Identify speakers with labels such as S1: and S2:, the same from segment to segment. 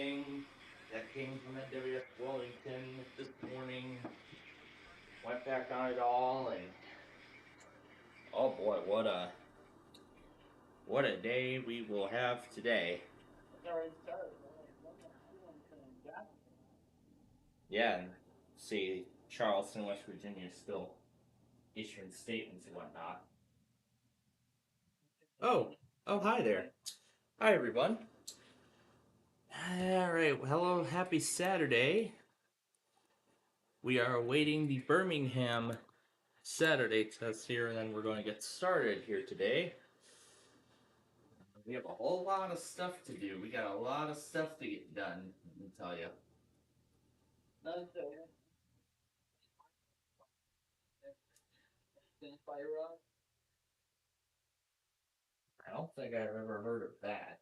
S1: thing that came from NWS Wellington this morning. Went back on it all, and oh boy, what a day we will have today. Yeah, and see, Charleston, West Virginia is still issuing statements and whatnot. Oh, oh, hi there. Hi, everyone. All right, well, hello, happy Saturday. We are awaiting the Birmingham Saturday test here, and then we're going to get started here today. We have a whole lot of stuff to do. We got a lot of stuff to get done, let me tell you. I don't think I've ever heard of that.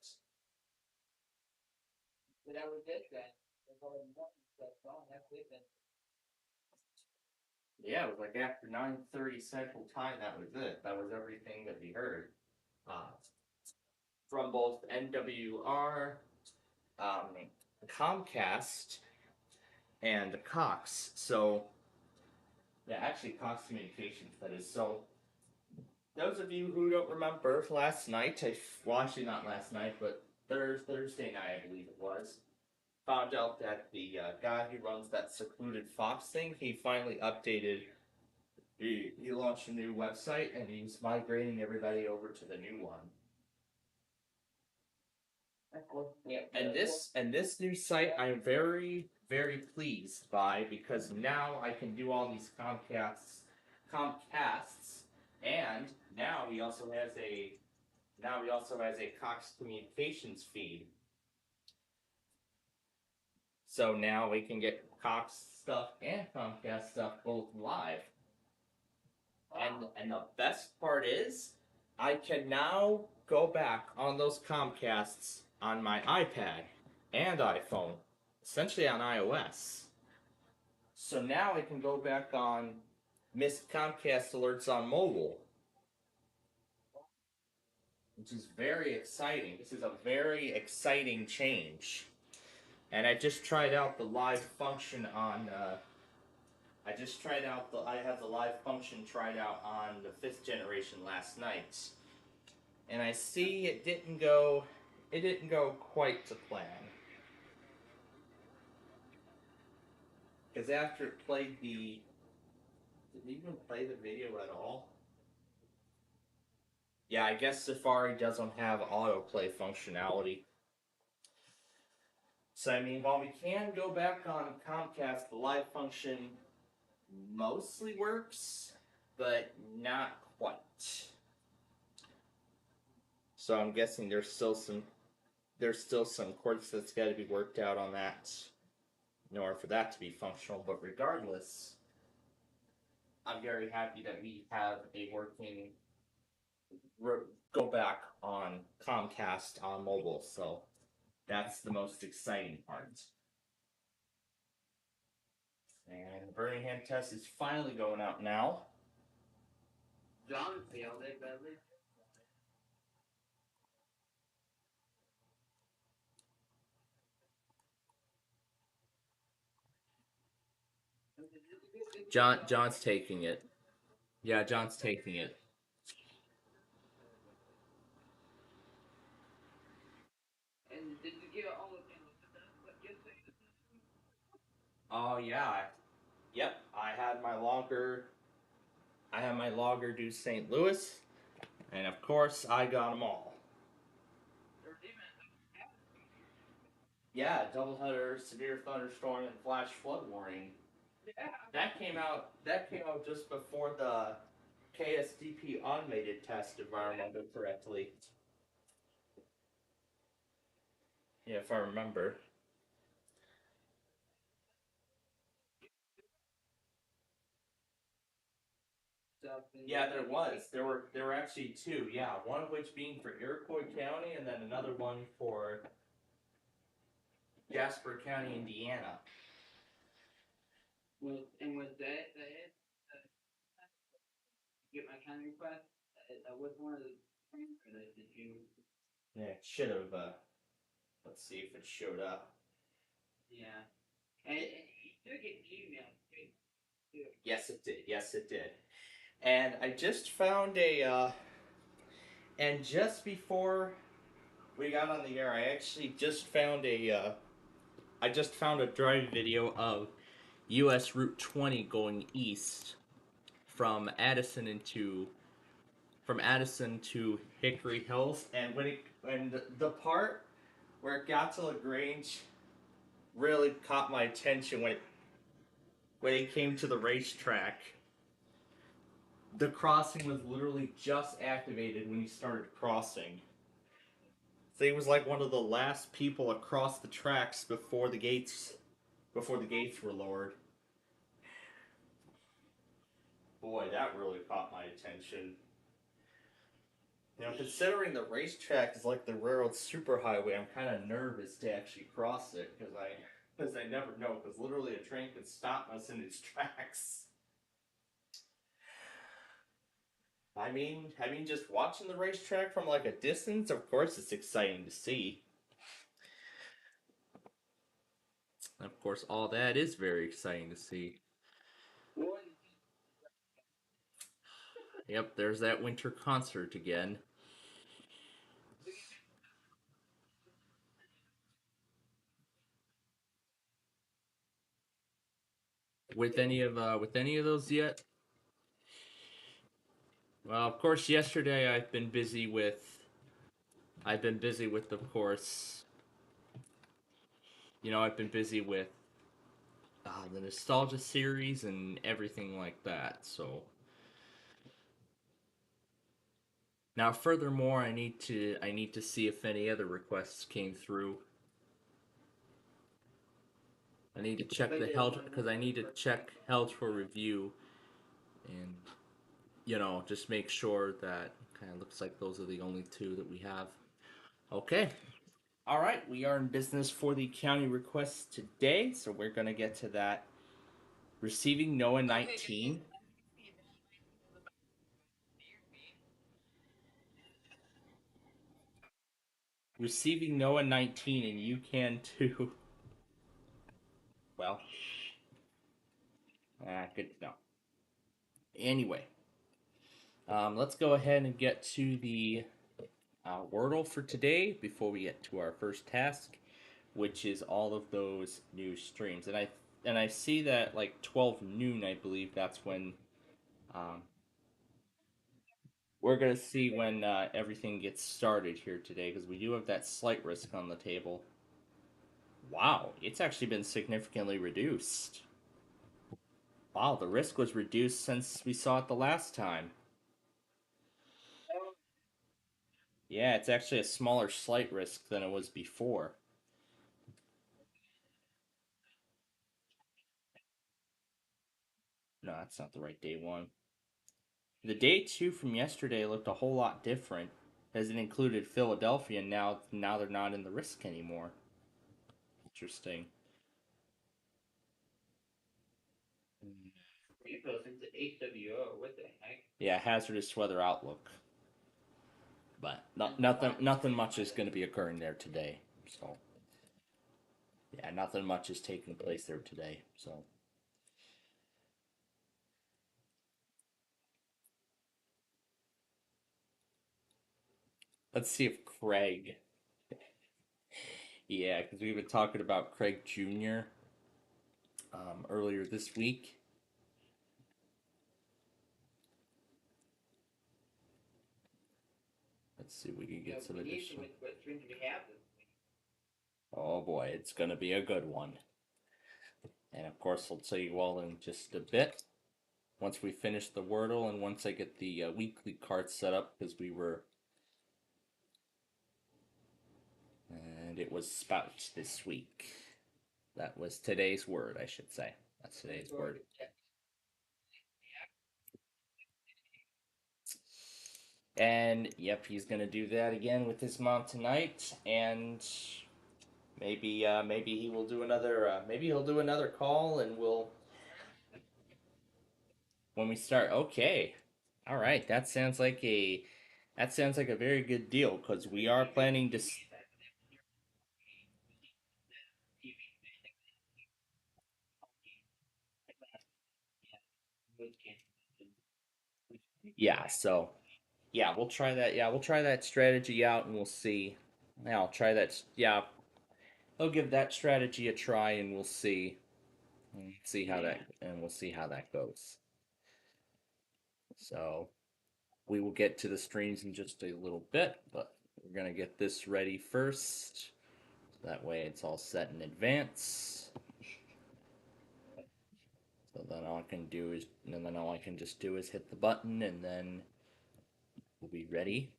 S1: Yeah, it was like after 9:30 Central Time. That was it. That was everything that we heard uh, from both NWR, Comcast, and Cox. So, yeah, actually Cox Communications. That is. So, those of you who don't remember, last night, well, actually not last night, but Thursday night, I believe it was, found out that the guy who runs that secluded Fox thing, he finally updated. He launched a new website and he's migrating everybody over to the new one. And this new site I'm very pleased by, because now I can do all these Comcasts, and now he also has a Cox Communications feed. So now we can get Cox stuff and Comcast stuff both live. And the best part is, I can now go back on those Comcasts on my iPad and iPhone, essentially on iOS. So now I can go back on missed Comcast alerts on mobile, which is very exciting. This is a very exciting change. And I just tried out the live function on. I have the live function tried out on the 5th generation last night, and I see it didn't go quite to plan. Because after it played did it even play the video at all? Yeah, I guess Safari doesn't have autoplay functionality. So, I mean, while we can go back on Comcast, the live function mostly works, but not quite. So I'm guessing there's still some quirks that's got to be worked out on that in order for that to be functional. But regardless, I'm very happy that we have a working go back on Comcast on mobile. So that's the most exciting part. And the Birmingham test is finally going out now. John failed it badly. John's taking it. Yeah, John's taking it. And did you get all of them? Oh yeah. Yep. I had my logger do St. Louis, and of course I got them all. Yeah, doubleheader, severe thunderstorm, and flash flood warning. That came out just before the KSDP automated test, if I remember correctly. Yeah, if I remember. Yeah, there was. There were actually two. Yeah, one of which being for Iroquois County, and then another one for Jasper County, Indiana. Was that get my county request? That was one of the did you? Yeah, it should have. Let's see if it showed up. Yes, it did. Yes, it did. And I just found and just before we got on the air, I actually just found I just found a drive video of U.S. Route 20 going east from Addison to Hickory Hills, and when the part where it got to Lagrange really caught my attention when it came to the racetrack. The crossing was literally just activated when he started crossing. So he was like one of the last people across the tracks before the gates were lowered. Boy, that really caught my attention. You know, considering the racetrack is like the railroad superhighway, I'm kind of nervous to actually cross it because I never know, because literally a train could stop us in its tracks. Just watching the racetrack from like a distance, of course, it's exciting to see. Of course, all that is very exciting to see. Yep, there's that winter concert again. With any of those yet? Well, of course, yesterday I've been busy with, of course, I've been busy with the nostalgia series and everything like that. So now, furthermore, I need to see if any other requests came through. I need to check the held because I need to check held for review and just make sure that kind of looks like those are the only two that we have. Okay. All right, we are in business for the county requests today, so we're gonna get to that. Receiving NOAA 19. Receiving NOAA 19, and you can too. Well, good to know. Anyway, let's go ahead and get to the Wordle for today before we get to our first task, which is all of those new streams. And I see that like 12 noon, I believe that's when um, we're gonna see when everything gets started here today because we do have that slight risk on the table. Wow, it's actually been significantly reduced. Wow, the risk was reduced since we saw it the last time. Yeah, it's actually a smaller slight risk than it was before. No, that's not the right day one. The day two from yesterday looked a whole lot different, as it included Philadelphia, and now they're not in the risk anymore. Interesting. Yeah, hazardous weather outlook, but nothing much is going to be occurring there today. So yeah, nothing much is taking place there today. So let's see if Craig. Yeah, because we've been talking about Craig Jr. Earlier this week. Let's see if we can get some additional. Oh boy, it's gonna be a good one. And of course, I'll tell you all in just a bit once we finish the Wordle and once I get the weekly cards set up because we were. And it was spout this week. That was today's word, I should say. That's today's word. And yep, he's gonna do that again with his mom tonight, and maybe he will do another. Maybe he'll do another call, and we'll when we start. Okay, all right. That sounds like a very good deal because we are planning to. Yeah, so yeah, we'll try that. Yeah, we'll try that strategy out and we'll see. Yeah, I'll try that. Yeah, I'll give that strategy a try and we'll see. See how that and we'll see how that goes. So we will get to the streams in just a little bit, but we're gonna get this ready first. That way it's all set in advance. So then all I can do is, and then all I can just do is hit the button, and then we'll be ready.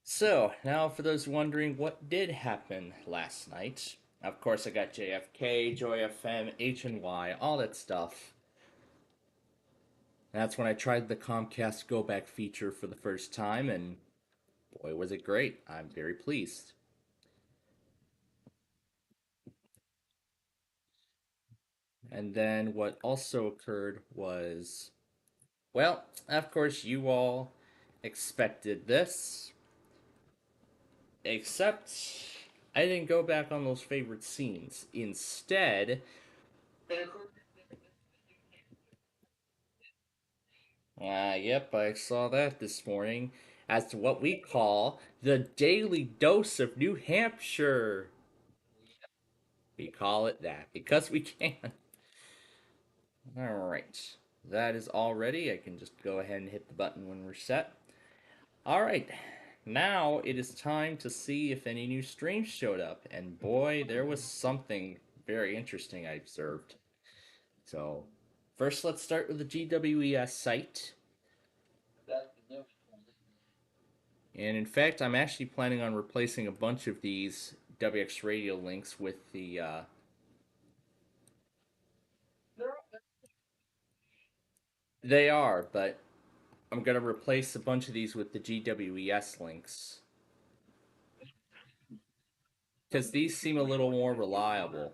S1: So now, for those wondering what did happen last night, of course I got JFK, Joy FM, HNY, all that stuff. That's when I tried the Comcast Go Back feature for the first time, and boy, was it great! I'm very pleased. And then what also occurred was, well, of course, you all expected this, except I didn't go back on those favorite scenes. Instead, yep, I saw that this morning as to what we call the daily dose of New Hampshire. We call it that because we can. All right, that is all ready. I can just go ahead and hit the button when we're set. All right, now it is time to see if any new streams showed up. And boy, there was something very interesting I observed. So, first, let's start with the GWES site. And in fact, I'm actually planning on replacing a bunch of these WX radio links with the. They are, but I'm going to replace a bunch of these with the GWES links. Because these seem a little more reliable.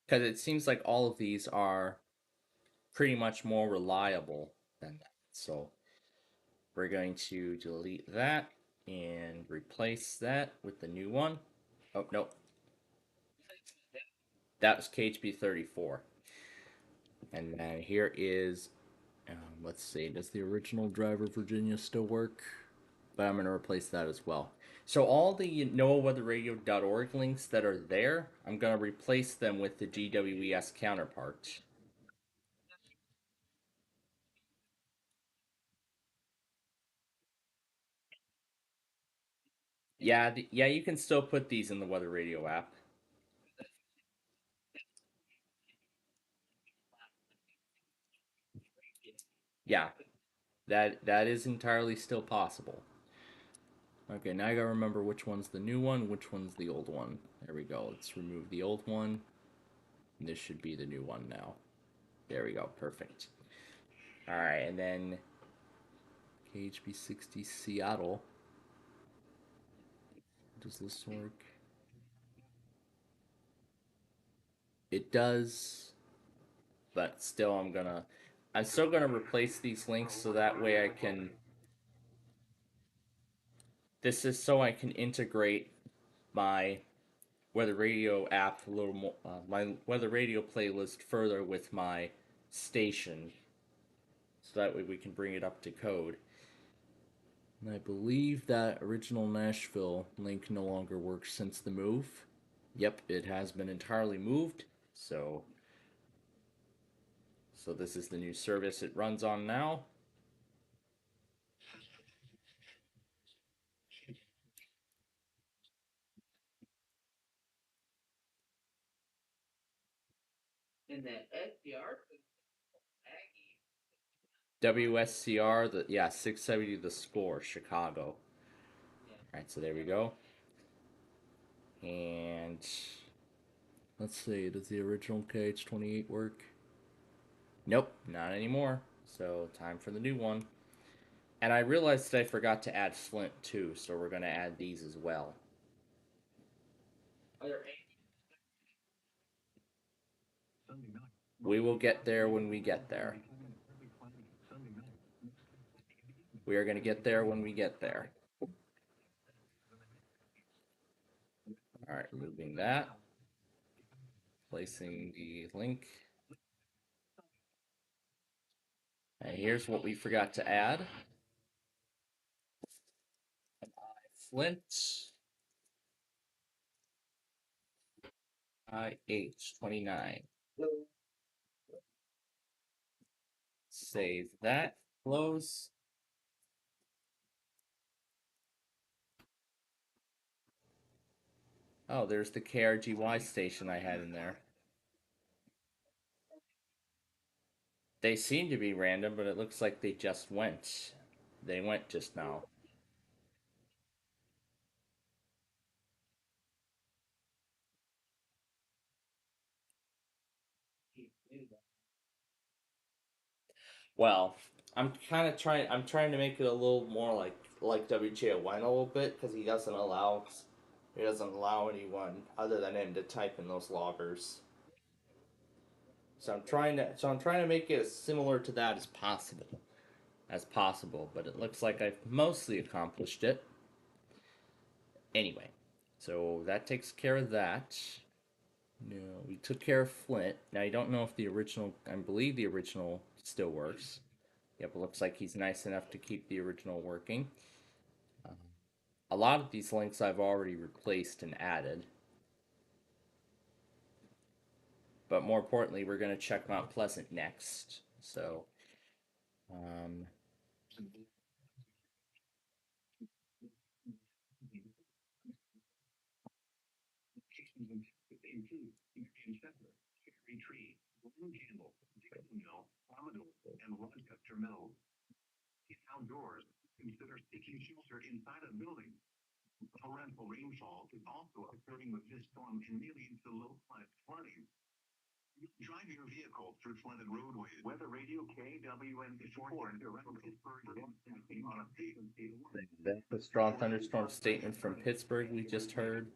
S1: Because it seems like all of these are pretty much more reliable than that. So we're going to delete that and replace that with the new one. Oh, no. That was KHB34. And then here is, let's see, does the original driver Virginia still work? But I'm going to replace that as well. So all the NOAAweatherradio.org links that are there, I'm going to replace them with the GWES counterpart. Yeah, yeah, you can still put these in the Weather Radio app. Yeah, that is entirely still possible. Okay, now I gotta remember which one's the new one, which one's the old one. There we go. Let's remove the old one. This should be the new one now. There we go. Perfect. All right, and then KHB60 Seattle. Does this work? It does, but still, I'm still gonna replace these links so that way I can. This is so I can integrate my Weather Radio app a little more, my Weather Radio playlist further with my station, so that way we can bring it up to code. And I believe that original Nashville link no longer works since the move. Yep, it has been entirely moved. So this is the new service it runs on now. WSCR, the yeah, 670 the score, Chicago. Alright, so there we go. And let's see, does the original KH28 work? Nope, not anymore. So time for the new one. And I realized that I forgot to add Flint too, so we're gonna add these as well. We will get there when we get there. We are going to get there when we get there. All right, removing that. Placing the link. And here's what we forgot to add. Flint IH29. Save that. Close. Oh, there's the KRGY station I had in there. They seem to be random, but it looks like they just went. They went just now. Well, I'm kind of trying. I'm trying to make it a little more like WJON a little bit because he doesn't allow anyone other than him to type in those loggers. So I'm trying to make it as similar to that as possible. But it looks like I've mostly accomplished it. Anyway, so that takes care of that. No, we took care of Flint. Now I don't know if the original. I believe the original still works. Yep, it looks like he's nice enough to keep the original working. Uh, a lot of these links I've already replaced and added. But more importantly, we're going to check Mount Pleasant next. So, um, the strong thunderstorm statement from Pittsburgh we just heard.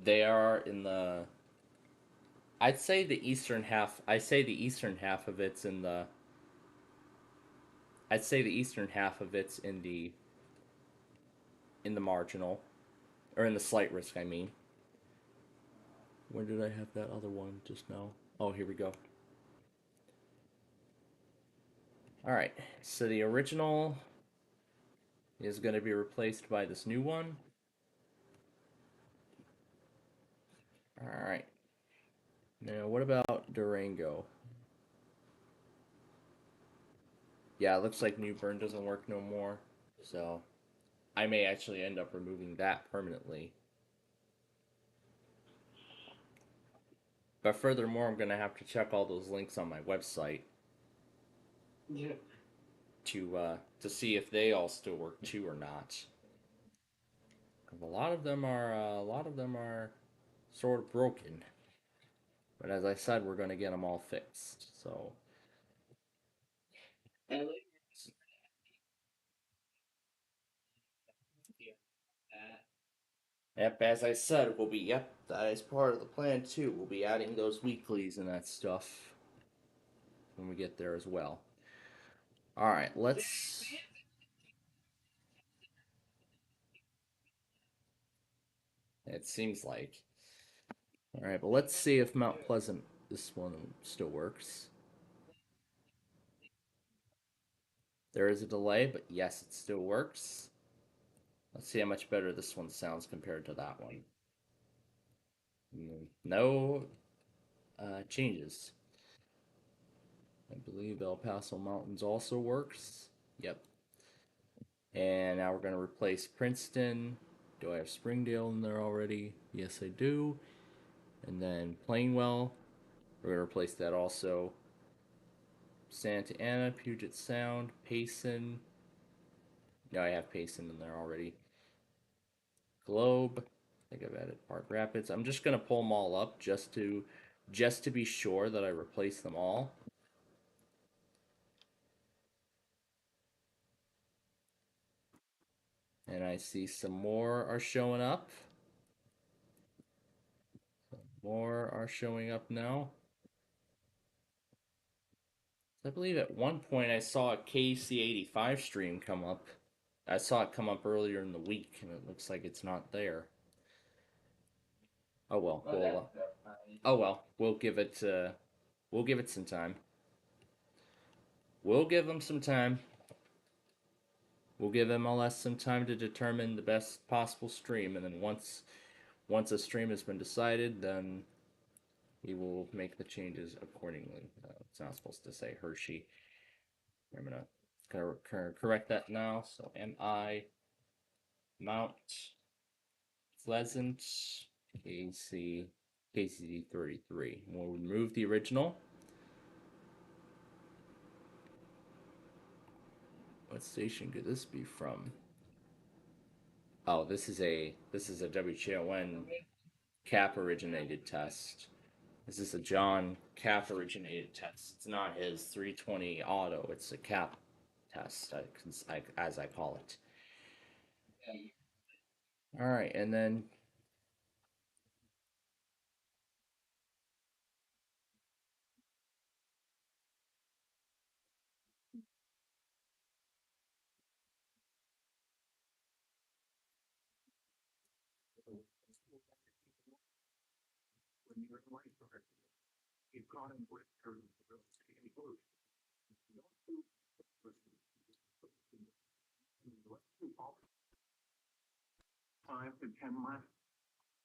S1: They are in the. I'd say the eastern half. I say the eastern half of it's in the. I'd say the eastern half of it's in the marginal, or in the slight risk. I mean. Where did I have that other one just now? Oh, here we go. All right. So the original is going to be replaced by this new one. All right. Now, what about Durango? Yeah, it looks like New Bern doesn't work no more. So I may actually end up removing that permanently. But furthermore, I'm going to have to check all those links on my website. Yeah. To see if they all still work too or not. A lot of them are sort of broken. But as I said, we're going to get them all fixed. So yep, as I said, that is part of the plan too. We'll be adding those weeklies and that stuff when we get there as well. All right, let's. It seems like. All right, but let's see if Mount Pleasant, this one still works. There is a delay, but yes, it still works. Let's see how much better this one sounds compared to that one. No changes. I believe El Paso Mountains also works. Yep. And now we're going to replace Princeton. Do I have Springdale in there already? Yes, I do. And then Plainwell. We're going to replace that also. Santa Ana, Puget Sound, Payson. No, I have Payson in there already. Globe. I think I've added Park Rapids. I'm just going to pull them all up just to be sure that I replace them all. And I see some more are showing up. More are showing up now. I believe at one point I saw a KC85 stream come up. I saw it come up earlier in the week, and it looks like it's not there. Oh well. Oh well. We'll give it some time. We'll give them some time. We'll give MLS some time to determine the best possible stream, and then once a stream has been decided, then we will make the changes accordingly. It's not supposed to say Hershey. I'm gonna correct that now. So MI Mount Pleasant KC KCD 33. We'll remove the original. What station could this be from? Oh, this is a WCON Cap originated test. This is a John Cap originated test. It's not his 320 auto. It's a Cap test, as I call it. All right, and then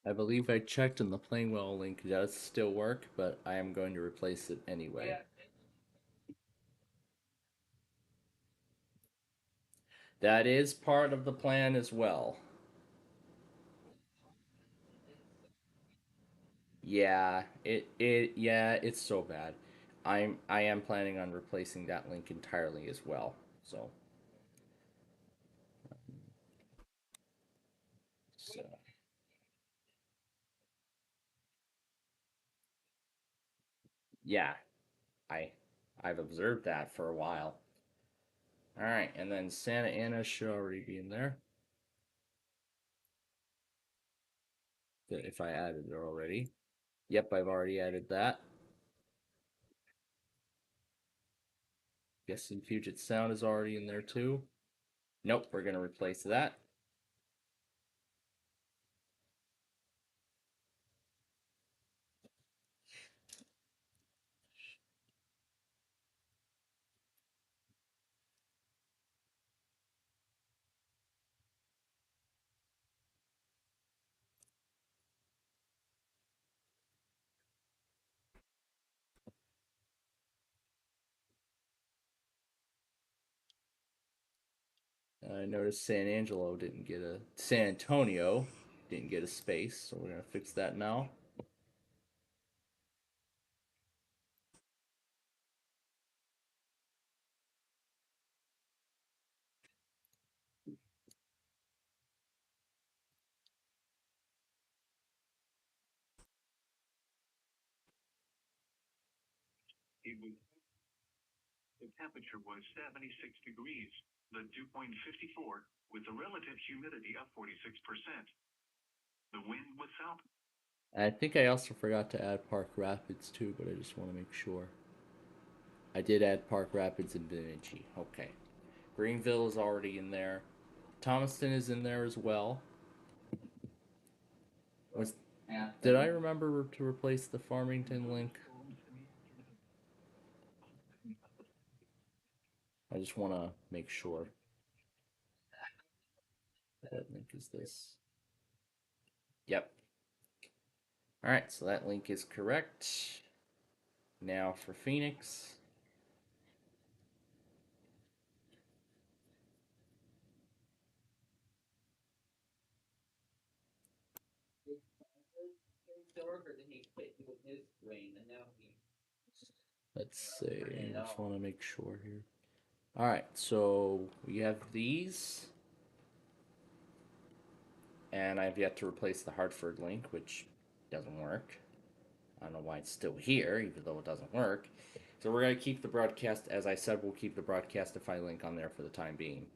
S1: I believe I checked and the Plainwell link does still work, but I am going to replace it anyway. That is part of the plan as well. Yeah, it's so bad. I am planning on replacing that link entirely as well. So yeah, I I've observed that for a while. All right, and then Santa Ana should already be in there. If I added it already. Yep, I've already added that. Guessing Puget Sound is already in there too. Nope, we're gonna replace that. I noticed San Antonio didn't get a space, so we're gonna fix that now.
S2: The temperature was 76 degrees, the dew point 54, with the relative humidity of 46%. The wind was south.
S1: I think I also forgot to add Park Rapids too, but I just want to make sure. I did add Park Rapids and Bemidji. Okay. Greenville is already in there. Thomaston is in there as well. Was Did I remember to replace the Farmington link? I just want to make sure. What link is this? Yep. All right, so that link is correct. Now for Phoenix. Let's see. I just want to make sure here. All right, so we have these, and I've yet to replace the Hartford link, which doesn't work. I don't know why it's still here, even though it doesn't work. So we're gonna keep the broadcast, as I said, we'll keep the Broadcastify link on there for the time being.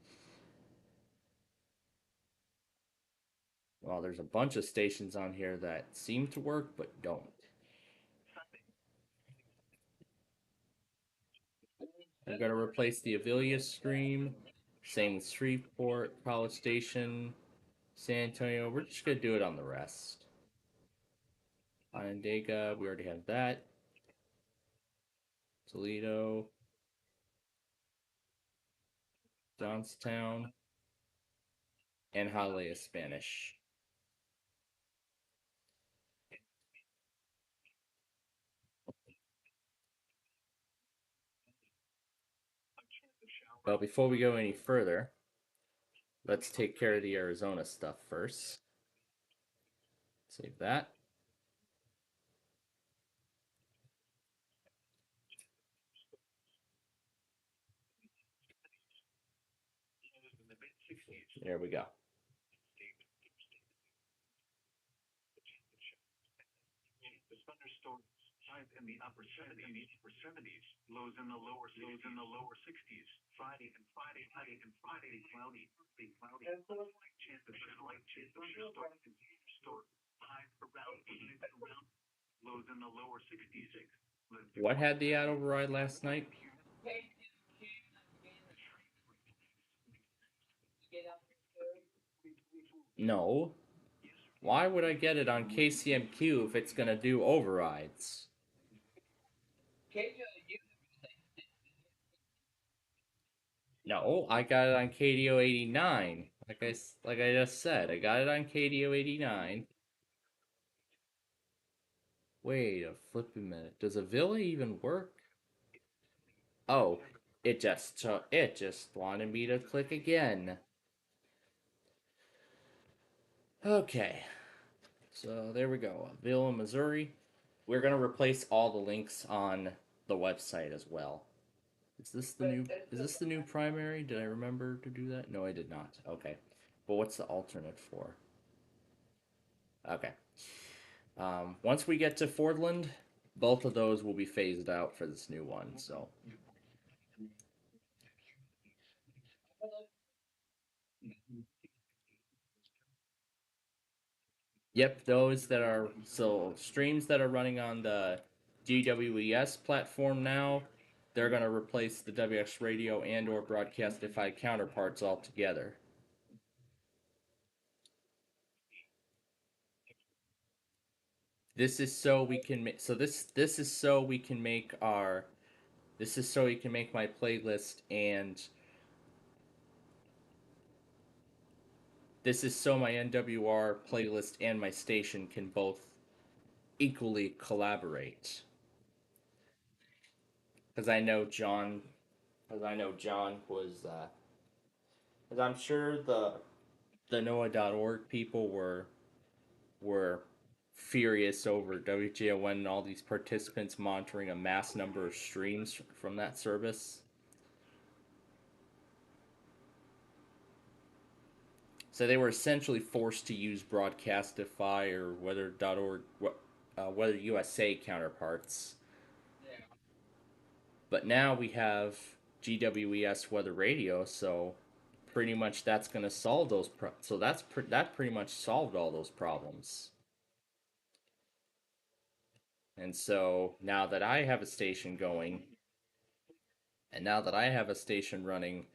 S1: Well, there's a bunch of stations on here that seem to work but don't. We've got to replace the Avilia stream. Same with Shreveport, College Station, San Antonio. We're just gonna do it on the rest. Onondaga, we already have that. Toledo, Johnstown, and Hialeah Spanish. Well, before we go any further, let's take care of the Arizona stuff first. Save that. There we go.
S2: Thunderstorms, highs in the upper 70s or 70s, lows in the lower 60s. Friday, cloudy, chance of storm, highs around lows in the lower 60s.
S1: What had the ad override last night? No. Why would I get it on KCMQ if it's gonna do overrides? No, I got it on KDO 89. Like I just said, I got it on KDO 89. Wait a flipping minute. Does a Villa even work? Oh, it just wanted me to click again. Okay. So there we go. Villa, Missouri. We're gonna replace all the links on the website as well. Is this the new primary? Did I remember to do that? No, I did not. Okay. But what's the alternate for? Okay. Once we get to Fordland, both of those will be phased out for this new one. So, yep, those that are streams that are running on the GWES platform now, they're gonna replace the WX radio and/or Broadcastify counterparts altogether. This is so we can make. So this is so we can make our. This is so we can make my playlist and this is so my NWR playlist and my station can both equally collaborate. Because I know John, because I know John was, because I'm sure the Noah.org people were furious over WJON and all these participants monitoring a mass number of streams from that service. So they were essentially forced to use Broadcastify or weather.org, Weather USA counterparts. But now we have GWES Weather Radio, so pretty much that's going to solve those. So that pretty much solved all those problems. And so now that I have a station going, and now that I have a station running,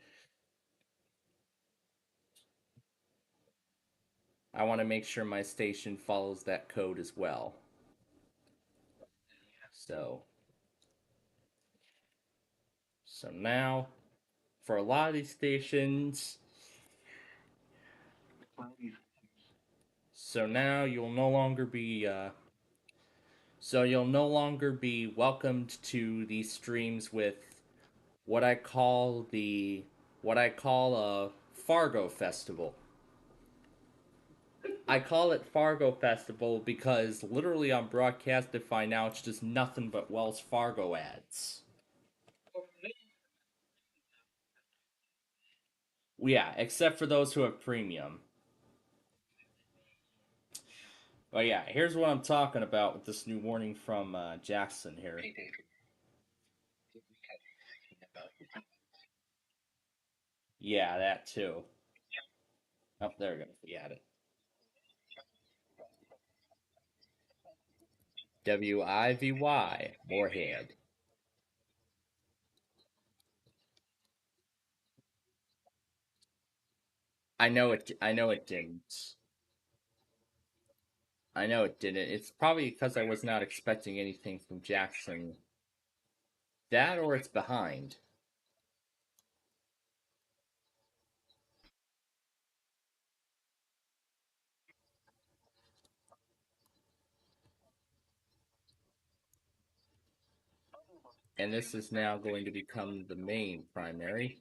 S1: I want to make sure my station follows that code as well. So, so now, for a lot of these stations, so now you'll no longer be welcomed to these streams with what I call the what I call a Fargo festival. I call it Fargo Festival because literally on Broadcastify now it's just nothing but Wells Fargo ads. Yeah, except for those who have premium. But yeah, here's what I'm talking about with this new warning from Jackson here. Yeah, that too. Oh, they're gonna forget it. WIVY Moorhead. I know it. I know it didn't. I know it didn't. It's probably because I was not expecting anything from Jackson. That or it's behind. And this is now going to become the main primary.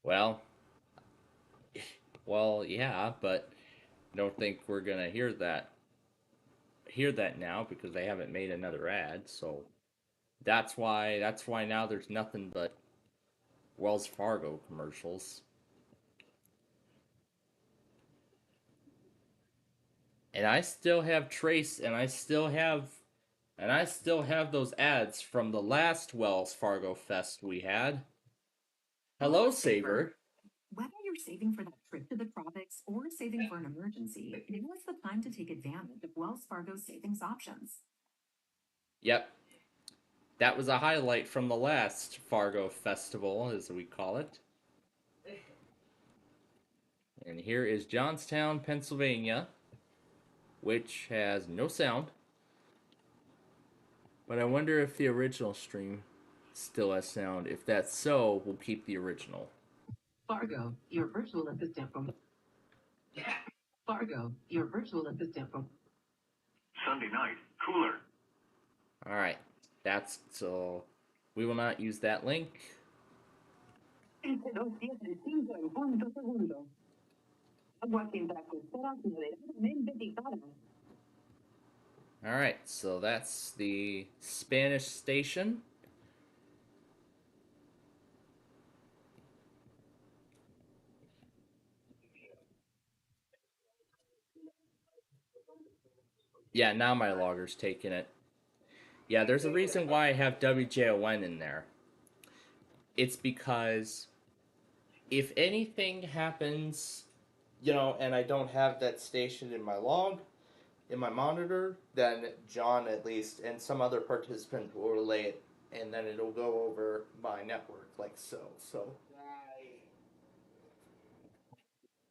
S1: Well, well, yeah, but I don't think we're gonna hear that now because they haven't made another ad. So that's why now there's nothing but Wells Fargo commercials. And I still have Trace, and I still have those ads from the last Wells Fargo Fest we had. Hello, Saver.
S3: Whether you're saving for that trip to the tropics or saving for an emergency, now is the time to take advantage of Wells Fargo's savings options.
S1: Yep, that was a highlight from the last Fargo Festival, as we call it. And here is Johnstown, Pennsylvania, which has no sound. But I wonder if the original stream still has sound. If that's so, we'll keep the original.
S3: Fargo, your virtual assistant from Fargo, your virtual assistant from
S2: Sunday night, cooler.
S1: Alright, that's so. We will not use that link. Alright, so that's the Spanish station. Yeah, now my logger's taking it. Yeah, there's a reason why I have WJON in there. It's because if anything happens, and I don't have that station in my log, in my monitor, then John at least and some other participant will relay it, and then it'll go over my network like so.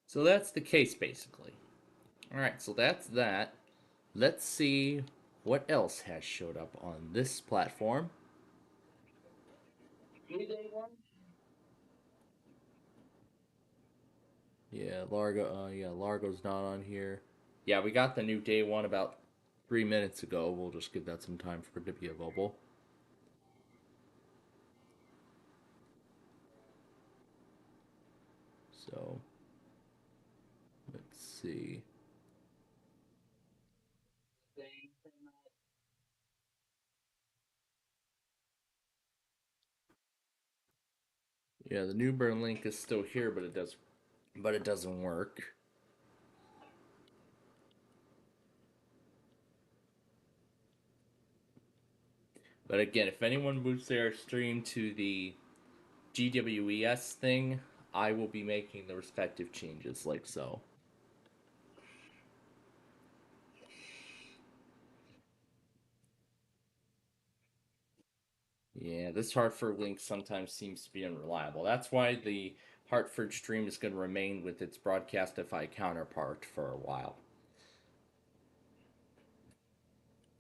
S1: So that's the case basically. All right, so that's that. Let's see what else has showed up on this platform. Yeah, Largo. Yeah, Largo's not on here. Yeah, we got the new day one about 3 minutes ago. We'll just give that some time for it to be available. So let's see. Yeah, the new burn link is still here, but it doesn't work. But again, if anyone moves their stream to the GWES thing, I will be making the respective changes like so. Yeah, this Hartford link sometimes seems to be unreliable. That's why the Hartford stream is going to remain with its Broadcastify counterpart for a while.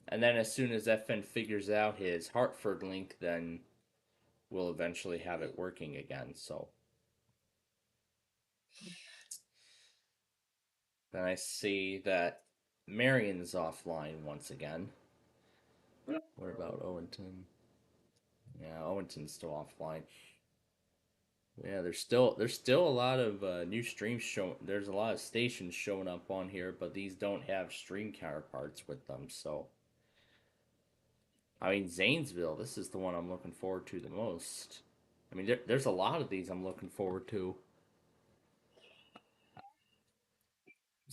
S1: And then as soon as FN figures out his Hartford link, then we'll eventually have it working again. So then I see that Marion's offline once again. What about Owenton? Yeah, Owenton's still offline. Yeah, there's still a lot of new streams showing. There's a lot of stations showing up on here, but these don't have stream counterparts with them. So, I mean, Zanesville. This is the one I'm looking forward to the most. I mean, there's a lot of these I'm looking forward to.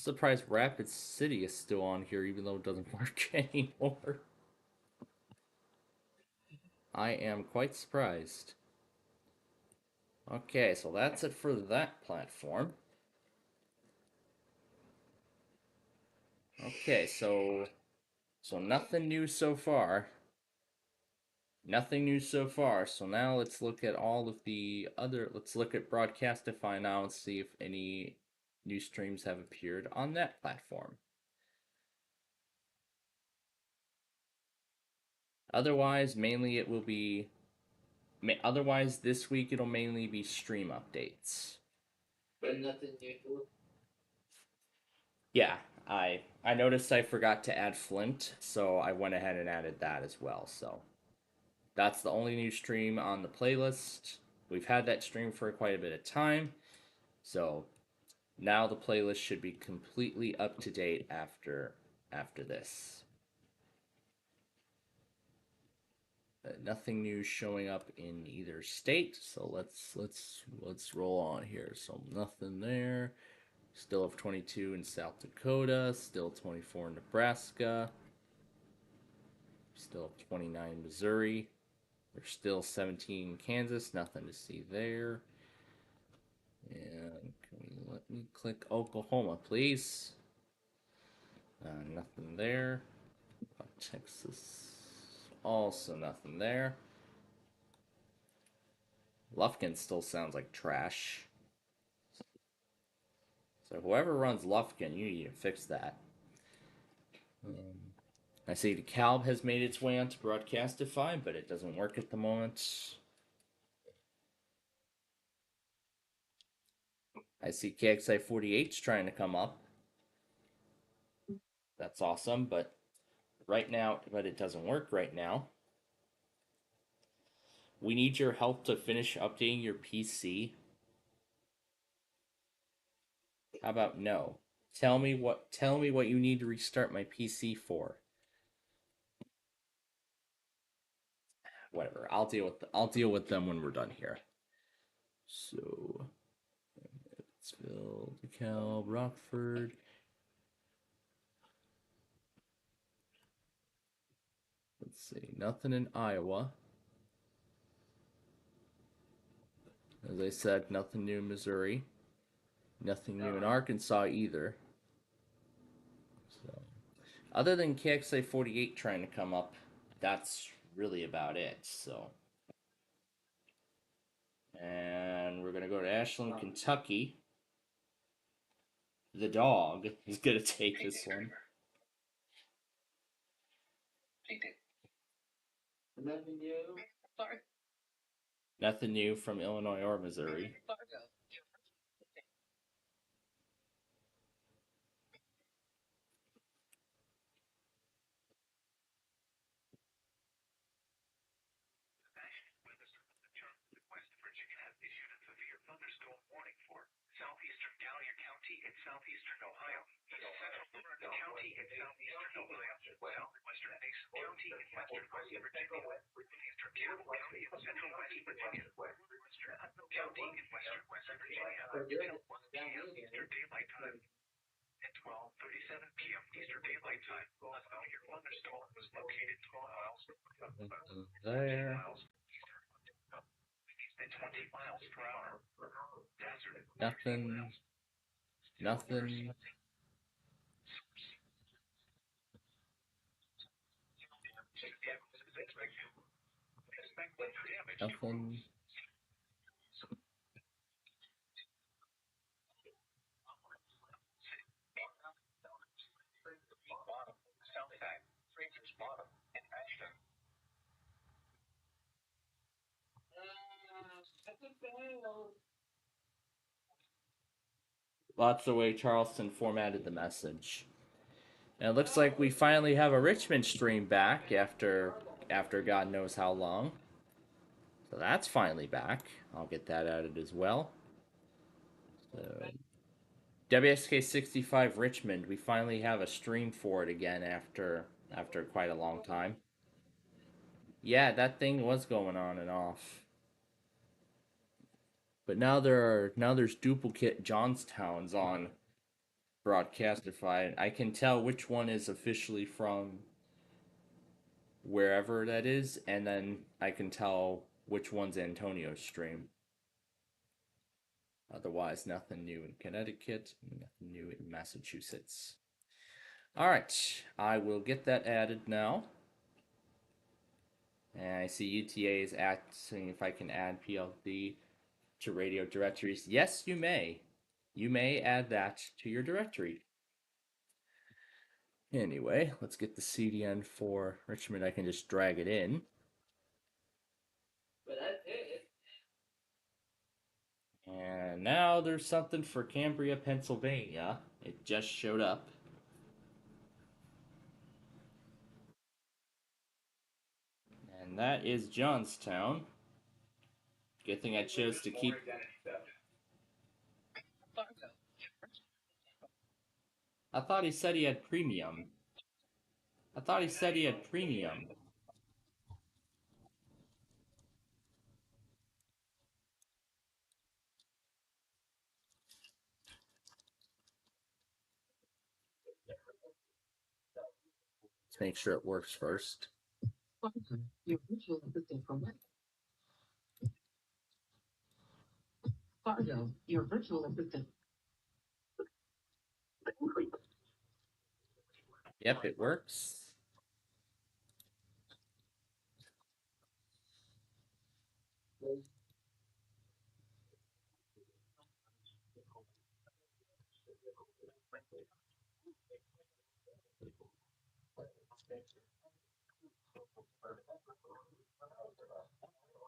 S1: surprised Rapid City is still on here, even though it doesn't work anymore. I am quite surprised. Okay, so that's it for that platform. Okay, so nothing new so far. Nothing new so far. So now let's look at all of the other. Let's look at Broadcastify now and see if any new streams have appeared on that platform. Otherwise, mainly it will be. Otherwise, this week it'll mainly be stream updates.
S4: But nothing new.
S1: Yeah, I noticed I forgot to add Flint, so I went ahead and added that as well. So that's the only new stream on the playlist. We've had that stream for quite a bit of time, so now the playlist should be completely up to date after this. Nothing new showing up in either state, so let's roll on here. So nothing there. Still have 22 in South Dakota. Still 24 in Nebraska. Still 29 in Missouri. There's still 17 in Kansas. Nothing to see there. And can we let me click Oklahoma, please? Nothing there. Texas. Also nothing there. Lufkin still sounds like trash. So whoever runs Lufkin, you need to fix that. I see DeKalb has made its way onto Broadcastify, but it doesn't work at the moment. I see KXI 48's trying to come up. That's awesome, but it doesn't work right now. We need your help to finish updating your PC. How about no? Tell me what you need to restart my PC for. Whatever. I'll deal with them when we're done here. So Evansville, DeKalb, Rockford. Let's see. Nothing in Iowa. As I said, nothing new in Missouri. Nothing new in Arkansas either. So, other than KXA 48 trying to come up, that's really about it. So, and we're gonna go to Ashland, Kentucky. The dog is gonna take this one.
S4: Nothing new.
S1: Nothing new from Illinois or Missouri.
S2: West Virginia has issued a severe thunderstorm warning for southeastern Collier County and southeastern Ohio, east central Florida County and southeastern Ohio, southwestern Mason County and western West Virginia, northeastern Campbell County and central West Virginia, western Putnam County and western West Virginia, until 1 p.m. Eastern Daylight Time. At 12:37 p.m. Eastern Daylight Time, a severe thunderstorm was located 12 miles
S1: There.
S2: at 20 miles per hour.
S1: Nothing. Nothing. Nothing. Lots the way Charleston formatted the message. And it looks like we finally have a Richmond stream back after God knows how long. So that's finally back. I'll get that added as well. So WSK 65 Richmond, we finally have a stream for it again after quite a long time. Yeah, that thing was going on and off. But now there's duplicate Johnstowns on broadcastify it. I can tell which one is officially from wherever that is, and then I can tell which one's Antonio's stream. Otherwise, nothing new in Connecticut, nothing new in Massachusetts. All right, I will get that added now. And I see UTA is asking if I can add PLD to radio directories. Yes, you may. You may add that to your directory. Anyway, let's get the CDN for Richmond. I can just drag it in.
S4: But that's it.
S1: And now there's something for Cambria, Pennsylvania. It just showed up. And that is Johnstown. Good thing I chose to keep. I thought he said he had premium. I thought he said he had premium. Let's make sure it works first.
S3: Your virtual assistant for what? Fargo, your virtual assistant.
S1: Yep, it works.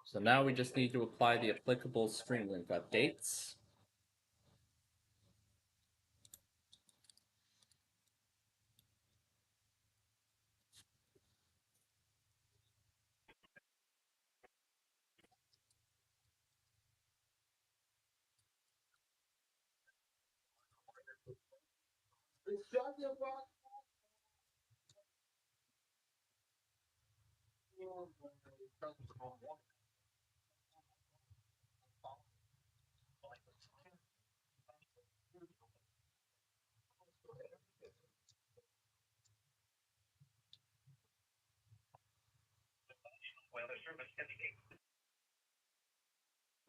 S1: So now we just need to apply the applicable string link updates.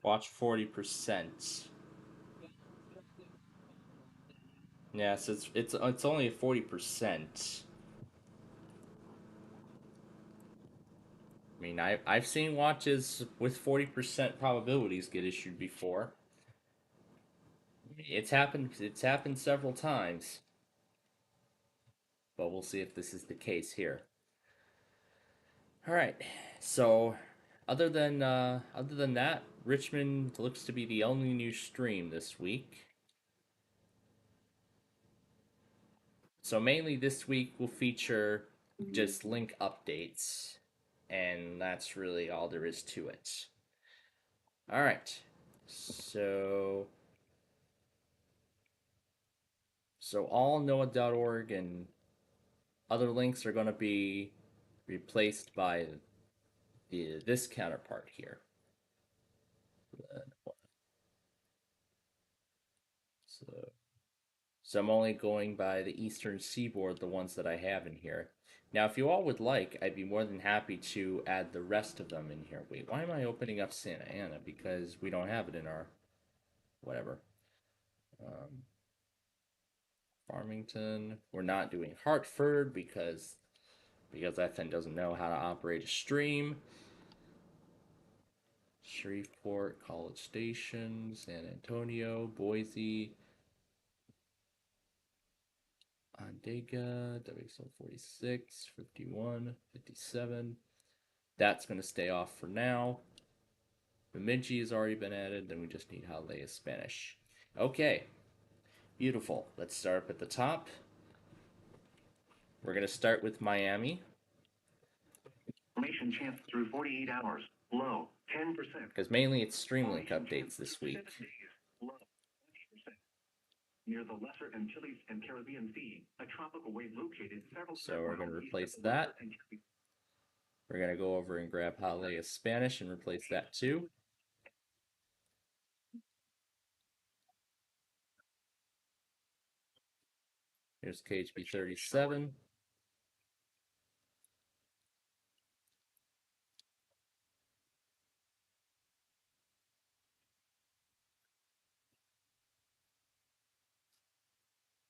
S1: Watch 40%. Yes, it's only a 40%. I mean, I've seen watches with 40% probabilities get issued before. It's happened. It's happened several times. But we'll see if this is the case here. All right. So, other than that, Richmond looks to be the only new stream this week. So mainly this week will feature just link updates, and that's really all there is to it. All right. So all NOAA.org and other links are going to be replaced by this counterpart here. So I'm only going by the Eastern Seaboard, the ones that I have in here. Now, if you all would like, I'd be more than happy to add the rest of them in here. Wait, why am I opening up Santa Ana? Because we don't have it in our whatever. Farmington. We're not doing Hartford because that thing doesn't know how to operate a stream. Shreveport, College Station, San Antonio, Boise, Ondega, WXL 46, 51, 57. That's going to stay off for now. Bemidji has already been added. Then we just need Hialeah Spanish. Okay. Beautiful. Let's start up at the top. We're going to start with Miami.
S2: Information chance through 48 hours. Low, 10%.
S1: Because mainly it's Streamlink updates this week.
S2: Low, 20%. Near the Lesser Antilles and Caribbean Sea, a tropical wave located several.
S1: So we're going to replace that. We're going to go over and grab Hialeah Spanish and replace that too. Here's KHB 37.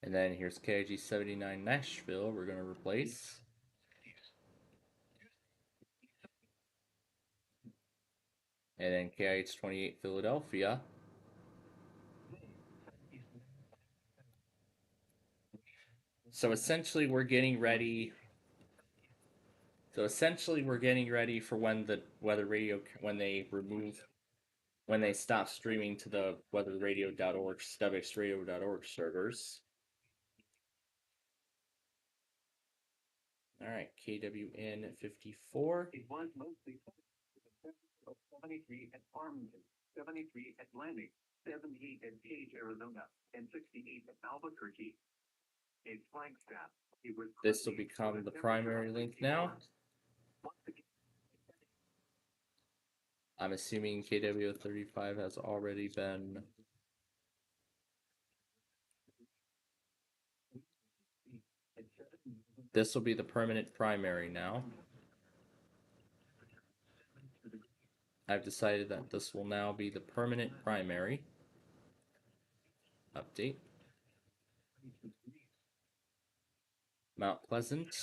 S1: And then here's KIG 79 Nashville, we're going to replace. And then KIH 28 Philadelphia. So essentially we're getting ready. For when the weather radio, when they stop streaming to the weatherradio.org, stubxradio.org servers. All right, KWN 54.
S2: It was mostly 73 at Farmington, 73 at Landing, 78 at Page, Arizona, and 68 at Albuquerque. In Flagstaff, it was.
S1: This will become the primary link now. I'm assuming KW 35 has already been. This will be the permanent primary now. I've decided that this will now be the permanent primary. Update. Mount Pleasant.
S2: To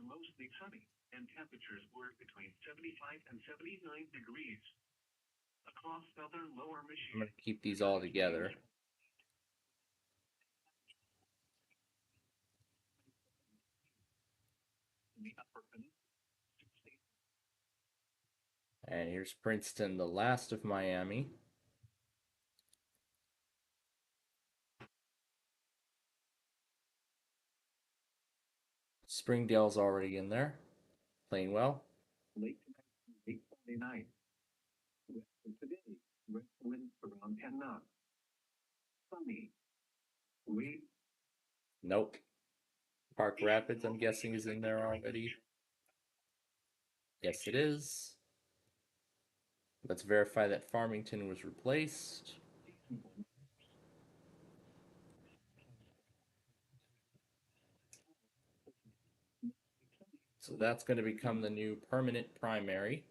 S2: mostly sunny, and temperatures were between 75 and 79 degrees. Across southern lower Michigan.
S1: I'm going to keep these all together. And here's Princeton, the last of Miami. Springdale's already in there, playing well.
S2: Late tonight, 8:49. Today, winds around 10 knots. Sunny. Wind.
S1: Nope. Park Rapids, I'm guessing, is in there already. Yes, it is. Let's verify that Farmington was replaced. So that's going to become the new permanent primary.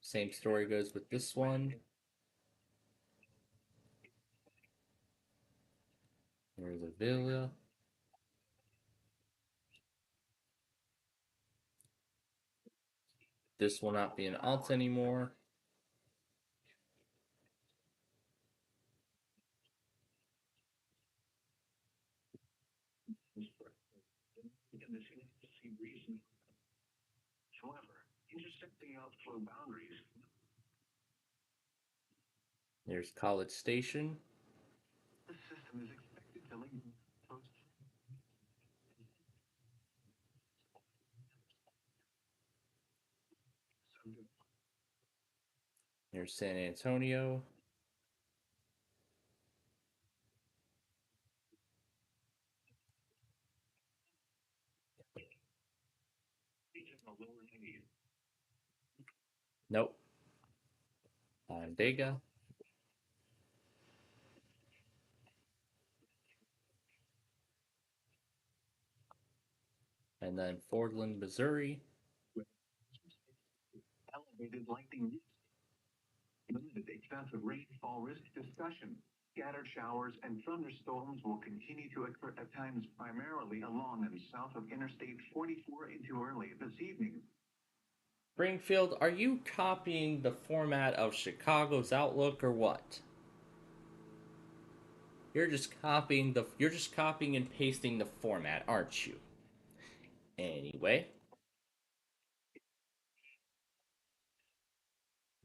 S1: Same story goes with this one. There's a Villa. This will not be an alt anymore.
S2: However, intersecting outflow boundaries.
S1: There's College Station.
S2: The system is expected to link.
S1: There's San Antonio. Nope. Dega. And then Fordland, Missouri.
S2: Elevated lightning risk. Limited extensive rainfall risk discussion. Scattered showers and thunderstorms will continue to occur at times primarily along and south of Interstate 44 into early this evening.
S1: Springfield, are you copying the format of Chicago's Outlook or what? You're just copying and pasting the format, aren't you? Anyway.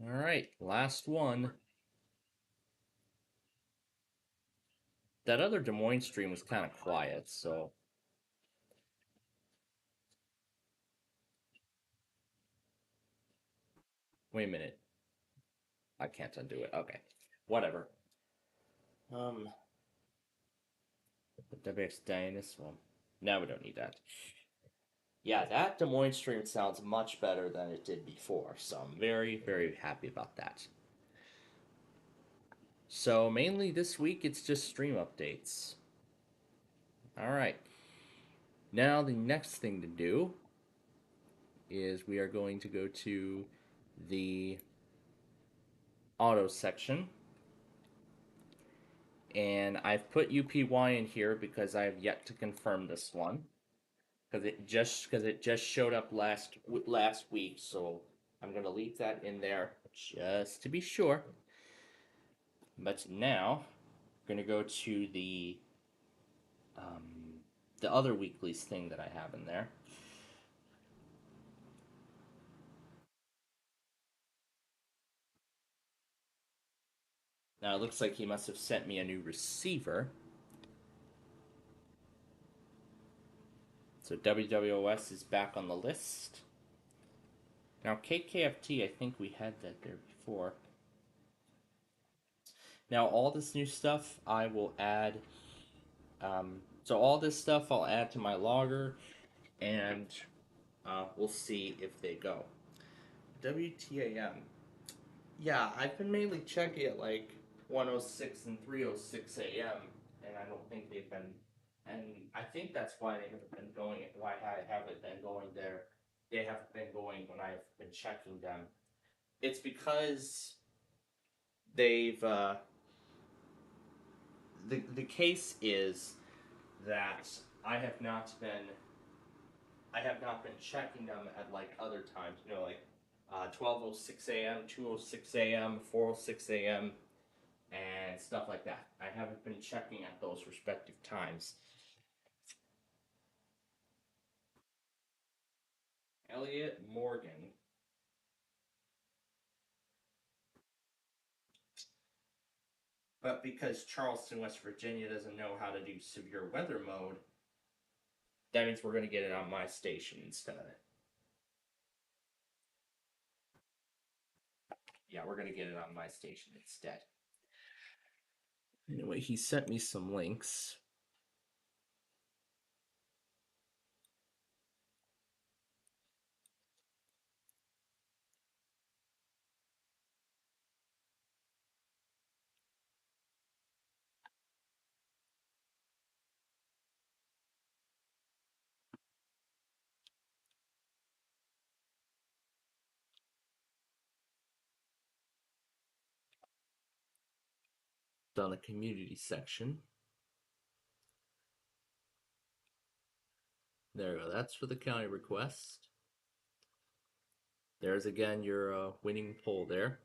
S1: All right, last one. That other Des Moines stream was kind of quiet, so. Wait a minute. I can't undo it. Okay. Whatever. The WX Dynas one. Now we don't need that. Yeah, that Des Moines stream sounds much better than it did before, so I'm very, very happy about that. So mainly this week it's just stream updates. Alright. Now the next thing to do is we are going to go to the auto section. And I've put UPY in here because I have yet to confirm this one. Because it just showed up last week, so I'm gonna leave that in there just to be sure. But now, I'm gonna go to the other weeklies thing that I have in there. Now it looks like he must have sent me a new receiver. So WWOS is back on the list. Now KKFT, I think we had that there before. Now all this new stuff I will add. So all this stuff I'll add to my logger, and we'll see if they go. WTAM. Yeah, I've been mainly checking at like 106 and 306 a.m. and I don't think they've been. And I think that's why they haven't been going. Why I haven't been going there. They haven't been going when I've been checking them. It's because they've. The case is that I have not been checking them at like other times, you know, like 12:06 a.m., 2:06 a.m., 4:06 a.m., and stuff like that. I haven't been checking at those respective times. Elliot Morgan. But because Charleston, West Virginia doesn't know how to do severe weather mode, that means we're going to get it on my station instead. Yeah, we're going to get it on my station instead. Anyway, he sent me some links. On the community section. There we go. That's for the county request. There's again your winning poll there.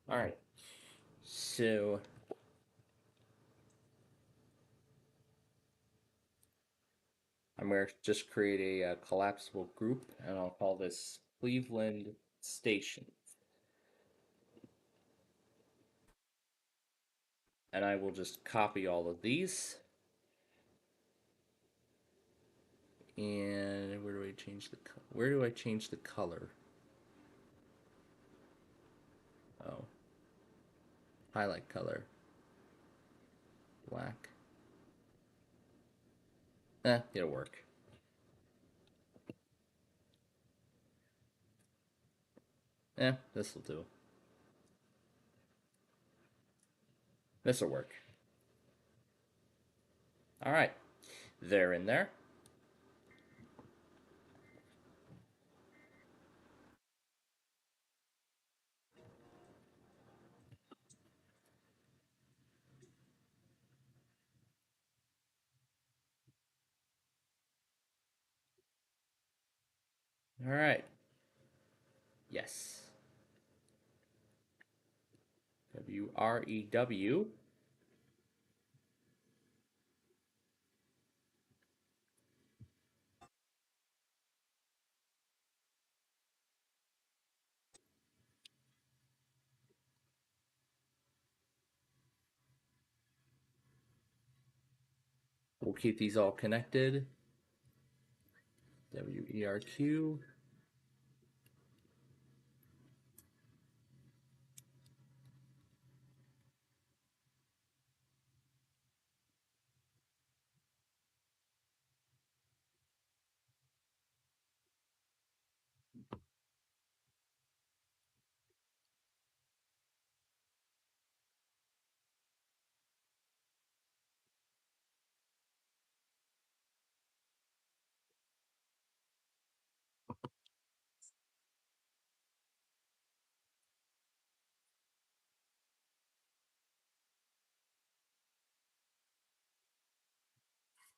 S1: All right. So I'm going to just create a collapsible group, and I'll call this Cleveland Station. And I will just copy all of these. And where do I change the color? Oh. Highlight color. Black. It'll work. This'll do. This'll work. All right. They're in there. All right. Yes. WREW. we'll keep these all connected. WERQ.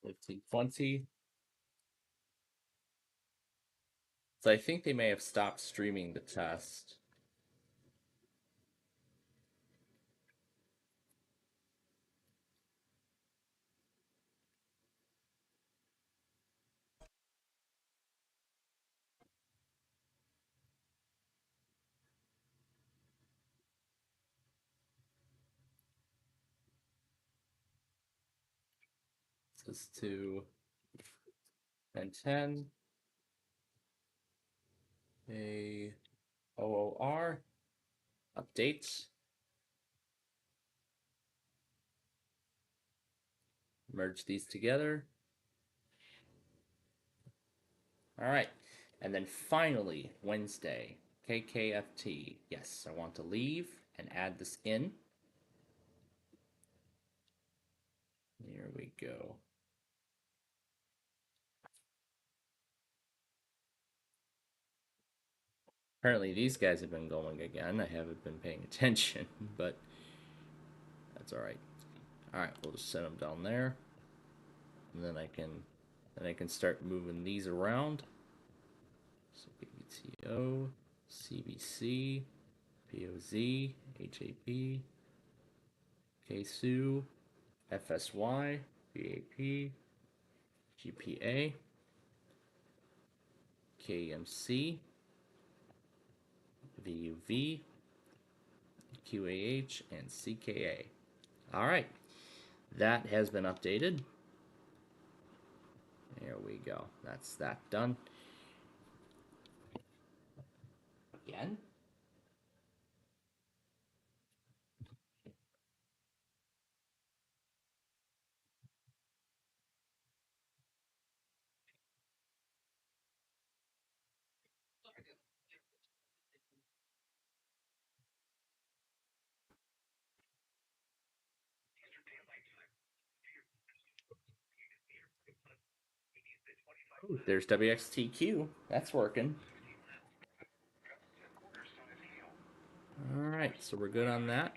S1: $15.20. So I think they may have stopped streaming the test. This is to 1010. A OOR updates. Merge these together. All right. And then finally, Wednesday, KKFT. Yes, I want to leave and add this in. Here we go. Apparently these guys have been going again. I haven't been paying attention, but that's all right. All right, we'll just set them down there. And then I can start moving these around. So BBTO, CBC, POZ, HAP, KSU, FSY, BAP, GPA, KMC, VUV, QAH, and CKA. All right, that has been updated. There we go. That's that done. Again? Ooh, there's WXTQ. That's working. All right, so we're good on that.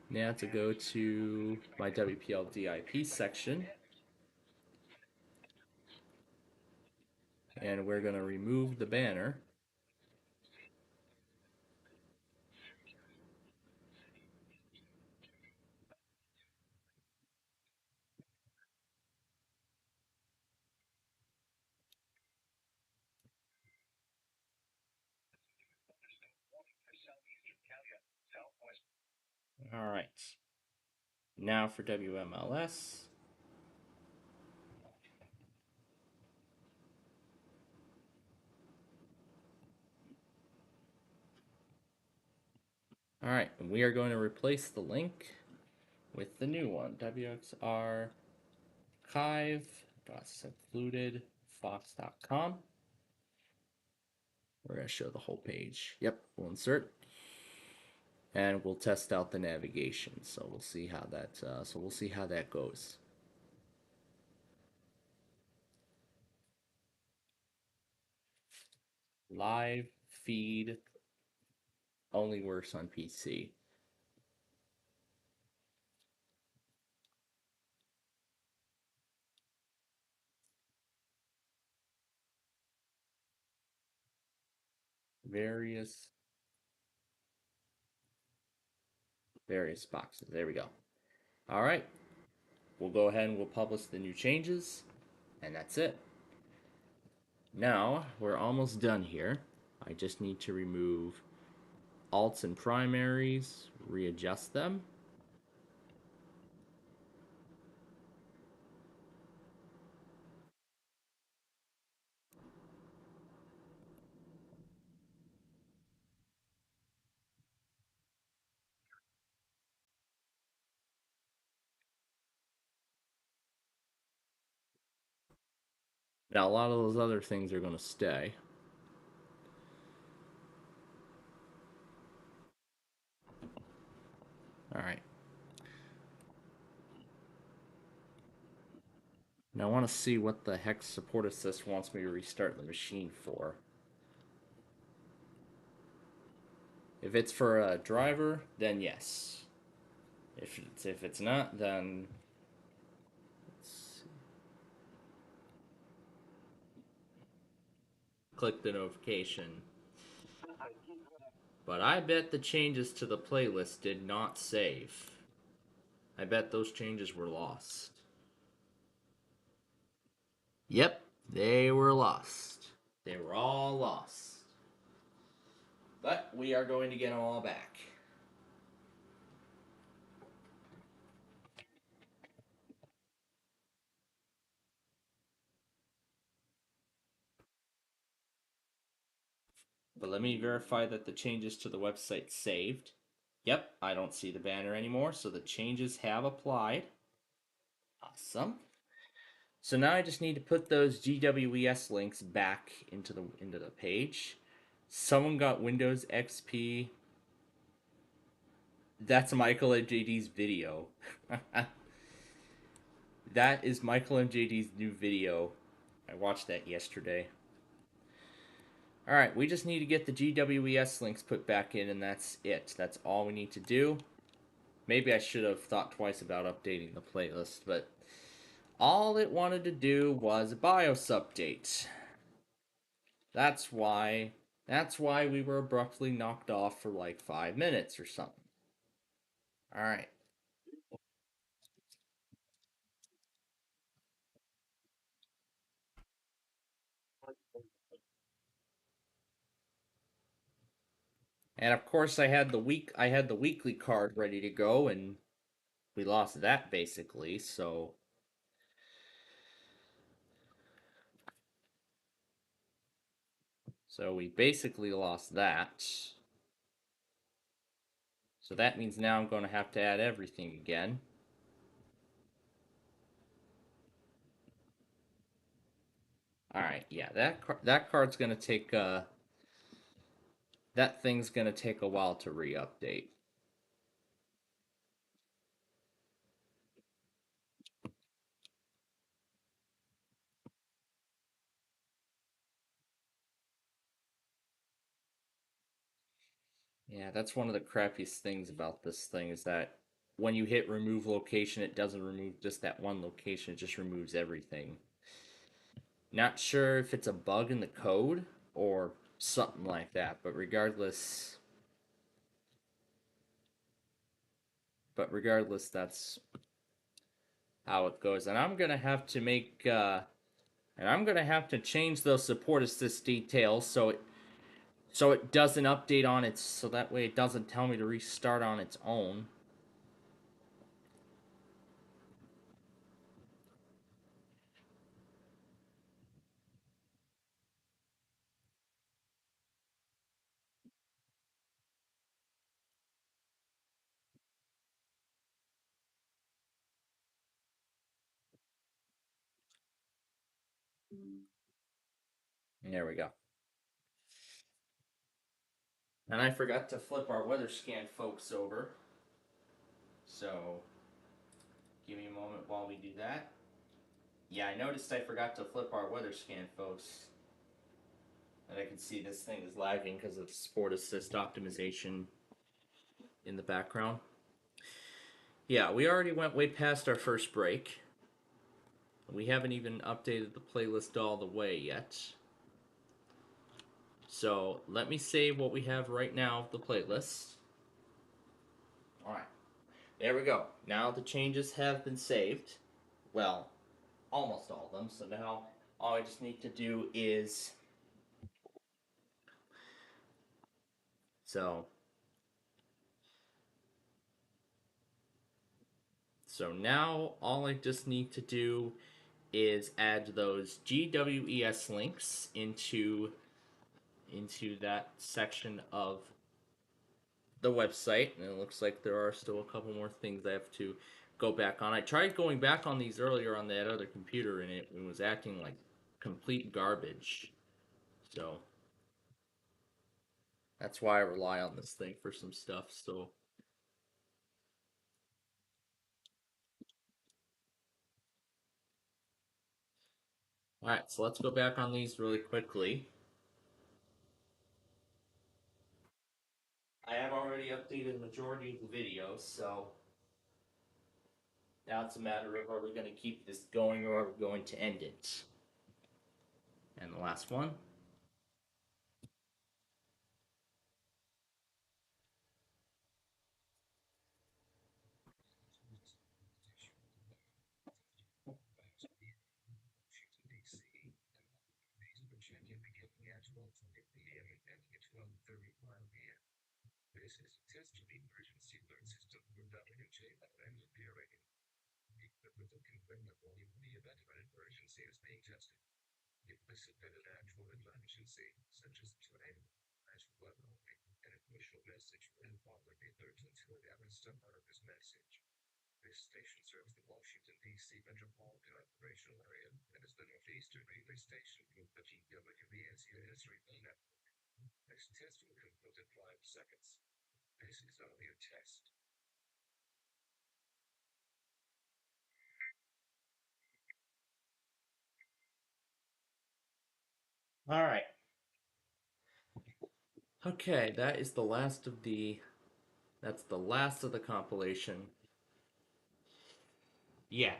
S1: Now to go to my WPL DIP section. And we're going to remove the banner. All right. Now for WMLS. All right, and we are going to replace the link with the new one, WXR archive.secludedfox.com. We're going to show the whole page. Yep, we'll insert. And we'll test out the navigation. So we'll see how that goes. Live feed only works on PC. Various boxes. There we go. All right. We'll go ahead and we'll publish the new changes, and that's it. Now, we're almost done here. I just need to remove alts and primaries, readjust them. Now, a lot of those other things are going to stay. All right. Now, I want to see what the heck support assist wants me to restart the machine for. If it's for a driver, then yes. If it's not, then click the notification. But I bet the changes to the playlist did not save. I bet those changes were lost. Yep, they were lost. They were all lost. But we are going to get them all back. But let me verify that the changes to the website saved. Yep, I don't see the banner anymore, so the changes have applied. Awesome. So now I just need to put those GWES links back into the page. Someone got Windows XP. That's Michael and JD's video. That is Michael and JD's new video. I watched that yesterday. Alright, we just need to get the GWES links put back in, and that's it. That's all we need to do. Maybe I should have thought twice about updating the playlist, but all it wanted to do was a BIOS update. That's why we were abruptly knocked off for like 5 minutes or something. Alright. And of course I had the weekly card ready to go, and we lost that basically, so we basically lost that. So that means now I'm going to have to add everything again. Alright, yeah, that card's going to take, that thing's going to take a while to re-update. Yeah, that's one of the crappiest things about this thing is that when you hit remove location, it doesn't remove just that one location, it just removes everything. Not sure if it's a bug in the code or something like that, but regardless, that's how it goes. And I'm gonna have to make, and I'm gonna have to change those support assist details so it doesn't update on its, so that way it doesn't tell me to restart on its own. There we go. And I forgot to flip our weather scan folks over. So, give me a moment while we do that. Yeah, I noticed I forgot to flip our weather scan folks. And I can see this thing is lagging because of Sport Assist optimization in the background. Yeah, we already went way past our first break. We haven't even updated the playlist all the way yet. So let me save what we have right now of the playlist. Alright, there we go. Now the changes have been saved. Well, almost all of them. So now all I just need to do is... So now all I just need to do is add those GWES links into that section of the website, and it looks like there are still a couple more things I have to go back on. I tried going back on these earlier on that other computer, and it was acting like complete garbage. So that's why I rely on this thing for some stuff. So alright, so let's go back on these really quickly. I have already updated the majority of the videos, so now it's a matter of are we going to keep this going or are we going to end it? And the last one.
S2: This is a test of the emergency alert system for WJ rating. The equipment that can bring up only the event of an emergency is being tested. If this had been an actual emergency, such as a tornado, flash flood, an initial message would have followed the alert until it ever stumbled out of this message. This station serves the Washington, D.C. metropolitan operational area and is the northeastern relay station for the GWBS relay network. This test will conclude in 5 seconds. This is only a test.
S1: All right. Okay, that is the last of the. That's the last of the compilation. Yeah.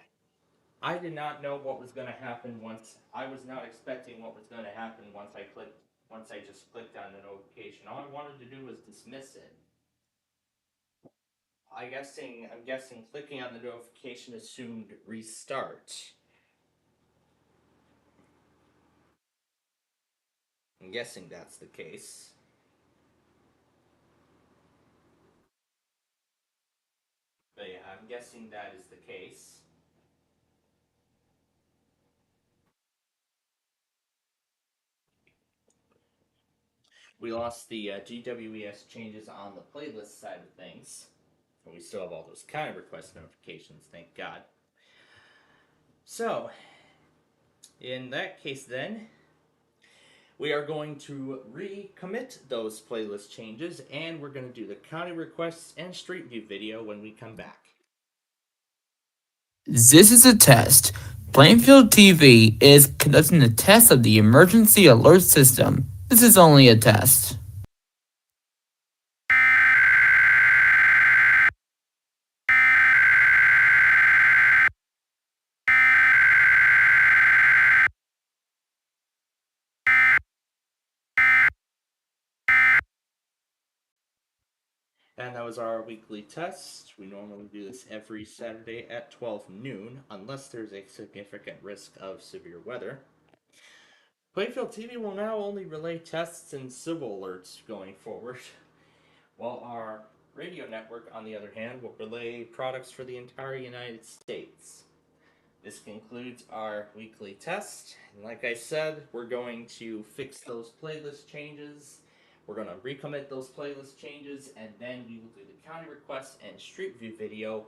S1: I did not know what was going to happen once. I was not expecting what was going to happen once I just clicked on the notification. All I wanted to do was dismiss it. I'm guessing clicking on the notification assumed restart. I'm guessing that's the case. But yeah, I'm guessing that is the case. We lost the GWES changes on the playlist side of things. But we still have all those counter request notifications, thank God. So, in that case then, we are going to recommit those playlist changes and we're going to do the county requests and street view video when we come back.
S5: This is a test. Plainfield TV is conducting a test of the emergency alert system. This is only a test.
S1: And that was our weekly test. We normally do this every Saturday at 12 noon, unless there's a significant risk of severe weather. Plainfield TV will now only relay tests and civil alerts going forward, while our radio network, on the other hand, will relay products for the entire United States. This concludes our weekly test, and like I said, we're going to fix those playlist changes. We're going to recommit those playlist changes, and then we will do the county requests and street view video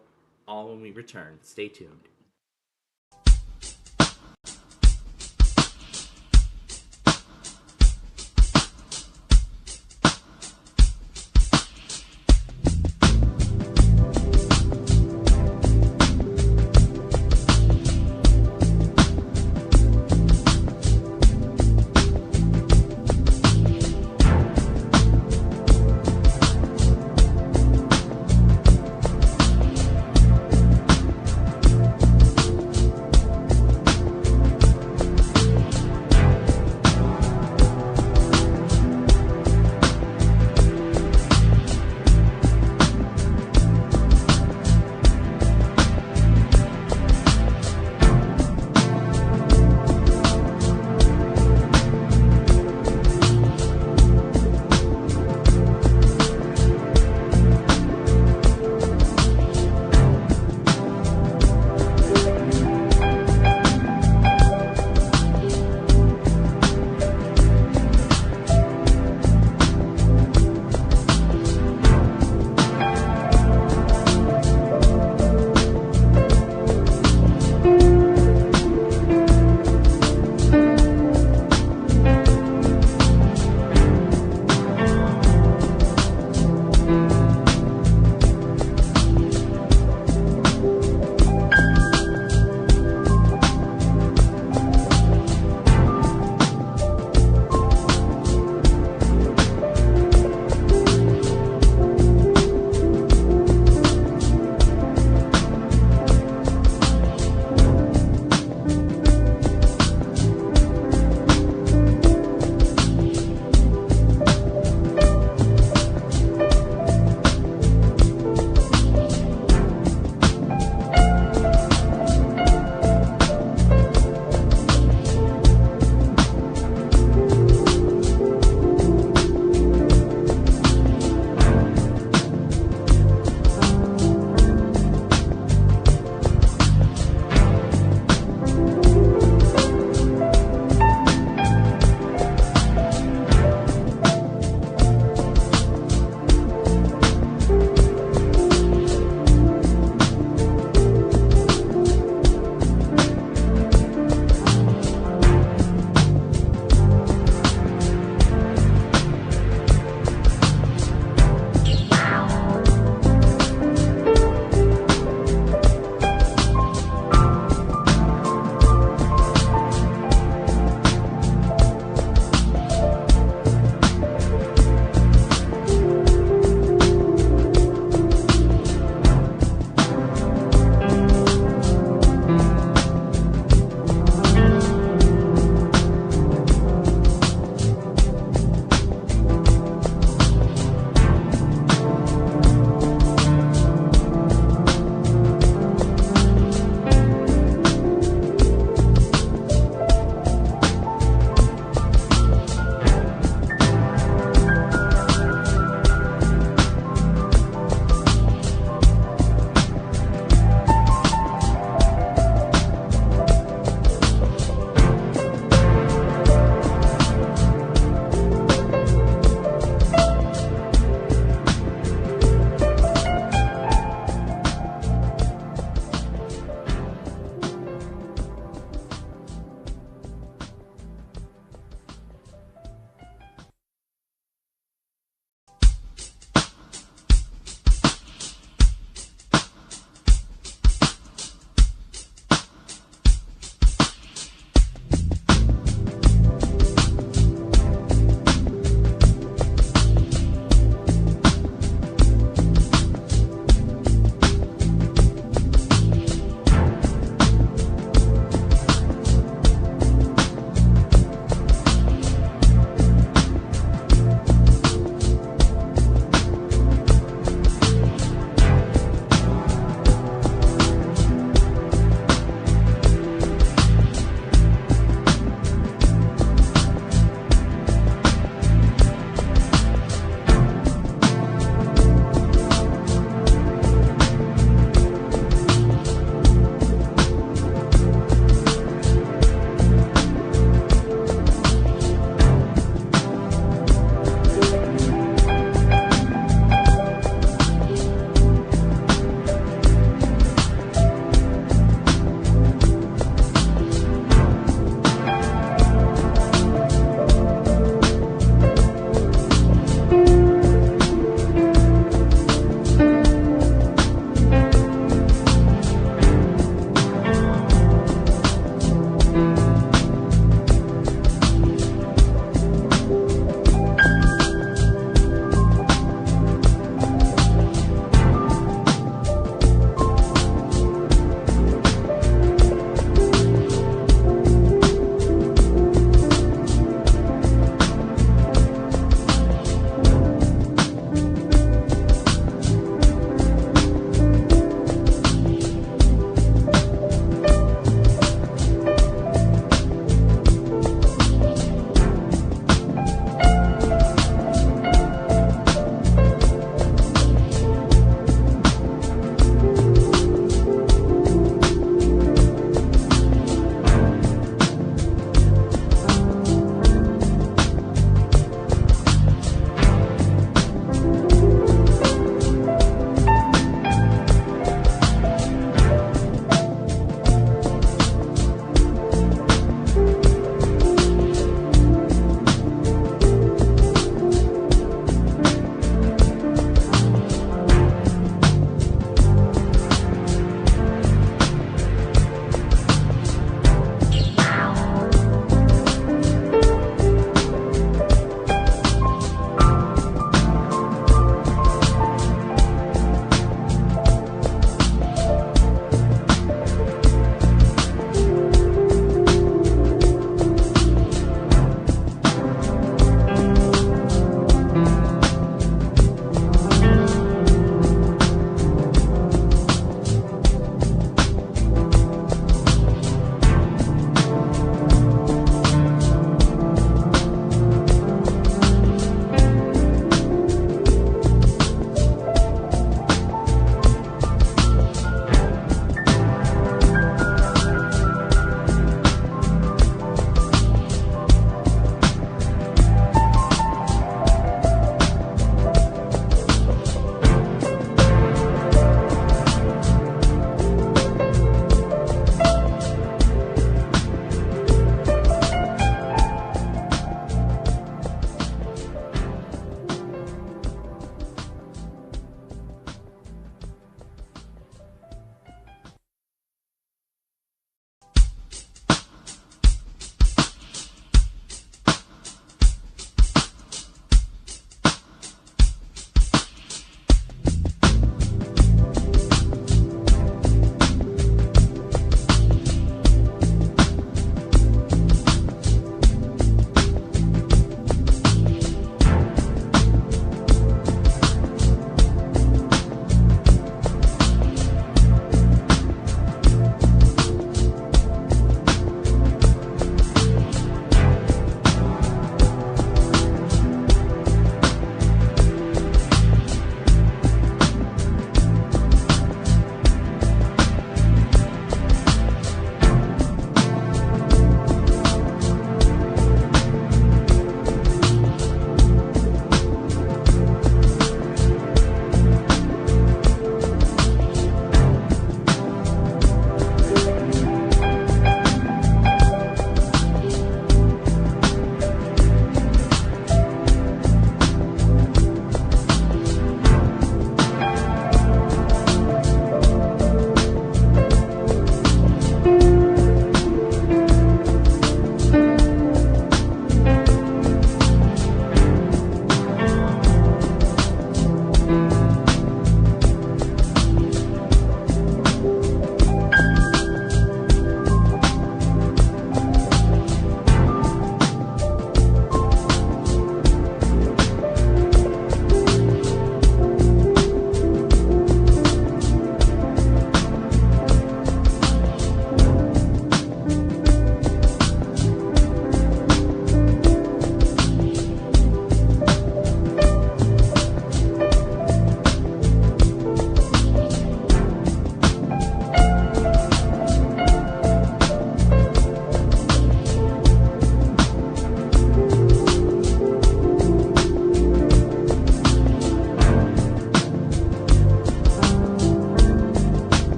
S1: all when we return. Stay tuned.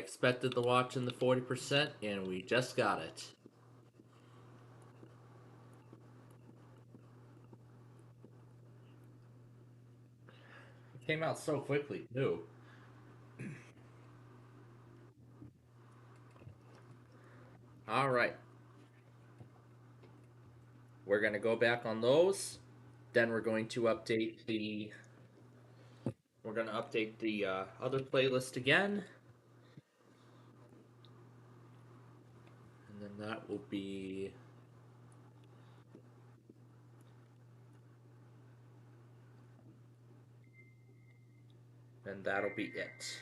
S6: expected the watch in the 40%, and we just got it. It came out so quickly, too. All right. We're going to go back on those. Then we're going to update the other playlist again. And then that will be and that'll be it.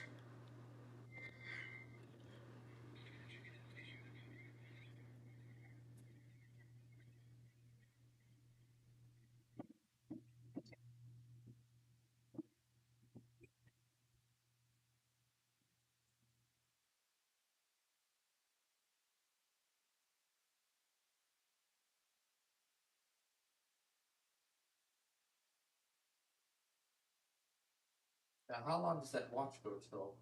S6: Now, how long does that watch go till?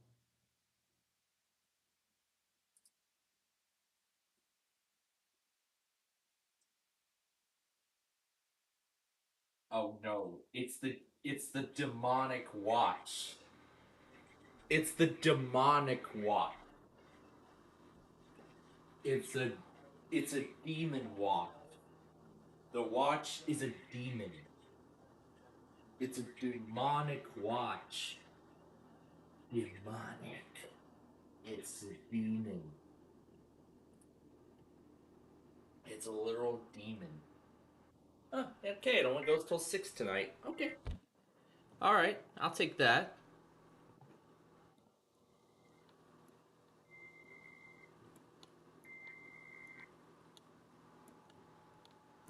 S6: Oh no, it's the demonic watch. It's the demonic watch. It's a demon watch. The watch is a demon. It's a demonic watch. Demonic. It's a demon. It's a literal demon. Oh, okay, it only goes till 6 tonight. Okay. Alright, I'll take that.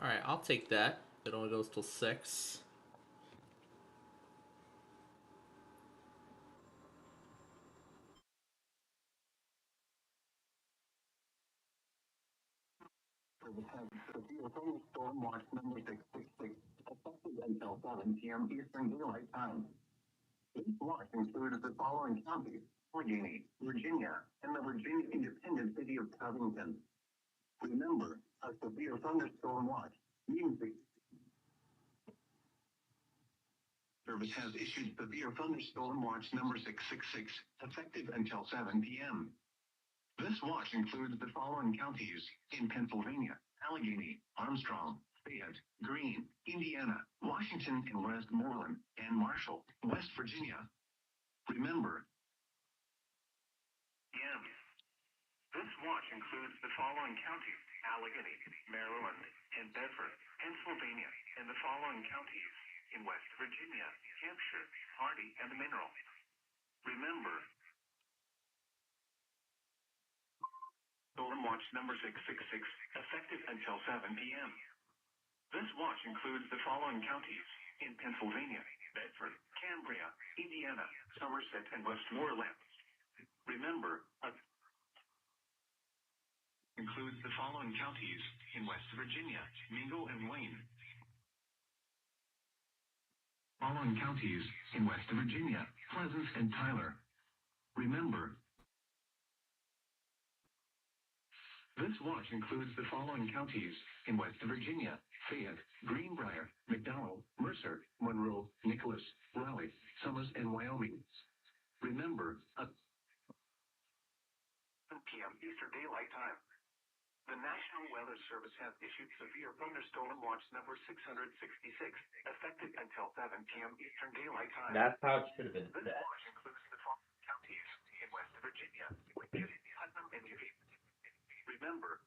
S6: Alright, I'll take that. It only goes till 6.
S2: Storm watch number 666, effective until 7 p.m. Eastern Daylight Time. This watch includes the following counties: Allegheny, Virginia, and the Virginia independent city of Covington. Remember, a severe thunderstorm watch means the service has issued severe thunderstorm watch number 666, effective until 7 p.m. This watch includes the following counties in Pennsylvania: Allegheny, Armstrong, Fayette, Greene, Indiana, Washington and Westmoreland, and Marshall, West Virginia. Remember, PM. This watch includes the following counties: Allegheny, Maryland, and Bedford, Pennsylvania, and the following counties in West Virginia, Hampshire, Hardee, and Mineral. Remember, Storm watch number 666, effective until 7 p.m. This watch includes the following counties in Pennsylvania: Bedford, Cambria, Indiana, Somerset, and Westmoreland. Remember, includes the following counties in West Virginia: Mingo and Wayne. Following counties in West Virginia: Pleasant and Tyler. Remember, this watch includes the following counties in West Virginia: Fayette, Greenbrier, McDowell, Mercer, Monroe, Nicholas, Raleigh, Summers, and Wyoming. Remember, 7 p.m. Eastern Daylight Time. The National Weather Service has issued severe thunderstorm watch number 666, effective until 7 p.m. Eastern Daylight Time.
S1: That's how it should have been
S2: This
S1: set.
S2: watch includes the following counties in West Virginia: Putnam and Union. Remember,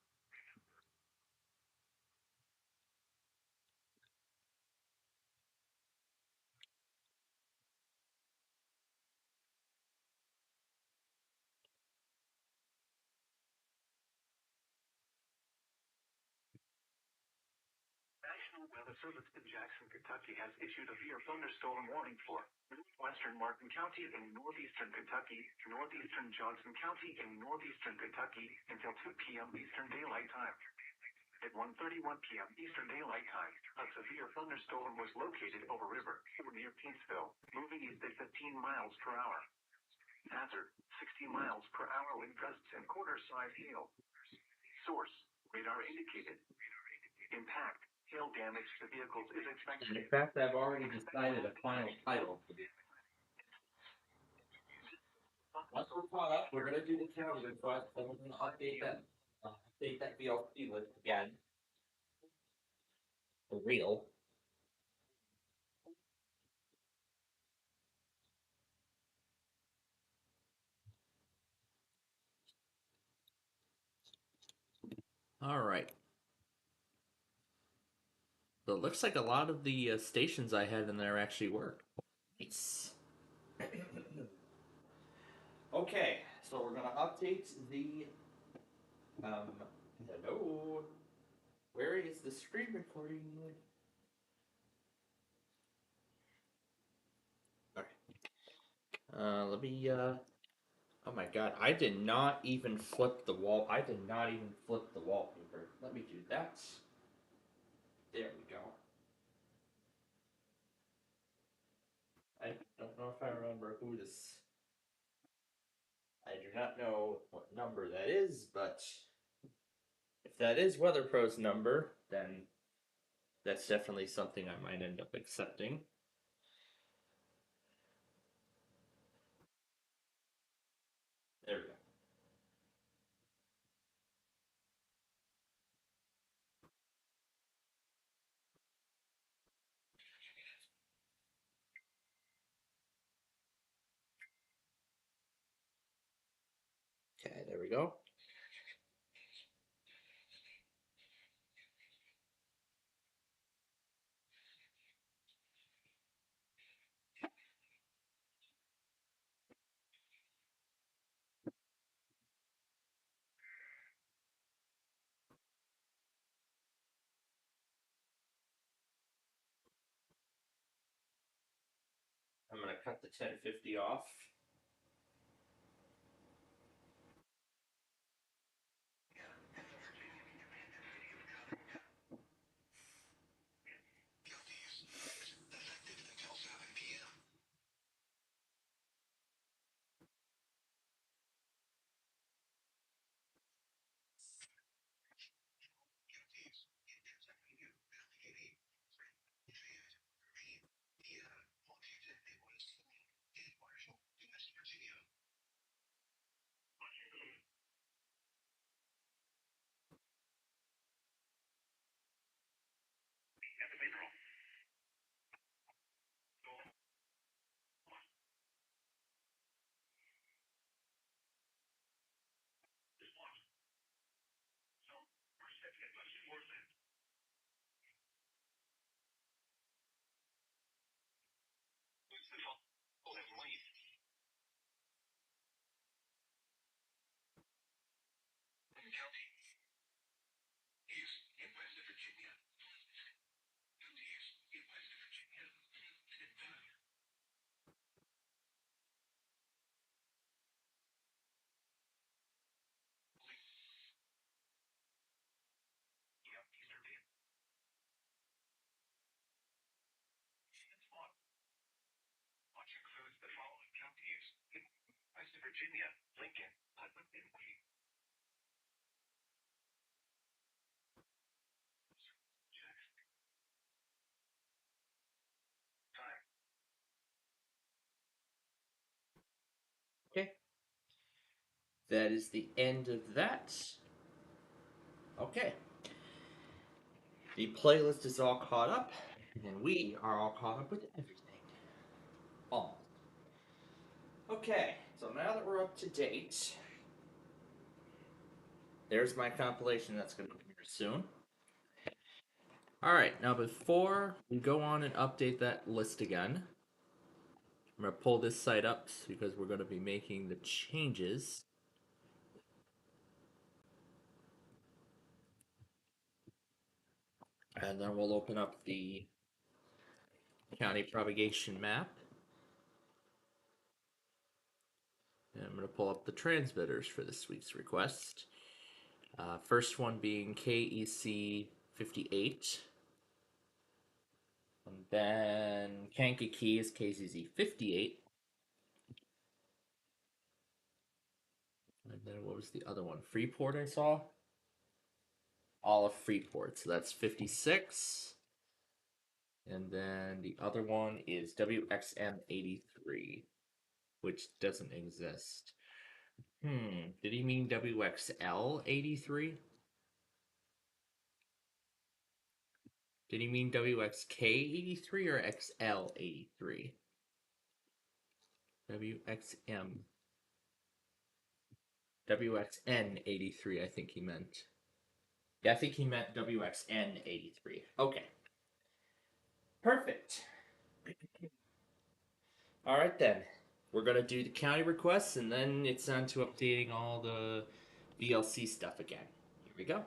S2: National Weather Service in Jackson, Kentucky has issued a severe thunderstorm warning for northwestern Martin County and northeastern Kentucky, northeastern Johnson County, and northeastern Kentucky until 2 p.m. Eastern Daylight Time. At 1:31 p.m. Eastern Daylight Time, a severe thunderstorm was located over river or near Paintsville, moving east at 15 miles per hour. Hazard, 60 miles per hour with gusts and quarter-size hail. Source, radar indicated. Impact, hail damage to vehicles is expected.
S6: In fact, I've already decided a final title. Once we're caught up, we're gonna do the county request, and we're gonna update that VLC list again. For real. All right. So it looks like a lot of the stations I had in there actually work. Nice. Okay, so we're gonna update the. Hello. Where is the screen recording? Alright. Let me. Oh my god, I did not even flip the wall. I did not even flip the wallpaper. Let me do that. There we go. I don't know if I remember who this. I do not know what number that is, but if that is WeatherPro's number, then that's definitely something I might end up accepting. There we go. Okay, there we go. I'm gonna cut the 1050 off.
S2: Which includes the following counties: West Virginia, Lincoln, Putnam, and Wayne. Time.
S6: Okay. That is the end of that. Okay. The playlist is all caught up, and we are all caught up with everything. Almost. Okay, so now that we're up to date, there's my compilation that's going to be here soon. Alright, now before we go on and update that list again, I'm going to pull this site up because we're going to be making the changes. And then we'll open up the county propagation map. And I'm going to pull up the transmitters for this week's request. First one being KEC 58. And then Kankakee is KZZ 58. And then what was the other one? Freeport, I saw. All of Freeport. So that's 56. And then the other one is WXM83, which doesn't exist. Did he mean WXL83? Did he mean WXK83 or XL83? WXM. WXN83, I think he meant. Yeah, I think he meant WXN83. Okay. Perfect. Alright then. We're gonna do the county requests and then it's on to updating all the VLC stuff again. Here we go.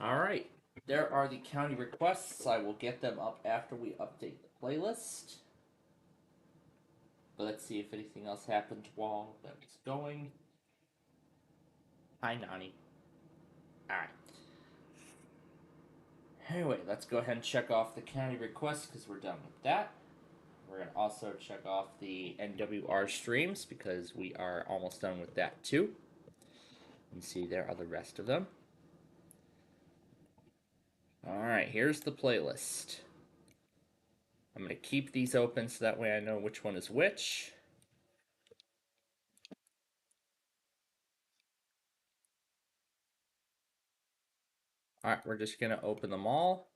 S6: Alright, there are the county requests. I will get them up after we update the playlist. But let's see if anything else happened while that was going. Hi, Nani. Alright. Anyway, let's go ahead and check off the county requests because we're done with that. We're going to also check off the NWR streams because we are almost done with that too. And see, there are the rest of them. Alright, here's the playlist. I'm going to keep these open so that way I know which one is which. Alright, we're just going to open them all.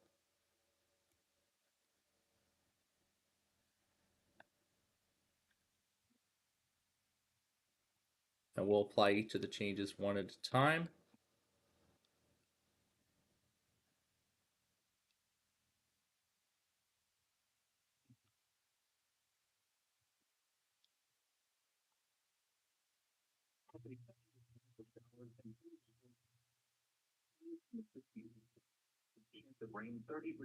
S6: And we'll apply each of the changes one at a time.
S2: The rain 30%.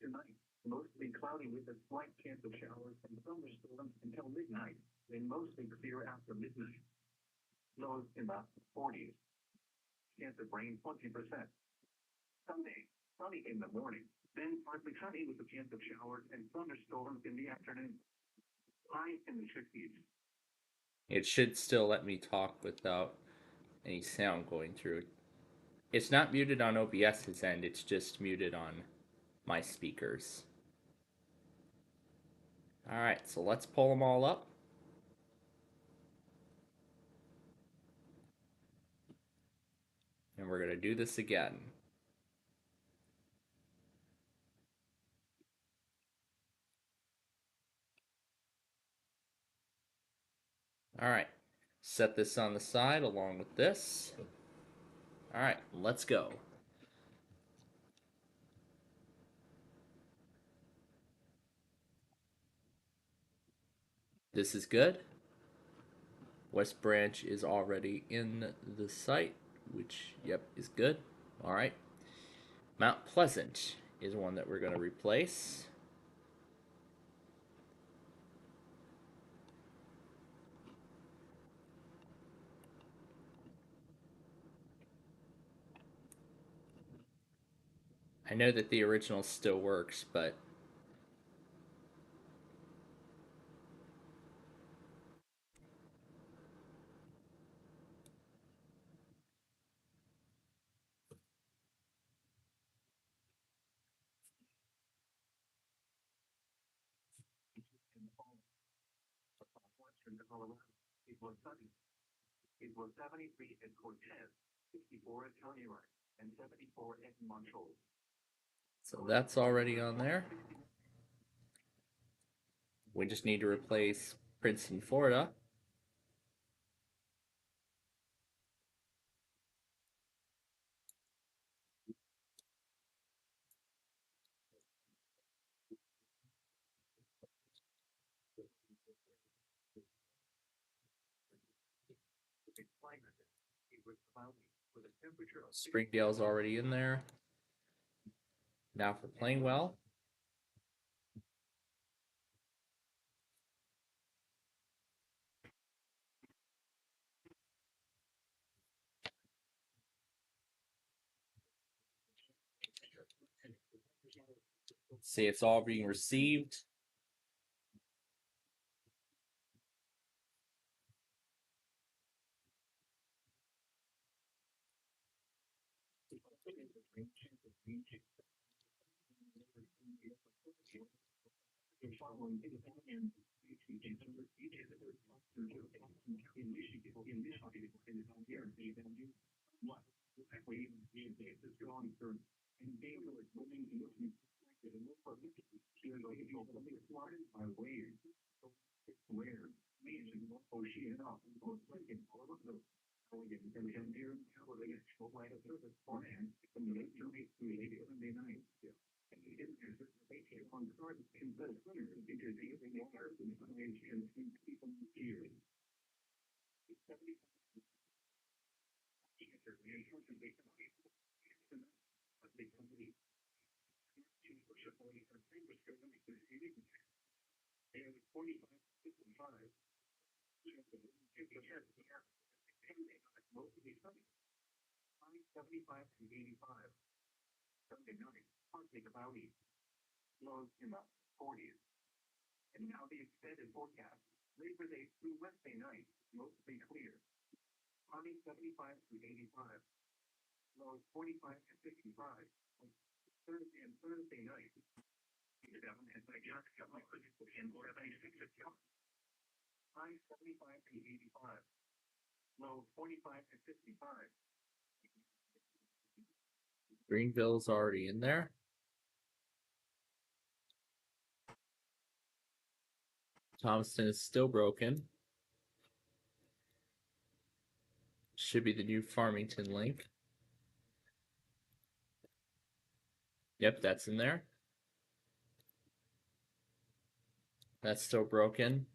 S2: Tonight, mostly cloudy with a slight chance of showers and thunderstorms until midnight, then mostly clear after midnight. Lows in the 40s. Chance of rain 20%. Sunday, sunny in the morning, then partly sunny with a chance of showers and thunderstorms in the afternoon. High in the 60s.
S6: It should still let me talk without any sound going through. It's not muted on OBS's end, it's just muted on my speakers. Alright, so let's pull them all up. And we're going to do this again. Alright, set this on the side along with this. Alright, let's go. This is good. West Branch is already in the site, which, yep, is good. Alright. Mount Pleasant is one that we're going to replace. I know that the original still works, but
S2: Western Colorado, it was sunny. It was 73 at Cortez, 64 at Telluride, and 74 at Montrose.
S6: so that's already on there. We just need to replace Princeton, Florida. Springdale's already in there. Now for Plainwell. See, it's all being received.
S2: Sunday night, partly cloudy. Lows in the 40s. And now the extended forecast. Labor Day through Wednesday night, mostly clear. High 75 to 85. Lows 45 to 65. Thursday and Thursday night. 7 and by Jack and 76 at John. High 75 to 85. Low 45 to 65.
S6: Greenville's already in there. Thomaston is still broken. Should be the new Farmington link. Yep, that's in there. That's still broken.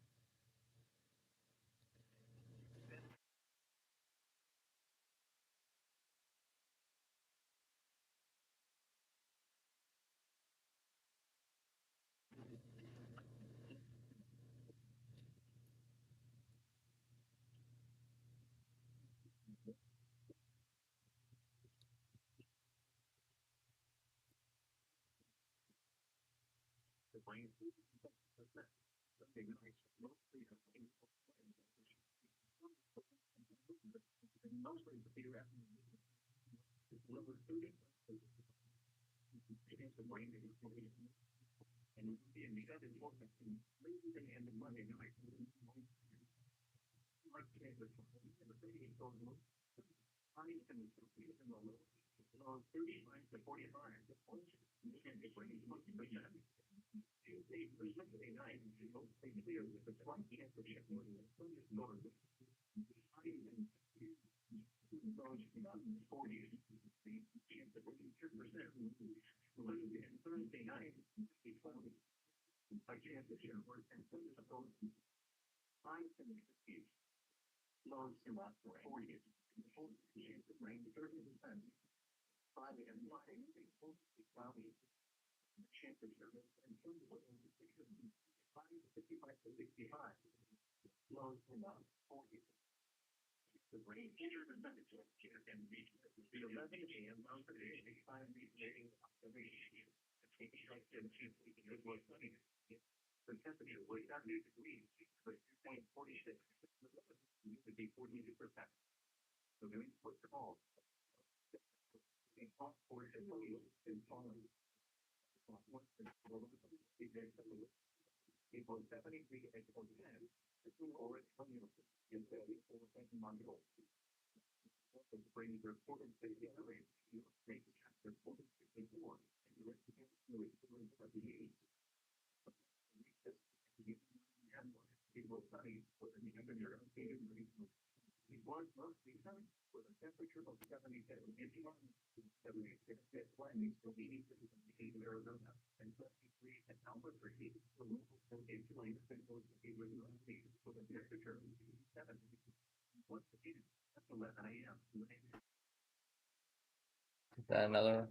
S6: Is that another?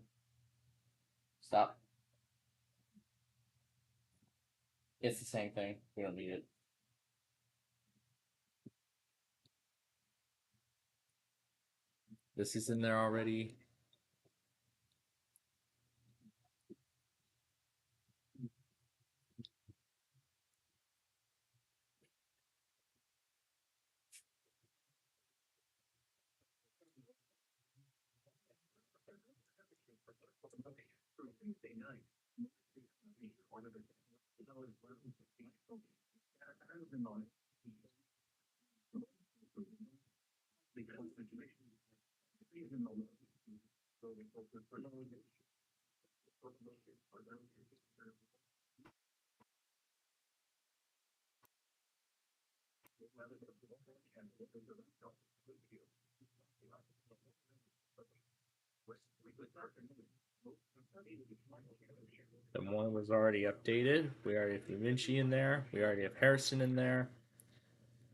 S6: Stop. It's the same thing. We don't need it. This is in there already. The one was already updated. We already have Da Vinci in there. We already have Harrison in there.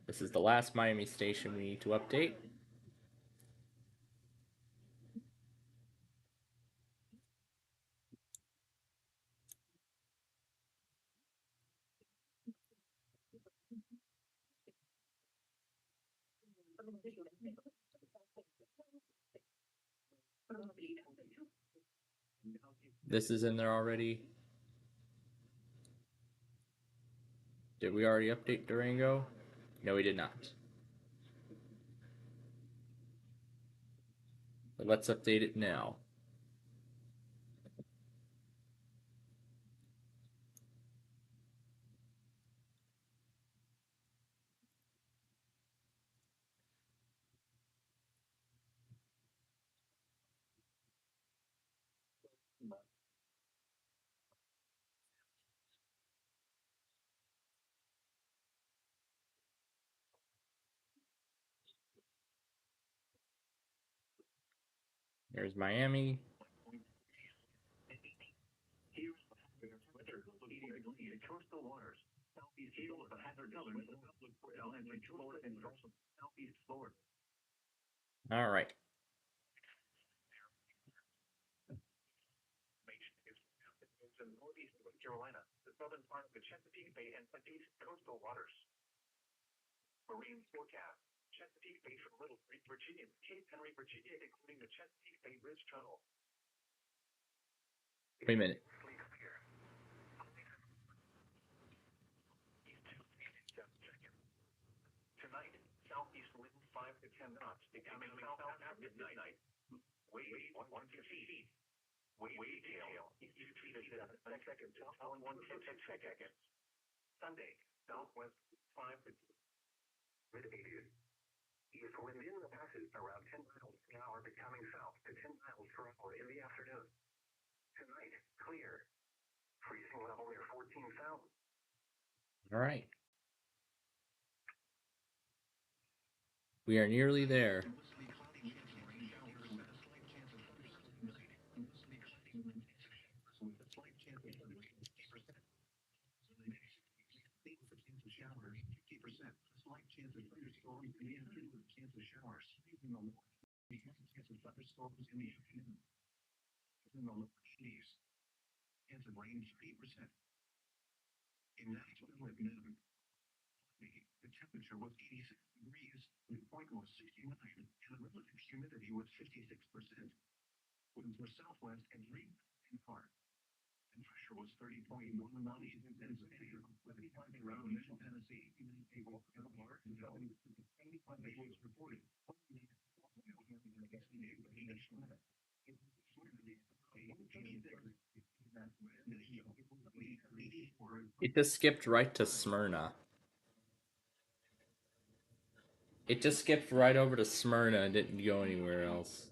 S6: This is the last Miami station we need to update. This is in there already. Did we already update Durango? No, we did not. But let's update it now. There's Miami.
S2: Coastal waters, southeast Florida, hazard colors, public Portal and Florida and southeast Florida.
S6: All right.
S2: In northeast North Carolina, the southern part of the Chesapeake Bay and southeast coastal waters. Marine forecast: Chesapeake Bay from Little Creek, Virginia, to Cape Henry, Virginia, including the Chesapeake Bay Bridge Tunnel.
S6: Wait a minute.
S2: Tonight, southeast wind 5 to 10 knots, becoming south after midnight. Wave 1 to feet. Wave tail east 2 to 7 seconds, south 1 to 10 seconds. Sunday, southwest 5 to mid-80s. East wind in the passes around 10 miles per hour, becoming south to 10 miles per hour in the afternoon. Tonight, clear. Freezing level near 14,000.
S6: All right. We are nearly there.
S2: In Nashville at noon, the temperature was 86 degrees, the point was 69, and the relative humidity was 56%. Winds were southwest and 3 in part. And pressure was 30.1 knots in Pennsylvania, with a high around Middle Tennessee. A volcano was reported.
S6: It just skipped right to Smyrna. It just skipped right over to Smyrna and didn't go anywhere else.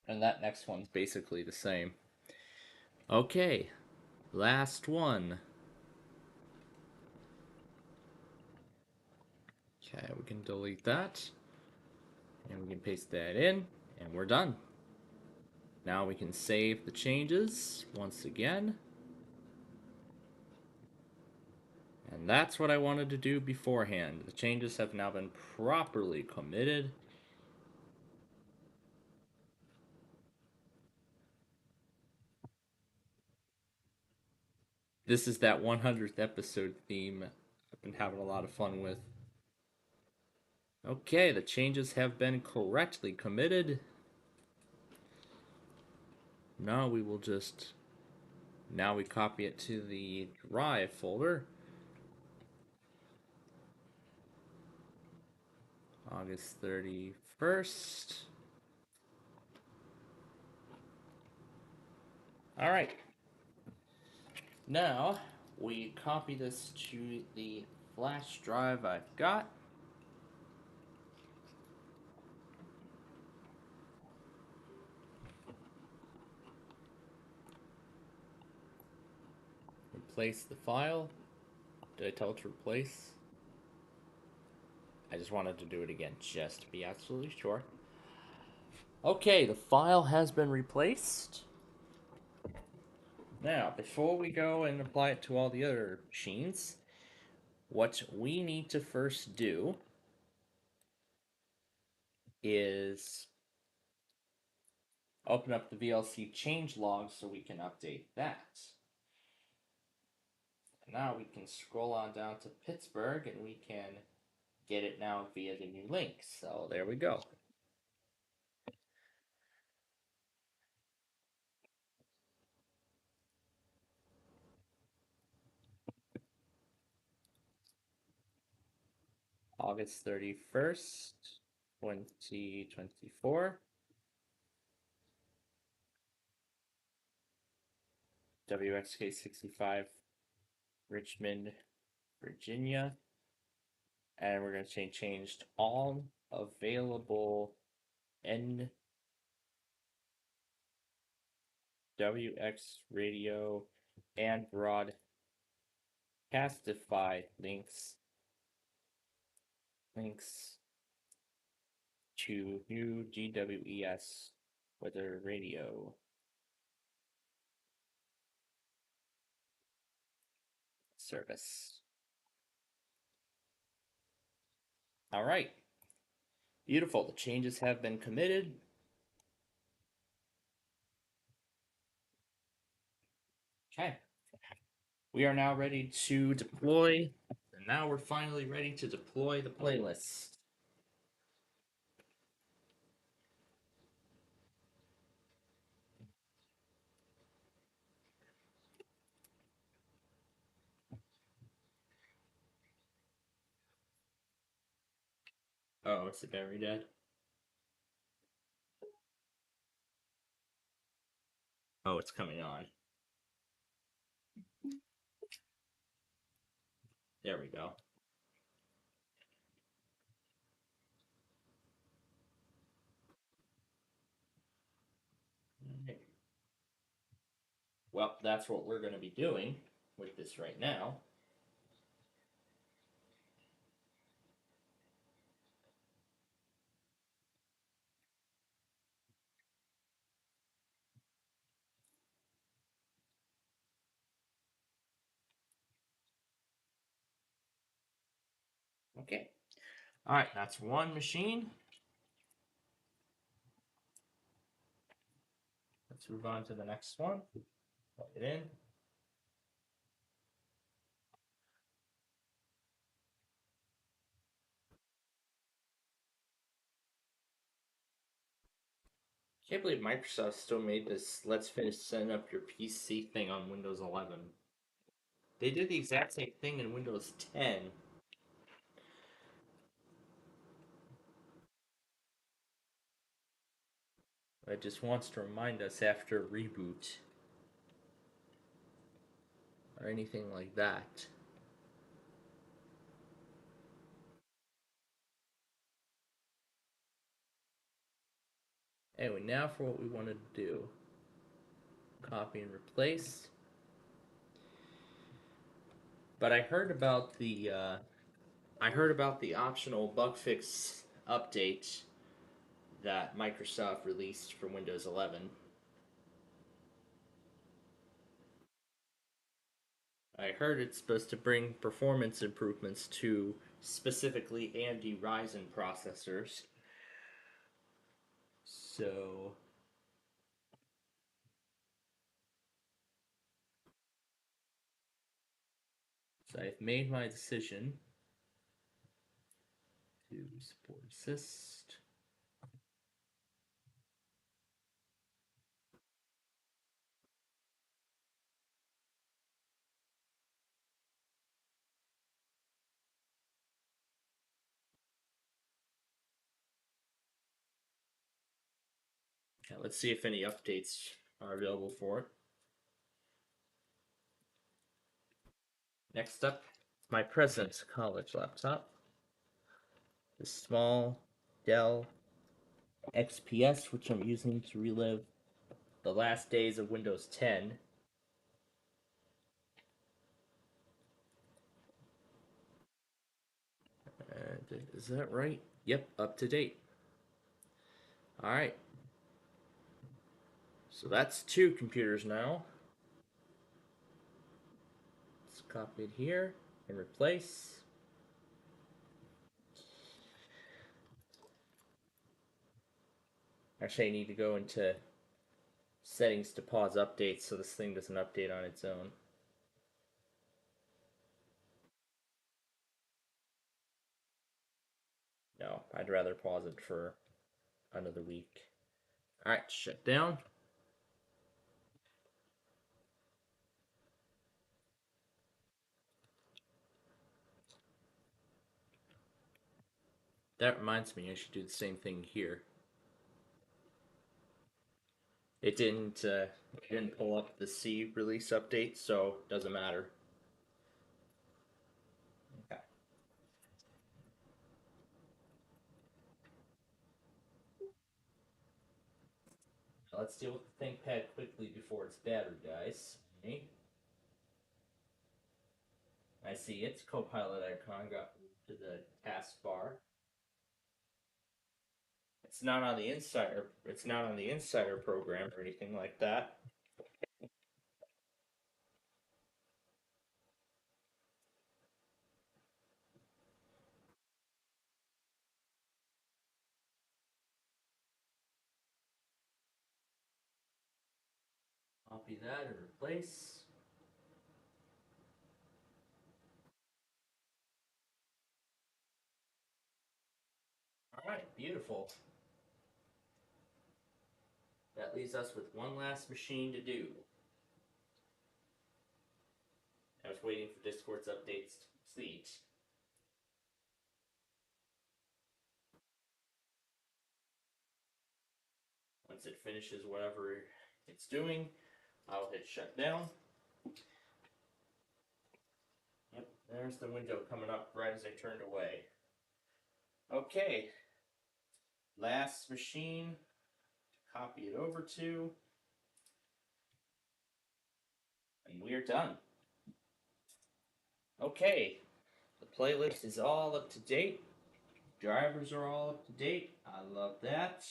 S6: And that next one's basically the same. Okay, last one. Okay, we can delete that. And we can paste that in, and we're done. Now we can save the changes once again. And that's what I wanted to do beforehand. The changes have now been properly committed. This is that 100th episode theme I've been having a lot of fun with. Okay, the changes have been correctly committed. Now we will just... Now we copy it to the Drive folder. August 31st. Alright. Now, we copy this to the flash drive I've got. replace the file. Did I tell it to replace? I just wanted to do it again, just to be absolutely sure. Okay, the file has been replaced. Now, before we go and apply it to all the other machines, what we need to first do is open up the VLC change log so we can update that. And now we can scroll on down to Pittsburgh and we can get it now via the new link. So there we go. August 31st, 2024. WXK65, Richmond, Virginia. And we're going to change all available NWX radio and broadcastify links to new GWES weather radio service. All right. Beautiful. The changes have been committed. Okay. We are now ready to deploy. And now we're finally ready to deploy the playlist. Oh, is the battery dead? Oh, it's coming on. There we go. Okay. Well, that's what we're going to be doing with this right now. Okay. All right, that's one machine. Let's move on to the next one. Plug it in. Can't believe Microsoft still made this let's finish setting up your PC thing on Windows 11. They did the exact same thing in Windows 10. It just wants to remind us after reboot or anything like that. Anyway, now for what we want to do. Copy and replace. But I heard about the optional bug fix update that Microsoft released for Windows 11. I heard it's supposed to bring performance improvements to specifically AMD Ryzen processors. So I've made my decision to support assist. Okay, let's see if any updates are available for it. Next up, my President's College laptop. The small Dell XPS, which I'm using to relive the last days of Windows 10. Is that right? Yep, up to date. Alright. So that's 2 computers now. Let's copy it here and replace. Actually, I need to go into settings to pause updates so this thing doesn't update on its own. No, I'd rather pause it for another week. Alright, shut down. That reminds me, I should do the same thing here. It didn't pull up the C release update, so doesn't matter. Okay. Now let's deal with the ThinkPad quickly before it's battery dies. Okay. I see its Copilot icon got moved to the taskbar. It's not on the Insider. It's not on the Insider program or anything like that. Copy that and replace. Alright, beautiful. That leaves us with one last machine to do. I was waiting for Discord's updates to complete. Once it finishes whatever it's doing, I'll hit shut down. Yep, there's the window coming up right as I turned away. Okay, last machine to copy it over to, and we're done. Okay, the playlist is all up to date. Drivers are all up to date. I love that.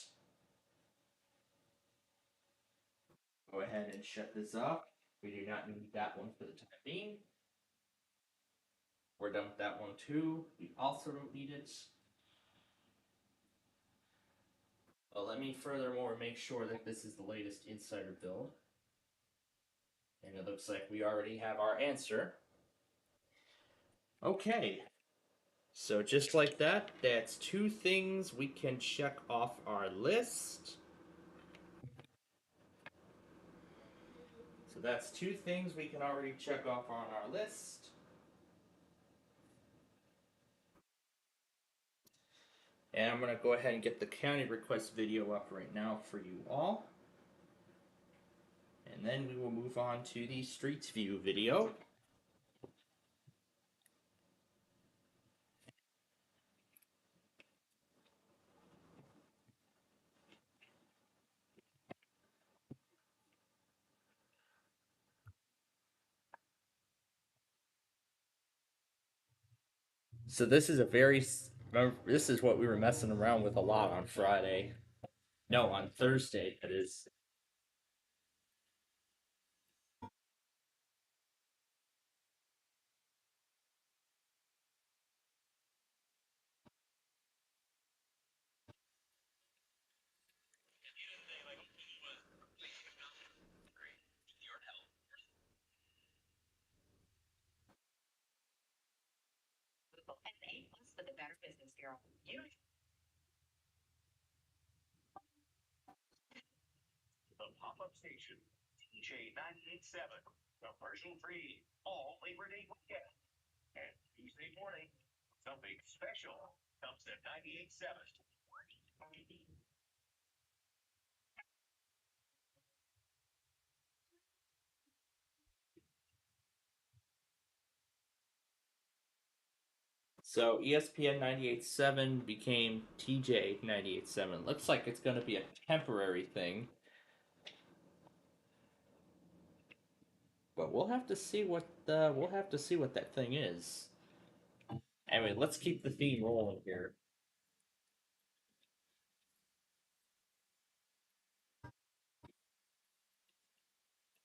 S6: Go ahead and shut this off. We do not need that one for the time being. We're done with that one too. We also don't need it. Well, let me furthermore make sure that this is the latest Insider build. And it looks like we already have our answer. Okay. So just like that, that's 2 things we can check off our list. So that's 2 things we can already check off on our list. And I'm going to go ahead and get the county request video up right now for you all. And then we will move on to the Streets View video. So this is this is what we were messing around with a lot on Friday. No, on Thursday, that is.
S2: The pop-up station, TJ 98.7, commercial free, all Labor Day weekend. And Tuesday morning, something special comes to 98.7.
S6: So ESPN 98.7 became TJ 98.7. Looks like it's going to be a temporary thing. But we'll have to see what that thing is.
S1: Anyway, let's keep the theme rolling here.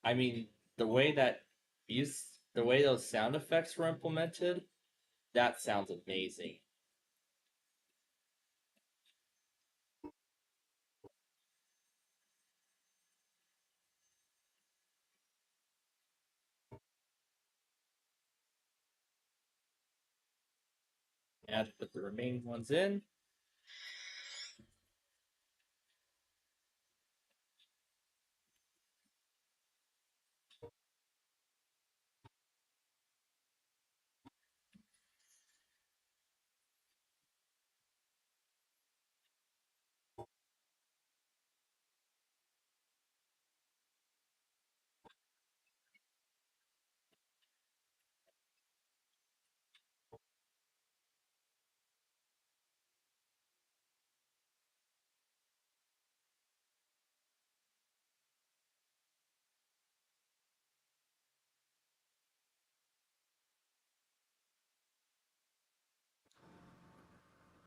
S1: I mean, the way that the way those sound effects were implemented, that sounds amazing. And put the remaining ones in.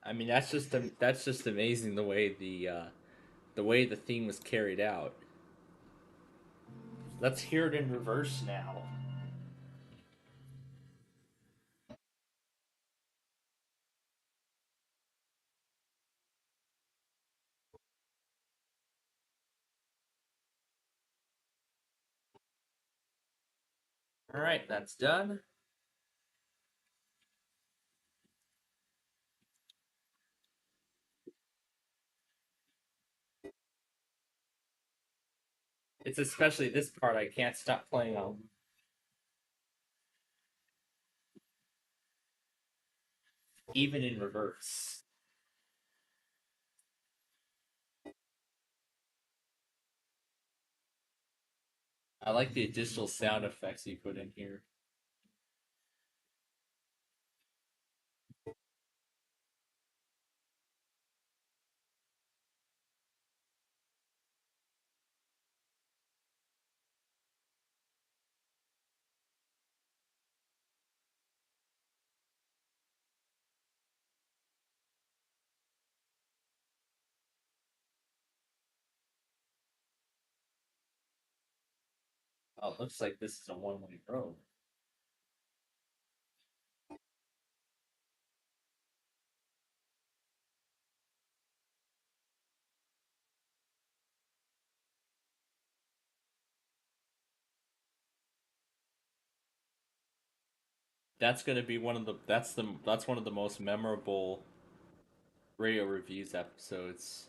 S1: I mean, that's just amazing the way the theme was carried out. Let's hear it in reverse now. All right, that's done. It's especially this part I can't stop playing on. Even in reverse. I like the additional sound effects you put in here. Oh, it looks like this is a one-way road. That's gonna be one of the that's one of the most memorable radio reviews episodes.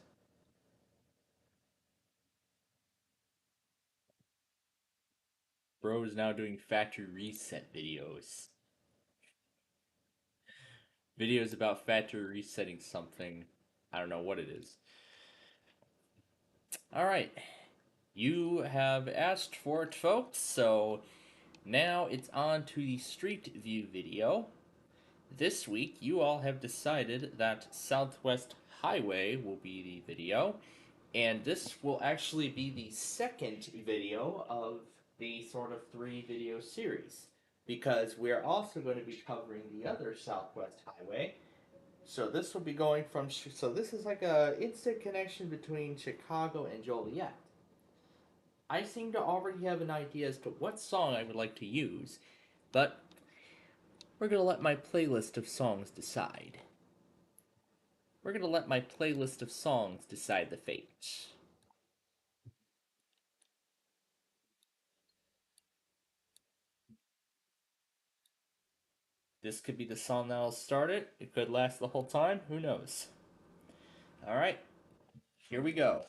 S1: Bro is now doing factory reset videos. Videos about factory resetting something. I don't know what it is. Alright. You have asked for it, folks, so now it's on to the Street View video. This week, you all have decided that Southwest Highway will be the video, and this will actually be the second video of the sort of 3 video series, because we're also going to be covering the other Southwest Highway. So this will be going from, so this is like a instant connection between Chicago and Joliet. I seem to already have an idea as to what song I would like to use, but we're going to let my playlist of songs decide. We're going to let my playlist of songs decide the fate. This could be the song that'll start it. It could last the whole time. Who knows? Alright, here we go.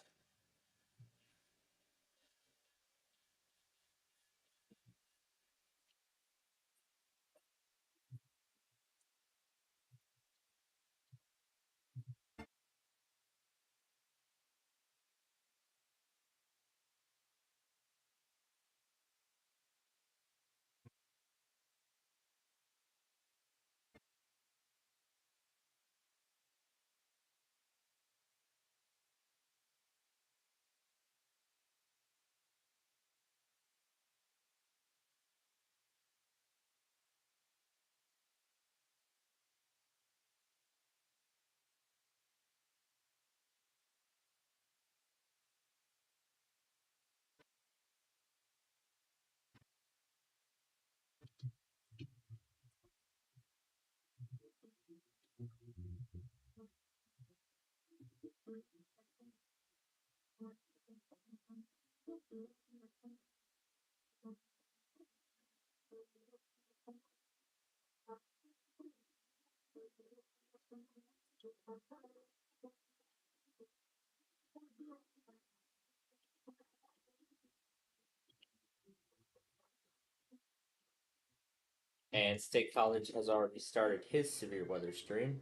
S1: And State College has already started his severe weather stream.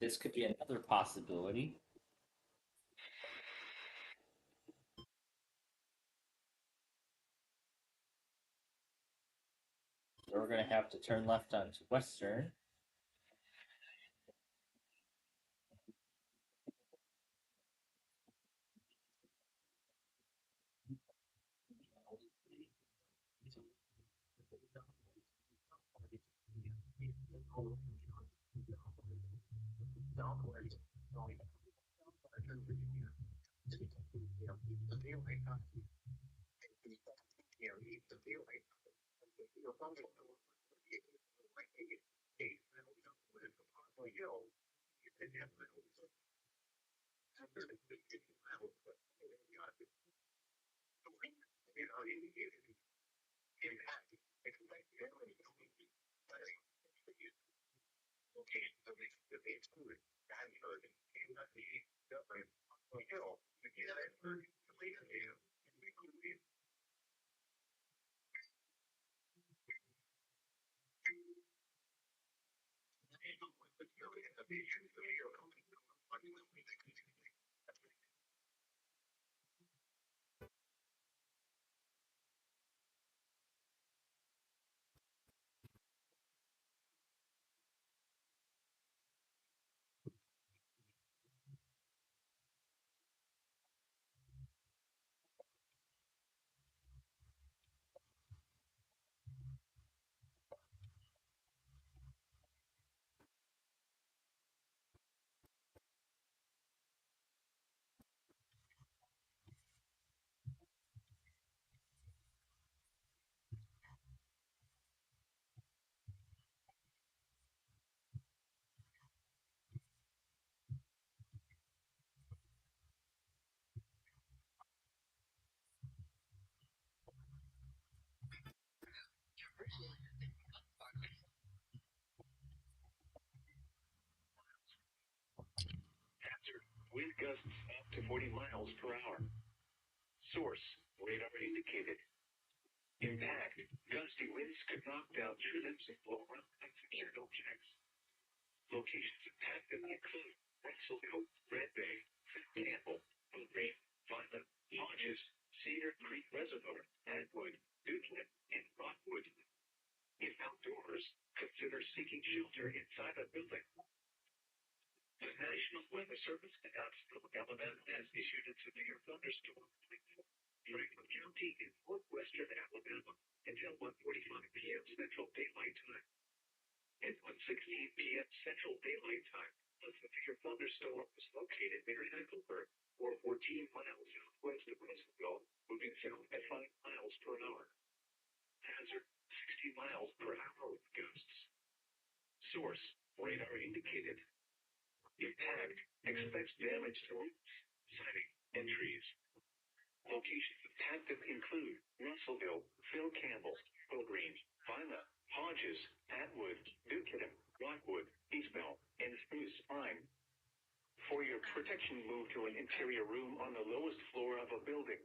S1: This could be another possibility. So we're going to have to turn left onto Western.
S2: Hazard, wind gusts up to 40 miles per hour. Source, radar indicated. Impact, gusty winds could knock down trees and blow around unsecured objects. Locations impacted include Russellville, Red Bay, Campbell, Green, Fonda, Hodges, Cedar Creek Reservoir, Atwood, Dukeland, and Rockwood. If outdoors, consider seeking shelter inside a building. The National Weather Service announced that Alabama has issued a severe thunderstorm Franklin County in northwestern Alabama until 1:45 p.m. Central Daylight Time. At 1:16 p.m. Central Daylight Time, a severe thunderstorm was located near Hackleburg, or 14 miles southwest of Russellville, moving south at 5 miles per hour. Hazard, 60 miles per hour with gusts. Source, radar indicated. Impact, expects damage to roofs, siding, and trees. Locations impacted include Russellville, Phil Campbell, Green, Vina, Hodges, Atwood, Dukeland, Rockwood, Eastbell, and Spruce Pine. For your protection, move to an interior room on the lowest floor of a building.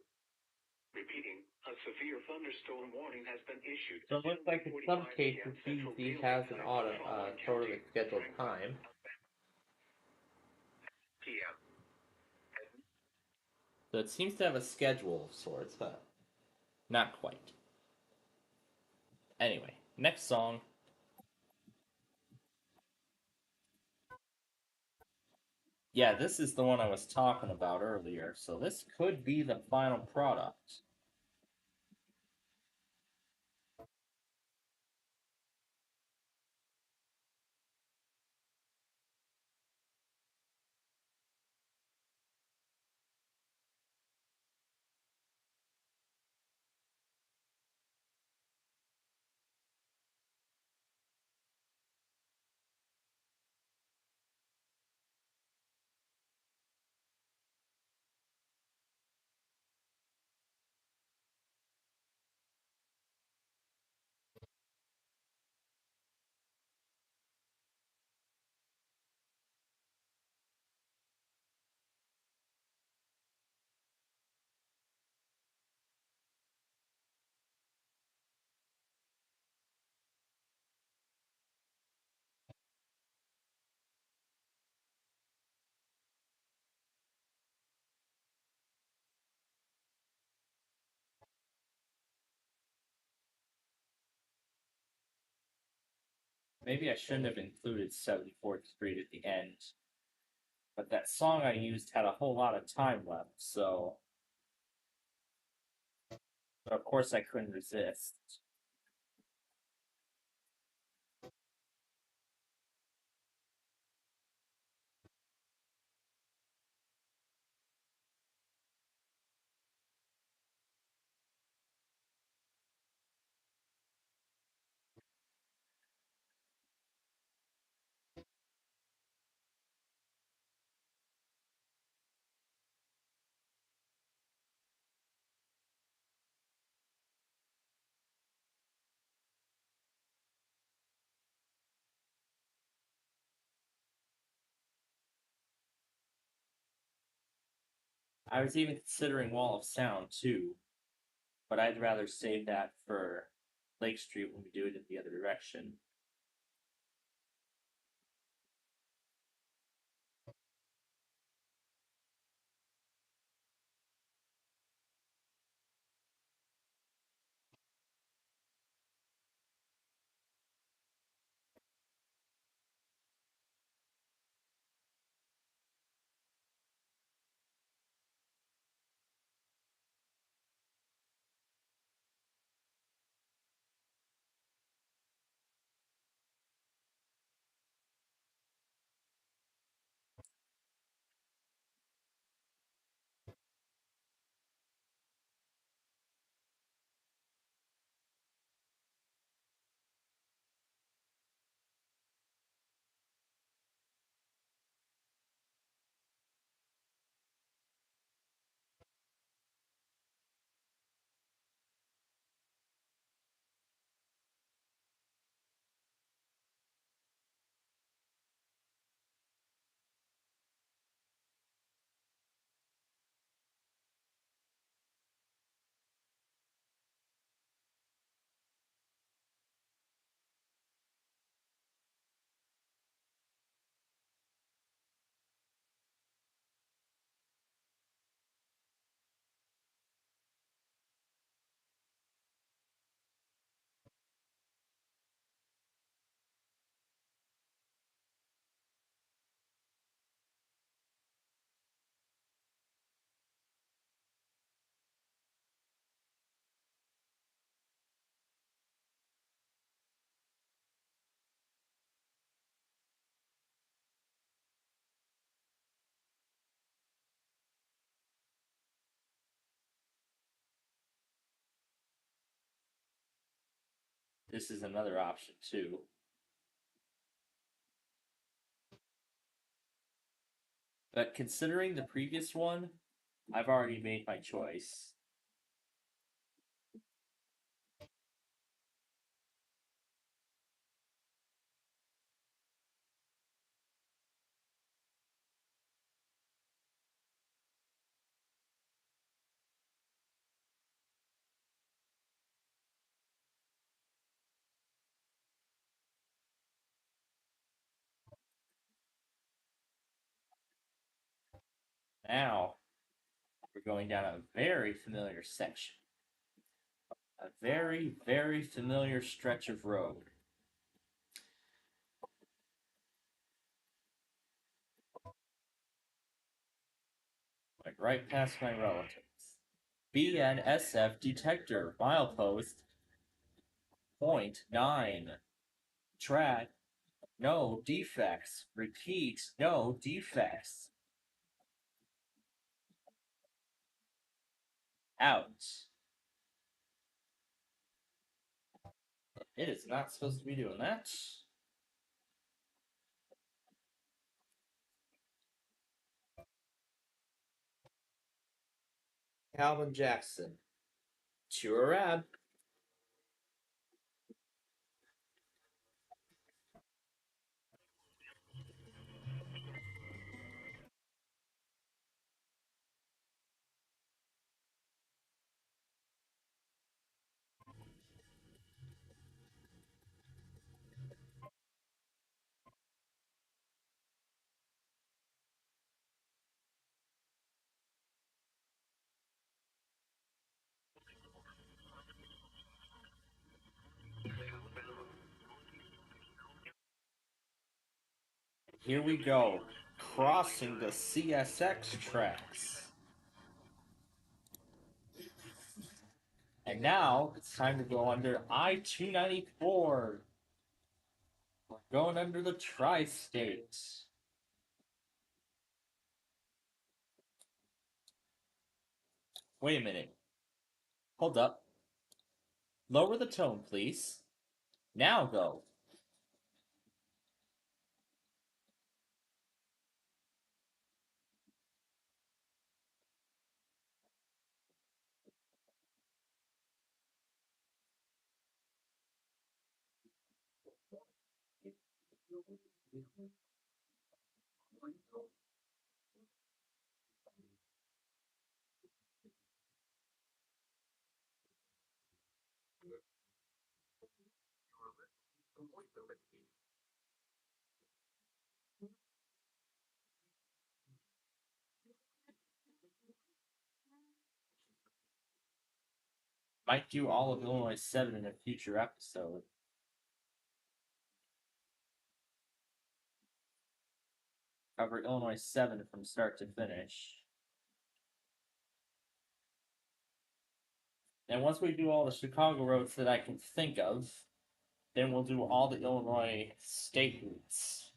S2: Repeating, a severe thunderstorm warning has been issued.
S1: So it looks like in some cases he has an sort of a scheduled time.
S2: PM.
S1: So it seems to have a schedule of sorts, but not quite. Anyway, next song. Yeah, this is the one I was talking about earlier, so this could be the final product. Maybe I shouldn't have included 74th Street at the end. But that song I used had a whole lot of time left, so of course I couldn't resist. I was even considering Wall of Sound too, but I'd rather save that for Lake Street when we do it in the other direction. This is another option too. But considering the previous one, I've already made my choice. Now, we're going down a very familiar section. A very, very familiar stretch of road. Went right past my relatives. BNSF detector, milepost, .9. Track, no defects. Repeat, no defects. Out. It is not supposed to be doing that. Calvin Jackson. To Arab. here we go, crossing the CSX tracks. And now it's time to go under I-294. We're going under the tri-state. Wait a minute. Hold up. Lower the tone, please. Now go. Might do all of Illinois 7 in a future episode. Cover Illinois 7 from start to finish. And once we do all the Chicago roads that I can think of, then we'll do all the Illinois state routes.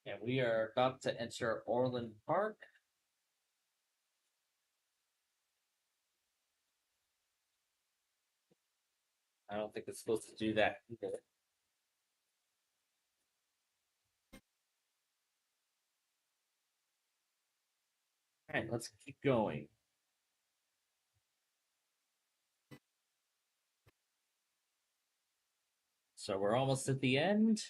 S1: And we are about to enter Orland Park. I don't think it's supposed to do that either. Alright, let's keep going. So we're almost at the end.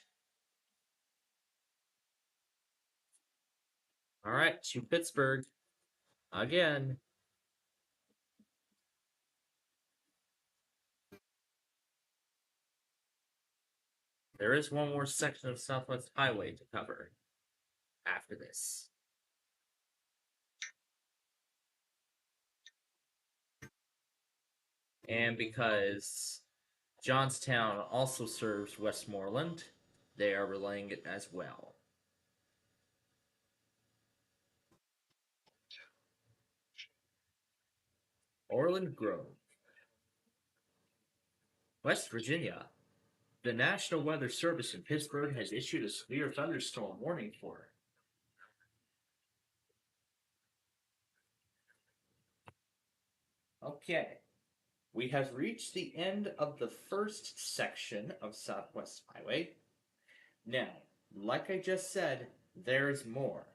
S1: Alright, to Pittsburgh. Again. There is one more section of Southwest Highway to cover after this. And because Johnstown also serves Westmoreland, they are relaying it as well. Orland Grove. West Virginia. The National Weather Service in Pittsburgh has issued a severe thunderstorm warning for. Okay. We have reached the end of the first section of Southwest Highway. Now, like I just said, there's more.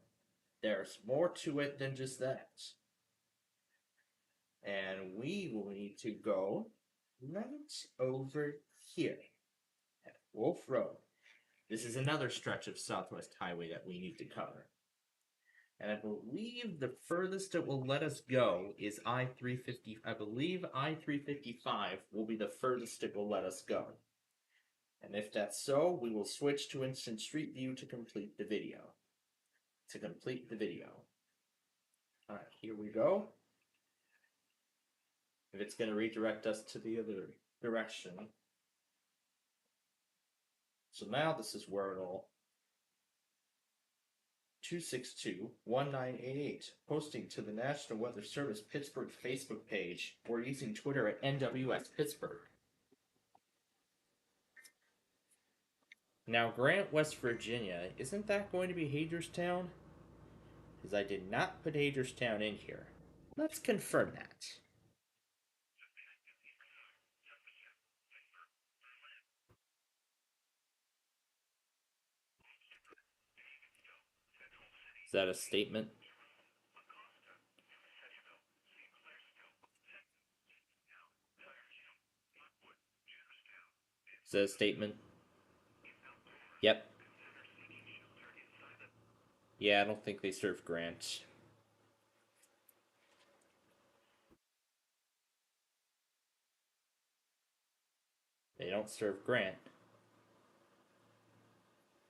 S1: There's more to it than just that. And we will need to go right over here at Wolf Road. This is another stretch of Southwest Highway that we need to cover. And I believe the furthest it will let us go is I-350. I believe I-355 will be the furthest it will let us go. And if that's so, we will switch to Instant Street View to complete the video. Alright, here we go. If it's going to redirect us to the other direction. So now this is where it'll 262-1988, posting to the National Weather Service Pittsburgh Facebook page, or using Twitter at NWS Pittsburgh. Now, Grant, West Virginia, isn't that going to be Hagerstown? Because I did not put Hagerstown in here. Let's confirm that. Is that a statement? Is that a statement? Yep. Yeah, I don't think they serve Grant. They don't serve Grant.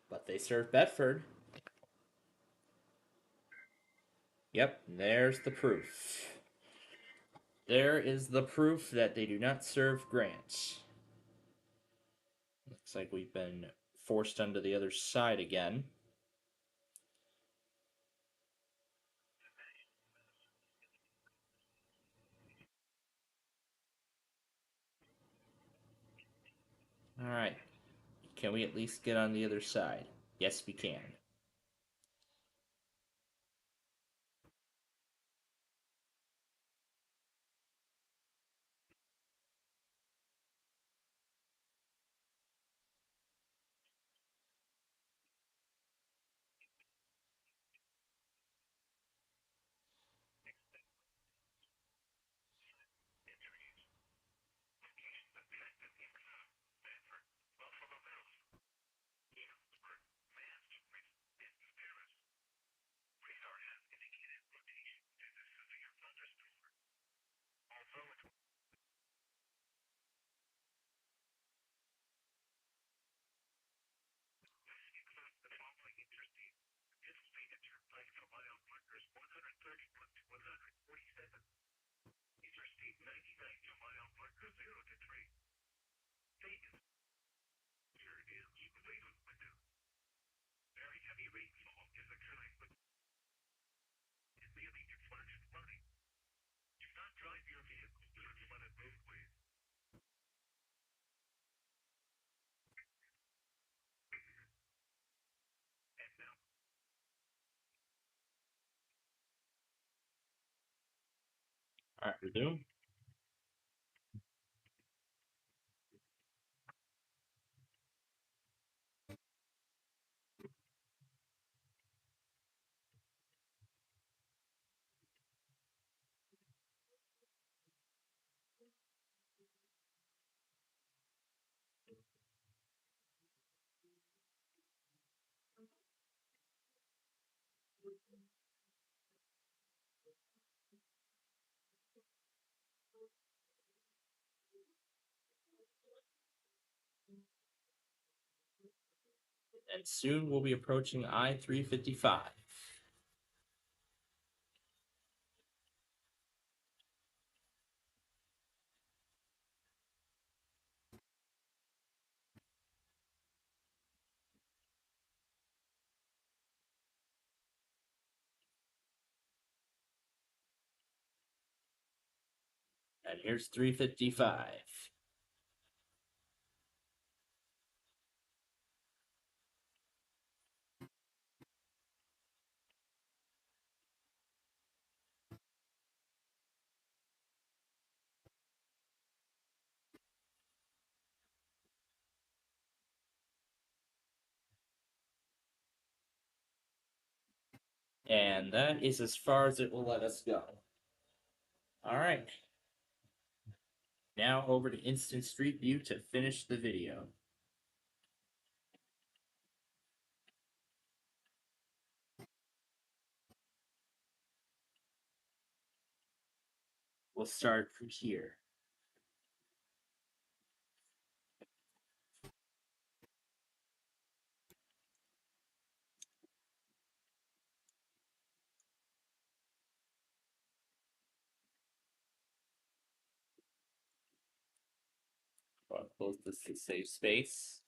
S1: But they serve Bedford. Yep, there's the proof. There is the proof that they do not serve Grant. Looks like we've been forced onto the other side again. Alright. Can we at least get on the other side? Yes, we can. Alright, resume. And soon we'll be approaching I-355. And here's 355. And that is as far as it will let us go. Alright. Now over to Instant Street View to finish the video. We'll start from here. I'll close this to save space.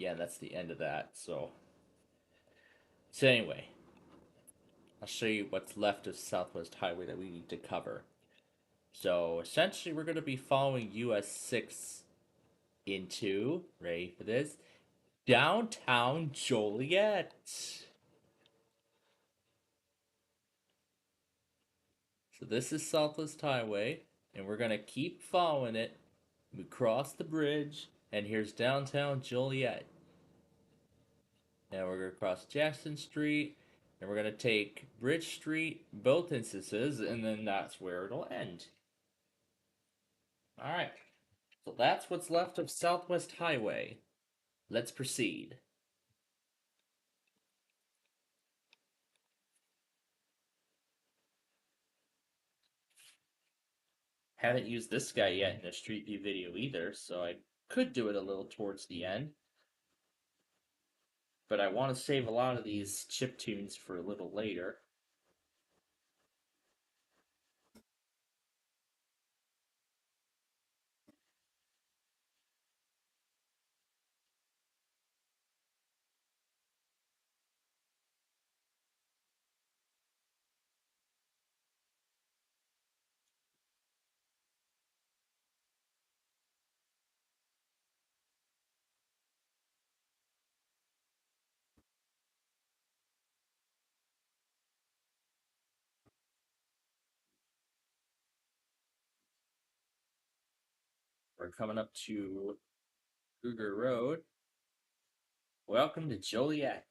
S6: yeah, that's the end of that. So anyway, I'll show you what's left of Southwest Highway that we need to cover. So essentially, we're going to be following US 6 into, ready for this, downtown Joliet. So this is Southwest Highway, and we're going to keep following it. We cross the bridge, and here's downtown Joliet. Now we're going to cross Jackson Street, and we're going to take Bridge Street, both instances, and then that's where it'll end. Alright, so that's what's left of Southwest Highway. Let's proceed. Haven't used this guy yet in a Street View video either, so I could do it a little towards the end. But I want to save a lot of these chip tunes for a little later. We're coming up to Cougar Road. Welcome to Joliet.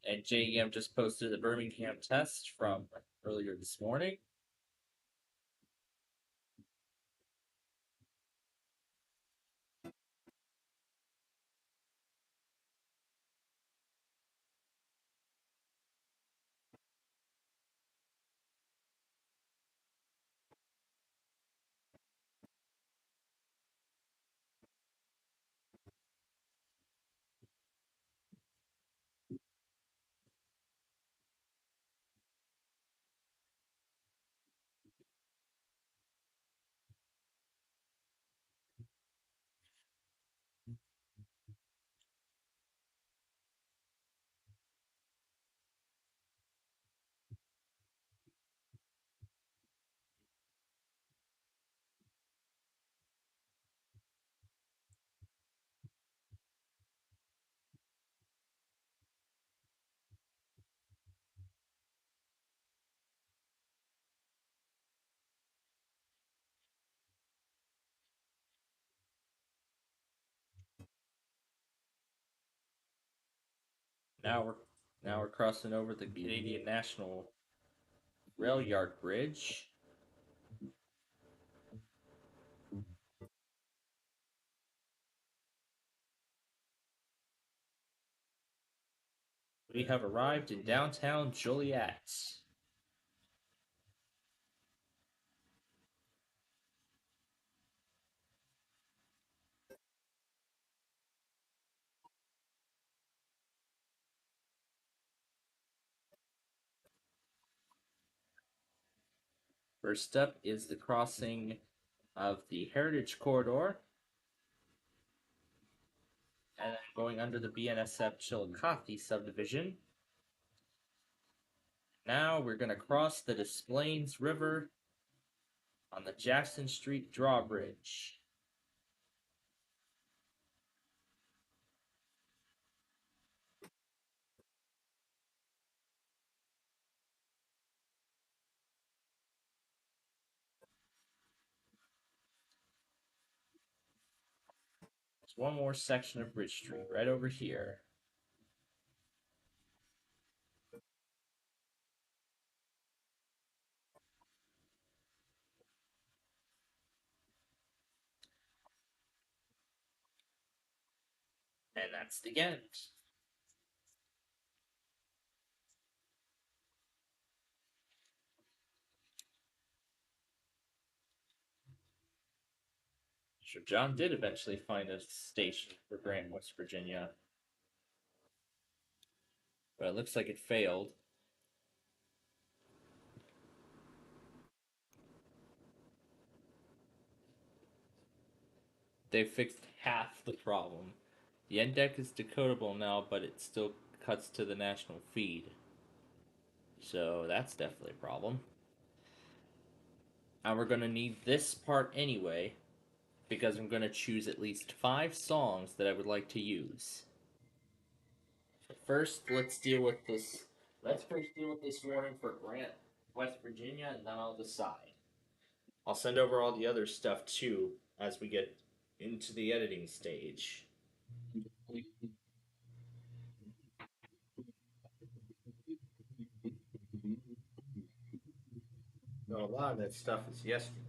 S6: And JEM just posted the Birmingham test from earlier this morning. Now we're crossing over the Canadian National Rail Yard Bridge. We have arrived in downtown Joliet. First up is the crossing of the Heritage Corridor, and then going under the BNSF Chillicothe subdivision. Now we're going to cross the Des Plaines River on the Jackson Street drawbridge. There's one more section of Bridge Street right over here. And that's the end.
S1: So John did eventually find a station for Grant, West Virginia. But it looks like it failed. They fixed half the problem. The end deck is decodable now, but it still cuts to the national feed. So that's definitely a problem. And we're going to need this part anyway, because I'm going to choose at least 5 songs that I would like to use. First, let's deal with this. Let's first deal with this warning for Grant, West Virginia, and then I'll decide. I'll send over all the other stuff too as we get into the editing stage. No, a lot of that stuff is yesterday.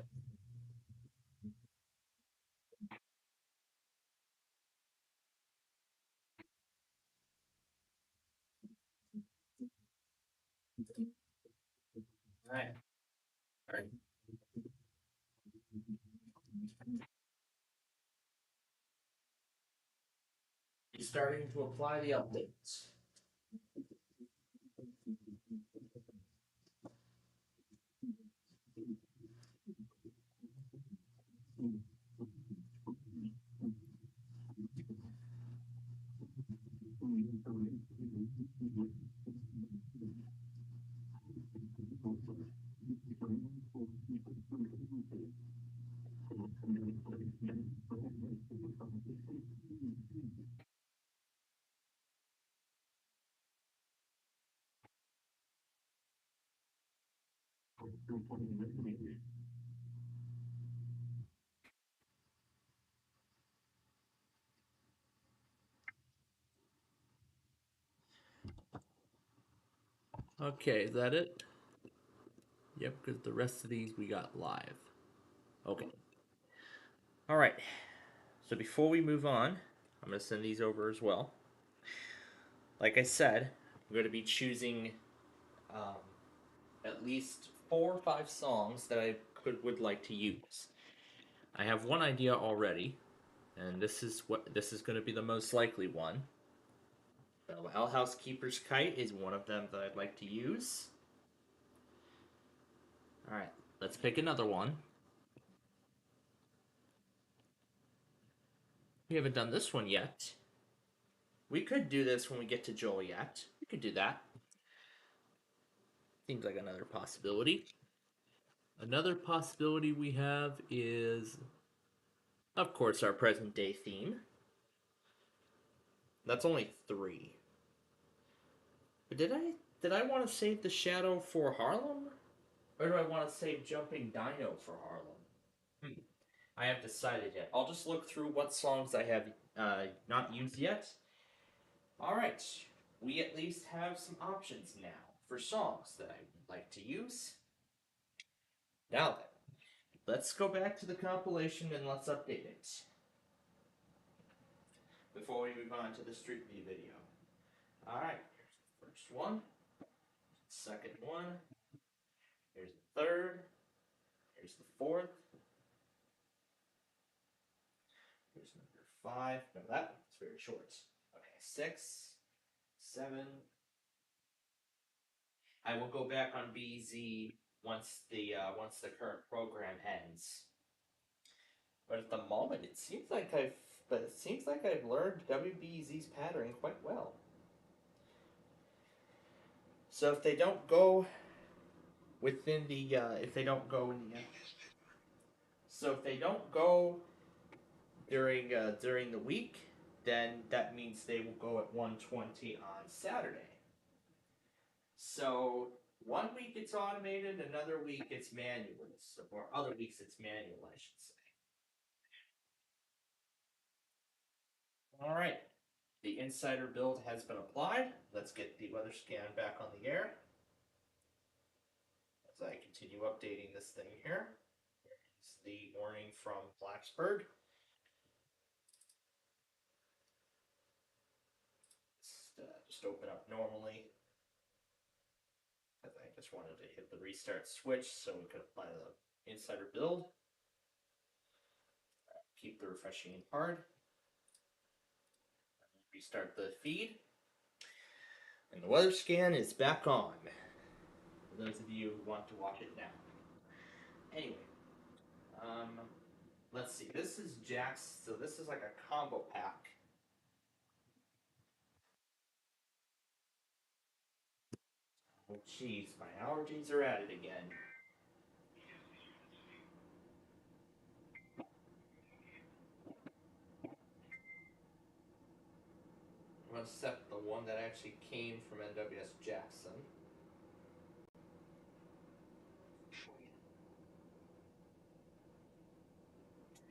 S1: Alright. Alright. He's starting to apply the updates. Okay, is that it? Yep, because the rest of these we got live. Okay. Alright. So before we move on, I'm going to send these over as well. Like I said, I'm going to be choosing at least 4 or 5 songs that I would like to use. I have one idea already, and this is going to be the most likely one. So Owl Housekeeper's Kite is one of them that I'd like to use. Alright, let's pick another one. We haven't done this one yet. We could do this when we get to Joliet. We could do that. Seems like another possibility. Another possibility we have is, of course, our present day theme. That's only 3. But did I want to save the Shadow for Harlem? Or do I want to save Jumping Dino for Harlem? I haven't decided yet. I'll just look through what songs I have not used yet. Alright, we at least have some options now for songs that I would like to use. Now then, let's go back to the compilation and let's update it. Before we move on to the Street View video. Alright, here's the first one. Second one. Here's the third. Here's the fourth. Here's number 5. No, that one's very short. Okay, 6, 7. I will go back on BZ once the current program ends. But at the moment, it seems like I've learned WBZ's pattern quite well. So if they don't go within the if they don't go during the week, then that means they will go at 1:20 on Saturday. So one week it's automated, another week it's manual, or other weeks it's manual, I should say. All right, the insider build has been applied. Let's get the weather scan back on the air. As I continue updating this thing here, here's the warning from Blacksburg. Just open up normally. I just wanted to hit the restart switch so we could apply the insider build.
S6: keep the refreshing in hard. Restart the feed. And the weather scan is back on. For those of you who want to watch it now. Anyway, let's see. This is Jack's. So this is like a combo pack. Oh, jeez, my allergies are at it again. I'm going to set the one that actually came from NWS Jackson.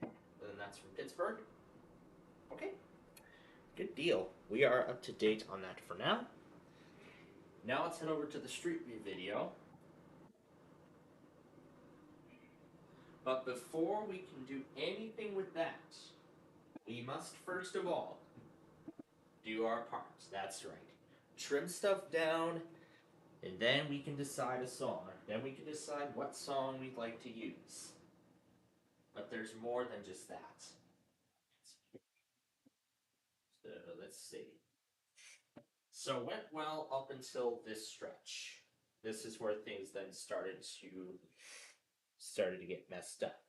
S6: And that's from Pittsburgh. Okay, good deal. We are up to date on that for now. Now let's head over to the Street View video. But before we can do anything with that, we must first of all do our parts. That's right. Trim stuff down, and then we can decide a song. Then we can decide what song we'd like to use. But there's more than just that. So let's see. So it went well up until this stretch. This is where things then started to get messed up.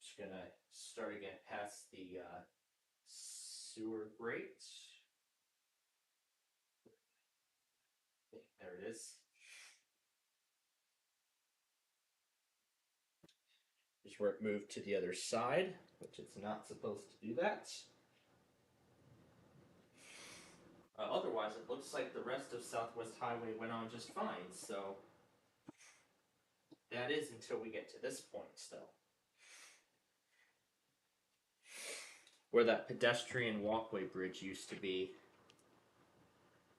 S6: Just gonna start again past the sewer grate. There it is. Just where it moved to the other side, which it's not supposed to do that. Otherwise, it looks like the rest of Southwest Highway went on just fine, so that is until we get to this point still. Where that pedestrian walkway bridge used to be.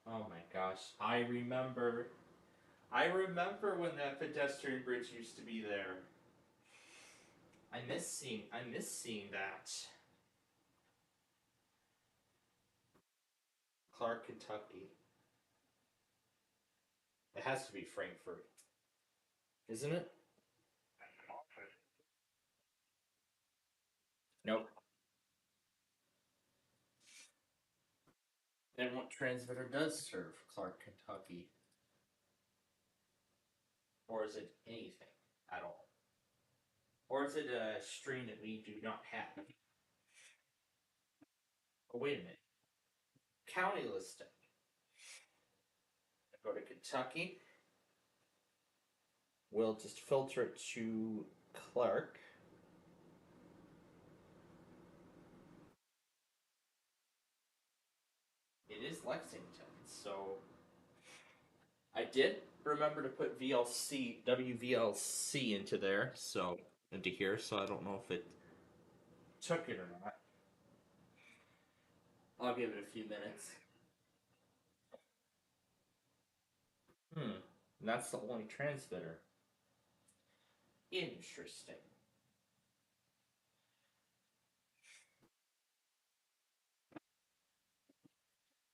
S6: Oh my gosh, I remember when that pedestrian bridge used to be there. I miss seeing that. Clark, Kentucky. It has to be Frankfurt, isn't it? Nope. Then what transmitter does serve Clark, Kentucky? Or is it anything at all? Or is it a stream that we do not have? Oh, wait a minute. County listing. Go to Kentucky. We'll just filter it to Clark. It is Lexington, so I did remember to put WVLC into there, so into here, so I don't know if it took it or not. I'll give it a few minutes. And that's the only transmitter. Interesting.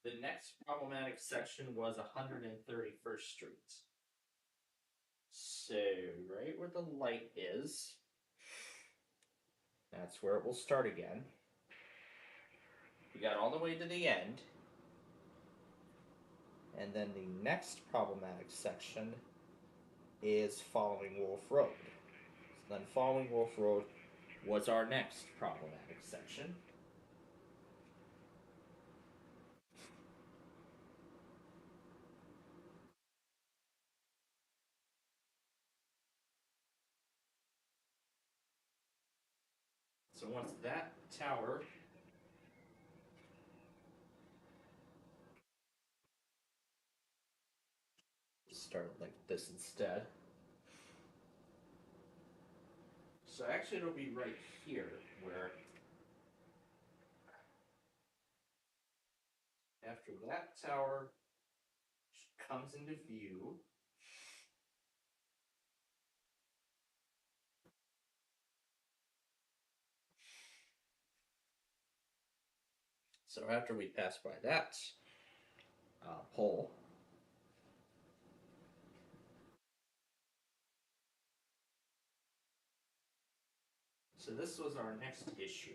S6: The next problematic section was 131st Street. So, right where the light is, that's where it will start again. We got all the way to the end. And then the next problematic section is following Wolf Road. So then following Wolf Road was our next problematic section. So once that tower start like this instead. So actually it'll be right here where after that tower comes into view, so after we pass by that, poll. So this was our next issue.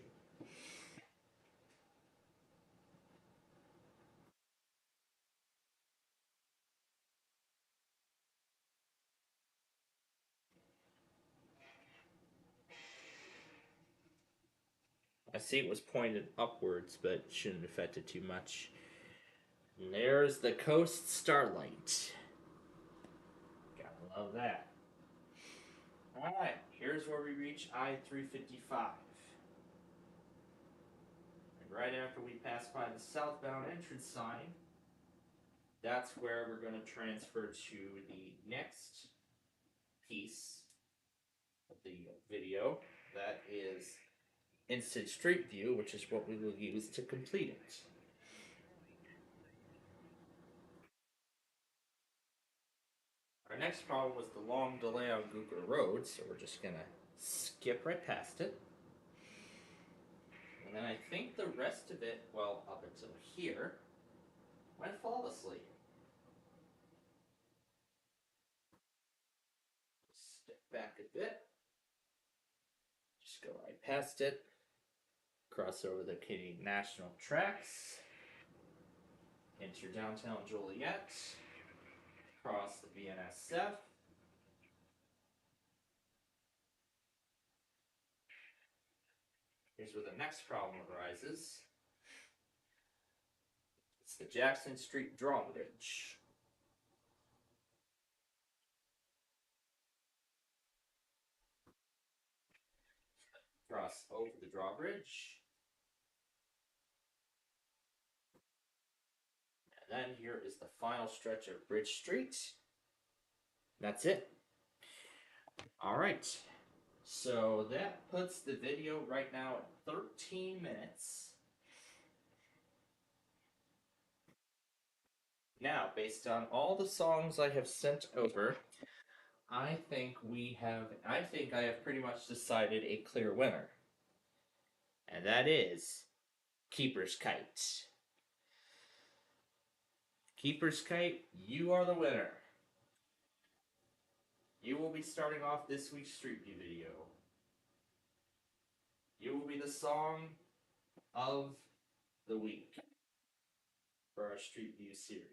S6: I see it was pointed upwards, but shouldn't affect it too much. And there's the Coast Starlight. Gotta love that. Alright, here's where we reach I-355. And right after we pass by the southbound entrance sign, that's where we're going to transfer to the next piece of the video. That is Instant Street View, which is what we will use to complete it. Our next problem was the long delay on Google Road, so we're just gonna skip right past it. And then I think the rest of it, well, up until here, went flawlessly. Step back a bit. Just go right past it. Cross over the Canadian National tracks. Enter downtown Joliet. Cross the BNSF. Here's where the next problem arises. It's the Jackson Street drawbridge. Cross over the drawbridge. And then here is the final stretch of Bridge Street. That's it. Alright. So that puts the video right now at 13 minutes. Now, based on all the songs I have sent over, I think I have pretty much decided a clear winner. And that is Keeper's Kite. Keeper's Kite, you are the winner. You will be starting off this week's Street View video. You will be the song of the week for our Street View series.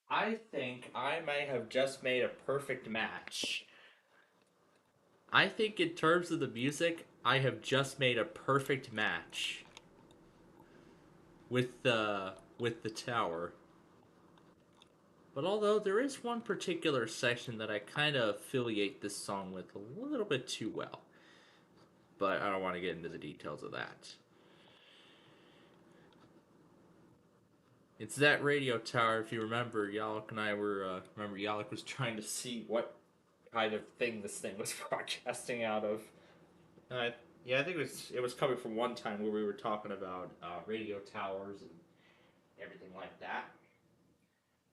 S6: I think I may have just made a perfect match. I think in terms of the music, I have just made a perfect match with the tower. But although there is one particular section that I kind of affiliate this song with a little bit too well. But I don't want to get into the details of that. It's that radio tower, if you remember, Yalak and I were, Yalak was trying to see what kind of thing this thing was broadcasting out of. Yeah, I think it was coming from one time where we were talking about radio towers and everything like that.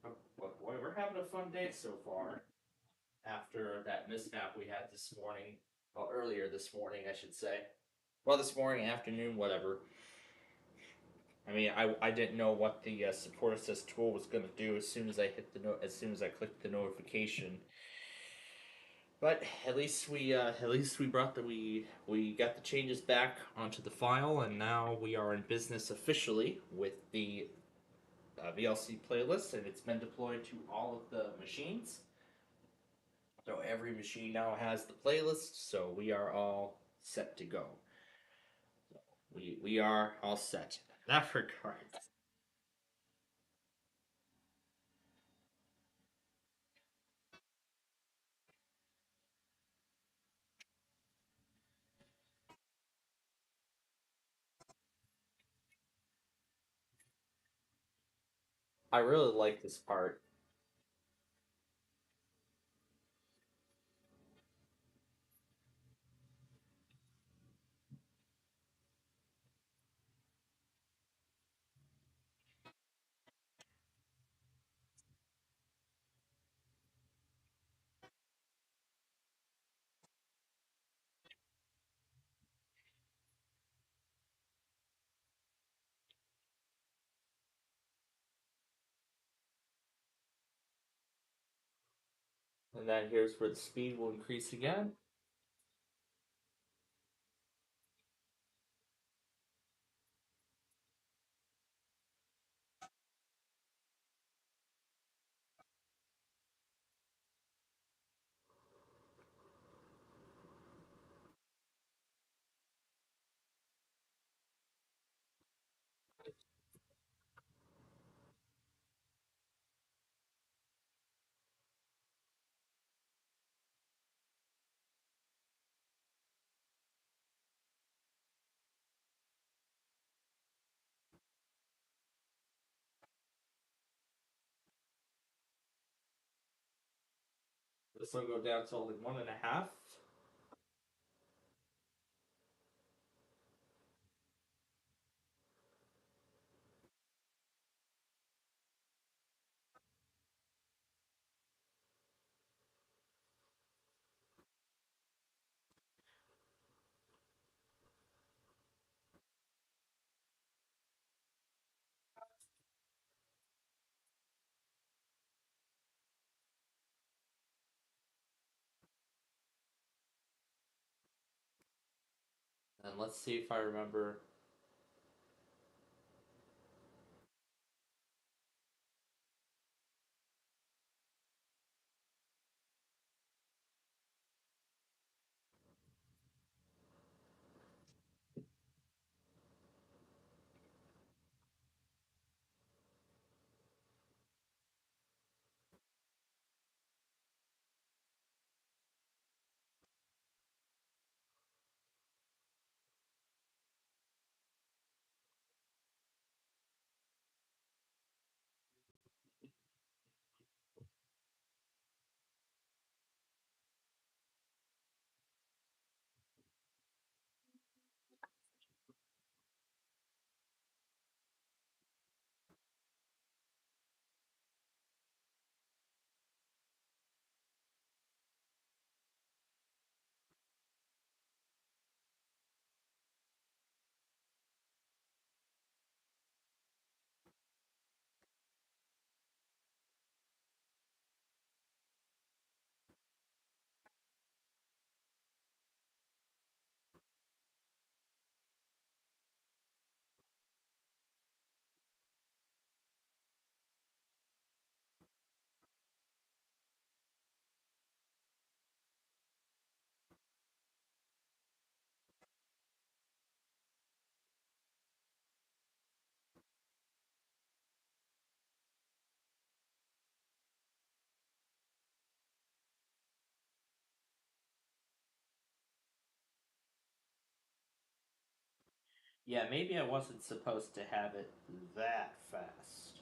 S6: But boy, we're having a fun day so far. After that mishap we had this morning, well, earlier this morning, I should say. Well, this morning, afternoon, whatever. I mean, I didn't know what the support assist tool was going to do as soon as I clicked the notification. But at least we got the changes back onto the file, and now we are in business officially with the VLC playlist, and it's been deployed to all of the machines. So every machine now has the playlist, so we are all set to go. we are all set in that regard. I really like this part. And then here's where the speed will increase again. This will go down to only 1.5. And let's see if I remember. Yeah, maybe I wasn't supposed to have it that fast.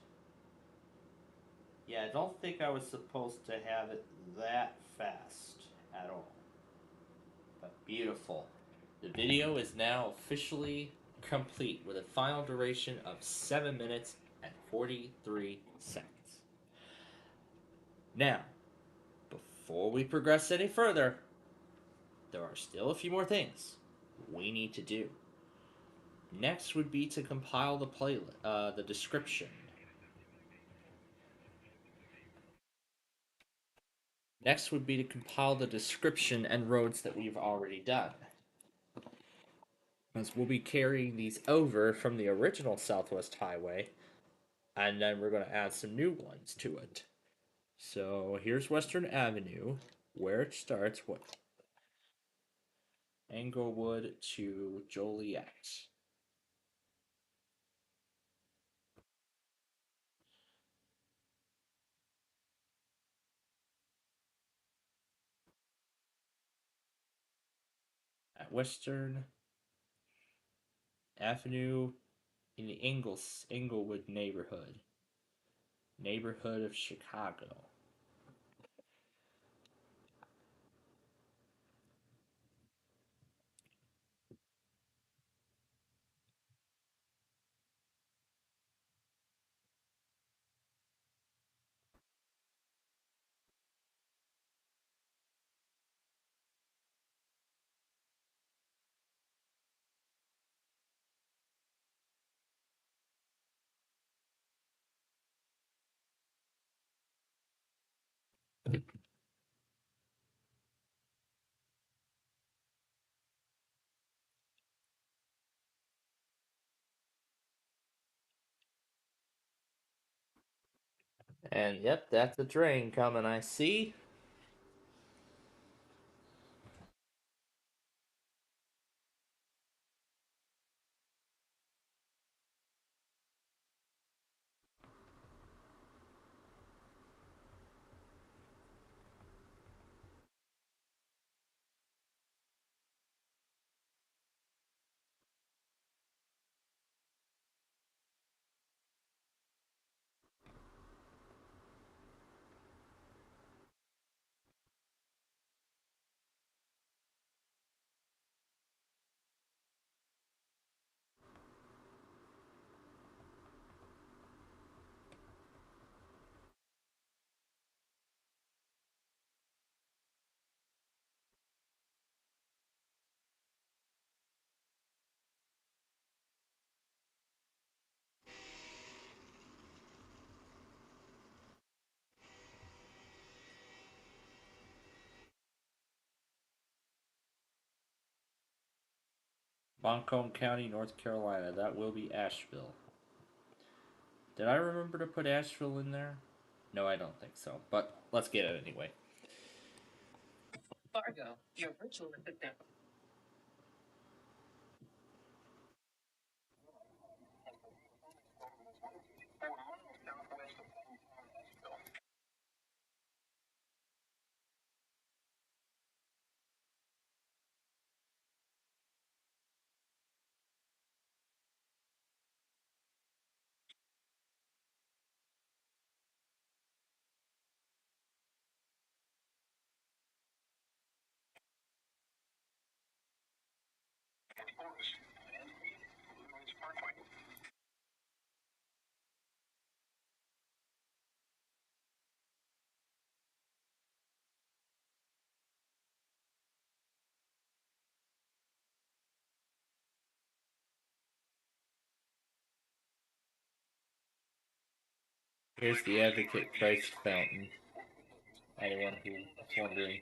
S6: Yeah, I don't think I was supposed to have it that fast at all. But beautiful. The video is now officially complete with a final duration of 7 minutes and 43 seconds. Now, before we progress any further, there are still a few more things we need to do. Next would be to compile the playlist, the description. Next would be to compile the description and roads that we've already done. Because we'll be carrying these over from the original Southwest Highway, and then we're going to add some new ones to it. So here's Western Avenue, where it starts, what? Englewood to Joliet.
S1: Western Avenue in the Inglewood neighborhood of Chicago. And yep, that's a train coming, I see. Montcalm County, North Carolina. That will be Asheville. Did I remember to put Asheville in there? No, I don't think so. But let's get it anyway.
S3: Fargo, your virtual assistant.
S1: Here's the Advocate Christ Fountain. Anyone who's wondering.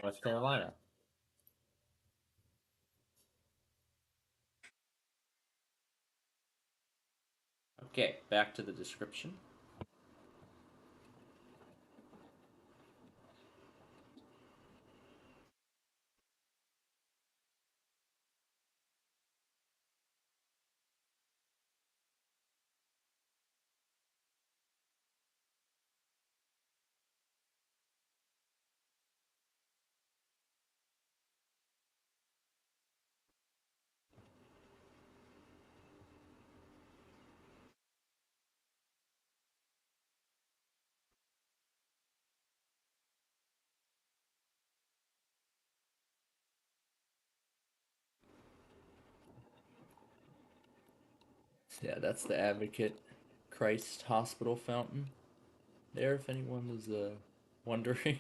S1: North Carolina. Okay, back to the description. Yeah, that's the Advocate Christ Hospital Fountain. There, if anyone was wondering.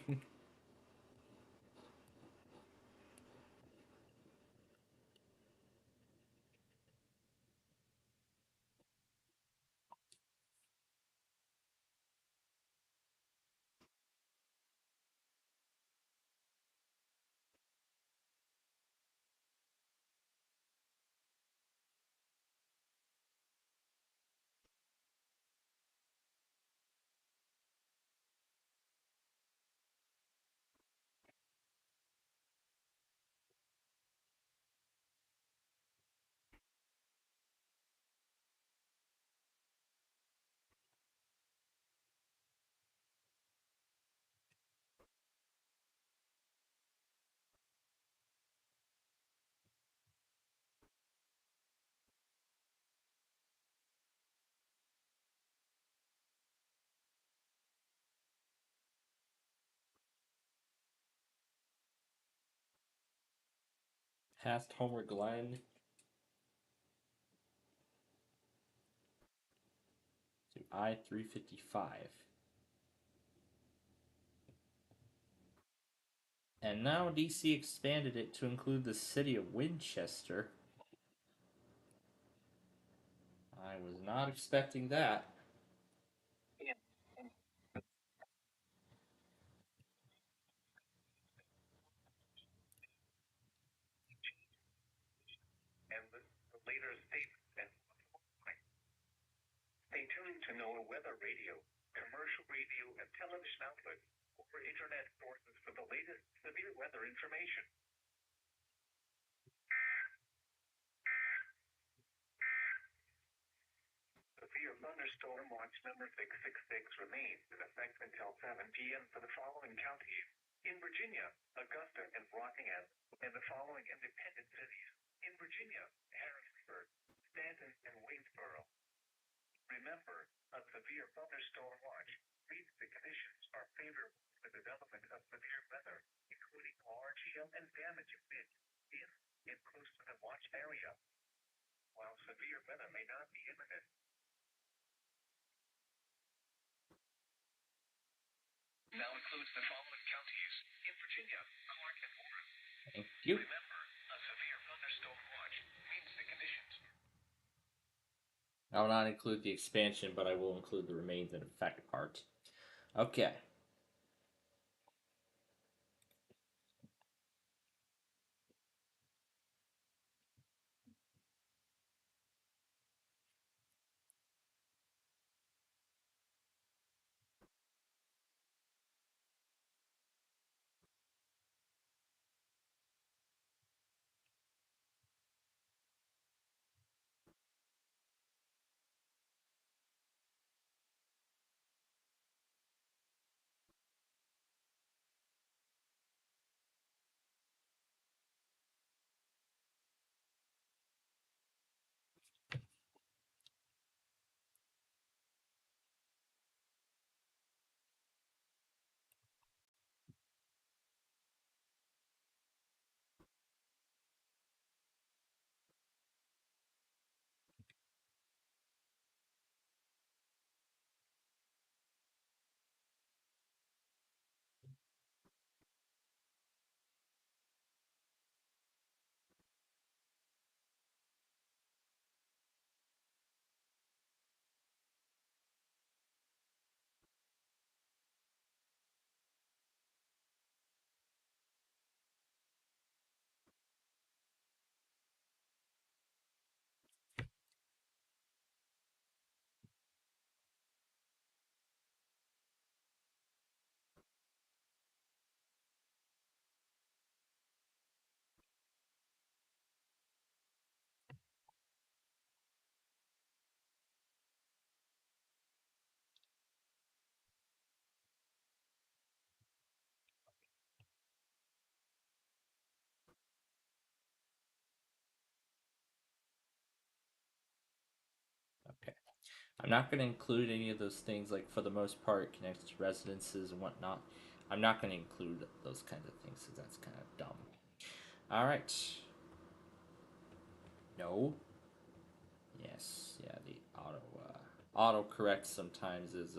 S1: past Homer Glen to I-355. And now DC expanded it to include the city of Winchester. I was not expecting that.
S2: And the later statements and stay tuned to NOAA weather radio, commercial radio, and television outlets or internet sources for the latest severe weather information. Severe thunderstorm watch number 666 remains in effect until 7 p.m. for the following counties: in Virginia, Augusta and Rockingham, and the following independent cities: in Virginia, Harrisburg, Stanton, and Waynesboro. Remember, a severe thunderstorm watch means the conditions are favorable for the development of severe weather, including large hail and damage of wind in and close to the watch area. While severe weather may not be imminent, now includes the following counties: in Virginia, Clark and Warren.
S1: Thank you.
S2: Remember, a severe thunderstorm watch means the conditions.
S1: I will not include the expansion, but I will include the remains in effect part. Okay. Okay. I'm not going to include any of those things, like for the most part, connected to residences and whatnot. I'm not going to include those kinds of things because that's kind of dumb. All right. No. Yes. Yeah. The auto correct sometimes is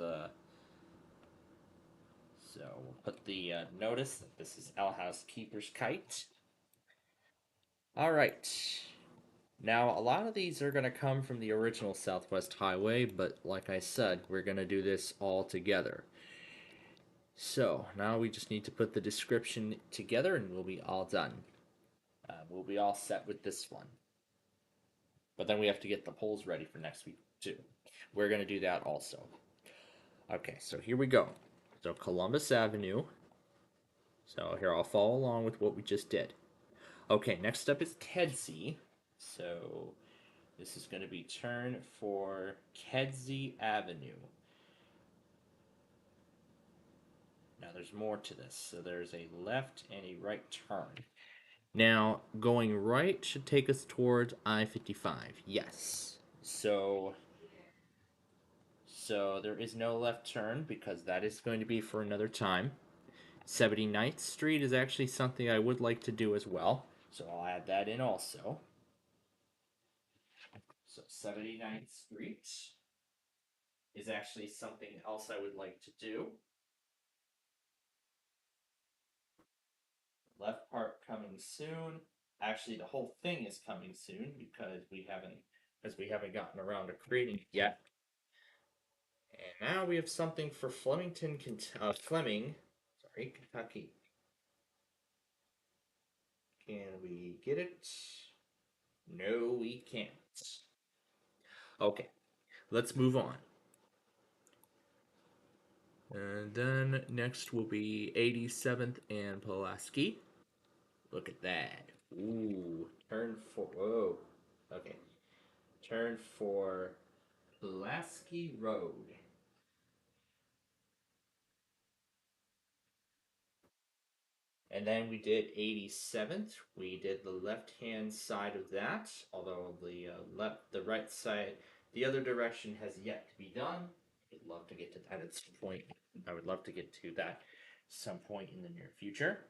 S1: So we'll put the notice that this is Owl House Keeper's Kite. All right. Now, a lot of these are going to come from the original Southwest Highway, but like I said, we're going to do this all together. So, now we just need to put the description together and we'll be all done. We'll be all set with this one. But then we have to get the polls ready for next week, too. We're going to do that also. Okay, so here we go. So, Columbus Avenue. So, here, I'll follow along with what we just did. Okay, next up is Kedzie. So, this is going to be turn for Kedzie Avenue. Now, there's more to this. So, there's a left and a right turn. Now, going right should take us towards I-55. Yes. So there is no left turn because that is going to be for another time. 79th Street is actually something I would like to do as well. So I'll add that in also. So 79th Street is actually something else I would like to do. Left part coming soon. Actually, the whole thing is coming soon because we haven't gotten around to creating it yet. And now we have something for Flemington, Kentucky. Can we get it? No, we can't. Okay, let's move on. And then next will be 87th and Pulaski. Look at that. Ooh, turn for. Whoa. Okay. Turn for Pulaski Road. And then we did 87th. We did the left-hand side of that, although the right side, the other direction has yet to be done. I'd love to get to that at some point. I would love to get to that some point in the near future.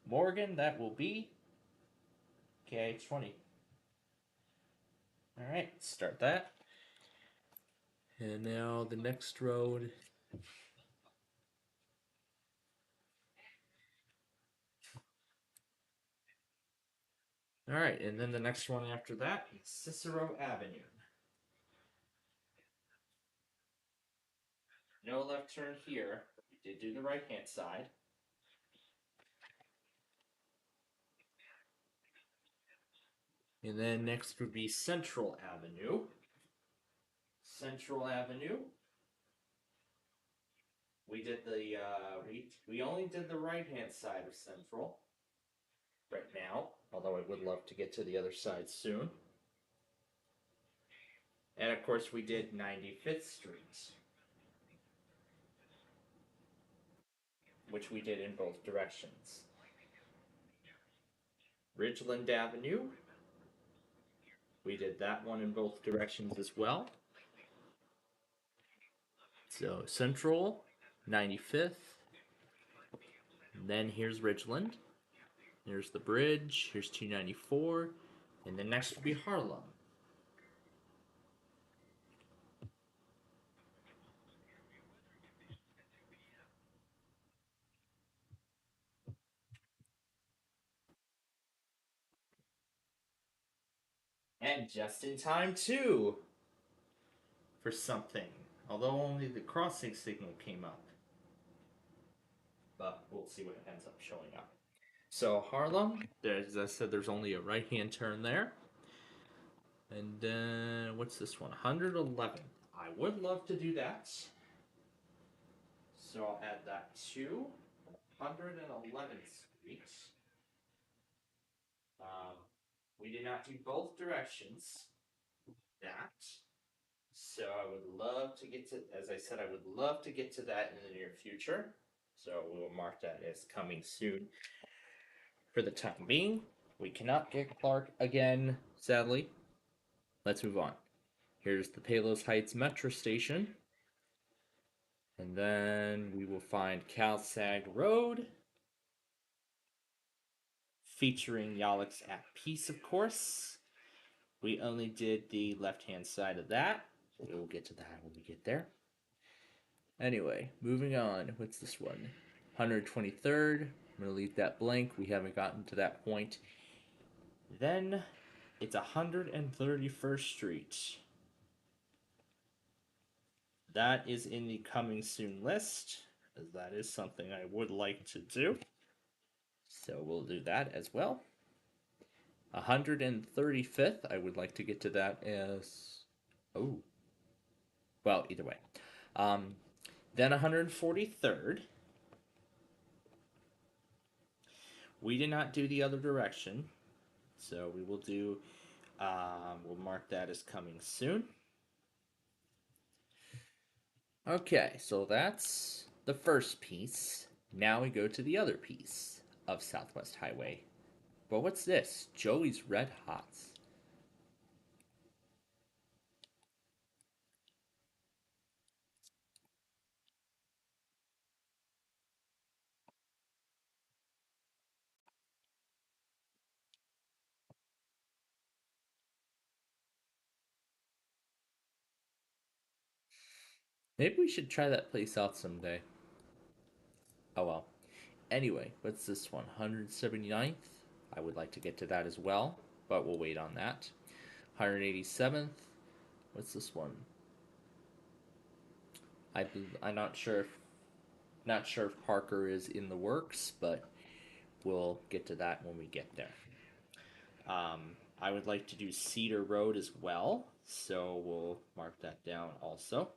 S1: Morgan, that will be KH20. All right, start that. And now the next road. All right, and then the next one after that is Cicero Avenue. No left turn here. We did do the right-hand side. And then next would be Central Avenue. Central Avenue. We did the we only did the right-hand side of Central right now, although I would love to get to the other side soon. And of course we did 95th Street, which we did in both directions. Ridgeland Avenue. We did that one in both directions as well. So Central, 95th. Then here's Ridgeland. Here's the bridge. Here's 294. And then next will be Harlem. And just in time too for something. Although only the crossing signal came up. But we'll see what ends up showing up. So Harlem, as I said, there's only a right-hand turn there. And then what's this one? 111. I would love to do that. So I'll add that to 111th Street. We did not do both directions. That. So I would love to get to, as I said, I would love to get to that in the near future. So we will mark that as coming soon. For the time being, we cannot get Clark again, sadly. Let's move on. Here's the Palos Heights Metro Station. And then we will find Calsag Road. Featuring Yalix at Peace, of course. We only did the left-hand side of that. We will get to that when we get there. Anyway, moving on. What's this one? 123rd. I'm going to leave that blank. We haven't gotten to that point. Then it's 131st Street. That is in the coming soon list, as that is something I would like to do. So we'll do that as well. 135th, I would like to get to that as... Oh. Well, either way. Then 143rd. We did not do the other direction. So we will do... we'll mark that as coming soon. Okay, so that's the first piece. Now we go to the other piece of Southwest Highway. But what's this? Joey's Red Hots.
S6: Maybe we should try that place out someday. Oh well. Anyway, what's this one? 179th? I would like to get to that as well, but we'll wait on that. 187th. What's this one? I'm not sure if Parker is in the works, but we'll get to that when we get there. I would like to do Cedar Road as well, so we'll mark that down also.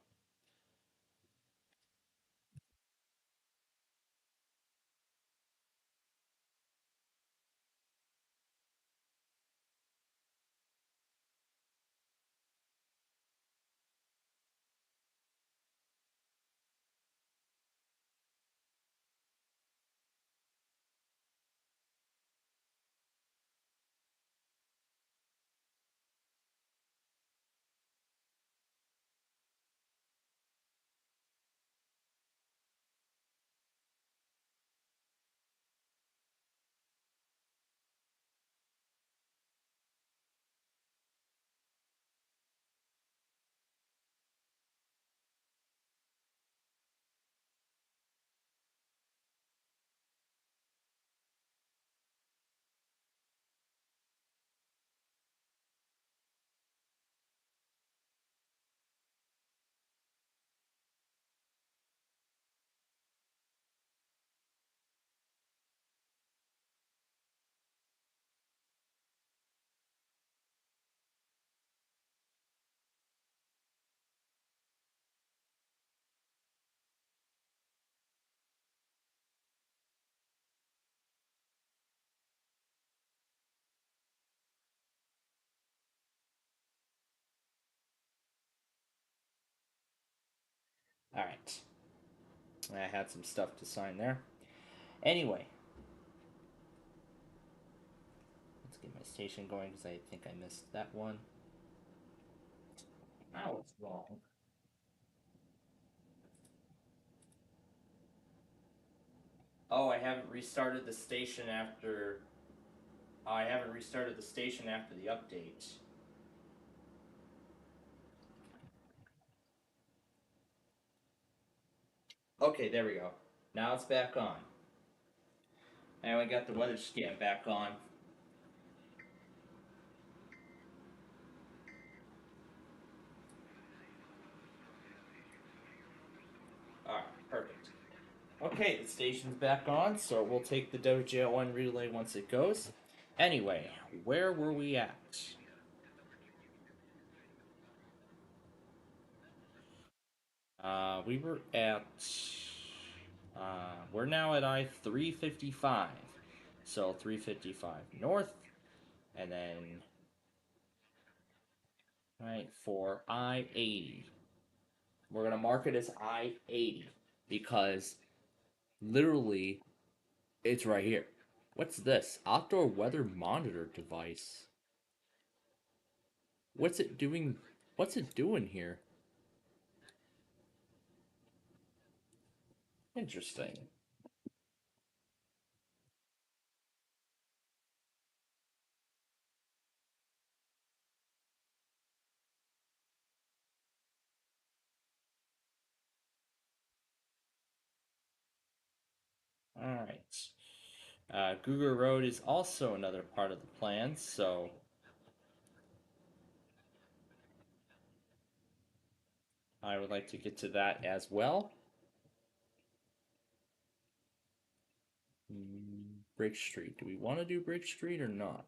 S6: All right. I had some stuff to sign there. Anyway, let's get my station going because I think I missed that one. Now it's wrong. Oh, I haven't restarted the station after. I haven't restarted the station after the update. Okay, there we go. Now it's back on. And we got the weather scan back on. Alright, perfect. Okay, the station's back on, so we'll take the WJ1 relay once it goes. Anyway, where were we at? We were at. We're now at I 355. So 355 north, and then. Right, for I 80. We're going to mark it as I 80 because literally it's right here. What's this? Outdoor weather monitor device. What's it doing? What's it doing here? Interesting. All right. Google Road is also another part of the plan, so I would like to get to that as well. Bridge Street. Do we want to do Bridge Street or not?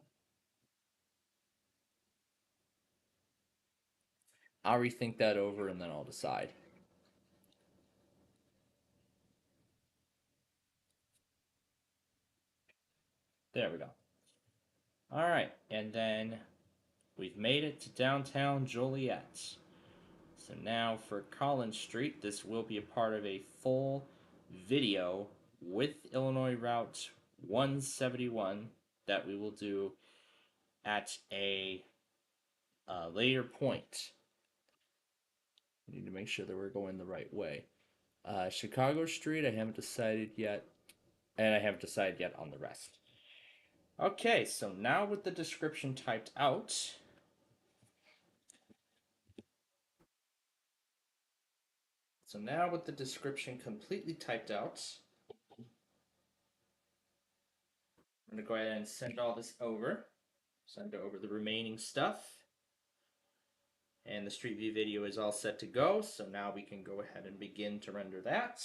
S6: I'll rethink that over and then I'll decide. There we go. All right, and then we've made it to downtown Joliet. So now for Collins Street, this will be a part of a full video with Illinois Route 171 that we will do at a later point. We need to make sure that we're going the right way. Chicago Street, I haven't decided yet, and I haven't decided yet on the rest. Okay, so now with the description typed out, So now with the description completely typed out, I'm going to go ahead and send all this over. Send over the remaining stuff. And the Street View video is all set to go, so now we can go ahead and begin to render that.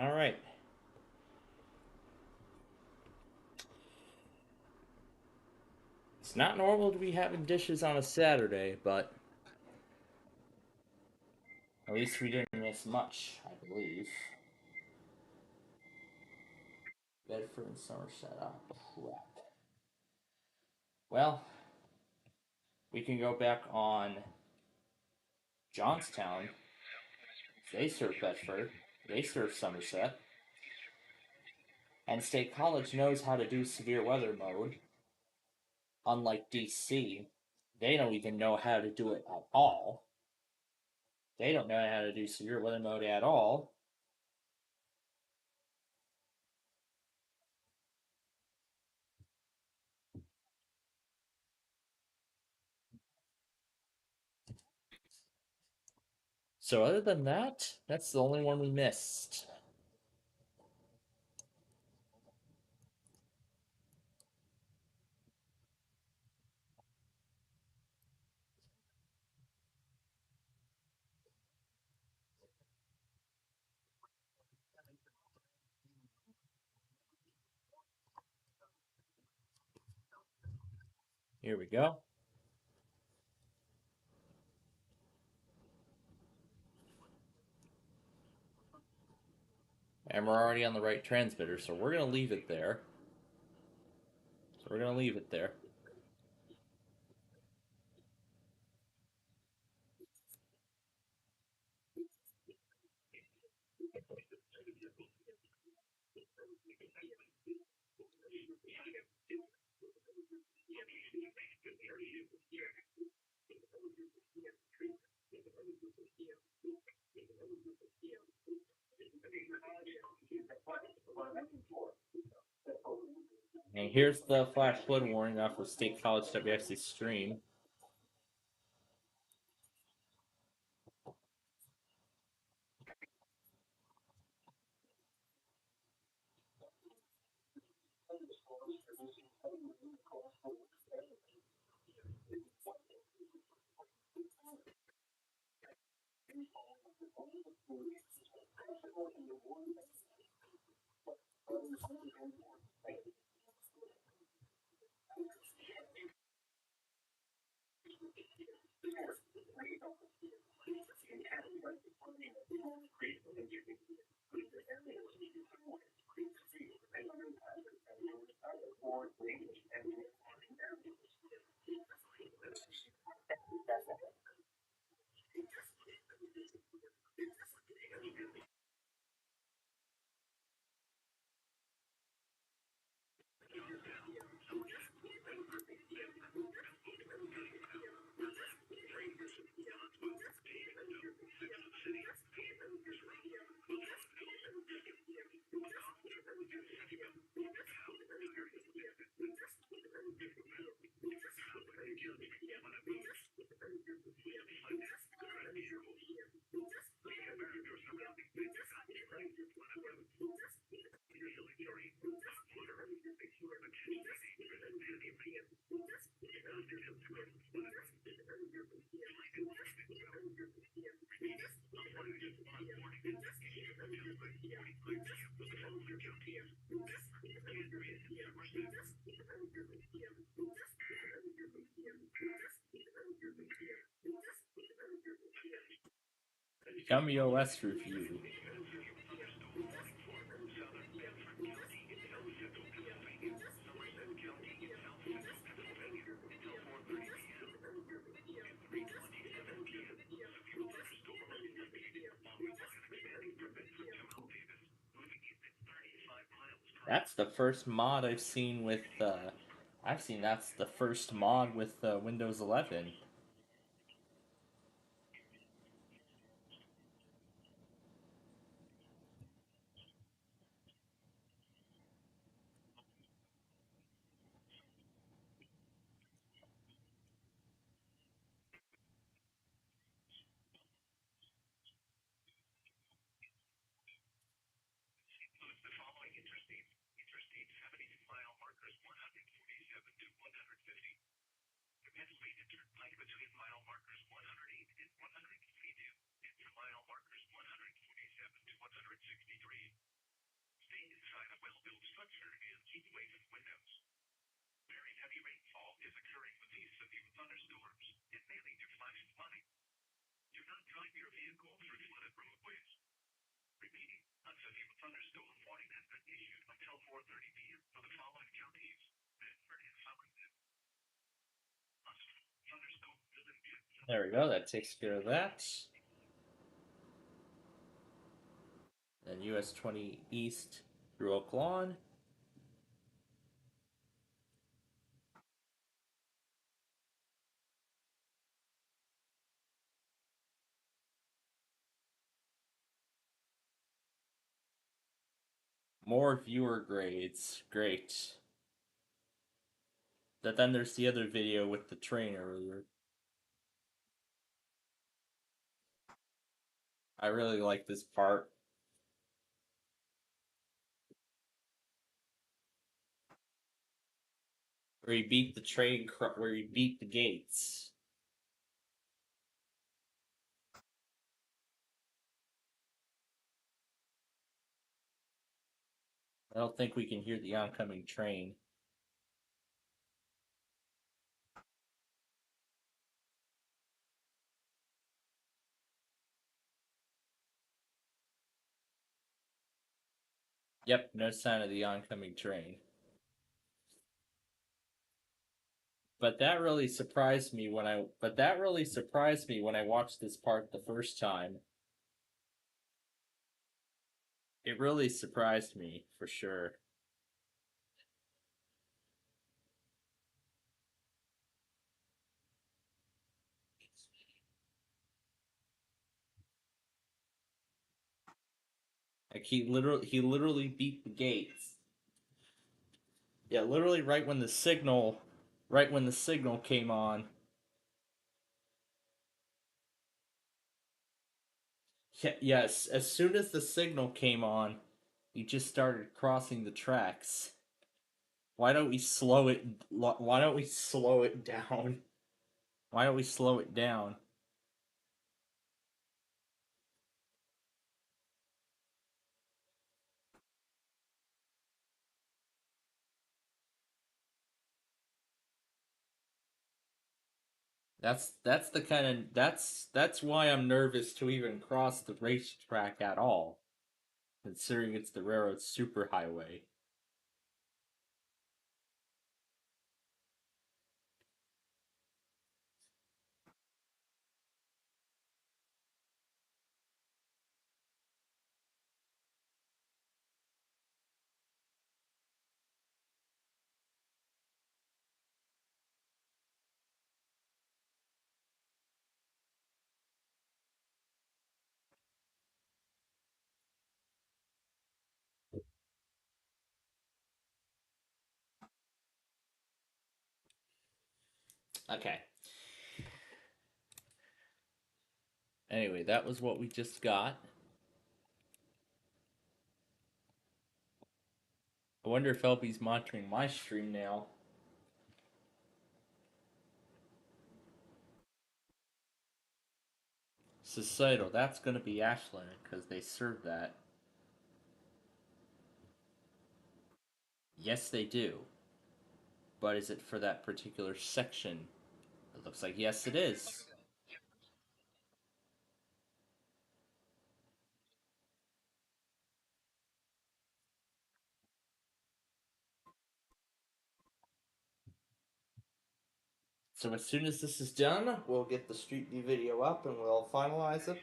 S1: All right. It's not normal to be having dishes on a Saturday, but at least we didn't miss much, I believe. Bedford and Somerset. Oh, crap. Well, we can go back on Johnstown. They serve Bedford. They serve Somerset. And State College knows how to do severe weather mode. Unlike DC, they don't even know how to do it at all. They don't know how to do severe weather mode at all. So other than that, that's the only one we missed. Here we go. And we're already on the right transmitter, so we're going to leave it there. And here's the flash flood warning off of State College WXC stream. WOS review. That's the first mod I've seen with. That's the first mod with Windows 11.
S6: There we go, that takes care of that. Then US 20 East through Oak Lawn. More viewer grades. Great. But then there's the other video with the train earlier. I really like this part. Where he beat the train, where he beat the gates. I don't think we can hear the oncoming train. Yep, no sign of the oncoming train. But that really surprised me when I watched this part the first time. It really surprised me, for sure. Like he literally beat the gates. Yeah, literally right when the signal came on. Yes, as soon as the signal came on, he just started crossing the tracks. Why don't we slow it? Why don't we slow it down? Why don't we slow it down? That's the kind of that's why I'm nervous to even cross the racetrack at all, considering it's the railroad superhighway. Okay. Anyway, that was what we just got. I wonder if LB's monitoring my stream now. Societal, that's gonna be Ashland because they serve that. Yes, they do. But is it for that particular section? It looks like yes, it is. So as soon as this is done, we'll get the Street View video up and we'll finalize it.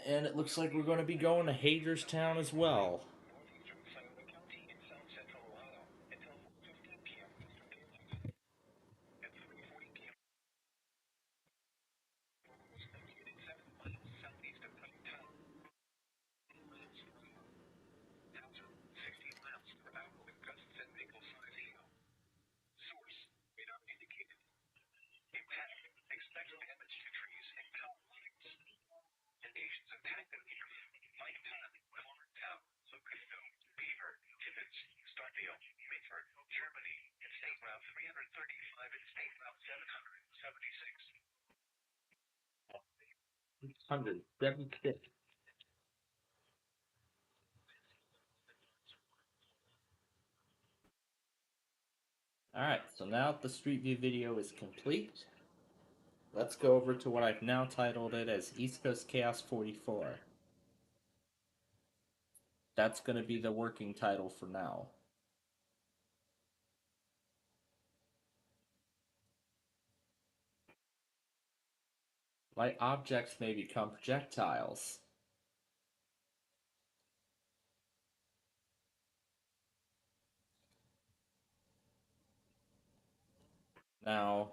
S6: And it looks like we're going to be going to Hagerstown as well.
S2: Germany, in State Route 335 and State Route 776.
S6: 176. Alright, so now that the Street View video is complete, let's go over to what I've now titled it as East Coast Chaos 44. That's going to be the working title for now. Light objects may become projectiles. Now,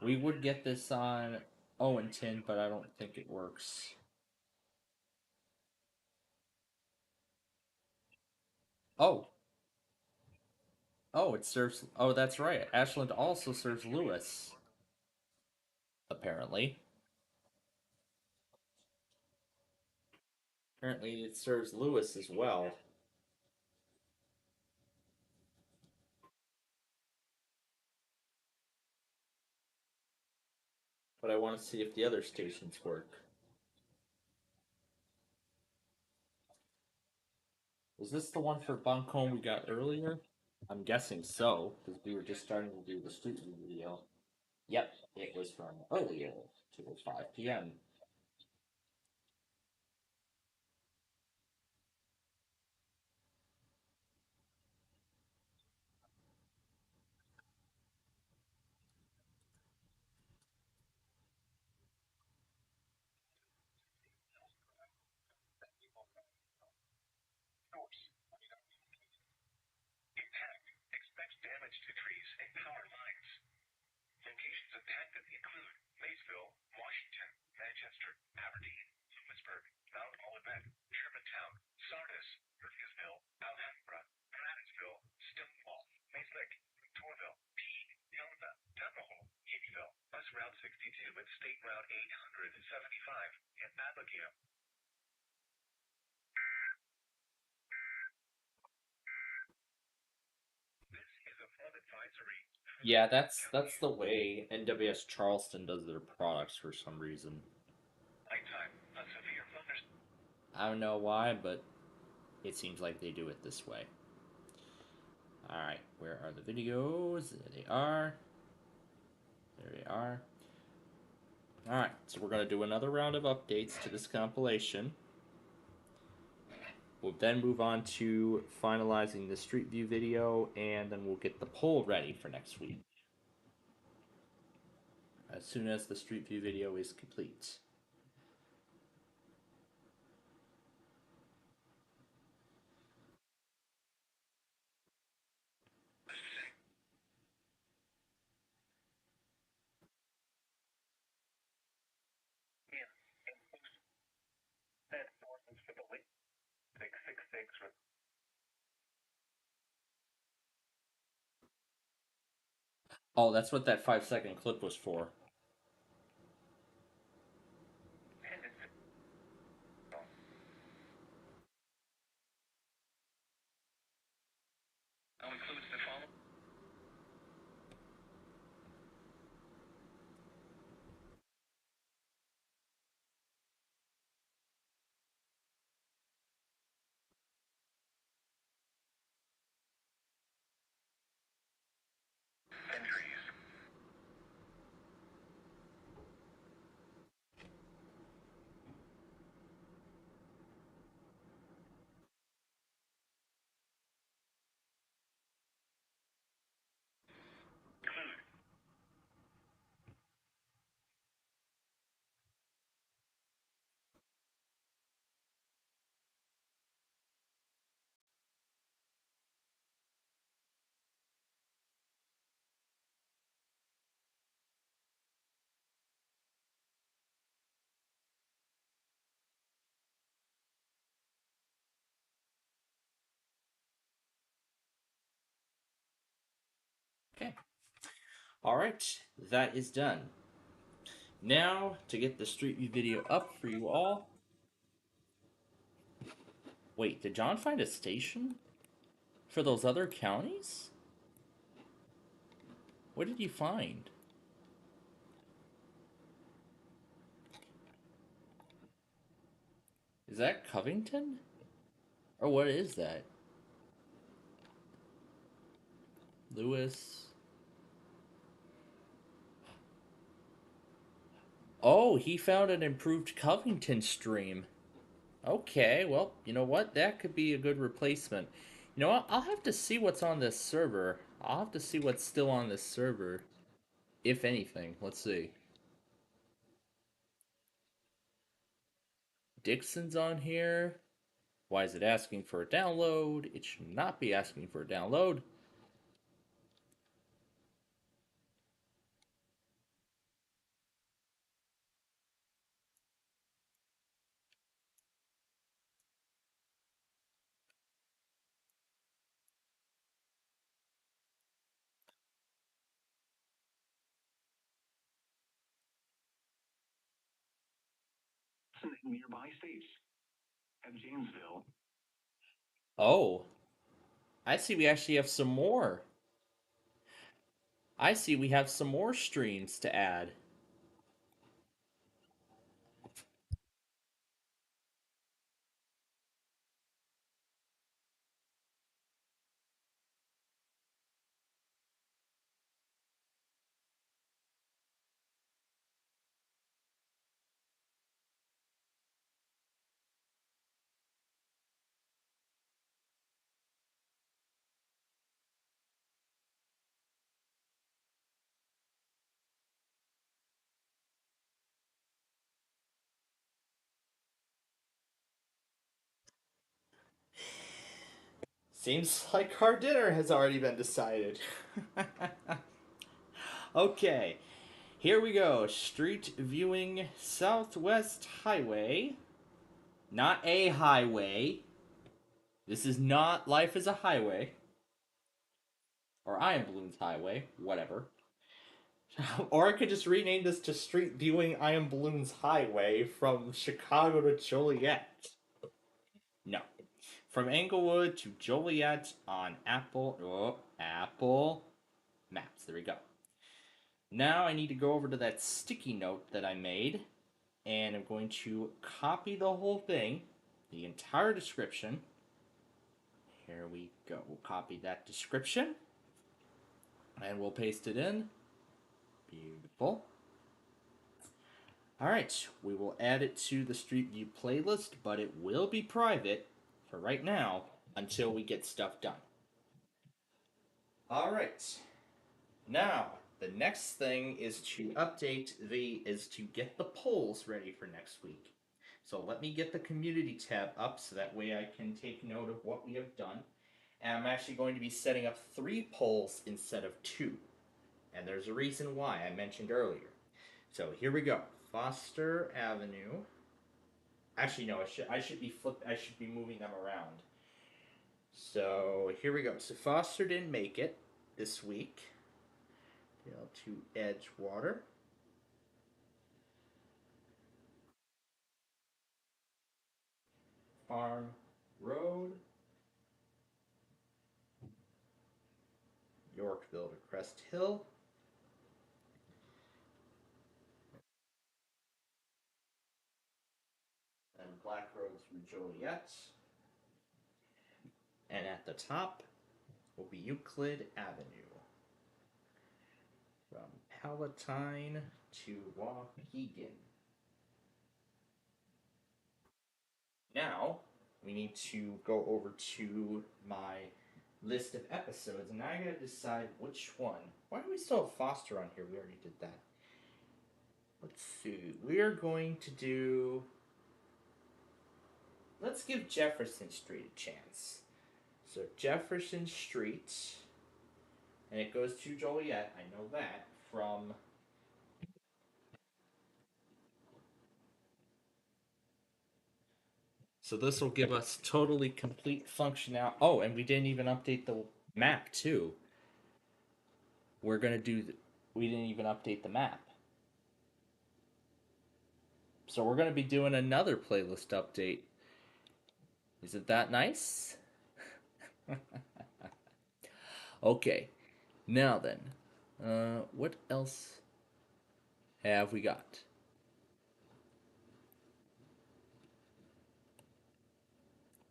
S6: we would get this on Owen Tin, but I don't think it works. Oh. Oh, it serves. Oh, that's right. Ashland also serves Lewis. Apparently. Apparently, it serves Lewis as well. But I want to see if the other stations work. Was this the one for Buncombe we got earlier? I'm guessing so, because we were just starting to do the Street View video. Yep, it was from earlier, 2:05 p.m.
S2: Impact expects damage to trees and power lines. Locations impacted include Maysville, Washington, Manchester, Aberdeen, Lewisburg, Mount Olivet, Germantown, Sardis, Murphysville, Alhambra, Granitesville, Stonewall, Mayslick, Victorville, Peay, Helena, Tunnehole, Hickville, Bus Route 62 and State Route 875, and Abigail. This is a flood advisory.
S6: Yeah, that's the way NWS Charleston does their products for some reason.
S2: Nighttime, a severe thunderstorm.
S6: I don't know why, but it seems like they do it this way. Alright, where are the videos? There they are. There they are. Alright, so we're going to do another round of updates to this compilation. We'll then move on to finalizing the Street View video, and then we'll get the poll ready for next week. As soon as the Street View video is complete.
S2: For the late 666
S6: Oh, that's what that 5-second clip was for.
S2: includes the following. Entries. Include.
S6: Okay. Alright, that is done. Now, to get the Street View video up for you all. Wait, did John find a station? For those other counties? What did he find? Is that Covington? Or what is that? Lewis. Oh, he found an improved Covington stream. Okay, well, you know what? That could be a good replacement. You know what? I'll have to see what's on this server. I'll have to see what's still on this server. If anything. Let's see. Dixon's on here. Why is it asking for a download? It should not be asking for a download.
S2: Nearby states. At Janesville.
S6: Oh, I see we actually have some more. I see we have some more streams to add. Seems like our dinner has already been decided. Okay, here we go. Street viewing Southwest Highway. Not a highway. This is not Life is a Highway. Or I Am Balloons Highway. Whatever. Or I could just rename this to Street Viewing I Am Balloons Highway from Chicago to Joliet. No. From Englewood to Joliet on Apple Maps. There we go. Now I need to go over to that sticky note that I made, and I'm going to copy the whole thing, the entire description. Here we go. We'll copy that description, and we'll paste it in. Beautiful. Alright, we will add it to the Street View playlist, but it will be private for right now until we get stuff done. Alright. Now, the next thing is to get the polls ready for next week. So let me get the community tab up so that way I can take note of what we have done. And I'm actually going to be setting up 3 polls instead of 2. And there's a reason why I mentioned earlier. So here we go. Foster Avenue. Actually, no, I should be moving them around. So here we go. So Foster didn't make it this week. To Edgewater. Farm Road. Yorkville to Crest Hill. And Black Road through Joliet. And at the top will be Euclid Avenue. From Palatine to Waukegan. Now, we need to go over to my list of episodes, and I gotta decide which one. Why do we still have Foster on here? We already did that. Let's see. We are going to do. Let's give Jefferson Street a chance. So, Jefferson Street, and it goes to Joliet, I know that, from. So, this will give us totally complete functionality. Oh, and we didn't even update the map, too. We're gonna do. We didn't even update the map. So we're going to be doing another playlist update. Isn't that nice? Okay, now then, what else have we got?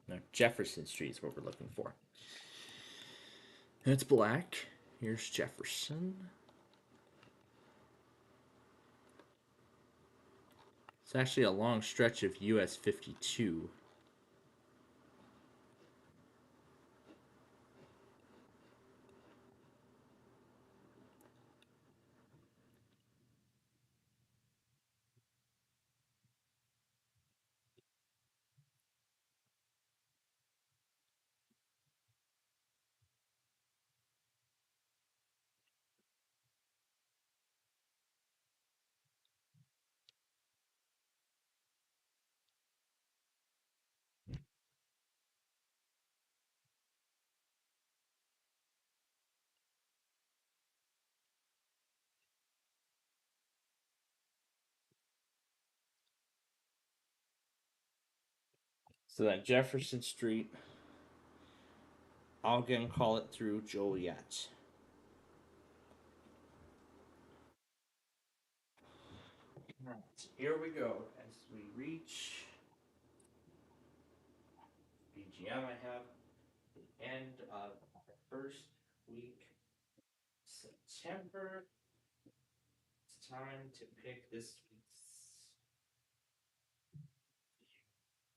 S6: No, Jefferson Street is what we're looking for. It's black. Here's Jefferson. It's actually a long stretch of US 52. So then Jefferson Street, I'll again call it through Joliet. Right, here we go. As we reach BGM, I have the end of the first week September. It's time to pick this week's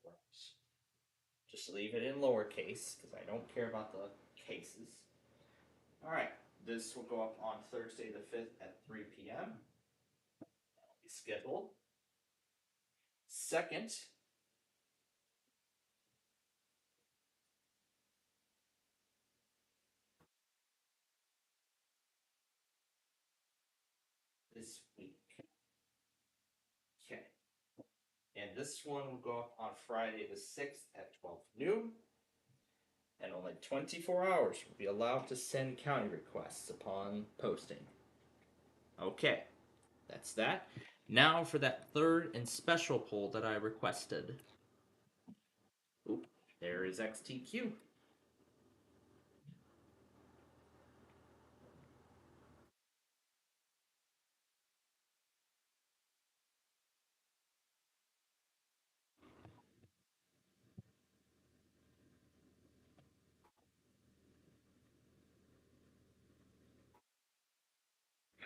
S6: words. Just leave it in lowercase because I don't care about the cases. All right, this will go up on Thursday the 5th at 3 p.m. That'll be scheduled. Second, this week. Okay. And this one will go up on Friday the 6th at 12 noon. And only 24 hours will be allowed to send county requests upon posting. Okay, that's that. Now for that third and special poll that I requested. Oop, there is XTQ.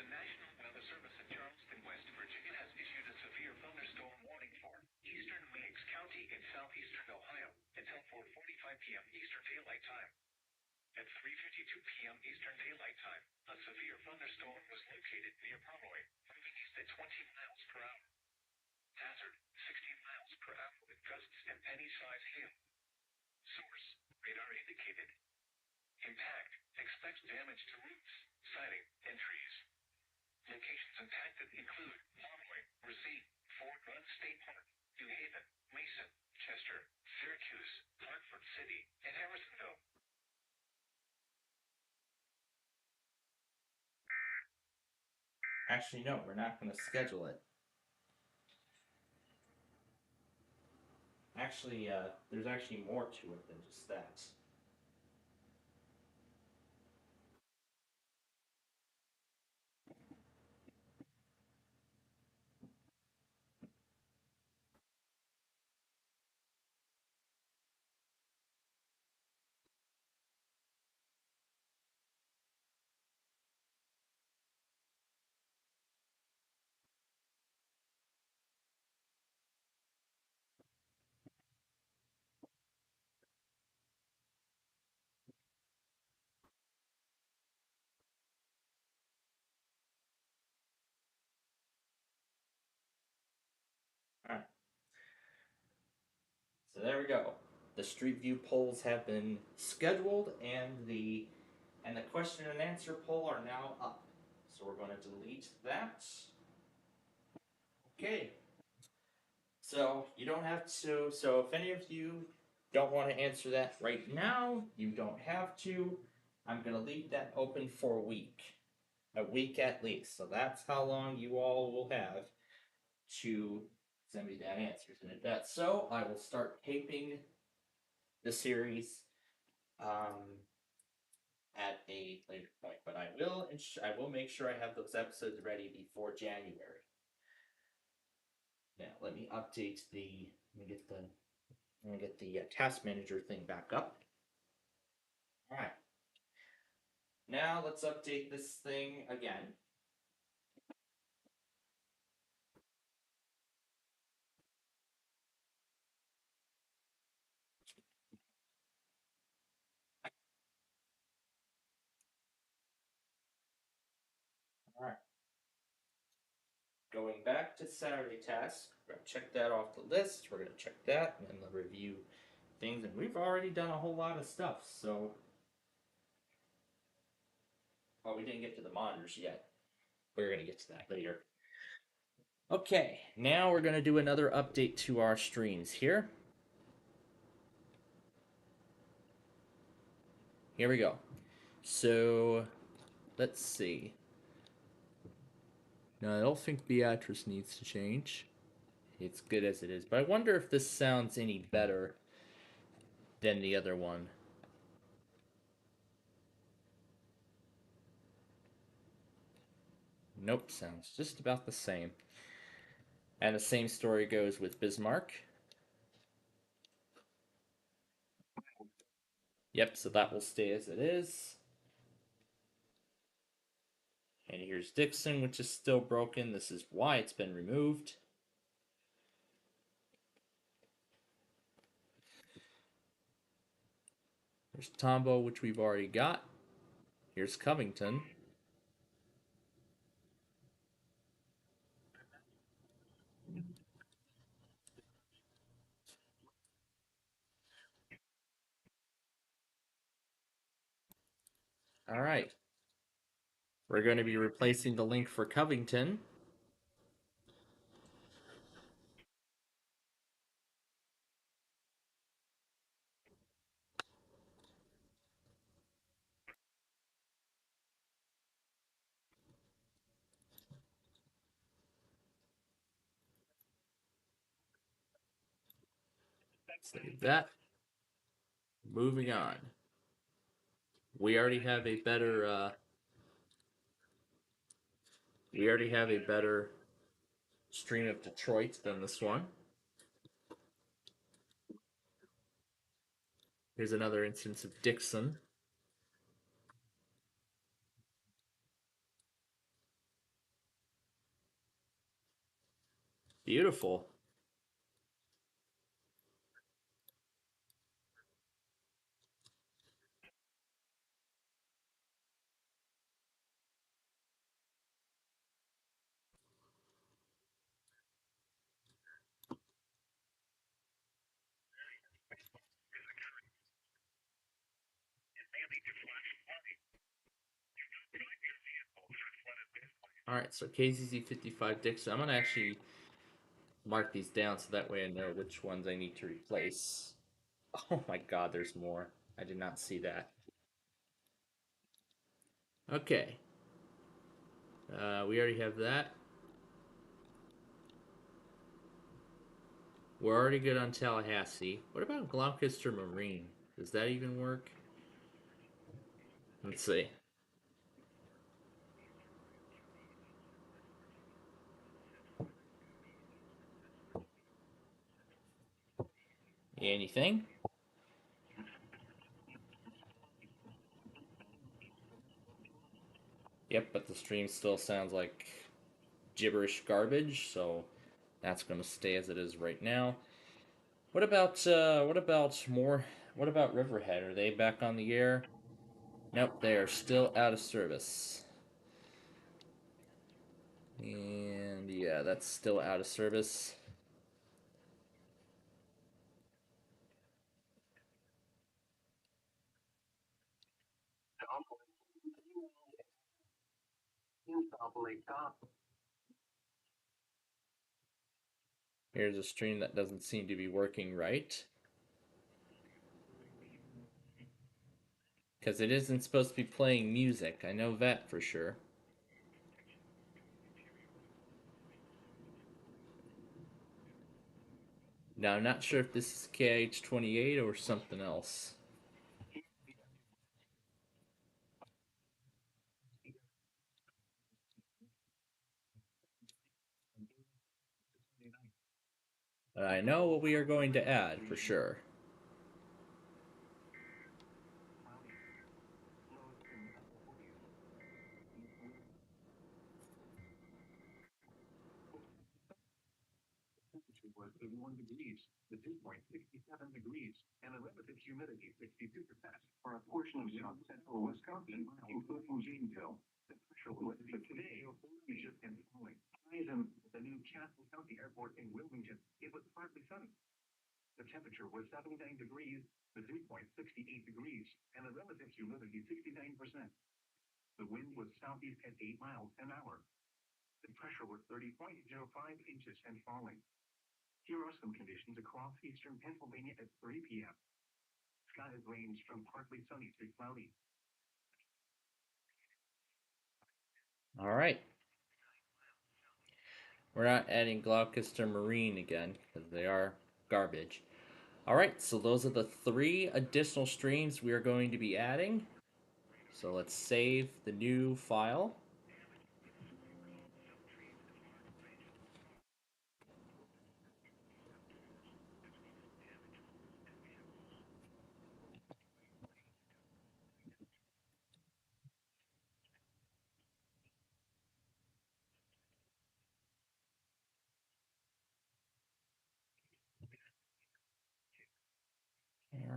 S2: The National Weather Service in Charleston, West Virginia has issued a severe thunderstorm warning for eastern Meigs County in southeastern Ohio until 4:45 p.m. Eastern Daylight Time. At 3:52 p.m. Eastern Daylight Time, a severe thunderstorm was located near Pomeroy, moving east at 20 miles per hour. Hazard, 60 miles per hour with gusts and penny-size hail. Source, radar indicated. Impact, expect damage to roofs, siding, and trees. Locations impacted include Pomeroy, Racine, Fort Rudd State Park, New Haven, Mason, Chester, Syracuse, Hartford City, and Harrisonville.
S6: Actually, no, we're not going to schedule it. Actually, there's actually more to it than just that. Alright. So there we go. The Street View polls have been scheduled, and the question and answer poll are now up. So we're going to delete that. Okay. So you don't have to. So if any of you don't want to answer that right now, you don't have to. I'm going to leave that open for a week at least. So that's how long you all will have to send me that answers. And if that's so, I will start taping the series at a later point. But I will make sure I have those episodes ready before January. Now let me update the. Let me get the task manager thing back up. All right. Now let's update this thing again. All right. Going back to Saturday task, we're gonna check that off the list. We're gonna check that and then the review things, and we've already done a whole lot of stuff. So, oh, we didn't get to the monitors yet. We're gonna get to that later. Okay, now we're gonna do another update to our streams here. Here we go. So, let's see. No, I don't think Beatrice needs to change. It's good as it is, but I wonder if this sounds any better than the other one. Nope, sounds just about the same. And the same story goes with Bismarck. Yep, so that will stay as it is. And here's Dixon, which is still broken. This is why it's been removed. There's Tombo, which we've already got. Here's Covington. All right. We're going to be replacing the link for Covington. Save that. Moving on. We already have a better stream of Detroit than this one. Here's another instance of Dixon. Beautiful. All right, so KZZ55 Dixon. I'm going to actually mark these down so that way I know which ones I need to replace. Oh my god, there's more. I did not see that. Okay. We already have that. We're already good on Tallahassee. What about Gloucester Marine? Does that even work? Let's see. Anything? Yep, but the stream still sounds like gibberish garbage, so that's going to stay as it is right now. What about Riverhead? Are they back on the air? Nope, they are still out of service. And yeah, that's still out of service. Here's a stream that doesn't seem to be working right. Because it isn't supposed to be playing music. I know that for sure. Now, I'm not sure if this is KH28 or something else. But I know what we are going to add for sure.
S2: Was 81 degrees, the dew point 67 degrees, and the relative humidity 62%. For a portion of South Central Wisconsin, including Janesville, the pressure was today just and falling. Highs in the new Castle County Airport in Wilmington, it was partly sunny. The temperature was 79 degrees, the dew point 68 degrees, and the relative humidity 69%. The wind was southeast at 8 miles an hour. The pressure was 30.05 inches and falling. Here are some conditions across eastern Pennsylvania at 3 p.m. Skies range from partly sunny to cloudy.
S6: All right. We're not adding Gloucester Marine again because they are garbage. Alright, so those are the 3 additional streams we are going to be adding. So let's save the new file.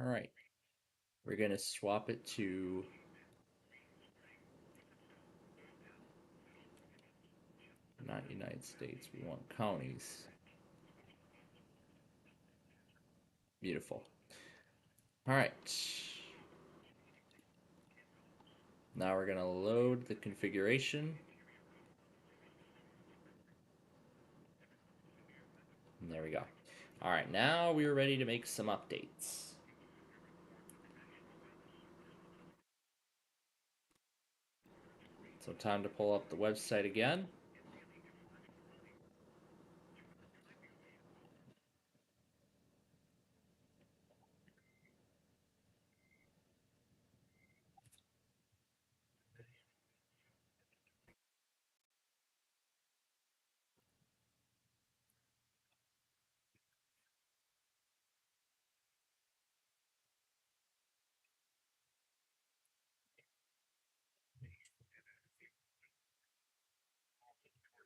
S6: Alright, we're going to swap it to not United States, we want counties. Beautiful. Alright. Now we're going to load the configuration. And there we go. Alright, now we're ready to make some updates. So time to pull up the website again.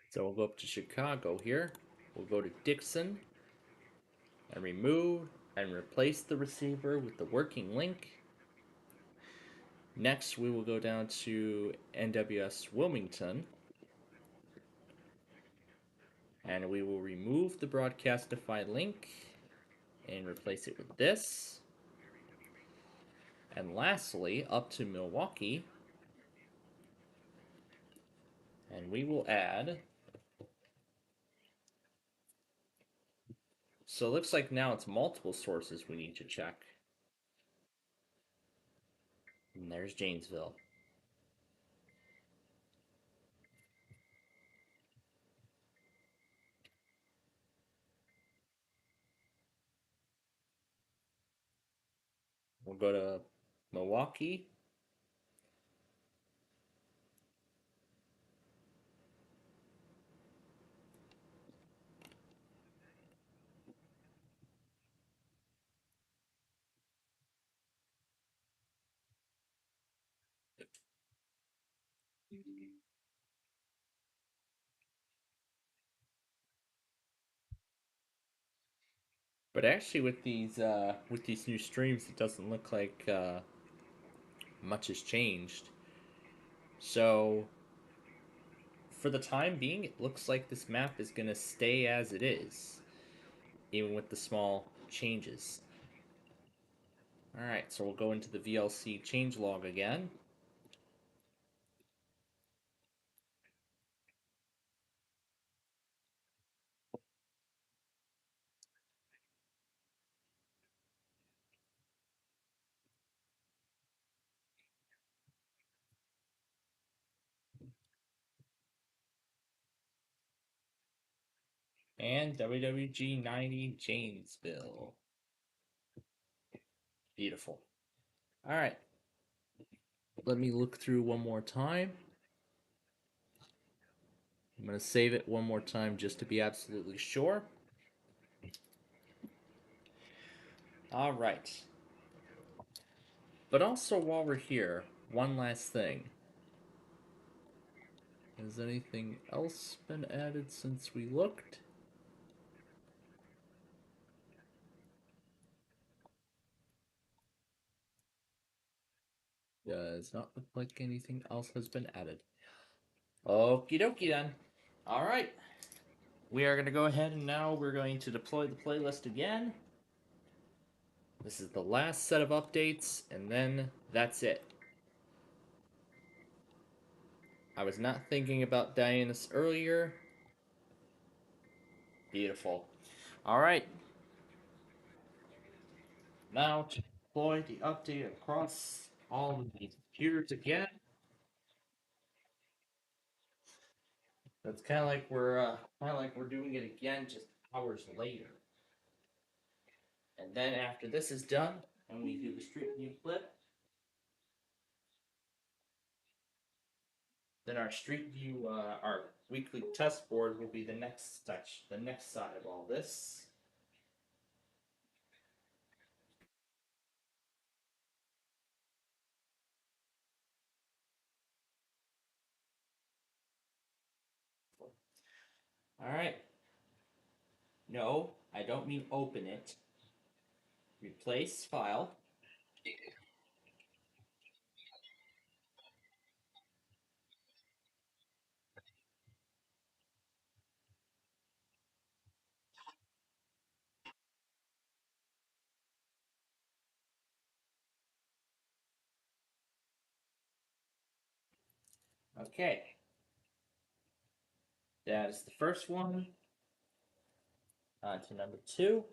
S6: So we'll go up to Chicago here. We'll go to Dixon and remove and replace the receiver with the working link. Next, we will go down to NWS Wilmington and we will remove the Broadcastify link and replace it with this. And lastly, up to Milwaukee, and we will add. So it looks like now it's multiple sources we need to check. And there's Janesville. We'll go to Milwaukee. But actually, with these new streams, it doesn't look like much has changed. So, for the time being, it looks like this map is gonna stay as it is, even with the small changes. All right, so we'll go into the VLC changelog again. And WWG 90 Janesville. Beautiful. All right. Let me look through one more time. I'm going to save it one more time just to be absolutely sure. All right. But also, while we're here, one last thing. Has anything else been added since we looked? Does not look like anything else has been added. Okie dokie then. Alright. We are going to go ahead and now we're going to deploy the playlist again. This is the last set of updates, and then that's it. I was not thinking about dying this earlier. Beautiful. Alright. Now to deploy the update across all of these computers again. It's kind of like we're doing it again just hours later. And then after this is done, and we do the Street View clip, then our Street View, our weekly test board will be the next side of all this. All right. No, I don't mean open it. Replace file. Okay. That is the first one. On to number 2.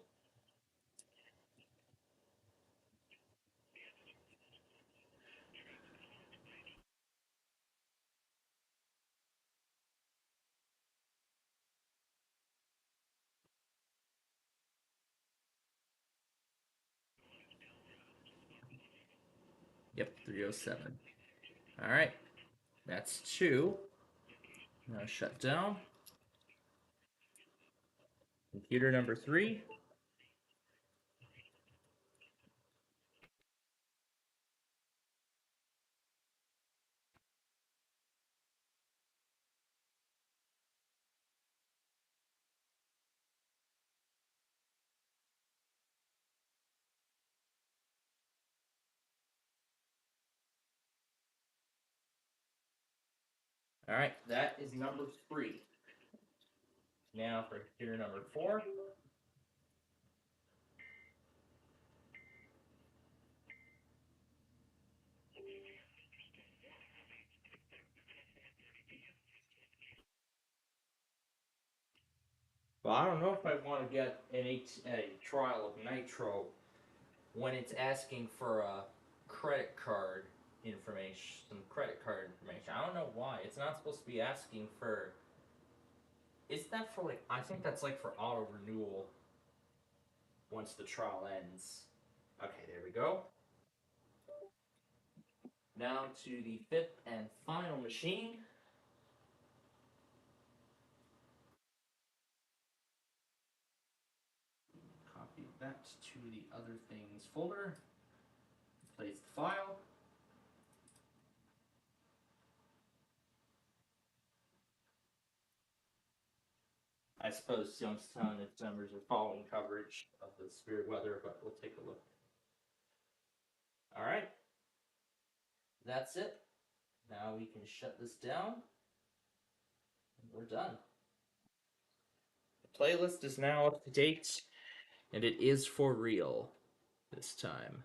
S6: Yep, 307. All right. That's 2. Now shut down. Computer number 3. All right, that is number 3. Now for computer number 4. Well, I don't know if I want to get a trial of Nitro when it's asking for a credit card information, some credit card information. I don't know why. It's not supposed to be asking for. Is that for like? I think that's like for auto renewal. Once the trial ends. Okay, there we go. Now to the 5th and final machine. Copy that to the other things folder. Place the file. I suppose Youngstown and its members are following coverage of the severe weather, but we'll take a look. All right. That's it. Now we can shut this down. And we're done. The playlist is now up to date, and it is for real this time.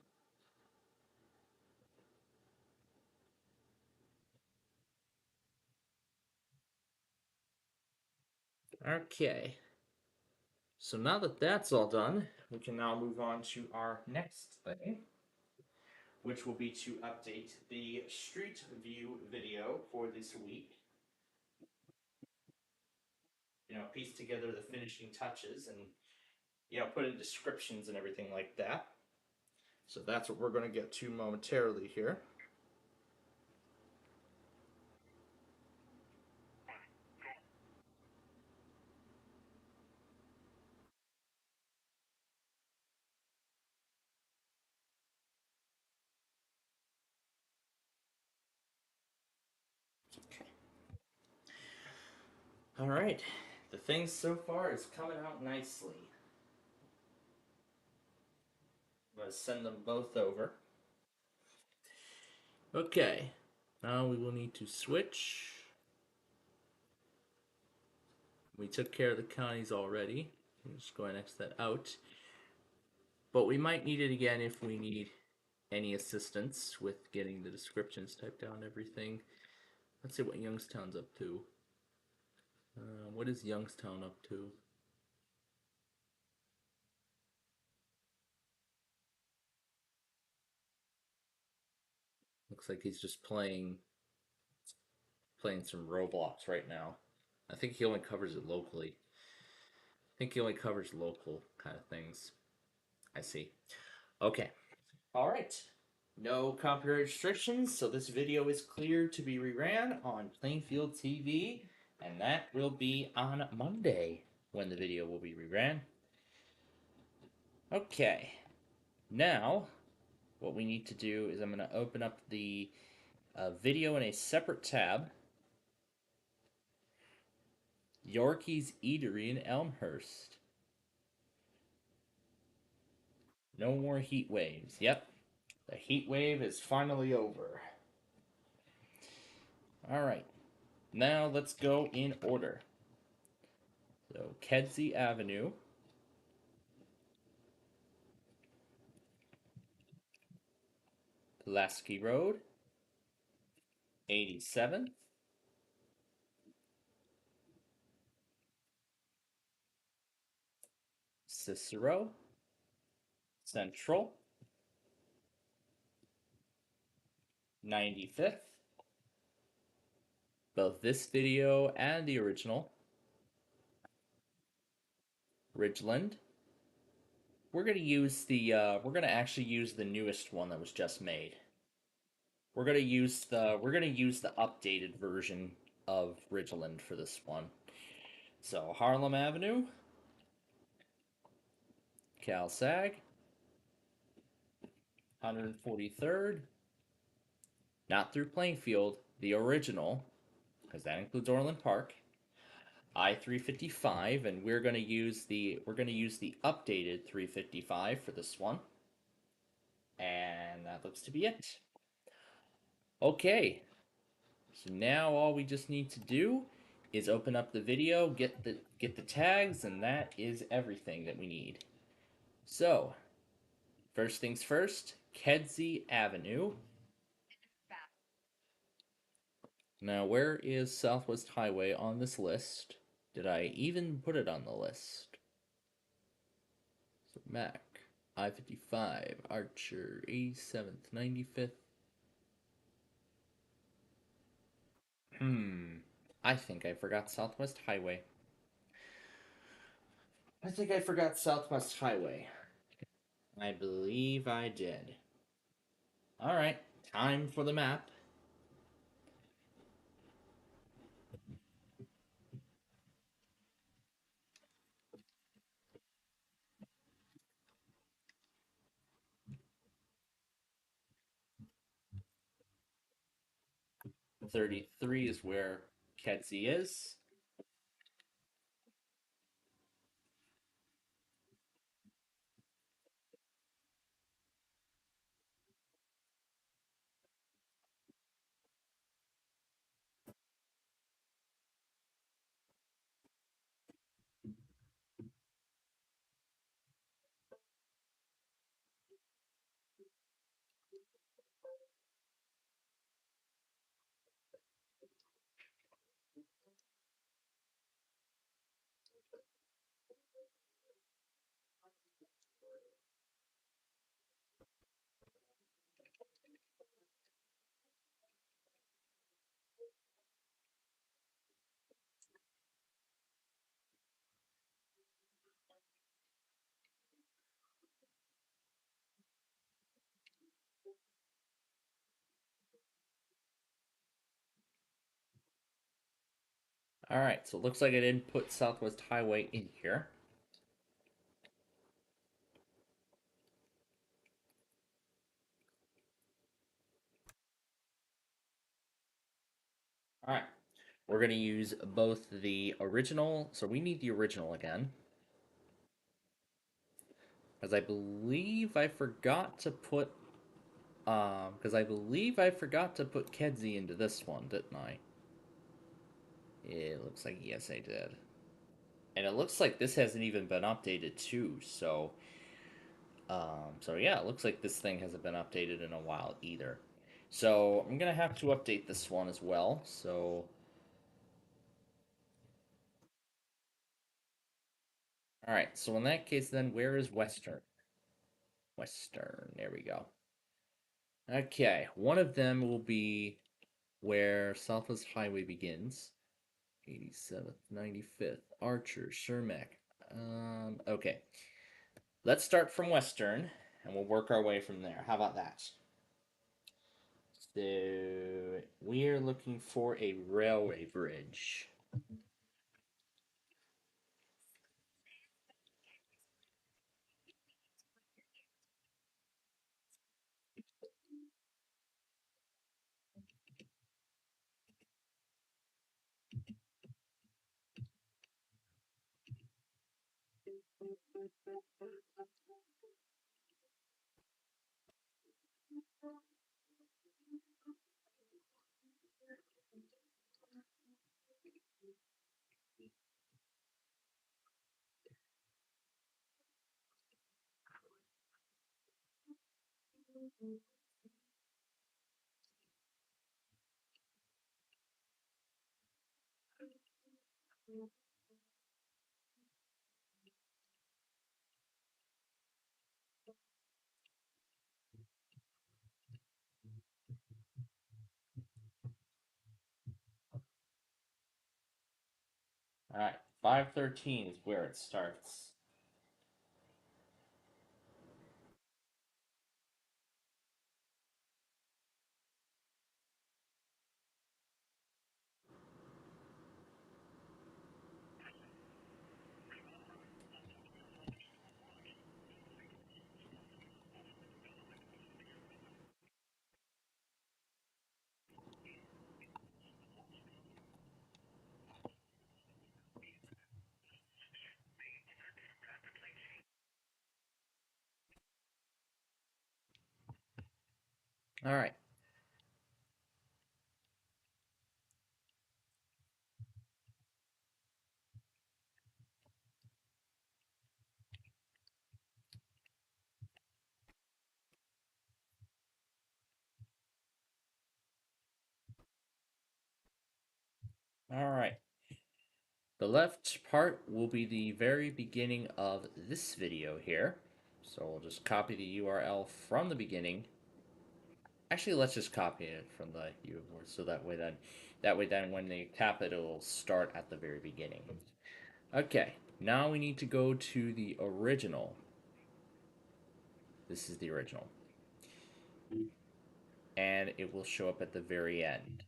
S6: Okay. So now that that's all done, we can now move on to our next thing, which will be to update the Street View video for this week. Piece together the finishing touches and, put in descriptions and everything like that. So that's what we're going to get to momentarily here. All right, the thing so far is coming out nicely. I'm going to send them both over. Okay, now we will need to switch. We took care of the counties already. I'm just going to X that out. But we might need it again if we need any assistance with getting the descriptions typed down and everything. Let's see what Youngstown's up to. What is Youngstown up to? Looks like he's just playing some Roblox right now. I think he only covers it locally. I think he only covers local kind of things. I see. Okay. All right. No copyright restrictions, so this video is clear to be reran on Plainfield TV, and that will be on Monday when the video will be reran. Okay. Now, what we need to do is I'm going to open up the video in a separate tab. Yorkie's Eatery in Elmhurst. No more heat waves. Yep. The heat wave is finally over. Alright. Now let's go in order. So, Kedzie Avenue. Pulaski Road. 87th. Cicero. Central. 95th. Both this video and the original. Ridgeland. We're gonna actually use the newest one that was just made. We're gonna use the updated version of Ridgeland for this one. So Harlem Avenue, CalSag, 143rd, not through Plainfield, the original, because that includes Orland Park. I-355, and we're gonna use the updated 355 for this one. And that looks to be it. Okay. So now all we just need to do is open up the video, get the tags, and that is everything that we need. So, first things first, Kedzie Avenue. Now, where is Southwest Highway on this list? Did I even put it on the list? So, Mac, I-55, Archer, 87th, 95th. I think I forgot Southwest Highway. I think I forgot Southwest Highway. I believe I did. Alright, time for the map. .33 is where Kedzie is. Alright, so it looks like I didn't put Southwest Highway in here. Alright, we're going to use both the original, so we need the original again. Because I believe I forgot to put Kedzie into this one, didn't I? It looks like yes I did. And it looks like this hasn't even been updated too, so so yeah, it looks like this thing hasn't been updated in a while either. So I'm gonna have to update this one as well. So alright, so in that case then where is Western? Western, there we go. Okay, one of them will be where Southwest Highway begins. 87th, 95th, Archer, Shermack. Okay. Let's start from Western, and we'll work our way from there. How about that? So we are looking for a railway bridge. All right, 513 is where it starts. All right. All right. The left part will be the very beginning of this video here. So we'll just copy the URL from the beginning. Actually, let's just copy it from the URL so that way then when they tap it, it'll start at the very beginning. Okay, now we need to go to the original. This is the original. And it will show up at the very end.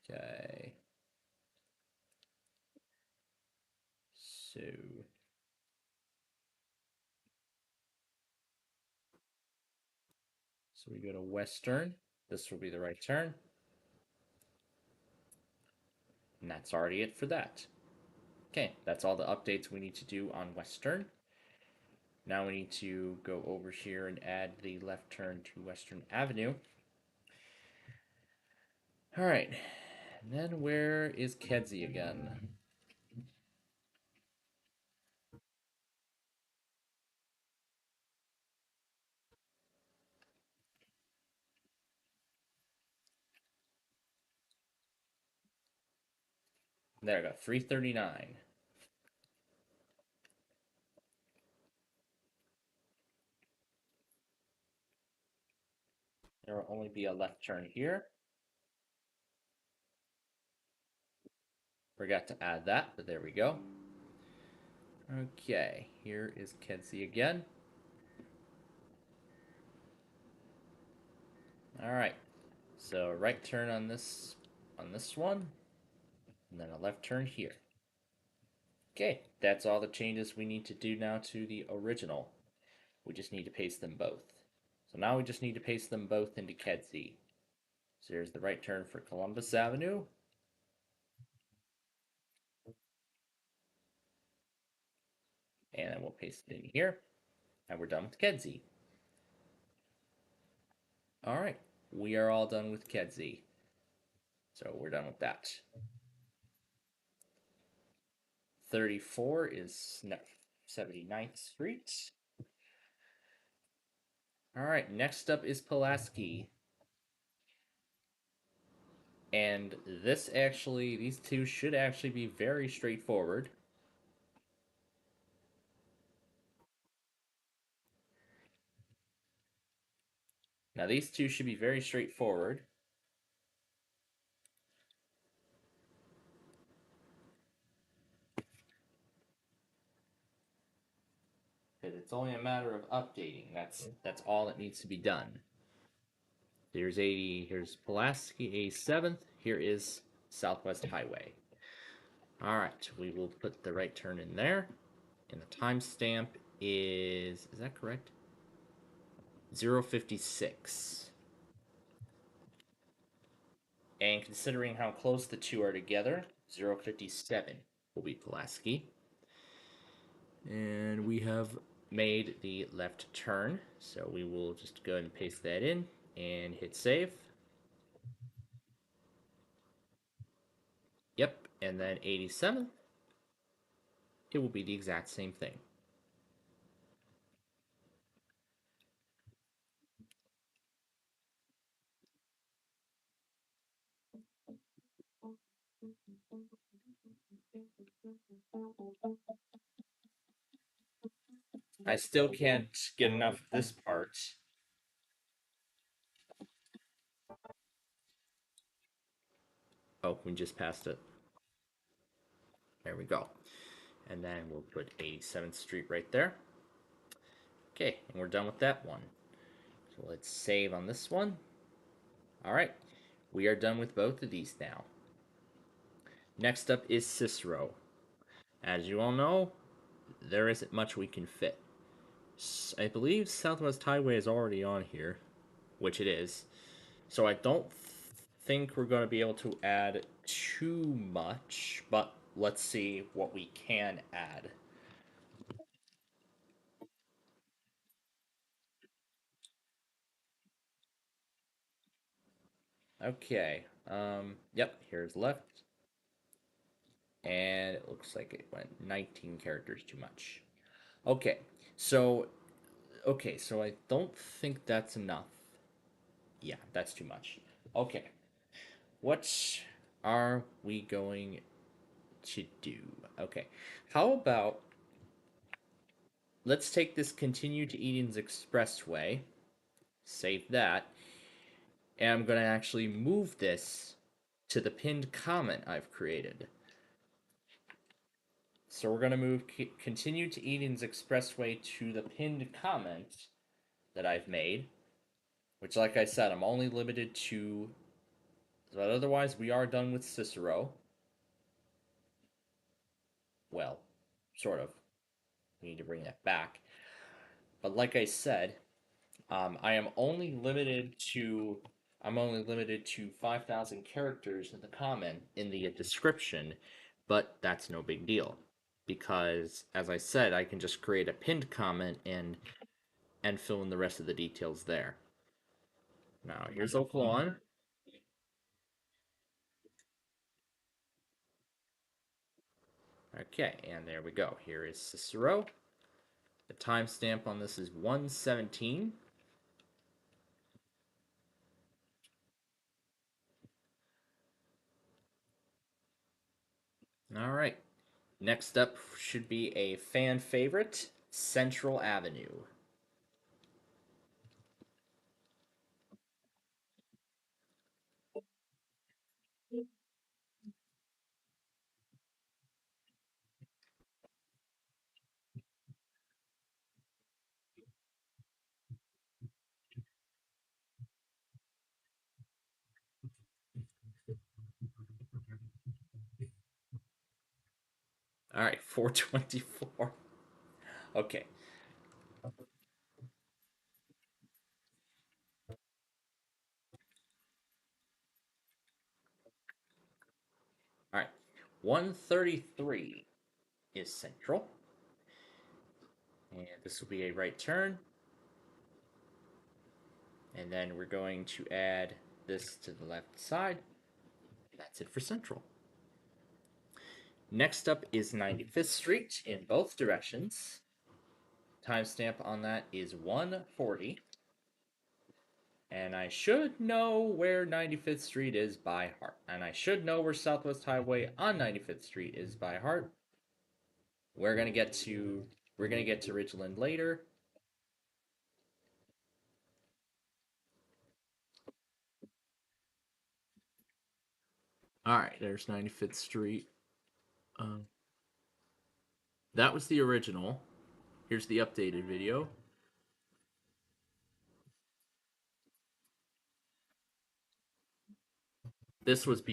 S6: Okay. So we go to Western. This will be the right turn. And that's already it for that. Okay, that's all the updates we need to do on Western. Now we need to go over here and add the left turn to Western Avenue. All right, and then where is Kedzie again? There we go, 339. There will only be a left turn here. Forgot to add that, but there we go. Okay, here is Kedzie again. All right, so right turn on this one, and then a left turn here. Okay, that's all the changes we need to do now to the original. We just need to paste them both. So now we just need to paste them both into Kedzie. So here's the right turn for Columbus Avenue. And then we'll paste it in here. And we're done with Kedzie. All right, we are all done with Kedzie. So we're done with that. 34 is 79th Street. All right, next up is Pulaski. And these two should actually be very straightforward. Now, these two should be very straightforward. It's only a matter of updating. That's all that needs to be done. Here's 80. Here's Pulaski A7th. Here is Southwest Highway. All right, we will put the right turn in there, and the timestamp is that correct? 056. And considering how close the two are together, 057 will be Pulaski. And we have made the left turn, so we will just go ahead and paste that in and hit save. Yep, and then 87, it will be the exact same thing. I still can't get enough of this part. Oh, we just passed it. There we go. And then we'll put 87th Street right there. Okay, and we're done with that one. So let's save on this one. All right, we are done with both of these now. Next up is Cicero. As you all know, there isn't much we can fit. I believe Southwest Highway is already on here, which it is. So I don't think we're going to be able to add too much, but let's see what we can add. Okay. Yep, here's left. And it looks like it went 19 characters too much. Okay. So I don't think that's enough. Yeah, that's too much. Okay. What are we going to do? Okay. How about let's take this continue to Eden's Expressway, save that, and I'm going to actually move this to the pinned comment I've created. So we're going to move continue to Eden's Expressway to the pinned comment that I've made, which, like I said, I'm only limited to. But otherwise, we are done with Cicero. Well, sort of. We need to bring that back. But like I said, I am only limited to. I'm only limited to 5,000 characters in the comment in the description, but that's no big deal because, as I said, I can just create a pinned comment and fill in the rest of the details there. Now here's Oaklawn. Okay, and there we go. Here is Cicero. The timestamp on this is 117. All right. Next up should be a fan favorite, Central Avenue. All right, 424. Okay. All right. 133 is Central. And this will be a right turn. And then we're going to add this to the left side. That's it for Central. Next up is 95th Street in both directions. Timestamp on that is 140. And I should know where 95th Street is by heart. And I should know where Southwest Highway on 95th Street is by heart. We're gonna get to Ridgeland later. All right, there's 95th Street. That was the original. Here's the updated video. This was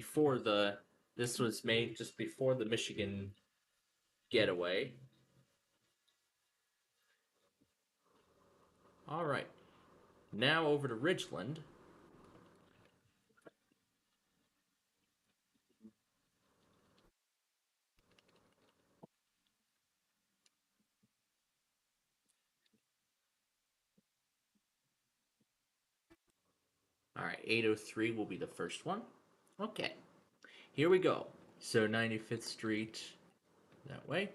S6: made just before the Michigan getaway. All right. Now over to Ridgeland. All right, 803 will be the first one. Okay, here we go. So 95th Street that way.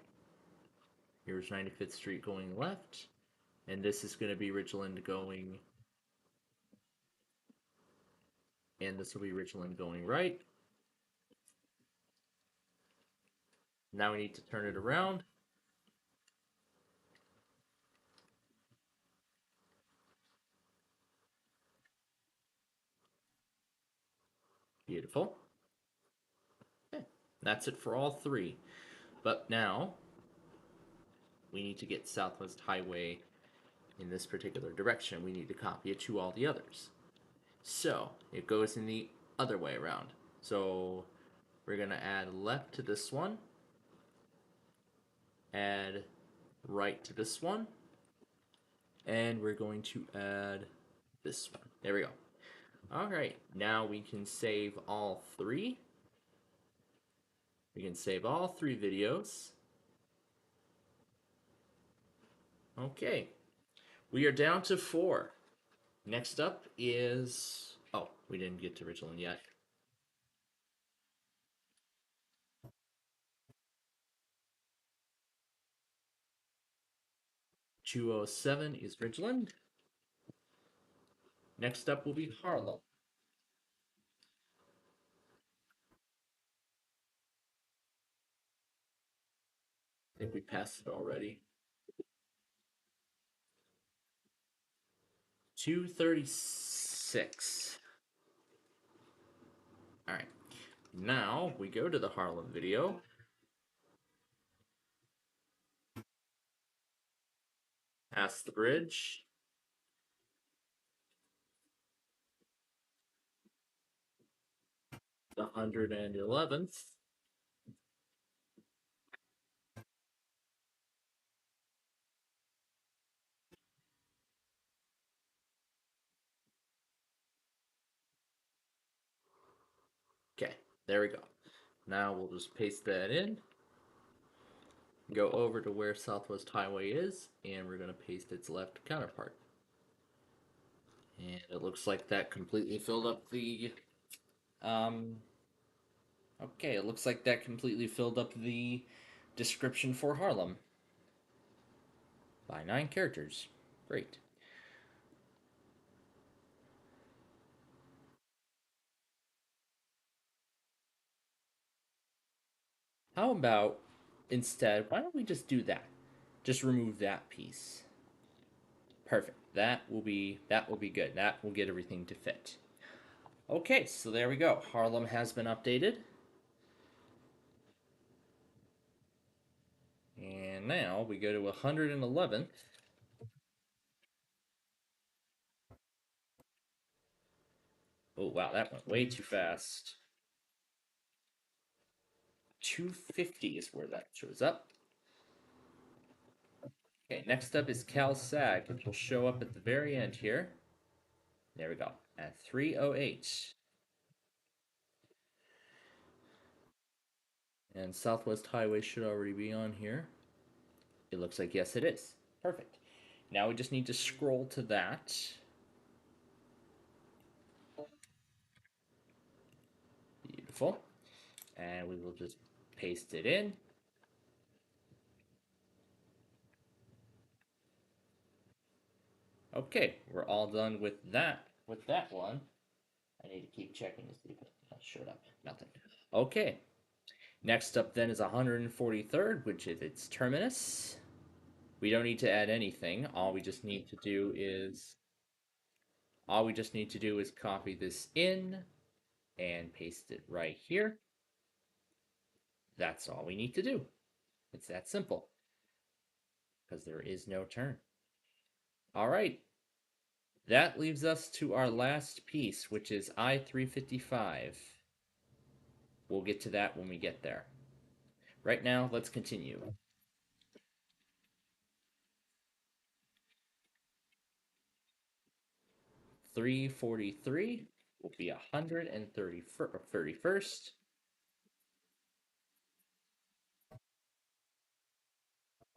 S6: Here's 95th Street going left. And this is going to be Ridgeland going. And this will be Ridgeland going right. Now we need to turn it around. Beautiful. Okay, that's it for all three. But now we need to get Southwest Highway in this particular direction. We need to copy it to all the others. So it goes in the other way around. So we're going to add left to this one, add right to this one, and we're going to add this one. There we go. All right, now we can save all three. We can save all three videos. Okay, we are down to 4. Next up is, oh, we didn't get to Ridgeland yet. .207 is Ridgeland. Next up will be Harlem. I think we passed it already. 236. All right. Now we go to the Harlem video. Past the bridge. The 111th. Okay, there we go. Now we'll just paste that in. Go over to where Southwest Highway is, and we're going to paste its left counterpart. And it looks like that completely filled up the okay, it looks like that completely filled up the description for Harlem by 9 characters. Great. How about instead, why don't we just do that? Just remove that piece. Perfect. That will be good. That will get everything to fit. Okay, so there we go. Harlem has been updated. And now we go to 111th. Oh, wow, that went way too fast. 250 is where that shows up. Okay, next up is Cal Sag, which will show up at the very end here. There we go, at 308. And Southwest Highway should already be on here. It looks like yes, it is. Perfect. Now we just need to scroll to that. Beautiful. And we will just paste it in. Okay, we're all done with that one. I need to keep checking to see if it showed up. Nothing. Okay. Next up then is 143rd, which is its terminus. We don't need to add anything. All we just need to do is copy this in and paste it right here. That's all we need to do. It's that simple. because there is no turn. All right. That leaves us to our last piece, which is I-355. We'll get to that when we get there. Right now, let's continue. 343 will be 131st.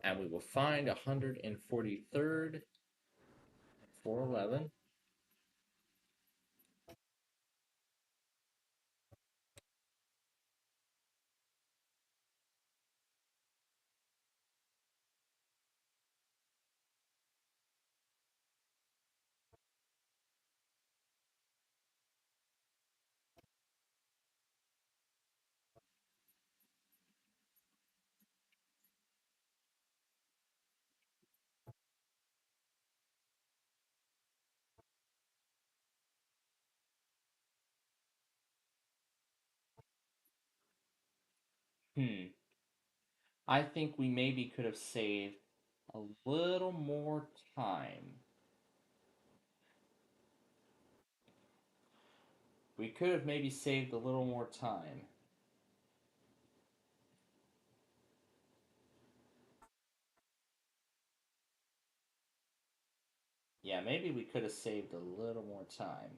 S6: And we will find 143rd, 411. I think we maybe could have saved a little more time. We could have maybe saved a little more time. Yeah, maybe we could have saved a little more time.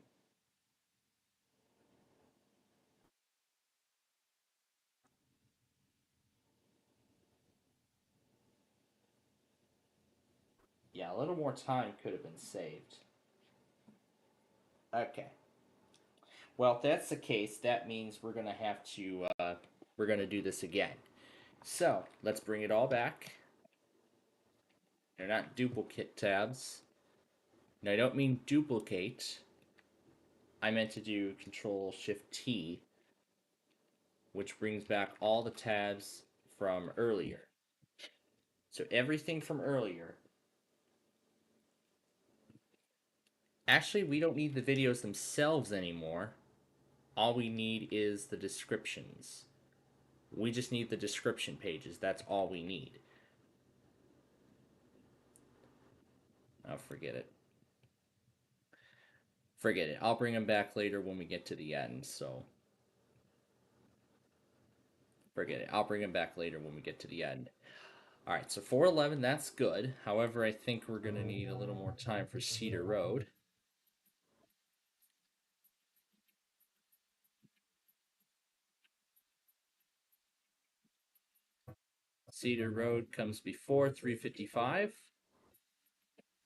S6: Yeah, a little more time could have been saved. Okay. Well, if that's the case, that means we're going to have to, we're going to do this again. So, let's bring it all back. They're not duplicate tabs. And I don't mean duplicate. I meant to do Control-Shift-T, which brings back all the tabs from earlier. So everything from earlier. Actually, we don't need the videos themselves anymore. All we need is the descriptions. We just need the description pages. That's all we need. Oh, forget it. Forget it. I'll bring them back later when we get to the end, so... Forget it. I'll bring them back later when we get to the end. Alright, so 411, that's good. However, I think we're going to need a little more time for Cedar Road. Cedar Road comes before 355,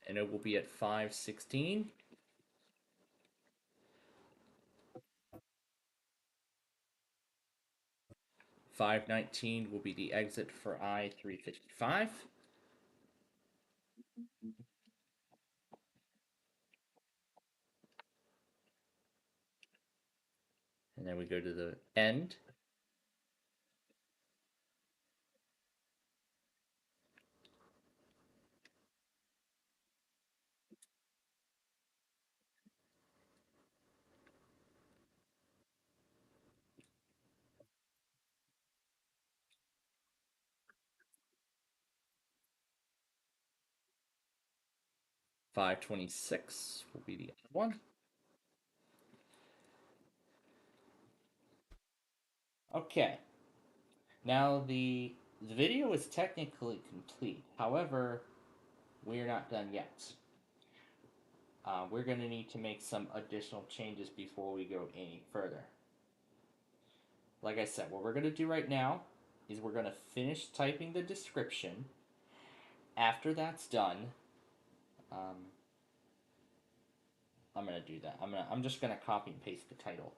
S6: and it will be at 516. 519 will be the exit for I-355. And then we go to the end. $526 will be the other one. Okay. Now the video is technically complete. However, we're not done yet. We're going to need to make some additional changes before we go any further. Like I said, what we're going to do right now is we're going to finish typing the description. After that's done, I'm going to do that. I'm just going to copy and paste the title.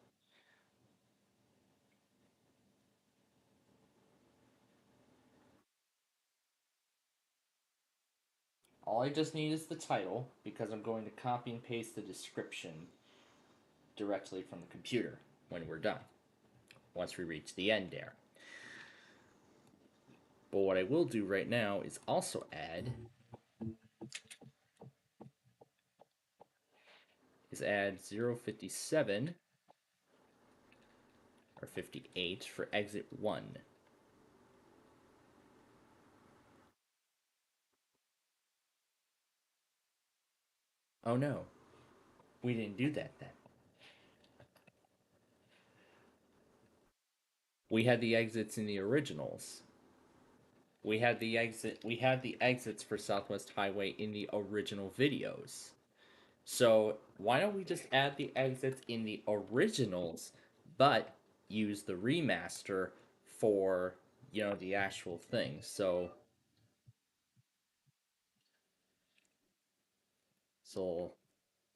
S6: All I just need is the title, because I'm going to copy and paste the description directly from the computer when we're done, once we reach the end there. But what I will do right now is also add 057 or 58 for exit 1. Oh no, we didn't do that then. We had the exits in the originals. We had the exits for Southwest Highway in the original videos. So why don't we just add the exits in the originals, but use the remaster for the actual thing. So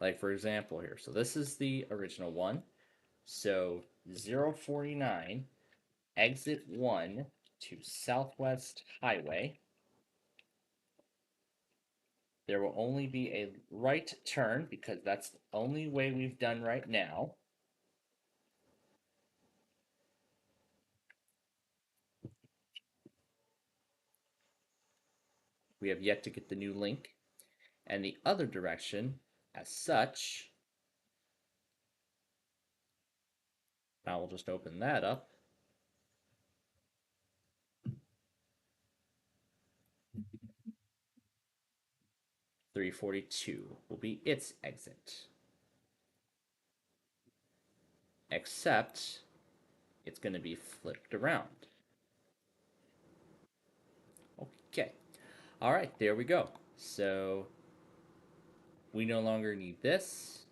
S6: like for example here. So this is the original one. So 049 exit 1 to Southwest Highway. There will only be a right turn because that's the only way we've done right now. We have yet to get the new link. And the other direction, as such, I will just open that up. .342 will be its exit. Except it's going to be flipped around. Okay. All right, there we go. So we no longer need this,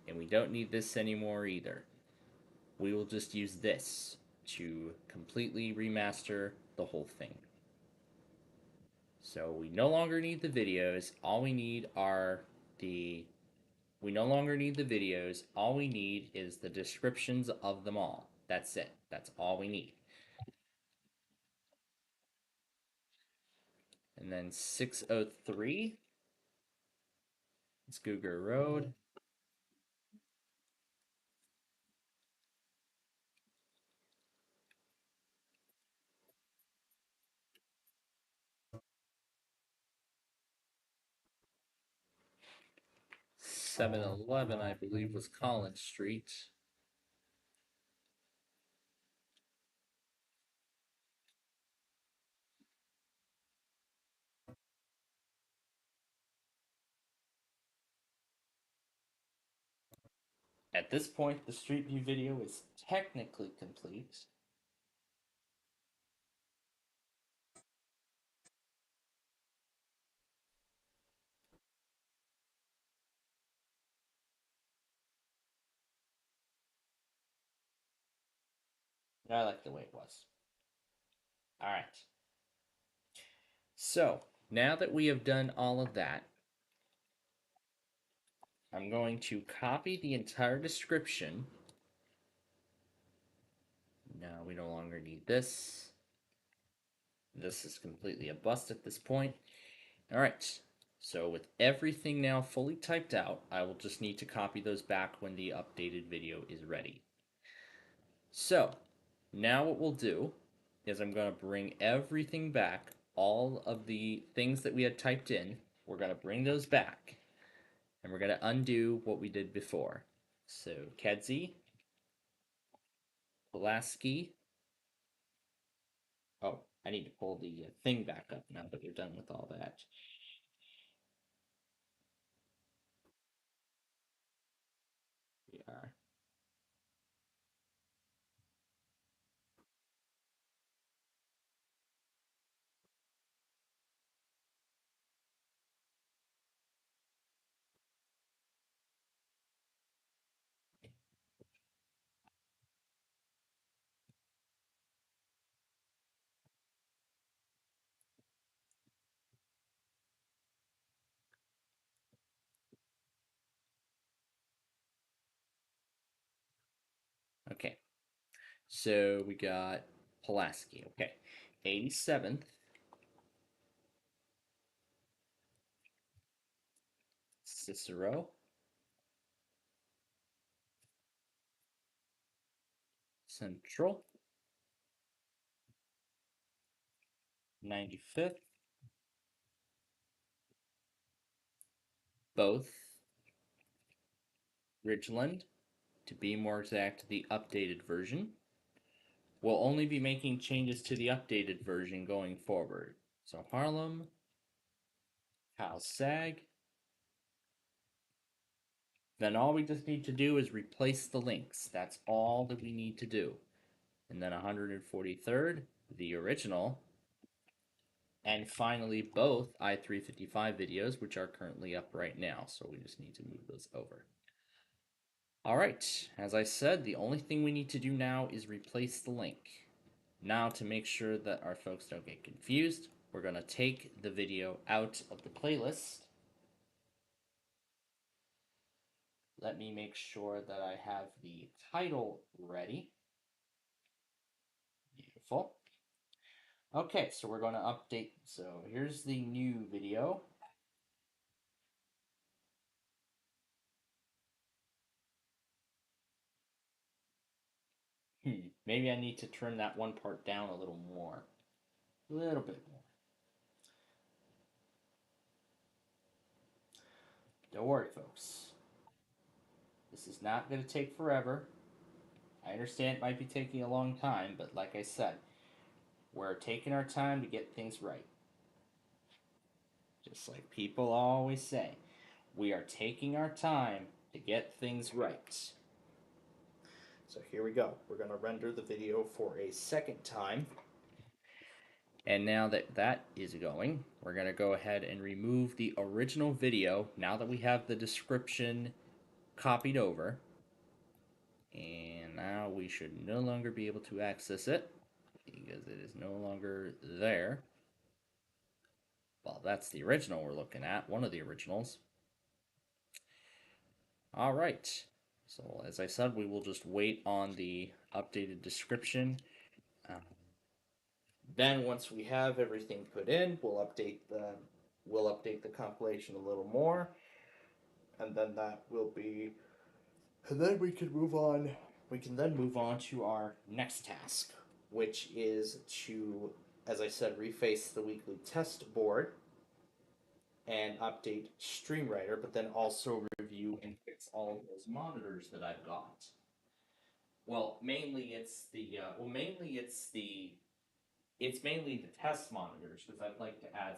S6: and we don't need this anymore either. We will just use this to completely remaster the whole thing. So we no longer need the videos. All we need are the we no longer need the videos. All we need is the descriptions of them all. That's it. That's all we need. And then 603. It's Cougar Road. .711, I believe, was Collins Street. At this point, the Street View video is technically complete. I like the way it was. All right. So, now that we have done all of that, I'm going to copy the entire description. No, we no longer need this. This is completely a bust at this point. All right. So with everything now fully typed out, I will just need to copy those back when the updated video is ready. So now what we'll do is I'm going to bring everything back. All of the things that we had typed in, we're going to bring those back. And we're going to undo what we did before. So Kedzie, Pulaski. Oh, I need to pull the thing back up now that we're done with all that. We are. Okay. So we got Pulaski. Okay. 87th. Cicero. Central. 95th. Both. Ridgeland. To be more exact, the updated version. We'll only be making changes to the updated version going forward. So Harlem. Kyle Sag. Then all we just need to do is replace the links. That's all that we need to do. And then 143rd, the original, and finally both i355 videos, which are currently up right now. So we just need to move those over. All right, as I said, the only thing we need to do now is replace the link. Now, to make sure that our folks don't get confused, we're going to take the video out of the playlist. Let me make sure that I have the title ready. Beautiful. Okay, so we're going to update. So here's the new video. Maybe I need to turn that one part down a little more. A little bit more. Don't worry, folks. This is not going to take forever. I understand it might be taking a long time, but like I said, we're taking our time to get things right. Just like people always say, we are taking our time to get things right. So here we go. We're going to render the video for a second time. And now that that is going, we're going to go ahead and remove the original video now that we have the description copied over. And now we should no longer be able to access it because it is no longer there. Well, that's the original we're looking at, one of the originals. All right. So as I said, we will just wait on the updated description. Then once we have everything put in, we'll update the compilation a little more, and then that will be, and then we can move on. We can then move on to our next task, which is to, as I said, reface the weekly test board and update StreamWriter, but then also review and fix all of those monitors that I've got. Well, mainly it's the test monitors because I'd like to add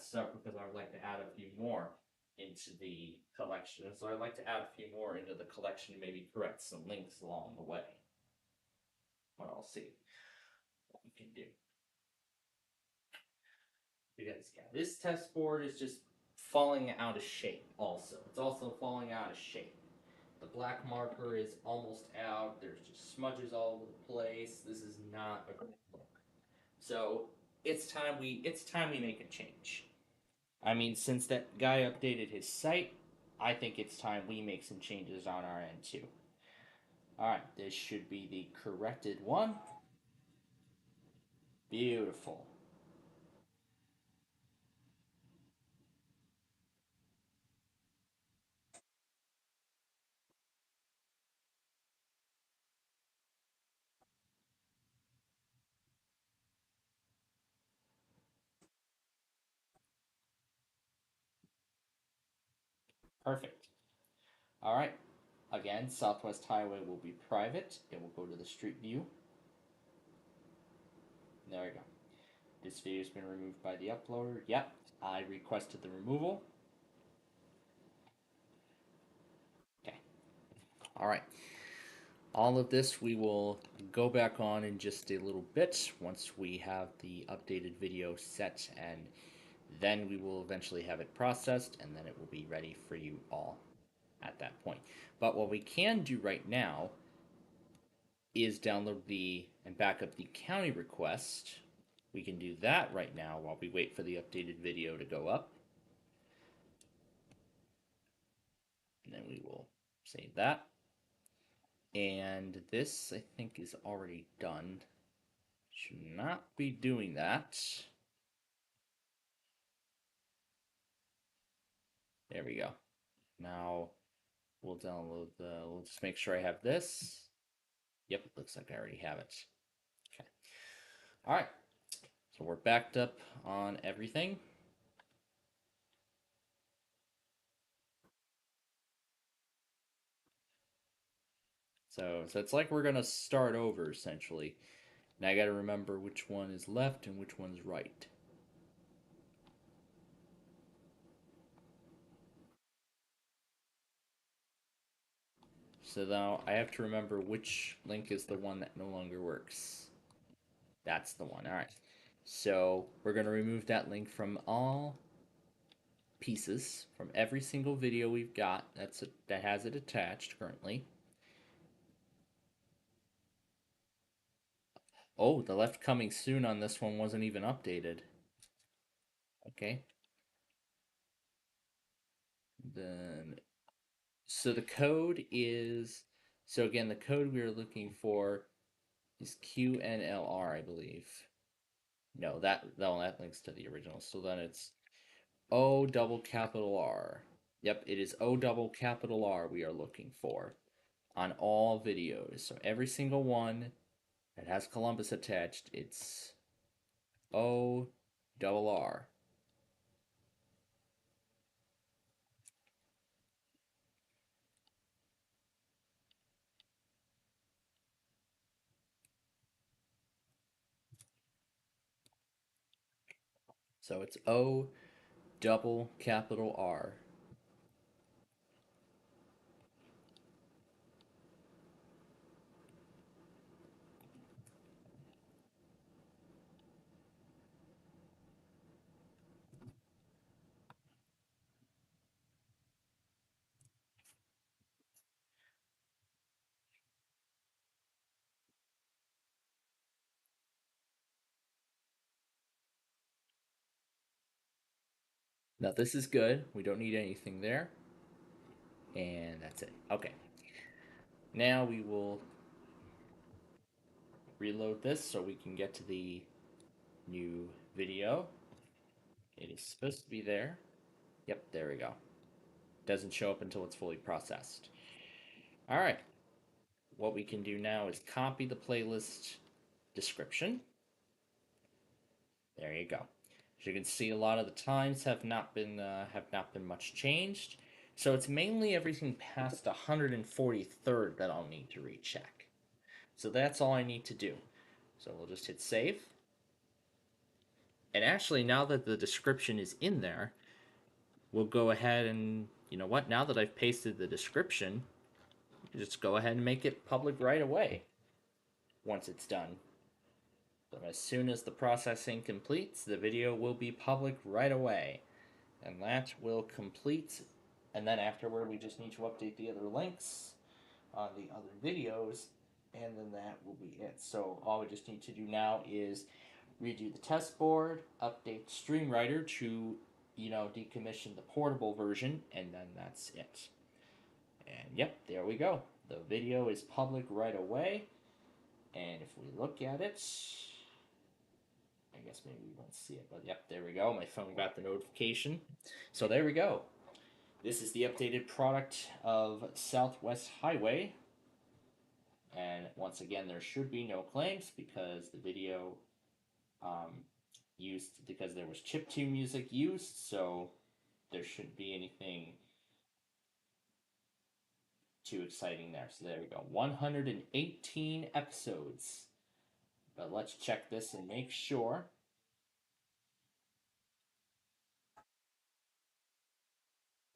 S6: a few more into the collection. So I'd like to add a few more into the collection, maybe correct some links along the way. But I'll see what we can do. Because yeah, this test board is just falling out of shape also. It's also falling out of shape. The black marker is almost out. There's just smudges all over the place. This is not a great look. So it's time we make a change. I mean, since that guy updated his site, I think it's time we make some changes on our end too. Alright, this should be the corrected one. Beautiful. Perfect. Alright. Again, Southwest Highway will be private. It will go to the street view. There we go. This video has been removed by the uploader. Yep, I requested the removal. Okay. Alright. All of this we will go back on in just a little bit once we have the updated video set, and then we will eventually have it processed, and then it will be ready for you all at that point. But what we can do right now is download and back up the county request. We can do that right now while we wait for the updated video to go up. And then we will save that. And this, I think, is already done. Should not be doing that. There we go. Now we'll download we'll just make sure I have this. Yep, looks like I already have it. Okay. All right. So we're backed up on everything. So it's like we're gonna start over essentially. And I gotta remember which one is left and which one's right. So now I have to remember which link is the one that no longer works. That's the one. All right. So we're going to remove that link from all pieces, from every single video we've got that has it attached currently. Oh, the left coming soon on this one wasn't even updated. Okay. Then, so the code is, so again, the code we are looking for is QNLR, I believe. No, that links to the original. So then it's O double capital R. Yep, it is O double capital R we are looking for on all videos. So every single one that has Columbus attached, it's O double R. So it's O double capital R. Now this is good. We don't need anything there. And that's it. Okay. Now we will reload this so we can get to the new video. It is supposed to be there. Yep, there we go. Doesn't show up until it's fully processed. All right. What we can do now is copy the playlist description. There you go. As you can see, a lot of the times have not been much changed. So it's mainly everything past 143rd that I'll need to recheck. So that's all I need to do. So we'll just hit save. And actually, now that the description is in there, we'll go ahead and, you know what, now that I've pasted the description, just go ahead and make it public right away once it's done. So as soon as the processing completes, the video will be public right away. And that will complete, and then afterward we just need to update the other links on the other videos, and then that will be it. So all we just need to do now is redo the test board, update StreamWriter to, decommission the portable version, and then that's it. And yep, there we go. The video is public right away. And if we look at it, I guess maybe we won't see it, but yep, there we go. My phone got the notification. So there we go. This is the updated product of Southwest Highway. And once again, there should be no claims because the video because there was chiptune music used, so there shouldn't be anything too exciting there. So there we go. 118 episodes. But let's check this and make sure.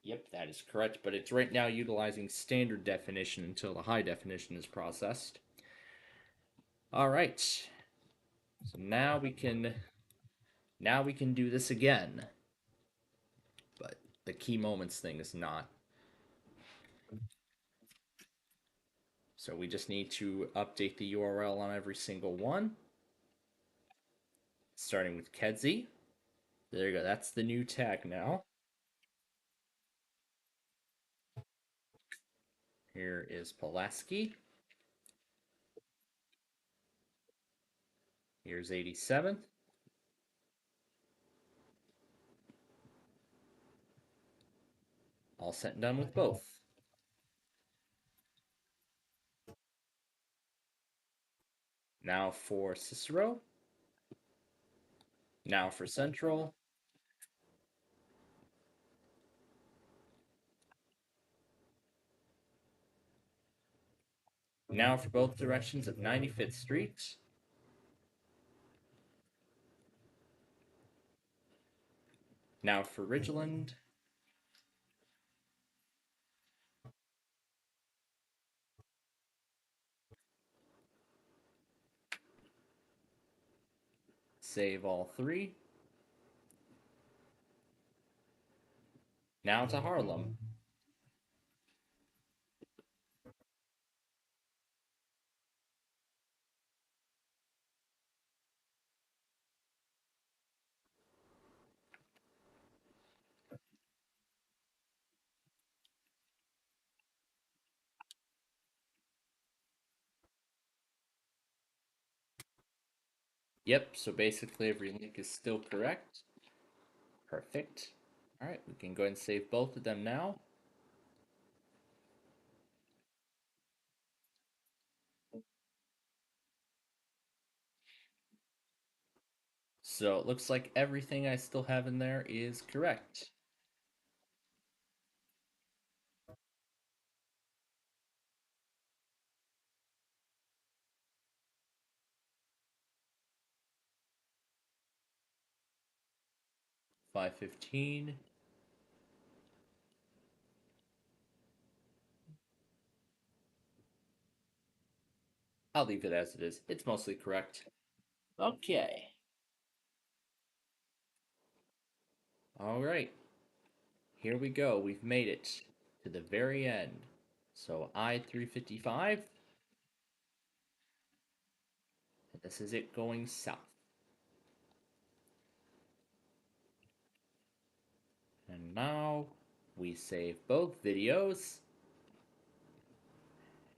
S6: Yep, that is correct, but it's right now utilizing standard definition until the high definition is processed. All right. So now we can do this again. But the key moments thing is not. So we just need to update the URL on every single one. Starting with Kedzie. There you go. That's the new tag now. Here is Pulaski. Here's 87th. All set and done with both. Now for Cicero. Now for Central. Now for both directions of 95th Street. Now for Ridgeland. Save all 3. Now to Harlem. Yep, so basically every link is still correct. Perfect. Alright, we can go ahead and save both of them now. So it looks like everything I still have in there is correct. $5.15. I'll leave it as it is. It's mostly correct. Okay. Alright. Here we go. We've made it to the very end. So I-355. This is it going south. And now we save both videos.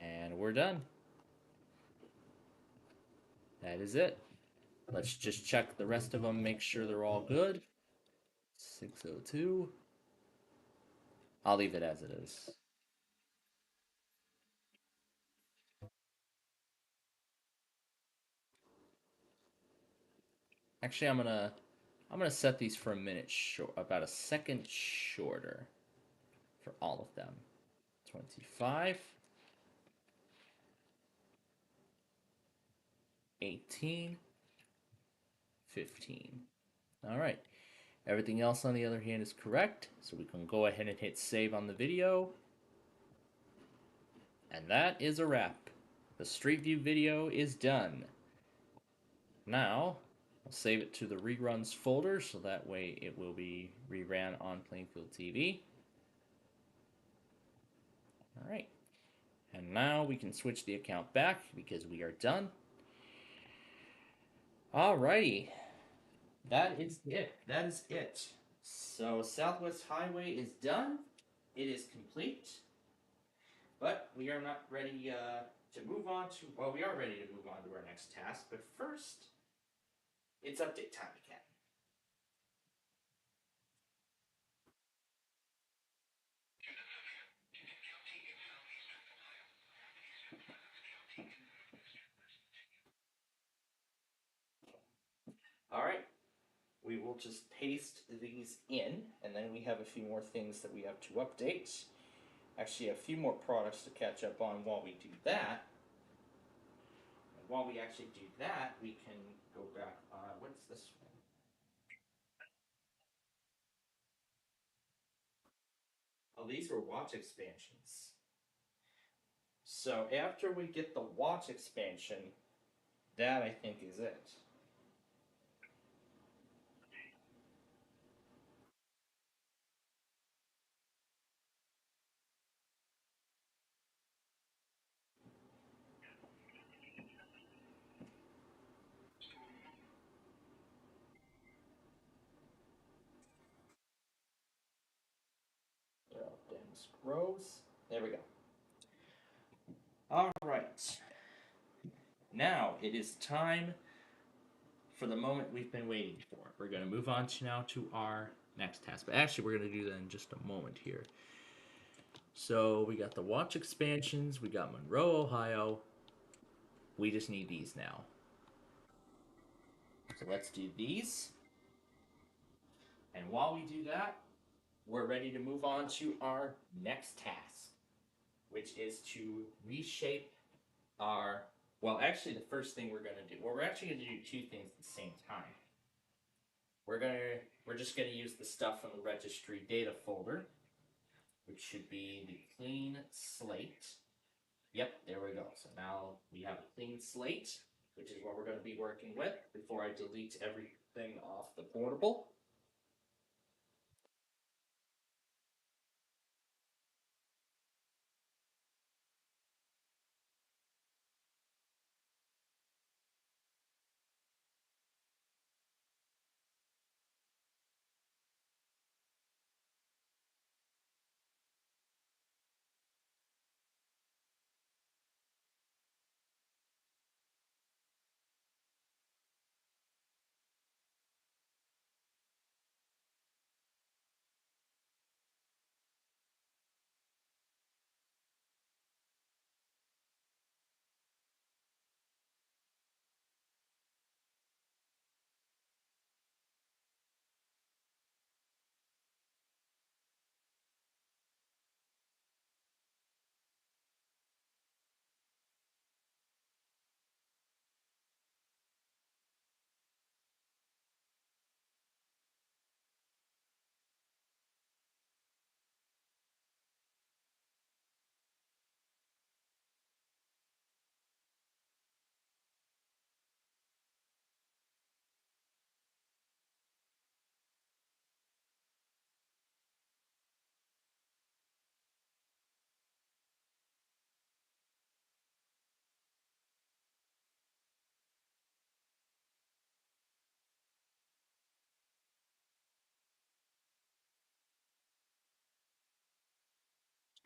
S6: And we're done. That is it. Let's just check the rest of them, make sure they're all good. 602. I'll leave it as it is. Actually, I'm gonna set these for a minute short, about a second shorter for all of them. 25, 18, 15. All right. Everything else on the other hand is correct, so we can go ahead and hit save on the video. And that is a wrap. The Street View video is done. Now, I'll save it to the reruns folder so that way it will be reran on Plainfield TV. All right. And now we can switch the account back because we are done. Alrighty. That is it. That is it. So Southwest Highway is done. It is complete. But we are not ready to move on to, well, we are ready to move on to our next task. But first, it's update time again. Alright. We will just paste these in, and then we have a few more things that we have to update. Actually, a few more products to catch up on while we do that. And while we actually do that, we can go back on, what's this one? Oh, these were watch expansions. So after we get the watch expansion, that I think is it. Oh, damn scrolls. There we go. Alright. Now it is time for the moment we've been waiting for. We're going to move on now to our next task. But actually, we're going to do that in just a moment here. So we got the watch expansions. We got Monroe, Ohio. We just need these now. So let's do these. And while we do that, we're ready to move on to our next task, which is to reshape our, well, actually the first thing we're going to do, well, we're actually going to do two things at the same time. We're just going to use the stuff from the registry data folder, which should be the clean slate. Yep, there we go. So now we have a clean slate.
S1: which is what we're going to be working with before I delete everything off the portable.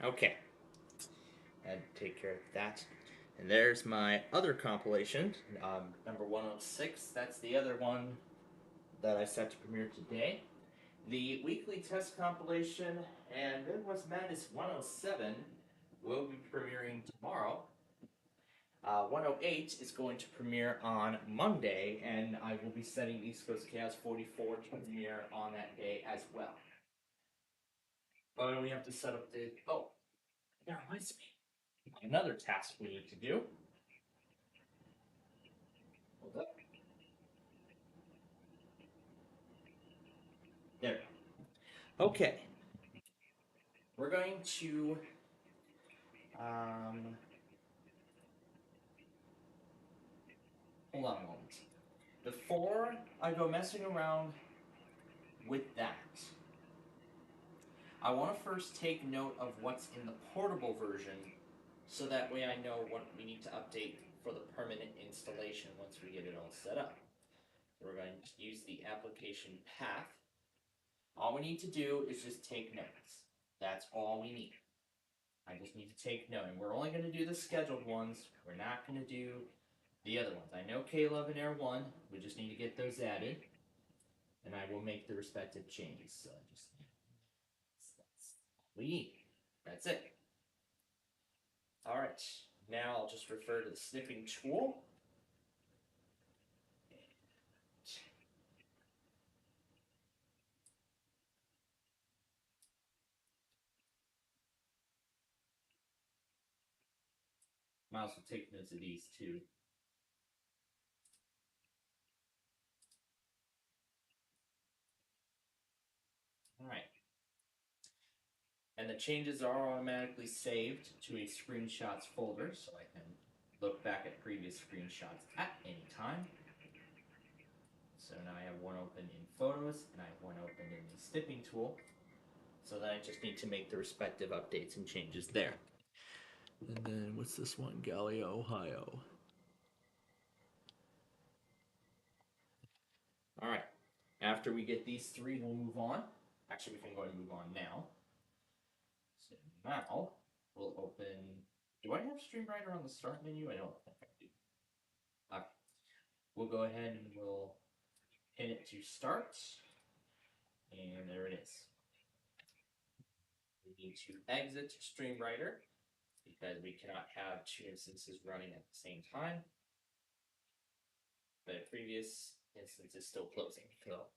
S1: Okay, and take care of that. And there's my other compilation, number 106. That's the other one that I set to premiere today. The weekly test compilation and Midwest Madness 107 will be premiering tomorrow. 108 is going to premiere on Monday, and I will be setting East Coast Chaos 44 to premiere on that day as well. But we have to set up the. Oh, that reminds me. Another task we need to do. Hold up. There. Okay. We're going to. Hold on a moment. Before I go messing around with that, I want to first take note of what's in the portable version so that way I know what we need to update for the permanent installation once we get it all set up. So we're going to use the application path. All we need to do is just take notes. That's all we need. I just need to take note. And we're only going to do the scheduled ones. We're not going to do the other ones. I know K11 Air 1. We just need to get those added. And I will make the respective changes. So that's all we need. That's it. All right. Now I'll just refer to the snipping tool. Mouse will take notes of these too. All right. And the changes are automatically saved to a screenshots folder, so I can look back at previous screenshots at any time. So now I have one open in Photos, and I have one open in the snipping tool. So then I just need to make the respective updates and changes there. And then what's this one? Gallia, Ohio. All right. After we get these three, we'll move on. Actually, we can go and move on now. So now we'll open. Do I have StreamWriter on the start menu? I don't think I do. Okay. We'll go ahead and we'll pin it to start. And there it is. We need to exit StreamWriter because we cannot have two instances running at the same time. The previous instance is still closing. So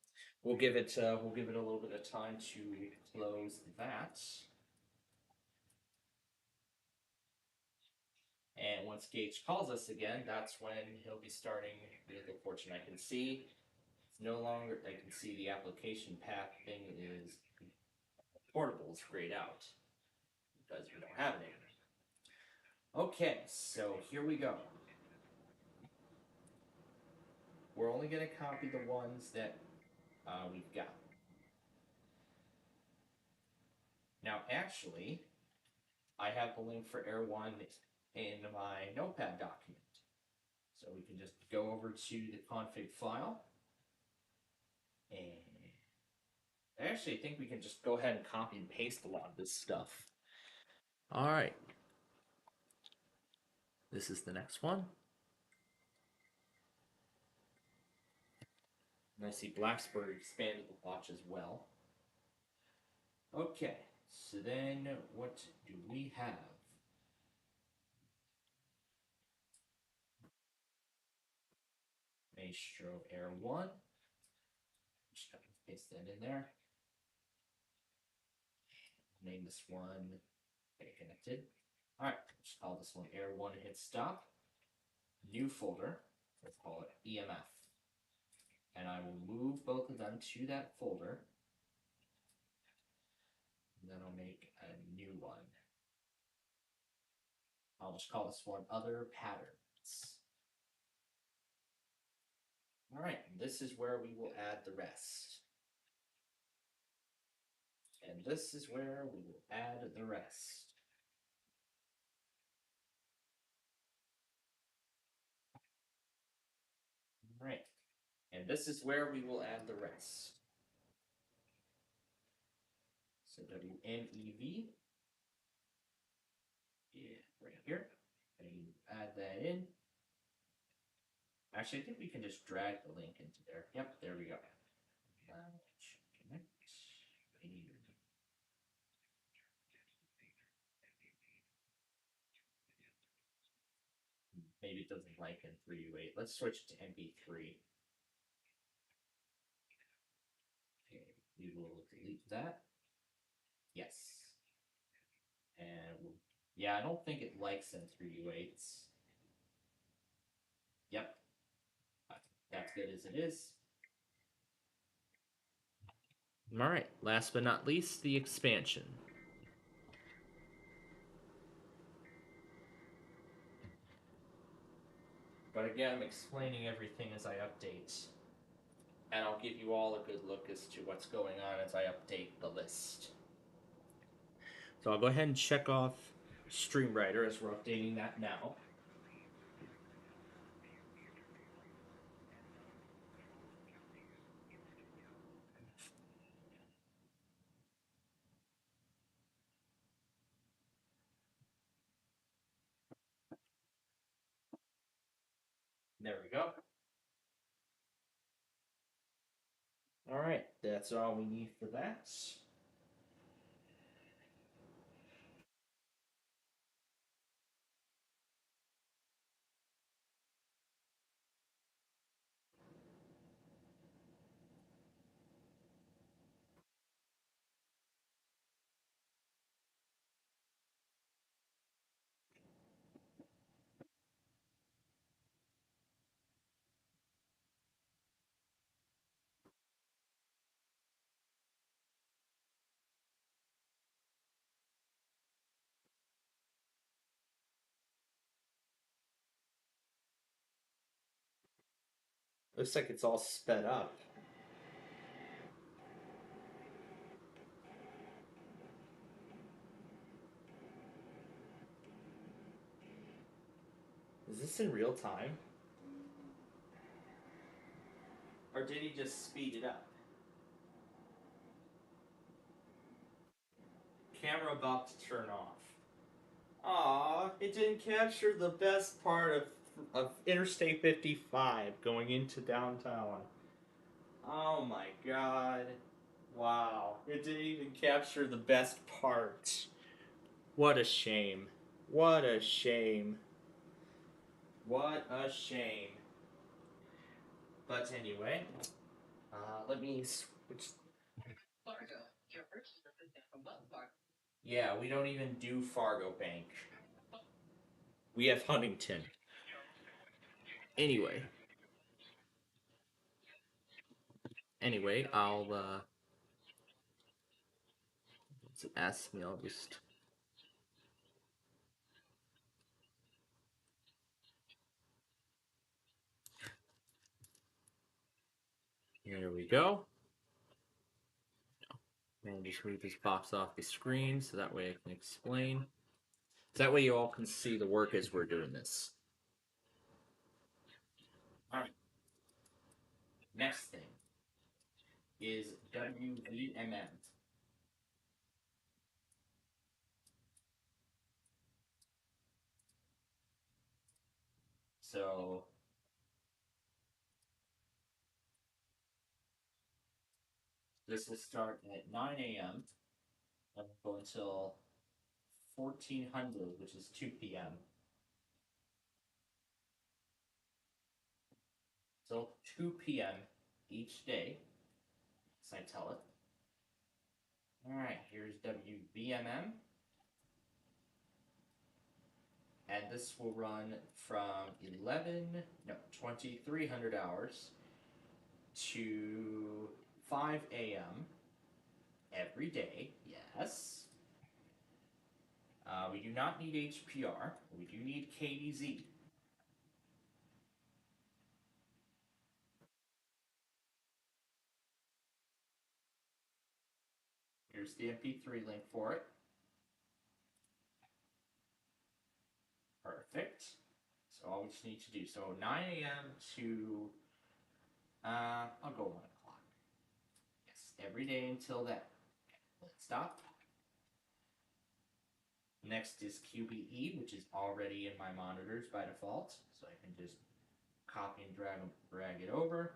S1: we'll give it a little bit of time to close that. And once Gage calls us again, that's when he'll be starting Vehicle Fortune. I can see it's no longer, I can see the application path thing is portable, it's grayed out because we don't have it anymore. Okay, so here we go. we're only going to copy the ones that we've got. Now, actually, I have the link for Air 1 in my Notepad document. So we can just go over to the config file. And I actually think we can just go ahead and copy and paste a lot of this stuff. All right. This is the next one. And I see Blacksburg expanded the watch as well. Okay, so then what do we have? Maestro Air 1. Just copy and paste that in there. Name this one. Get it connected. Alright, just call this one Air 1 and hit stop. New folder. Let's call it EMF. And I will move both of them to that folder. And then I'll make a new one. I'll just call this one Other Patterns. Alright, this is where we will add the rest. And this is where we will add the rest. Alright, and this is where we will add the rest. So WNEV, yeah, right here, and you add that in. Actually, I think we can just drag the link into there. Yep, there we go. Connect. Maybe it doesn't like in 328. Let's switch to MP3. Okay, we will delete that. Yes. And yeah, I don't think it likes in 328s. Yep. That's good as it is. Alright, last but not least, the expansion. But again, I'm explaining everything as I update. And I'll give you all a good look as to what's going on as I update the list. So I'll go ahead and check off StreamWriter as we're updating that now. There we go. Alright, that's all we need for that. Looks like it's all sped up. Is this in real time? Or did he just speed it up? Camera about to turn off. Aw, it didn't capture the best part of Interstate 55 going into downtown. Oh my god. Wow. It didn't even capture the best part. What a shame. What a shame. What a shame. But anyway, let me switch. Fargo. Your purchase is from Wells Fargo. Yeah, we don't even do Fargo Bank. We have Huntington. Anyway, I'll ask me. I'll just. Here we go. And just move this box off the screen so that way I can explain. So that way you all can see the work as we're doing this. Alright. Next thing is WVMM. So this will start at 9 a.m. and go until 1400, which is 2 p.m. So 2 p.m. each day, as I tell it. Alright, here's WVMM. And this will run from 2300 hours to 5 a.m. every day, yes. We do not need HPR, we do need KDZ. Here's the MP3 link for it. Perfect. So all we just need to do, so 9 a.m. to, I'll go 1 o'clock. Yes, every day until then. Let's stop. Next is QBE, which is already in my monitors by default, so I can just copy and drag it over.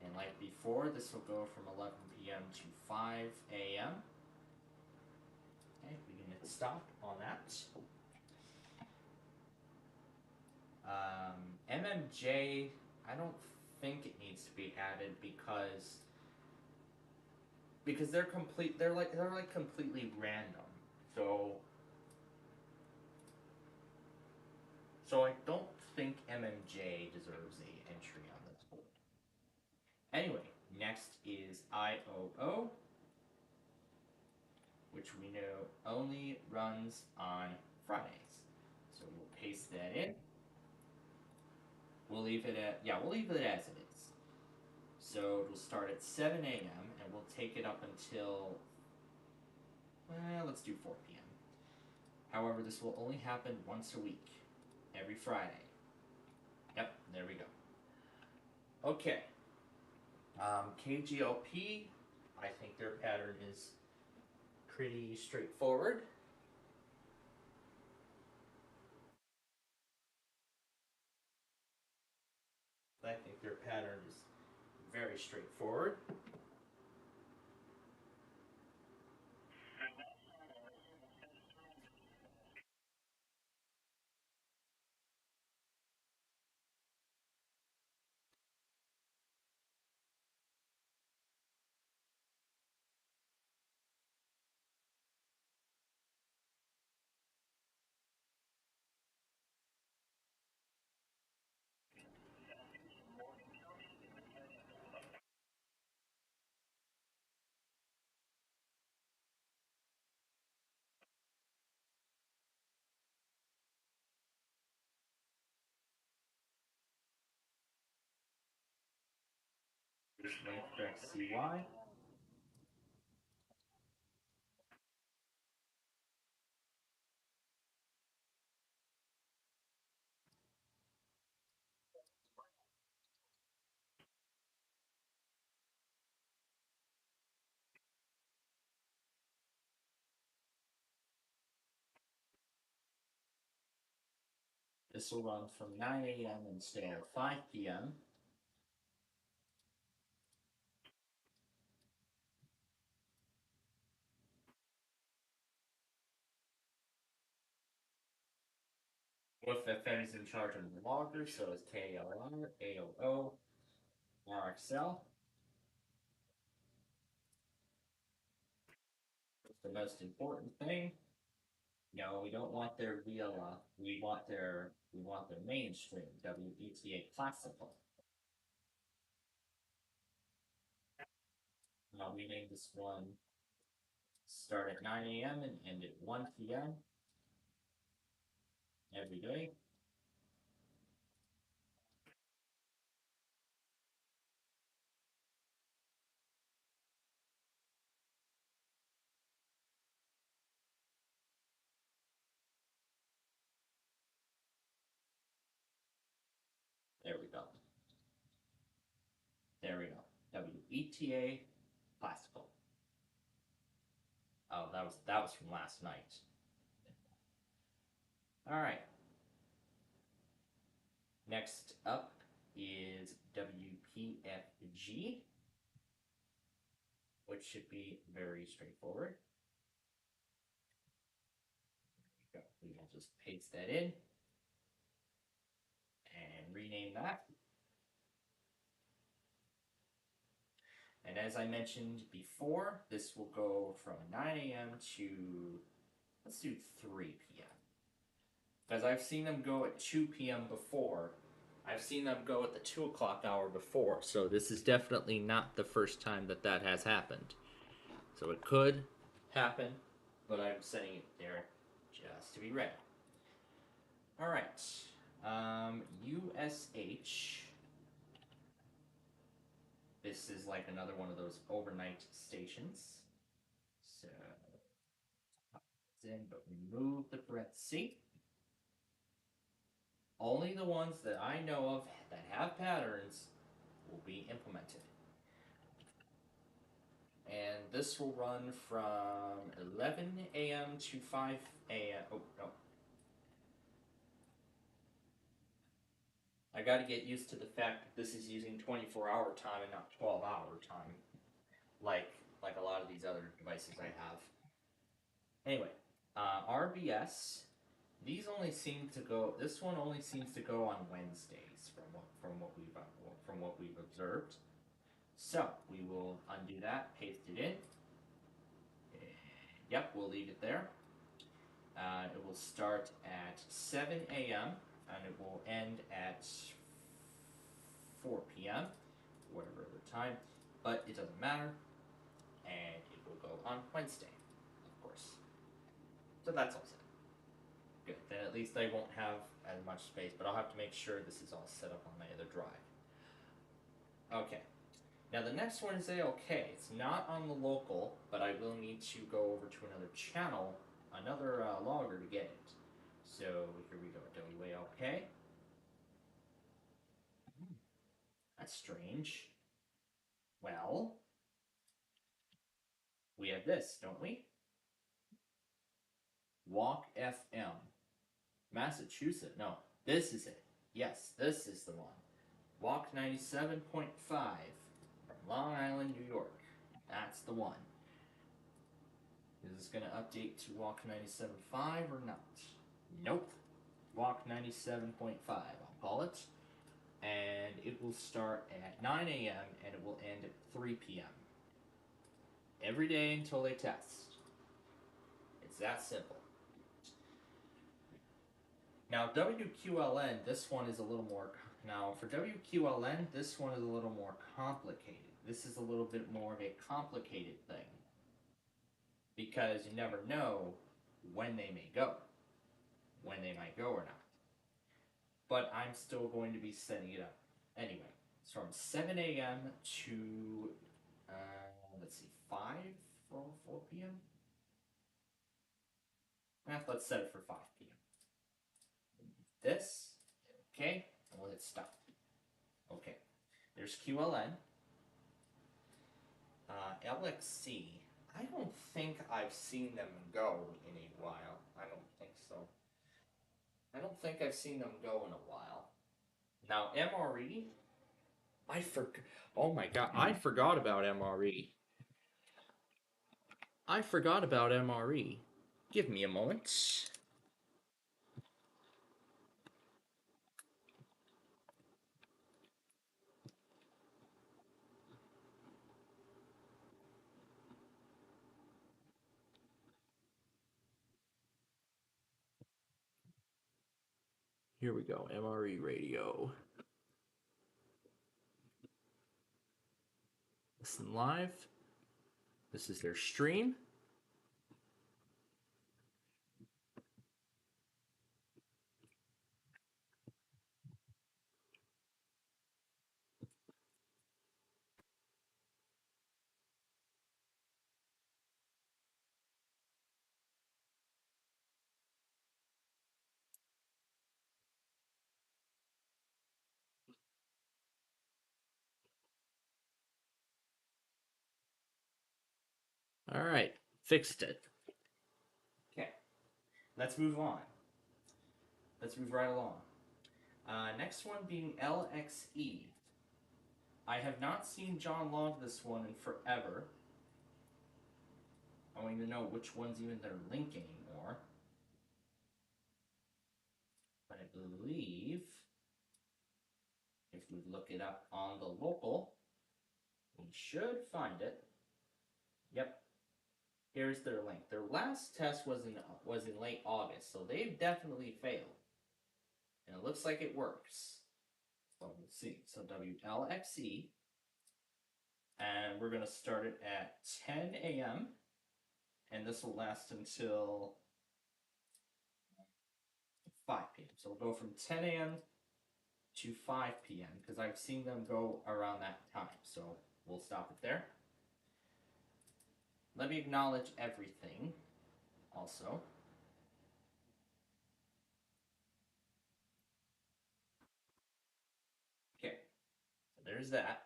S1: And like before, this will go from 11 p.m. to 5 a.m. Okay, we can hit stop on that. MMJ, I don't think it needs to be added because they're like completely random. So I don't think MMJ deserves a entry on this board. Anyway, next is IOO, which we know only runs on Fridays. So we'll paste that in. We'll leave it as it is. So it'll start at 7 a.m. and we'll take it up until, let's do 4 p.m. However, this will only happen once a week, every Friday. Yep, there we go. Okay. KGLP, I think their pattern is pretty straightforward. I think their pattern is very straightforward. Just wait for CY. This will run from 9 a.m. until 5 p.m. With FM's in charge of the logger, so it's KLR, AOO, RXL. The most important thing. No, we don't want their VLA. We want their mainstream WBTA classical. Now we made this one start at 9 a.m. and end at 1 p.m. every day.
S6: There we go. There we go. WETA classical. Oh, that was from last night. All right. Next up is WPFG, which should be very straightforward. There we go. We will just paste that in and rename that. And as I mentioned before, this will go from 9 a.m. to, let's do 3 p.m. Because I've seen them go at 2 p.m. before. I've seen them go at the 2 o'clock hour before, so this is definitely not the first time that that has happened. So it could happen, but I'm setting it there just to be ready. All right, USH. This is like another one of those overnight stations. So, pop this in, but remove the parenthesis. Only the ones that I know of that have patterns will be implemented. And this will run from 11 a.m. to 5 a.m. Oh, no. I gotta get used to the fact that this is using 24-hour time and not 12-hour time. Like a lot of these other devices I have. Anyway, RBS. These only seem to go. This one only seems to go on Wednesdays, from what we've observed. So we will undo that, paste it in. Yep, we'll leave it there. It will start at 7 a.m. and it will end at 4 p.m. whatever other time, but it doesn't matter. And it will go on Wednesday, of course. So that's all set. Good. Then at least I won't have as much space, but I'll have to make sure this is all set up on my other drive. Okay. Now the next one is ALK. It's not on the local, but I will need to go over to another channel, another logger to get it. So here we go. WALK. That's strange. Well, we have this, don't we? Walk FM. Massachusetts. No, this is it. Yes, this is the one. Walk 97.5 from Long Island, New York. That's the one. Is this going to update to Walk 97.5 or not? Nope. Walk 97.5, I'll call it. And it will start at 9 a.m. and it will end at 3 p.m. Every day until they test. It's that simple. Now, WQLN, this one is a little more... Now, for WQLN, this one is a little more complicated. This is a little bit more of a complicated thing. Because you never know when they may go. When they might go or not. But I'm still going to be setting it up. Anyway, it's from 7 a.m. to, let's see, 5 or 4 p.m.? Let's set it for 5 p.m. This, okay, and we'll hit stop. Okay, there's QLN. LXC, I don't think I've seen them go in a while. I don't think so. I don't think I've seen them go in a while. Now, MRE, oh my god, I forgot about MRE. I forgot about MRE. Give me a moment. Here we go, MRE radio. Listen live. This is their stream. Alright, fixed it.
S1: Okay, let's move on. Let's move right along. Next one being LXE. I have not seen John log this one in forever. I don't even know which ones even they're linking anymore. But I believe if we look it up on the local, we should find it. Yep. Here's their link. Their last test was in late August, so they've definitely failed. And it looks like it works. So we'll see. So WLXE. And we're going to start it at 10 a.m. And this will last until 5 p.m. So we'll go from 10 a.m. to 5 p.m. because I've seen them go around that time. So we'll stop it there. Let me acknowledge everything also. Okay, so there's that.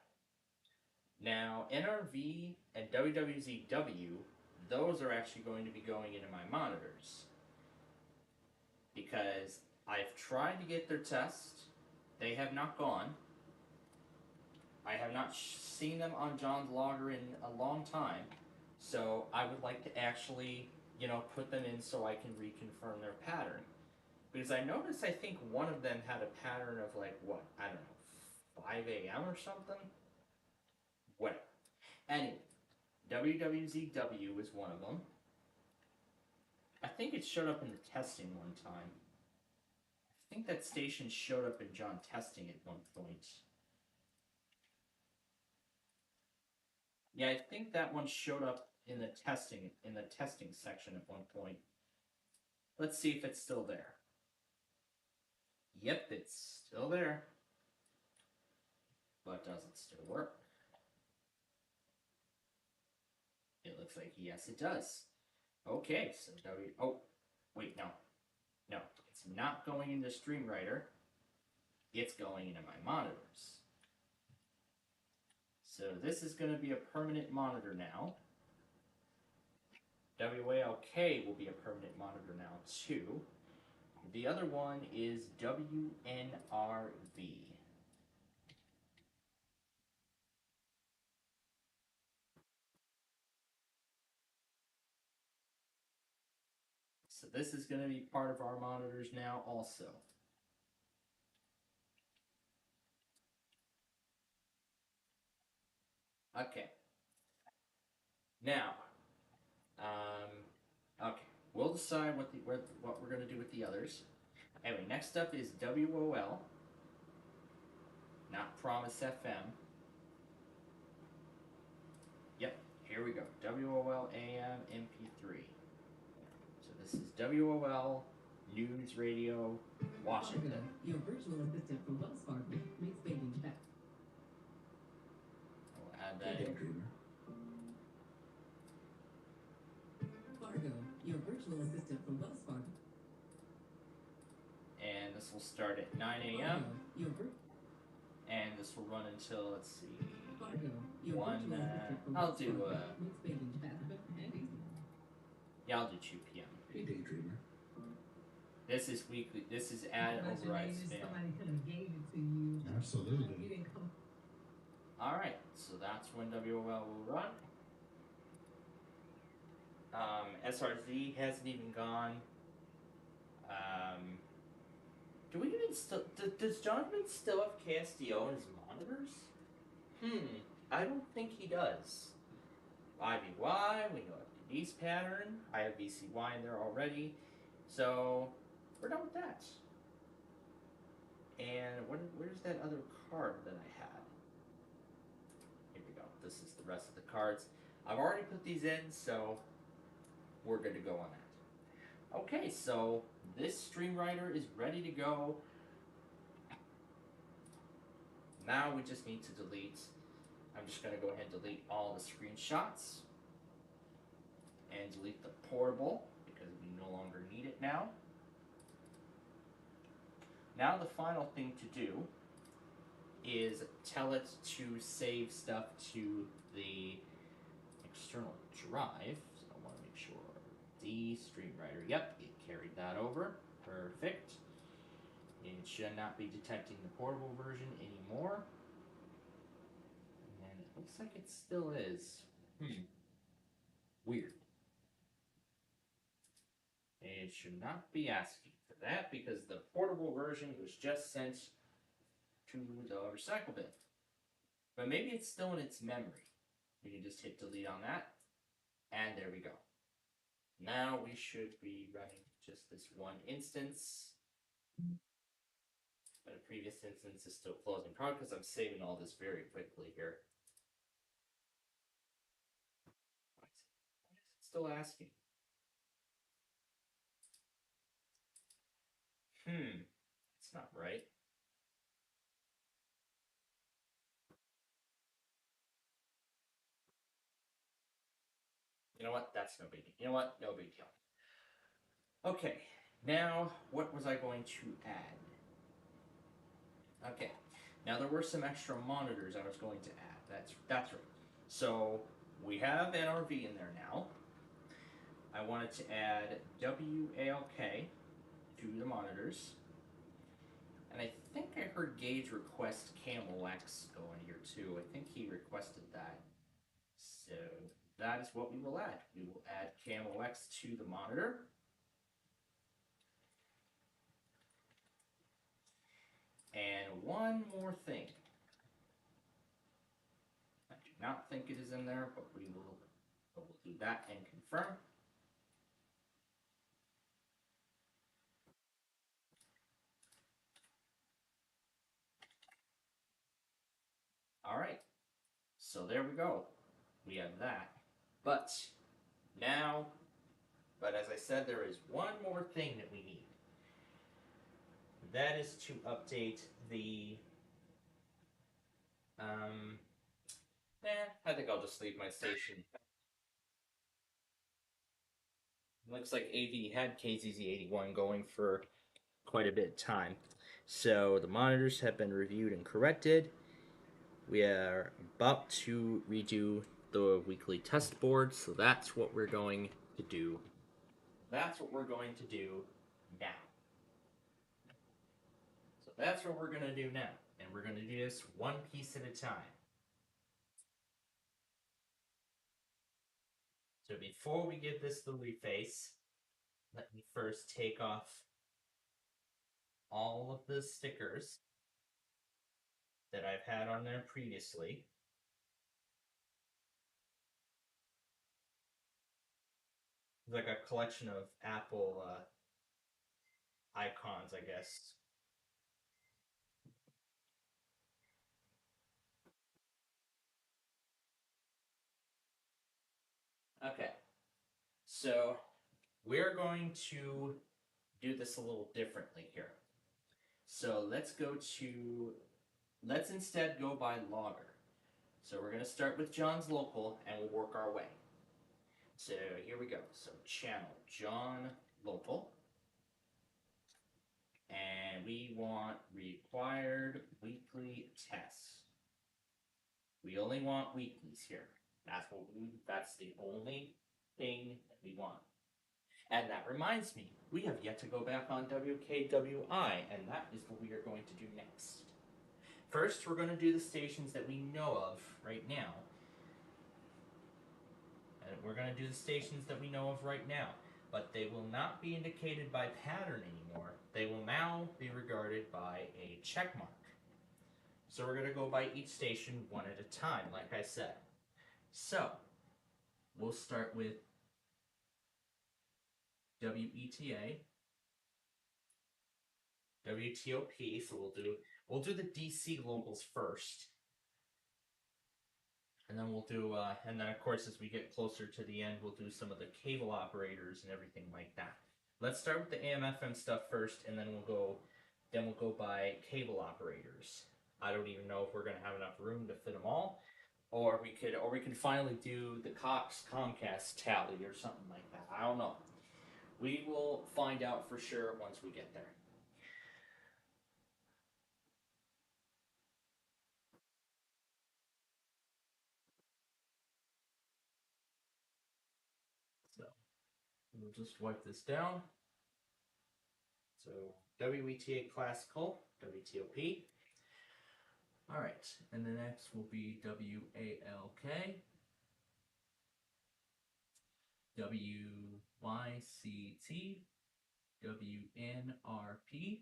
S1: Now, NRV and WWZW, those are actually going to be going into my monitors. Because I've tried to get their test, they have not gone. I have not seen them on John's logger in a long time, so I would like to actually, put them in so I can reconfirm their pattern. Because I noticed, I think one of them had a pattern of like, what, I don't know, 5 a.m. or something? Whatever. Anyway, WWZW is one of them. I think it showed up in the testing one time. I think that station showed up in John testing at one point. Yeah, I think that one showed up in the testing section at one point. Let's see if it's still there. Yep, it's still there. But does it still work? It looks like yes, it does. Okay, so oh, wait, no. No, it's not going into StreamWriter. It's going into my monitors. So this is going to be a permanent monitor now. WALK will be a permanent monitor now too. The other one is WNRV. So this is going to be part of our monitors now also. Okay. Now, okay, we'll decide what we're going to do with the others. Anyway, next up is WOL, not Promise FM. Yep, here we go. WOL AM MP3. So this is WOL News Radio Washington.
S3: Your virtual assistant from Wells Fargo makes baking better.
S1: We'll add that in.
S3: Fargo, your virtual assistant from Wells Fargo.
S1: And this will start at 9 a.m. And this will run until, let's see, I'll do 2 p.m.
S7: Hey, Daydreamer.
S1: This is weekly. This is ad override spam.
S7: Absolutely.
S1: Alright, so that's when WOL will run. SRZ hasn't even gone. Do we even still... Does Jonathan still have KSDO in his monitors? I don't think he does. IVY, we know FTD's pattern. I have VCY in there already. So, we're done with that. And where's that other card that I had? Here we go. This is the rest of the cards. I've already put these in, so we're good to go on that. Okay, so this StreamWriter is ready to go. Now we just need to delete. I'm just going to go ahead and delete all the screenshots. And delete the portable, because we no longer need it now. Now the final thing to do is tell it to save stuff to the
S6: external drive. So I want to make sure D Stream Writer. Yep, it carried that over. Perfect. It should not be detecting the portable version anymore. And it looks like it still is. Weird. It should not be asking for that because the portable version was just sent to the recycle bin. But maybe it's still in its memory. We can just hit delete on that. And there we go. Now we should be running just this one instance. But a previous instance is still closing, probably because I'm saving all this very quickly here. Why is it still asking? It's not right. You know what? That's no big deal. You know what? No big deal. Okay, now what was I going to add? Okay, now there were some extra monitors I was going to add. That's right. So we have NRV in there now. I wanted to add WALK to the monitors. And I think I heard Gage request Camel X go in here too. I think he requested that. So that is what we will add. We will add Camel X to the monitor. And one more thing. I do not think it is in there, but we'll do that and confirm. All right, so there we go. We have that. But as I said, there is one more thing that we need. That is to update the, I think I'll just leave my station. Looks like AV had KZZ81 going for quite a bit of time. So the monitors have been reviewed and corrected. We are about to redo the weekly test board, so that's what we're going to do. That's what we're going to do now. So that's what we're going to do now. And we're going to do this one piece at a time. So before we give this the reface, let me first take off all of the stickers that I've had on there previously. Like a collection of Apple icons, I guess. Okay, so we're going to do this a little differently here. So let's instead go by logger. So we're going to start with John's local and we'll work our way. So here we go. So channel John local. And we want required weekly tests. We only want weeklies here. That's the only thing that we want. And that reminds me, we have yet to go back on WKWI, and that is what we are going to do next. First, we're going to do the stations that we know of right now. And we're going to do the stations that we know of right now. But they will not be indicated by pattern anymore. They will now be regarded by a check mark. So we're going to go by each station one at a time, like I said. So, we'll start with WETA, WTOP, so we'll do the DC locals first. And then we'll do, and then of course as we get closer to the end, we'll do some of the cable operators and everything like that. Let's start with the AM/FM stuff first, and then we'll go by cable operators. I don't even know if we're gonna have enough room to fit them all, or we can finally do the Cox Comcast tally or something like that. I don't know. We will find out for sure once we get there. we'll just wipe this down. So WETA classical, WTOP. Alright, and the next will be WALK, WYCT, WNRP,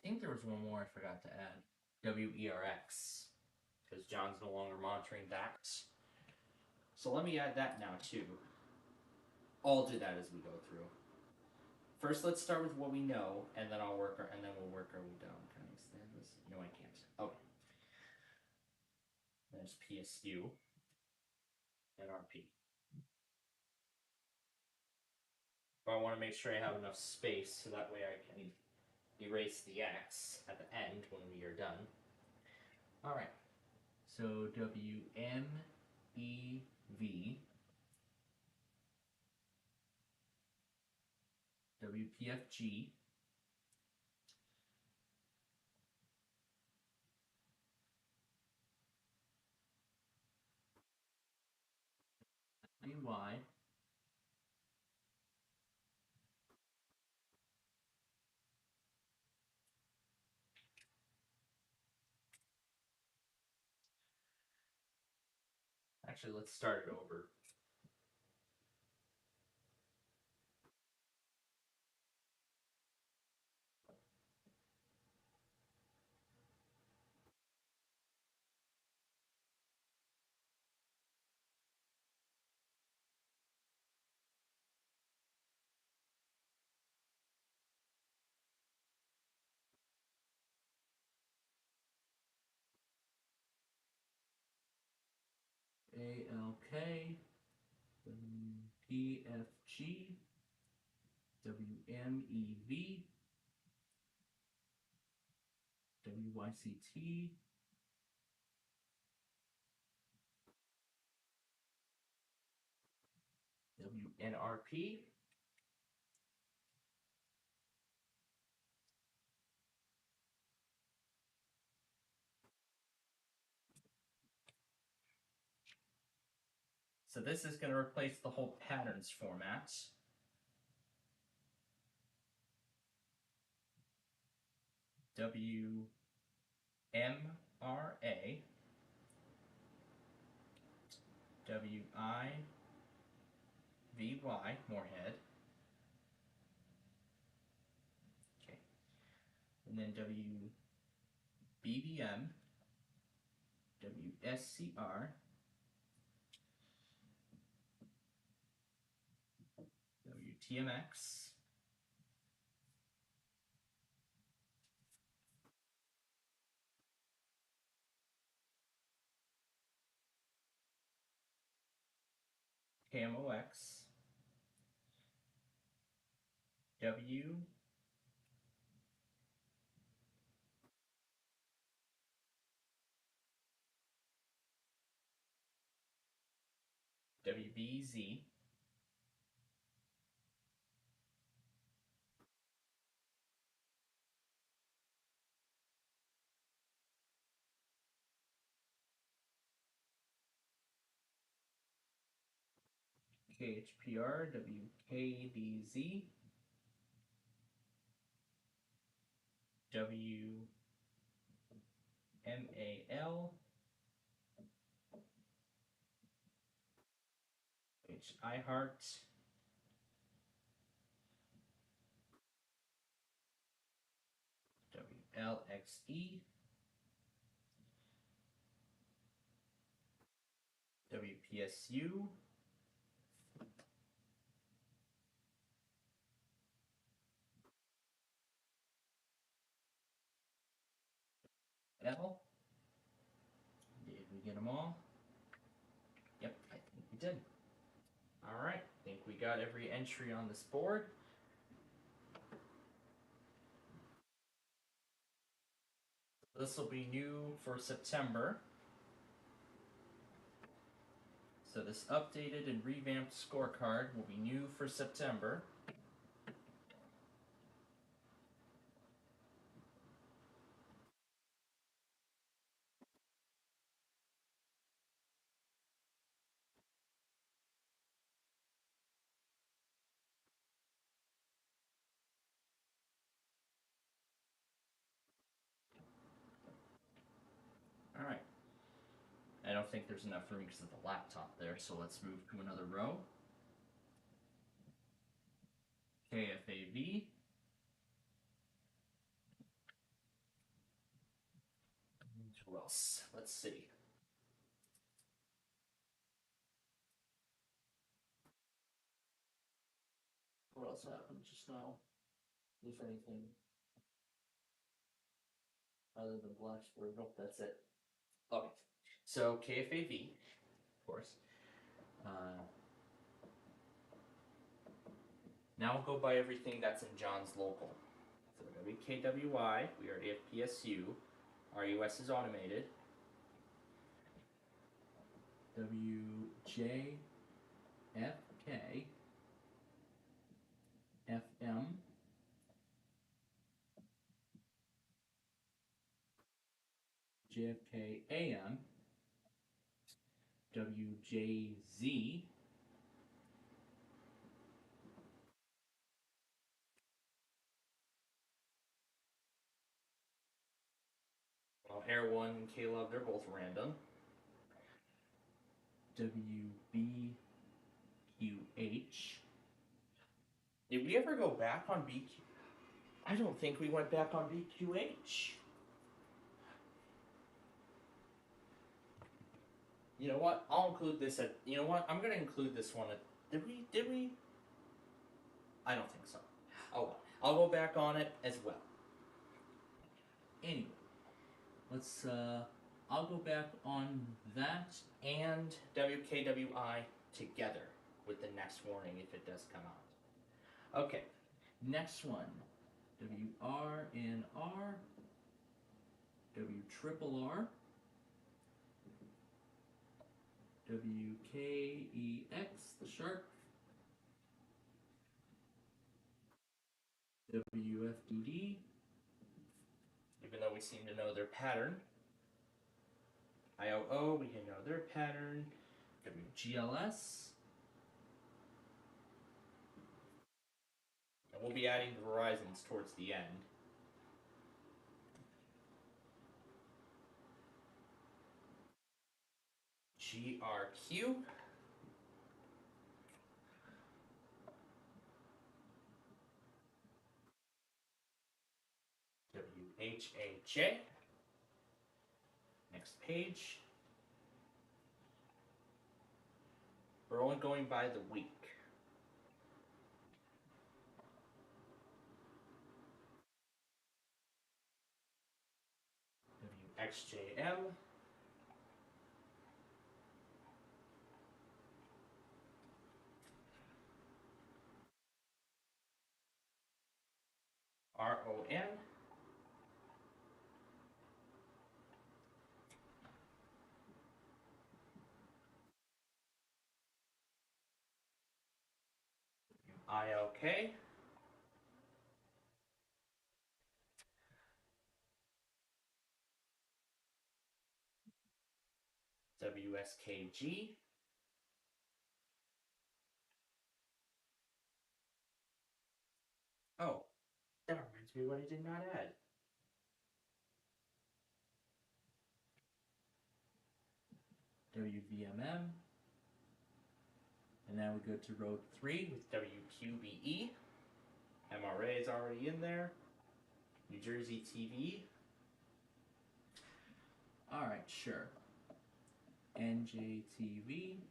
S6: I think there was one more I forgot to add. WERX, because John's no longer monitoring that. So let me add that now too. I'll do that as we go through. First, let's start with what we know, and then we'll work our way down. Can I extend this? No, I can't. Okay. There's PSU and RP. But I want to make sure I have enough space so that way I can erase the X at the end when we are done. Alright. So WMEV, WPFG, WY, actually let's start it over. ALK, PFG, WMEV, WYCT, WNRP, so this is going to replace the whole patterns format. WMRA, WIVY, Moorhead. Okay. And then WBBM, WSCR, WTMX, KMOX, WBZ, KHPR, WKDZ, WMAL, iHeart, WLXE, WPSU, L. Did we get them all? Yep, I think we did. Alright, I think we got every entry on this board. This will be new for September.
S1: So this updated and revamped scorecard will be new for September. Alright. I don't think there's enough room because of the laptop there, so let's move to another row. KFAV. And who else? Let's see. What else happened just now? If anything. Other than Blacksburg. Nope, that's it. Okay. So KFAV, of course. Now we'll go by everything that's in John's local. So WKWI, we already have PSU. RUS is automated. WJFK, FM, JFK AM, WJZ, well, Air 1 and K-Love, they're both random. WBQH. Did we ever go back on BQ? I don't think we went back on BQH. You know what? I'll include this at. You know what? I'm gonna include this one at. Did we? I don't think so. Oh well. I'll go back on it as well. Anyway, let's. I'll go back on that and WKWI together with the next warning if it does come out. Okay, next one. WRNR, WRRR, WKEX, the shark, WFDD, even though we seem to know their pattern. IOO, we can know their pattern. WGLS. And we'll be adding the Verizons towards the end. GRQ. WHAJ. Next page. We're only going by the week. WXJM. RON. ILK. WSKG. Oh, that reminds me what I did not add. WVMM. And now we go to row 3 with WQBE. MRA is already in there. New Jersey TV. Alright, sure. NJTV.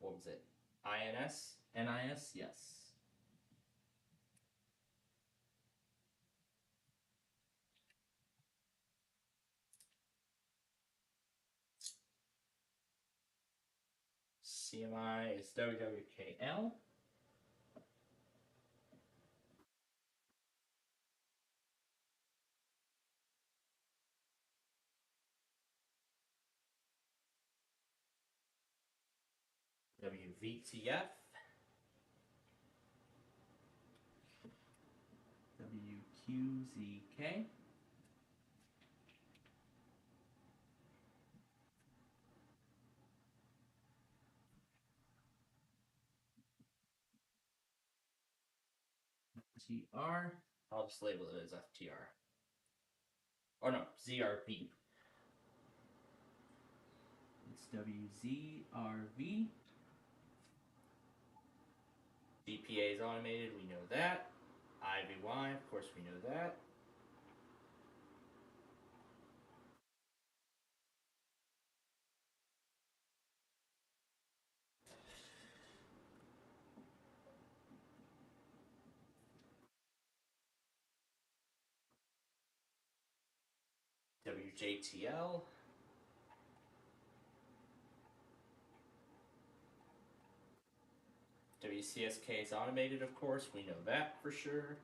S1: What was it? INS? NIS? Yes. CMI is WWKL.
S6: WVTF, WQZK, FTR. I'll just label it as FTR. Or no, ZRV. It's WZRV. GPA is automated, we know that. IVY, of course we know that. WJTL. WCSK is automated, of course, we know that for sure.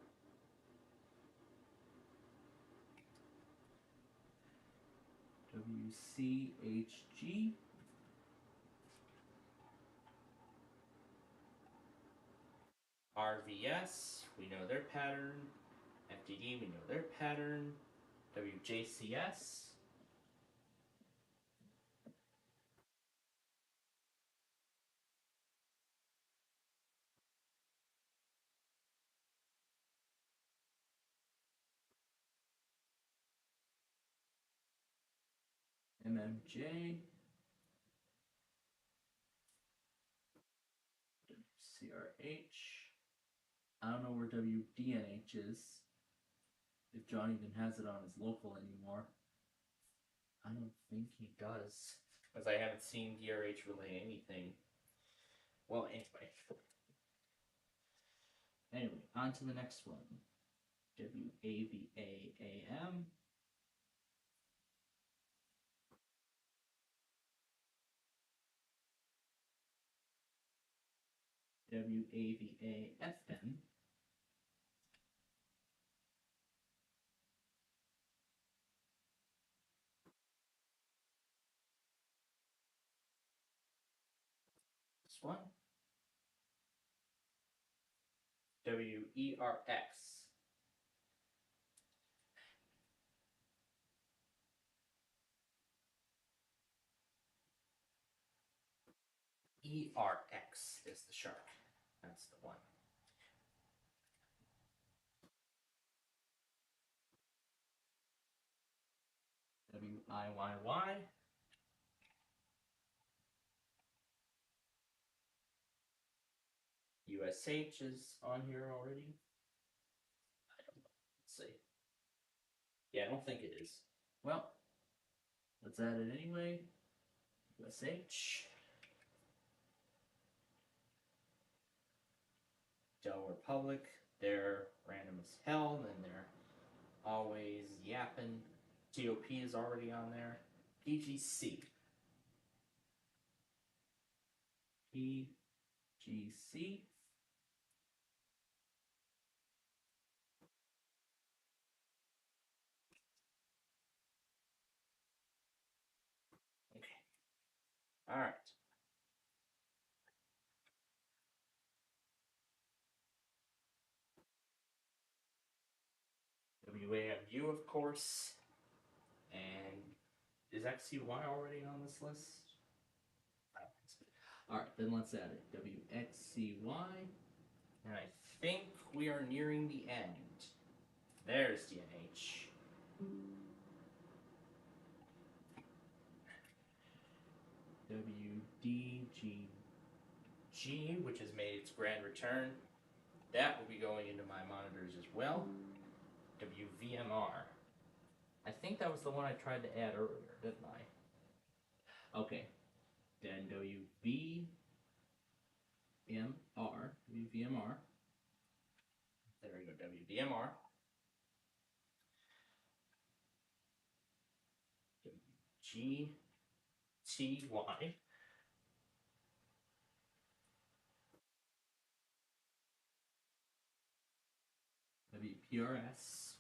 S6: WCHG. RVS, we know their pattern. FDD, we know their pattern. WJCS. MMJ. CRH. I don't know where WDNH is. If John even has it on his local anymore. I don't think he does. Because I haven't seen DRH relay anything. Well, anyway. Anyway, on to the next one. WAVAAM. WAVAFM. This one. WERX. ERX is the shark. That's the one. WIYY. USH is on here already. I don't know. Let's see. Yeah, I don't think it is. Well, let's add it anyway. USH. Delaware Public. They're random as hell, and they're always yapping. TOP is already on there. PGC. PGC. Okay. All right. WAMU, of course. And is XCY already on this list? I don't think so. Alright, then let's add it. WXCY. And I think we are nearing the end. There's DNH. WDGG, which has made its grand return. That will be going into my monitors as well. WVMR. I think that was the one I tried to add earlier, didn't I? Okay. Then WVMR. There we go, WVMR. GTY. WPRS.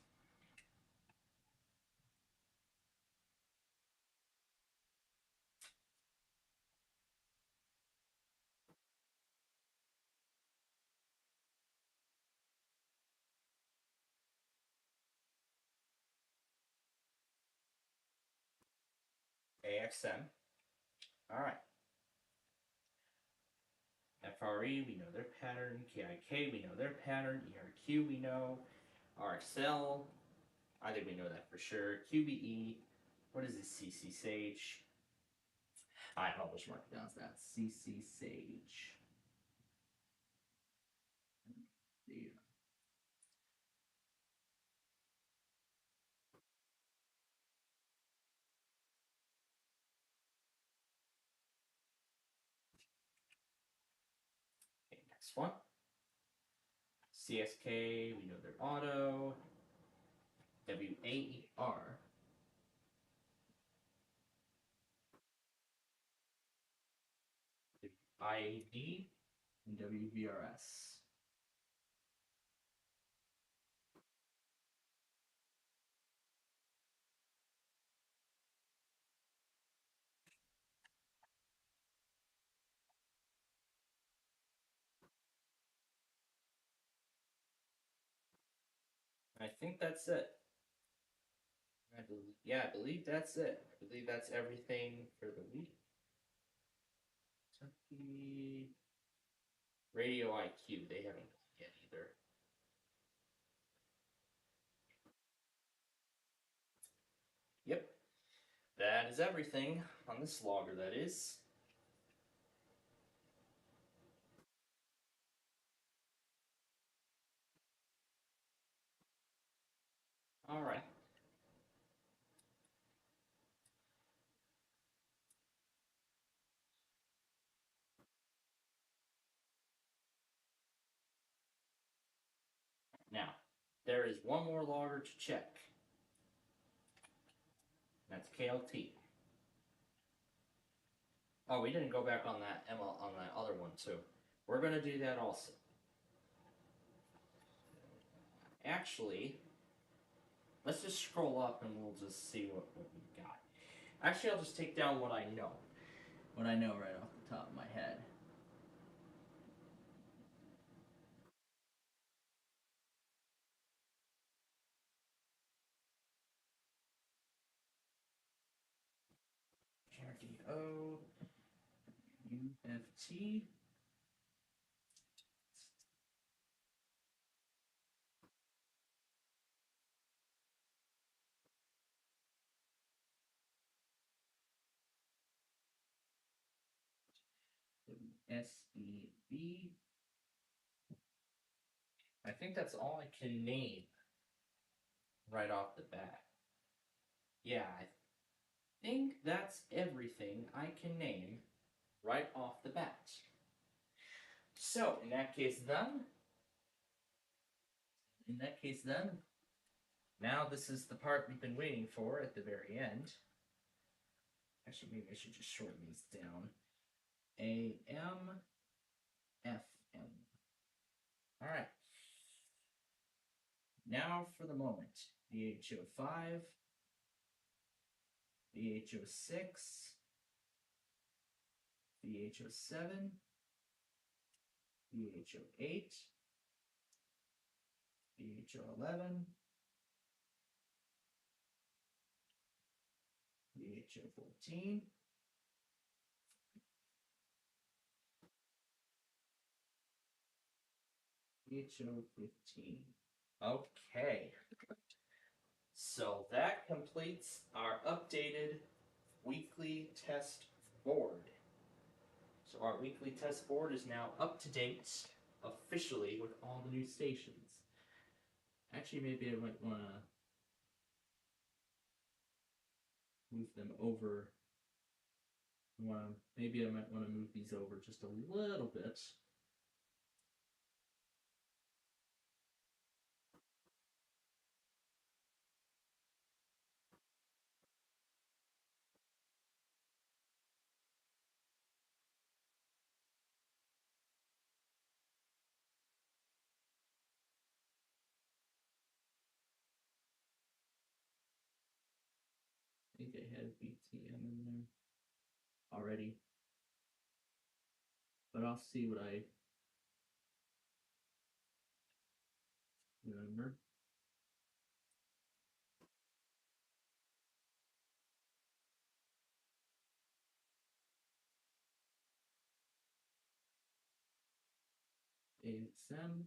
S6: AXM. All right. FRE, we know their pattern. KIK, we know their pattern. ERQ, we know. RXL, I think we know that for sure. QBE, what is this? CC Sage. I'll just mark it down as that. CC Sage. The okay, next one. CSK, we know their auto. WAER. IAD and WVRS. I think that's it. I believe that's it. I believe that's everything for the week. Kentucky Radio IQ, they haven't gone yet either. Yep. That is everything on this logger, that is. All right. Now, there is one more logger to check. That's KLT. Oh, we didn't go back on that on that other one too. We're gonna do that also. Actually, let's just scroll up and we'll just see what we got. Actually, I'll just take down what I know. What I know right off the top of my head. RDO, UFT. SEB. I think that's all I can name right off the bat. Yeah, I think that's everything I can name right off the bat. So, in that case then, now this is the part we've been waiting for at the very end. Actually, maybe I should just shorten these down. AM, FM. All right. Now for the moment. BHO5, BHO6, BHO7, BHO8, BHO11, BHO14, BHO15. Okay. So that completes our updated weekly test board. So our weekly test board is now up to date officially with all the new stations. Actually, maybe I might want to move them over. Maybe I might want to move these over just a little bit. I think I had BTM in there already. But I'll see what I remember.
S1: them.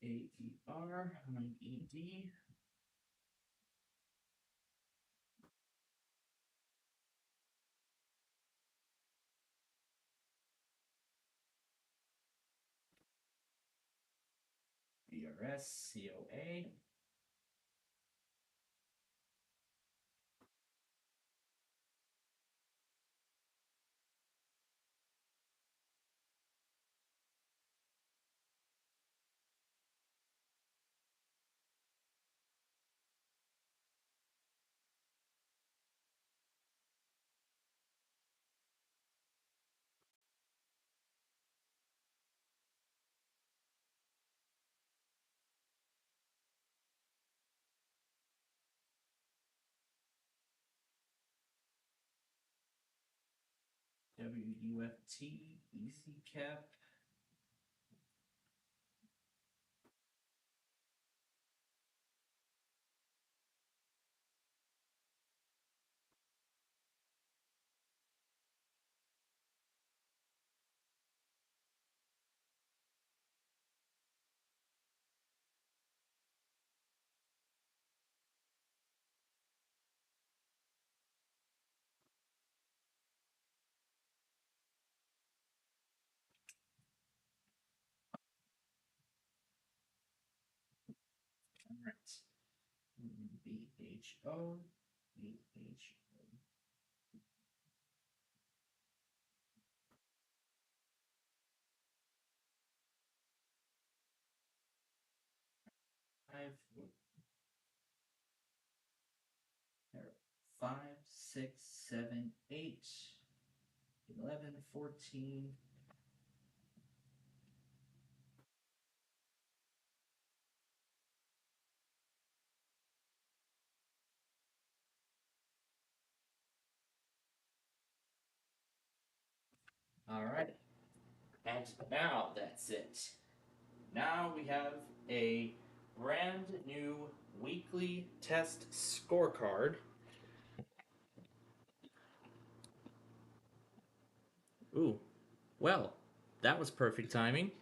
S1: AER, ED. BRS, COA. WUFT, ECCAP. All right. BHO, BHO. Five, five, 6, 7, 8, 11, 14. All right. And now that's it. Now we have a brand new weekly test scorecard. Ooh, well, that was perfect timing.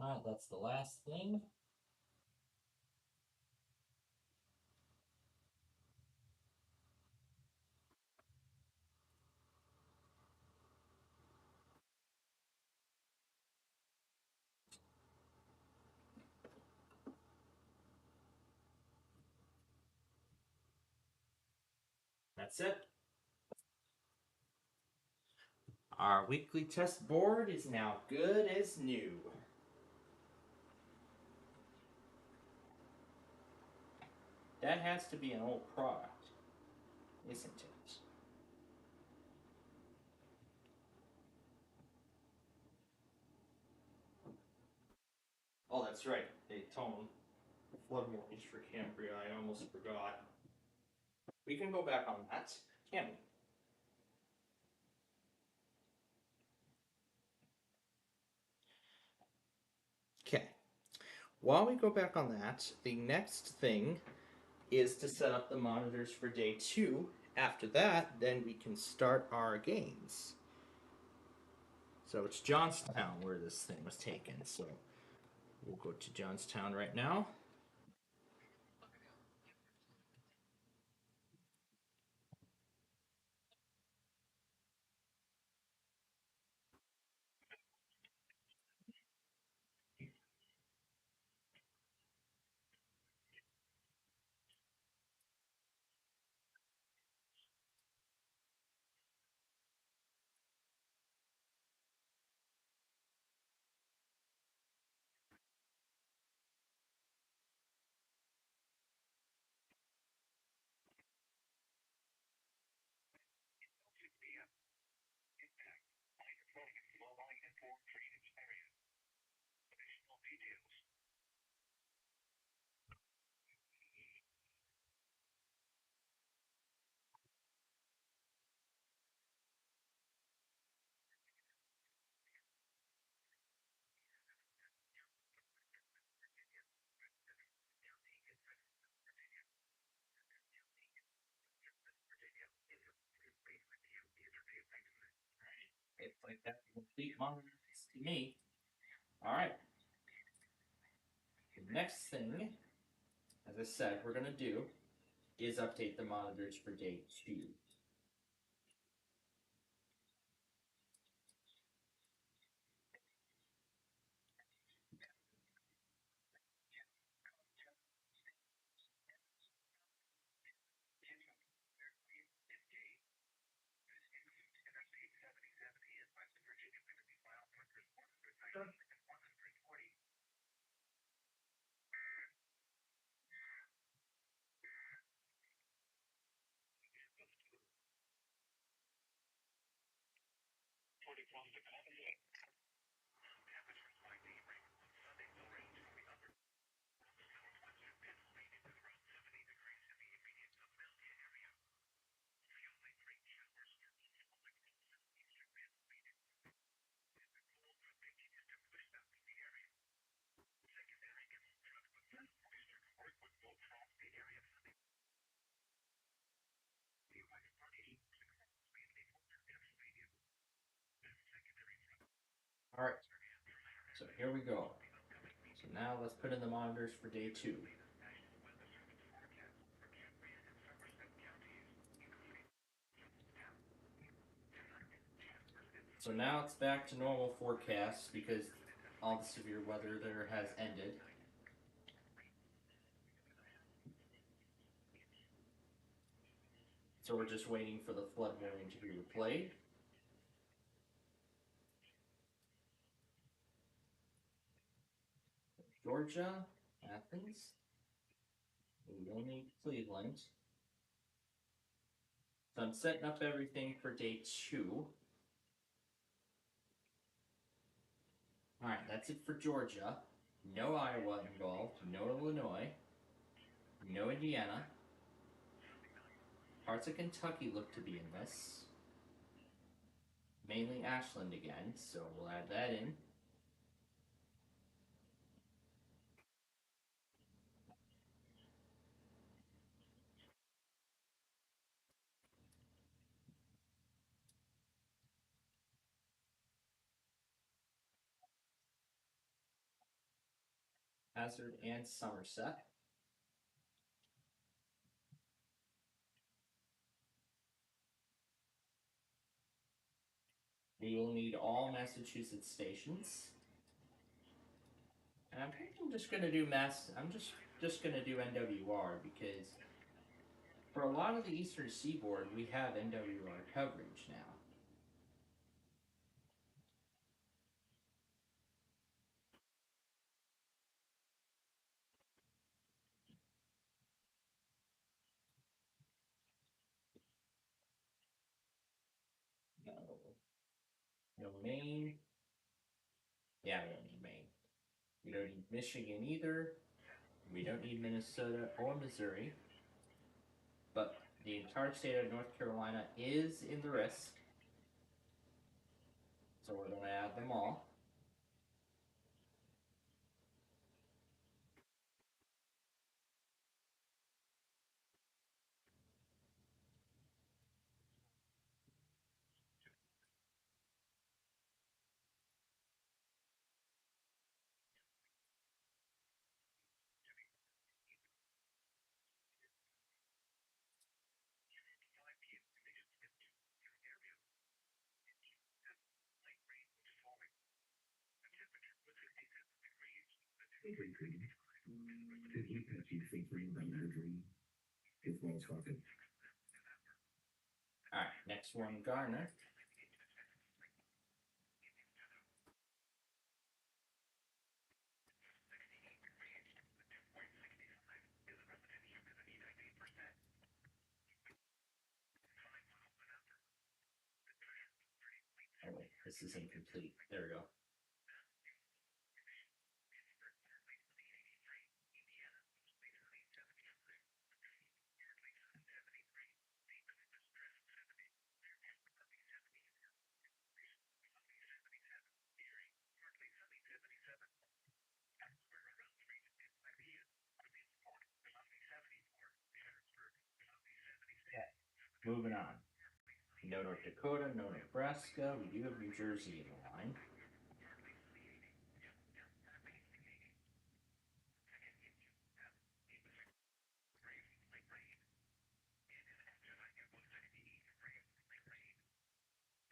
S1: Alright, that's the last thing. That's it. Our weekly test board is now good as new. That has to be an old product, isn't it? Oh, that's right. Daytona flood warnings for Cambria. I almost forgot. We can go back on that, can't we? Okay. While we go back on that, the next thing
S6: is to set up the monitors for day 2. After that, then we can start our games. So it's Johnstown where this thing was taken. So we'll go to Johnstown right now. It's like that complete monitors to me. Alright. The next thing, as I said, we're going to do is update the monitors for day 2. Alright, so here we go. So now let's put in the monitors for day 2. So now it's back to normal forecasts because all the severe weather there has ended. So we're just waiting for the flood warning to be replayed. Georgia, Athens, Wilmington, Cleveland. So I'm setting up everything for day 2. Alright, that's it for Georgia. No Iowa involved, no Illinois, no Indiana. Parts of Kentucky look to be in this. Mainly Ashland again, so we'll add that in. Hazard and Somerset. We will need all Massachusetts stations. And I think I'm just gonna do I'm just gonna do NWR because for a lot of the Eastern Seaboard we have NWR coverage now. No Maine. Yeah, we don't need Maine. We don't need Michigan either. We don't need Minnesota or Missouri. But the entire state of North Carolina is in the risk. So we're going to add them all.
S1: Alright, next one, Garner. Oh wait, this is incomplete. There we go. Moving on. No North Dakota, no Nebraska. We do have New Jersey in the line.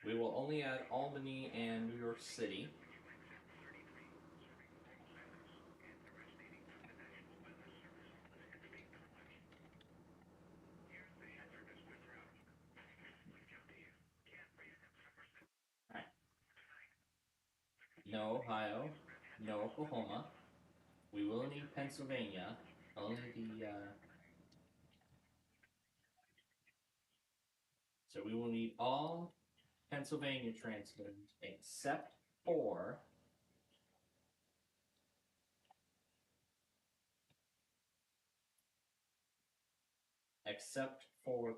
S1: We will only add Albany and New York City. Alright. No Ohio, no Oklahoma. We will need Pennsylvania. Only the so we will need all Pennsylvania transmitters except for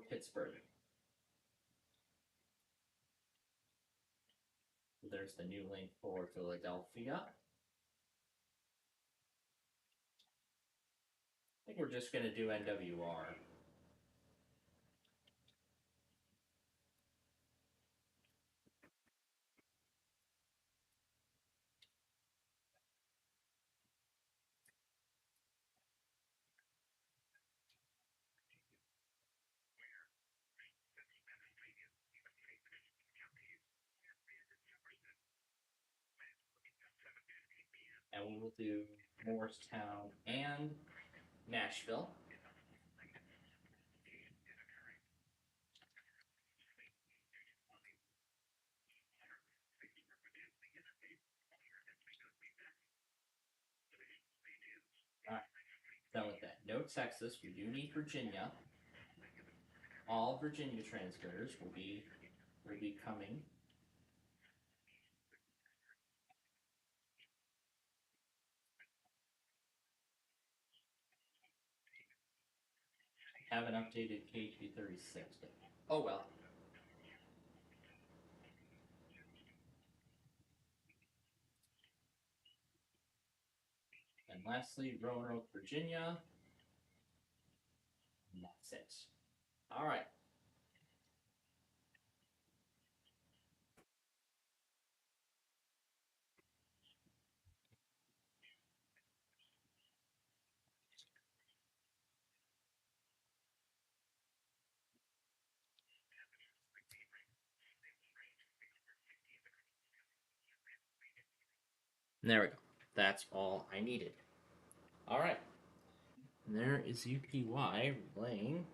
S1: Pittsburgh. There's the new link for Philadelphia. I think we're just going to do NWR. And we will do Morristown and Nashville. Alright, done with that. No Texas. We do need Virginia. All Virginia transmitters will be coming. Haven't updated KG36. Oh well. And lastly, Roanoke, Virginia. And that's it. All right. There we go. That's all I needed. All right. And there is UPY relaying.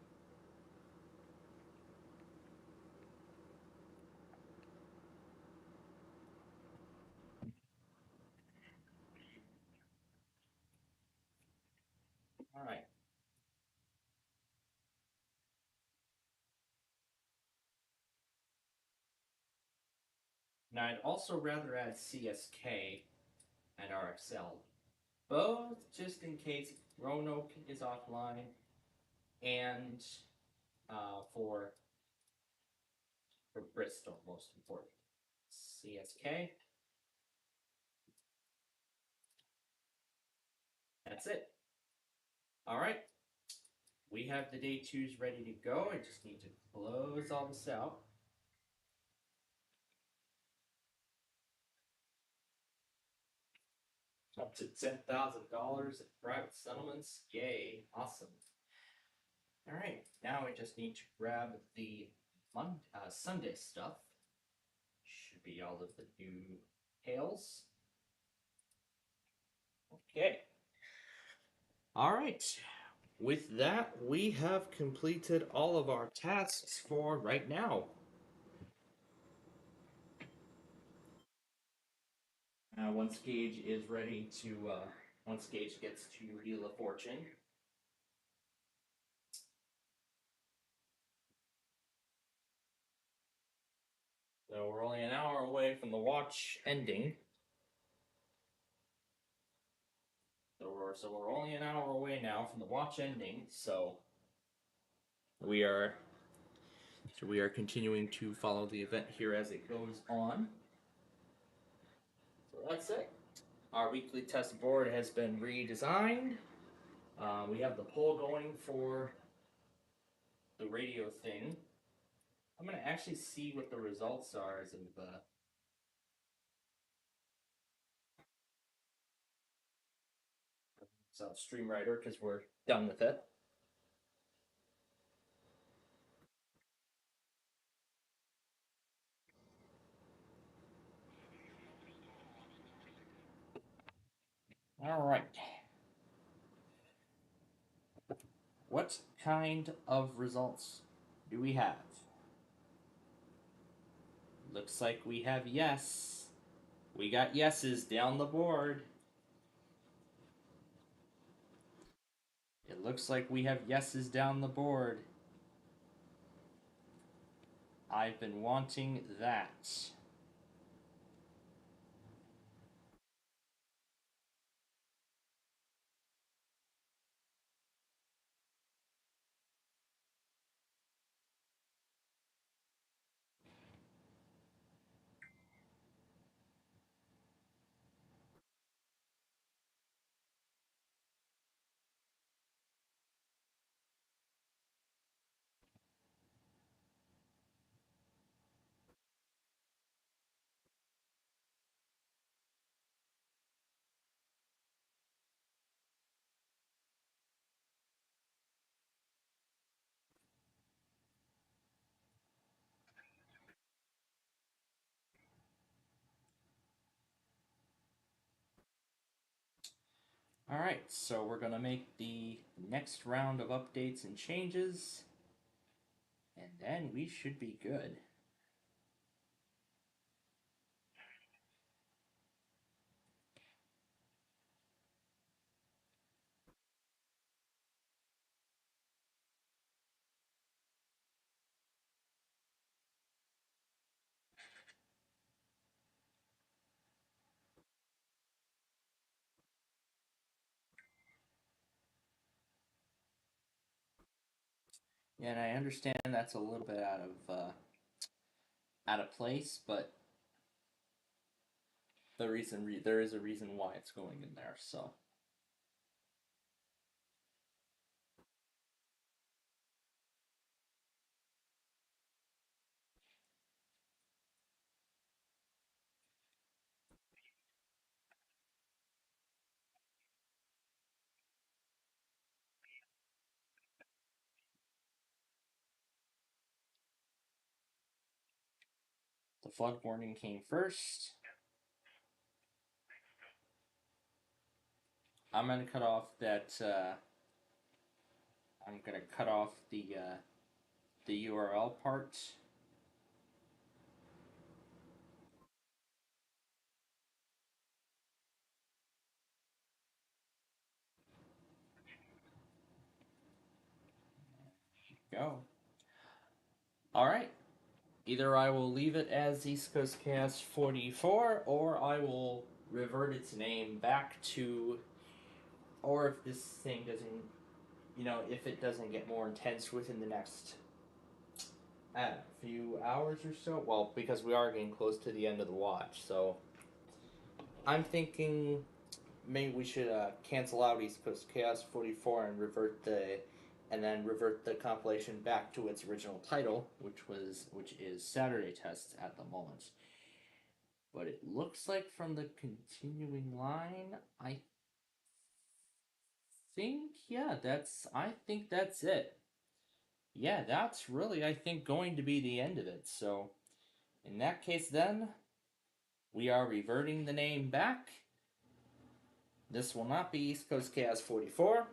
S1: All right. Now, I'd also rather add CSK and RXL, both just in case Roanoke is offline, and for Bristol, most important. CSK. That's it. All right. We have the day twos ready to go. I just need to close all this out. Up to $10,000 in private settlements. Yay. Awesome. All right. Now I just need to grab the Sunday stuff. Should be all of the new hails. Okay.
S6: Alright, with that, we have completed all of our tasks for right now. Once Gage is ready to, once Gage gets to Wheel of Fortune. So we're only an hour away from the watch ending. So we're only an hour away now from the watch ending, so we are continuing to follow the event here as it goes on. So that's it. Our weekly test board has been redesigned. We have the poll going for the radio thing. I'm gonna actually see what the results are as of so StreamWriter, because we're done with it. All right. What kind of results do we have? Looks like we have yes. We got yeses down the board. It looks like we have yeses down the board. I've been wanting that. Alright, so we're gonna make the next round of updates and changes, and then we should be good. Yeah, and I understand that's a little bit out of place, but there is a reason why it's going in there. So the flood warning came first. I'm gonna cut off that. I'm gonna cut off the URL part. Go. All right. Either I will leave it as East Coast Cast 44, or I will revert its name back to, or if this thing doesn't, if it doesn't get more intense within the next few hours or so. Well, because we are getting close to the end of the watch, so I'm thinking maybe we should cancel out East Coast Chaos 44 and then revert the compilation back to its original title, which is Saturday Tests at the moment. But it looks like from the continuing line, I think that's it. Yeah, that's really, I think, going to be the end of it. So, in that case, then, we are reverting the name back. This will not be East Coast Chaos 44.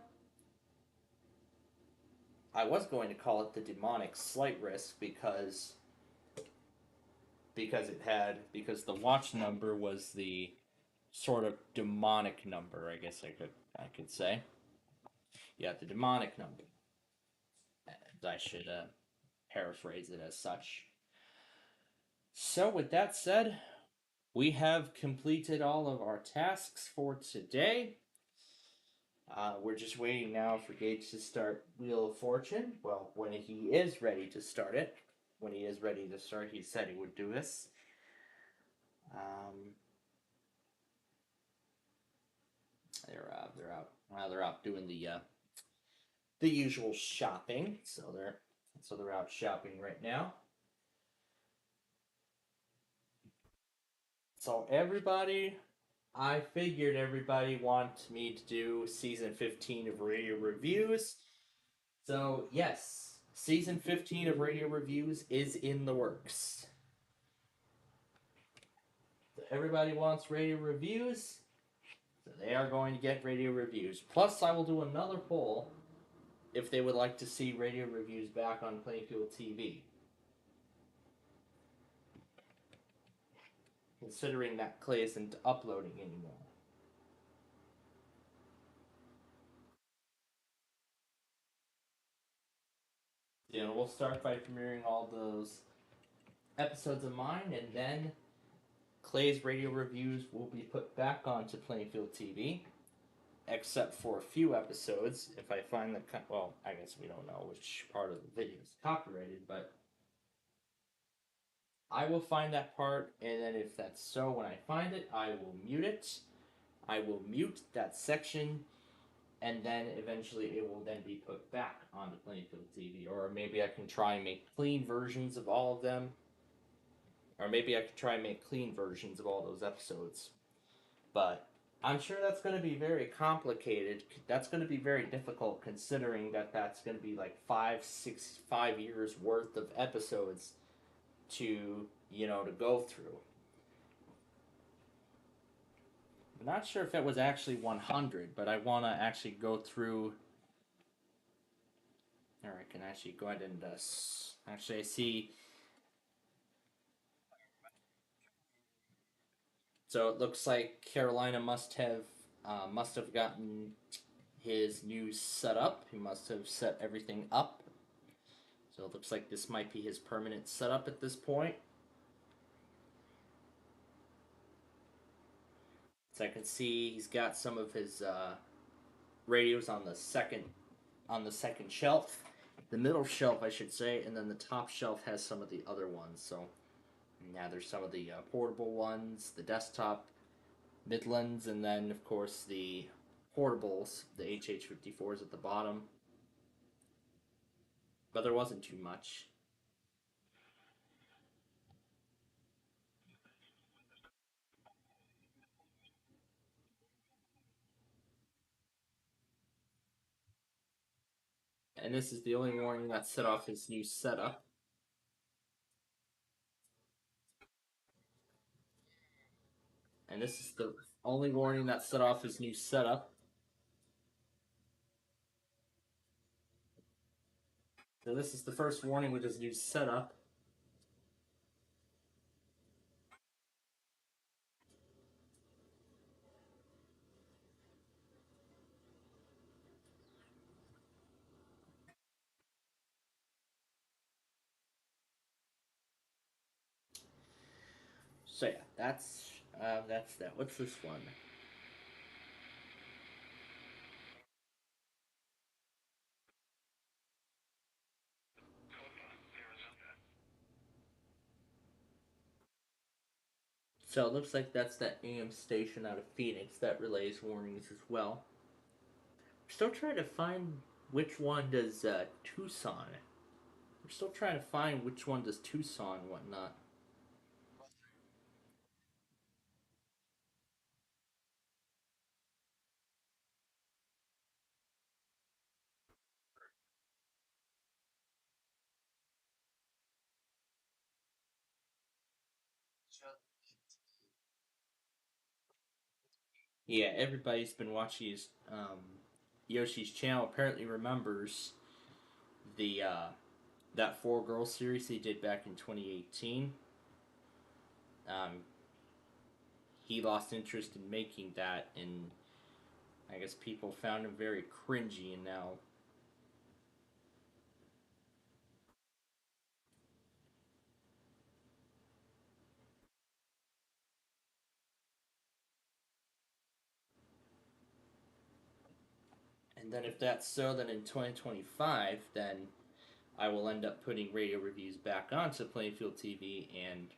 S6: I was going to call it the demonic slight risk because the watch number was the sort of demonic number, I guess I could say. Yeah, the demonic number. I should paraphrase it as such. So with that said, we have completed all of our tasks for today. We're just waiting now for Gage to start Wheel of Fortune. Well, when he is ready to start it. When he is ready to start, he said he would do this. They're out doing the usual shopping. So they're out shopping right now. So everybody, I figured everybody wanted me to do season 15 of Radio Reviews. So yes, season 15 of Radio Reviews is in the works. So everybody wants Radio Reviews. So they are going to get Radio Reviews. Plus, I will do another poll if they would like to see Radio Reviews back on Plainfield TV. Considering that Clay isn't uploading anymore. We'll start by premiering all those episodes of mine, and then Clay's Radio Reviews will be put back onto Plainfield TV, except for a few episodes. If I find the well, I guess we don't know which part of the video is copyrighted, but I will find that part, and then if that's so, when I find it, I will mute it. I will mute that section, and then eventually it will then be put back onto Plainfield TV. Or maybe I can try and make clean versions of all of them. Or maybe I could try and make clean versions of all those episodes. But I'm sure that's going to be very complicated. That's going to be very difficult considering that that's going to be like 5 years worth of episodes to go through. I'm not sure if it was actually 100, but I want to actually go through. Or I can actually go ahead and actually I see. So it looks like Carolina must have gotten his new setup. He must have set everything up. So it looks like this might be his permanent setup at this point. So I can see he's got some of his radios on the second shelf, the middle shelf, I should say, and then the top shelf has some of the other ones. So yeah, there's some of the portable ones, the desktop, Midlands, and then of course the portables, the HH54s at the bottom. But there wasn't too much. And this is the only warning that set off his new setup. And this is the only warning that set off his new setup. So this is the first warning with his new setup. So yeah, that's that. What's this one? So it looks like that's that AM station out of Phoenix that relays warnings as well. We're still trying to find which one does Tucson. We're still trying to find which one does Tucson and whatnot. Yeah, everybody's been watching his Yoshi's channel apparently remembers the that 4 girl series they did back in 2018. He lost interest in making that, and I guess people found him very cringy, and now and then if that's so, then in 2025, then I will end up putting radio reviews back onto Plainfield TV, and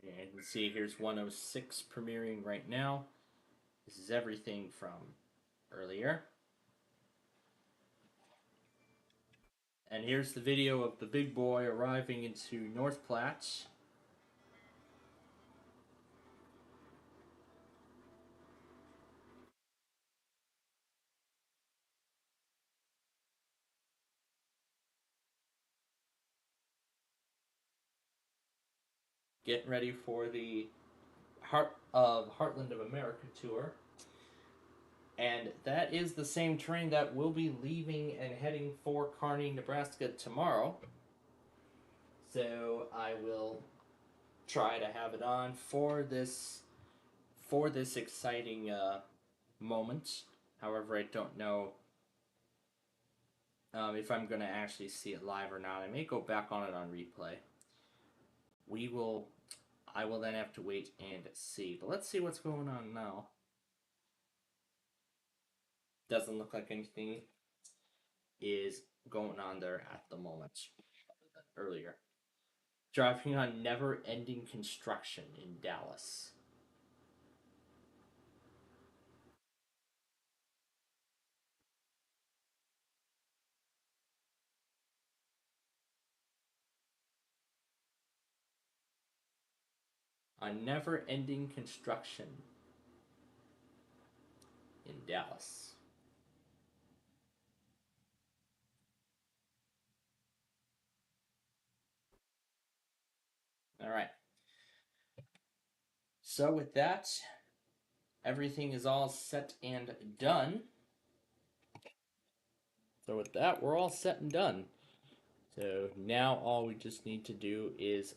S6: you can see here's 106 premiering right now. This is everything from earlier. And here's the video of the big boy arriving into North Platte. Getting ready for the Heartland of America tour. And that is the same train that will be leaving and heading for Kearney, Nebraska tomorrow. So I will try to have it on for this exciting moment. However, I don't know if I'm going to actually see it live or not. I may go back on it on replay. I will then have to wait and see. But let's see what's going on now. Doesn't look like anything is going on there at the moment. Earlier. Driving on never-ending construction in Dallas. On never-ending construction in Dallas. All right. So with that, everything is all set and done. So with that, we're all set and done. So now all we just need to do is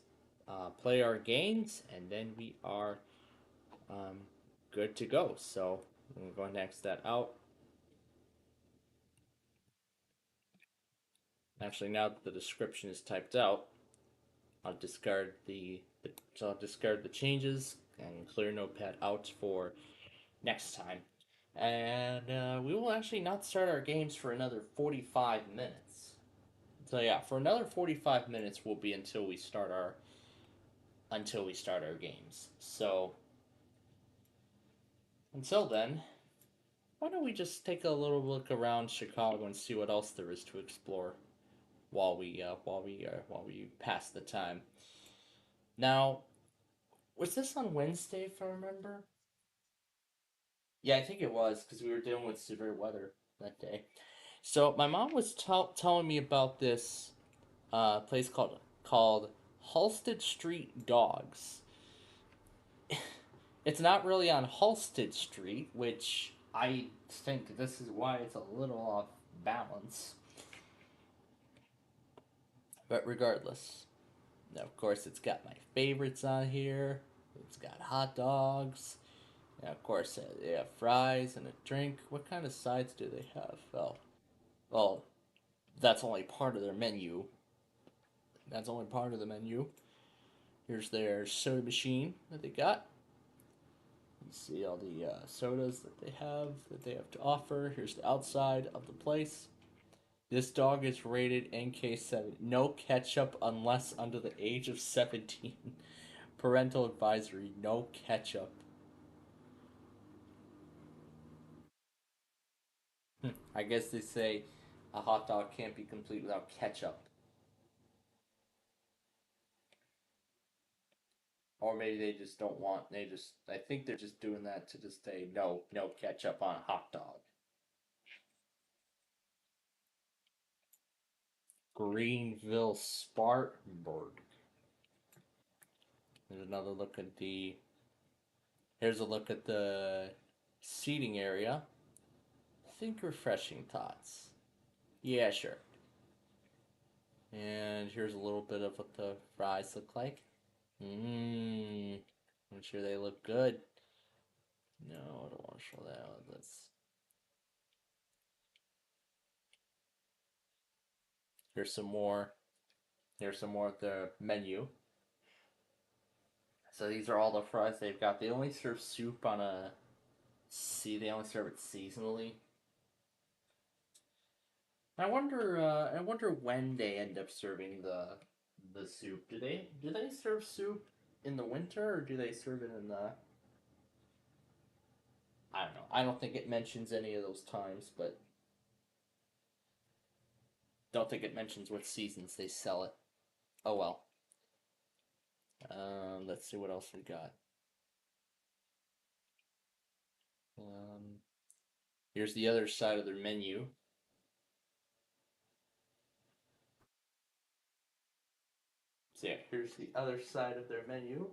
S6: play our games, and then we are good to go. So I'm going to go and X that out. Actually, now that the description is typed out, I'll discard the changes and clear Notepad out for next time. And we will actually not start our games for another 45 minutes. So yeah, for another 45 minutes will be until we start our games. So until then, why don't we just take a little look around Chicago and see what else there is to explore while we pass the time. Now, was this on Wednesday, if I remember? Yeah, I think it was, because we were dealing with severe weather that day. So my mom was telling me about this place called Halsted Street Dogs. It's not really on Halsted Street, which I think this is why it's a little off balance. But regardless, now, of course, it's got my favorites on here. It's got hot dogs. And of course, they have fries and a drink. What kind of sides do they have? Well, that's only part of their menu. That's only part of the menu. Here's their soda machine that they got. You see all the sodas that they have to offer. Here's the outside of the place. This dog is rated NK7. No ketchup unless under the age of 17. Parental advisory, no ketchup. I guess they say a hot dog can't be complete without ketchup. Or maybe they just don't want, I think they're just doing that to just say no ketchup on a hot dog. Greenville Spartanburg. There's another look at the Here's a look at the seating area. Think refreshing thoughts. Yeah, sure. And here's a little bit of what the fries look like. Mmm. I'm sure they look good. No, I don't want to show that. Let's. Here's some more. Here's some more of the menu. So these are all the fries they've got. They only serve soup on a. See, they only serve it seasonally. I wonder. I wonder when they end up serving the soup. Do they serve soup in the winter or do they serve it in the? I don't know. I don't think it mentions any of those times, but don't think it mentions what seasons they sell it. Oh well. Let's see what else we got. Um, Here's the other side of their menu. So yeah, here's the other side of their menu.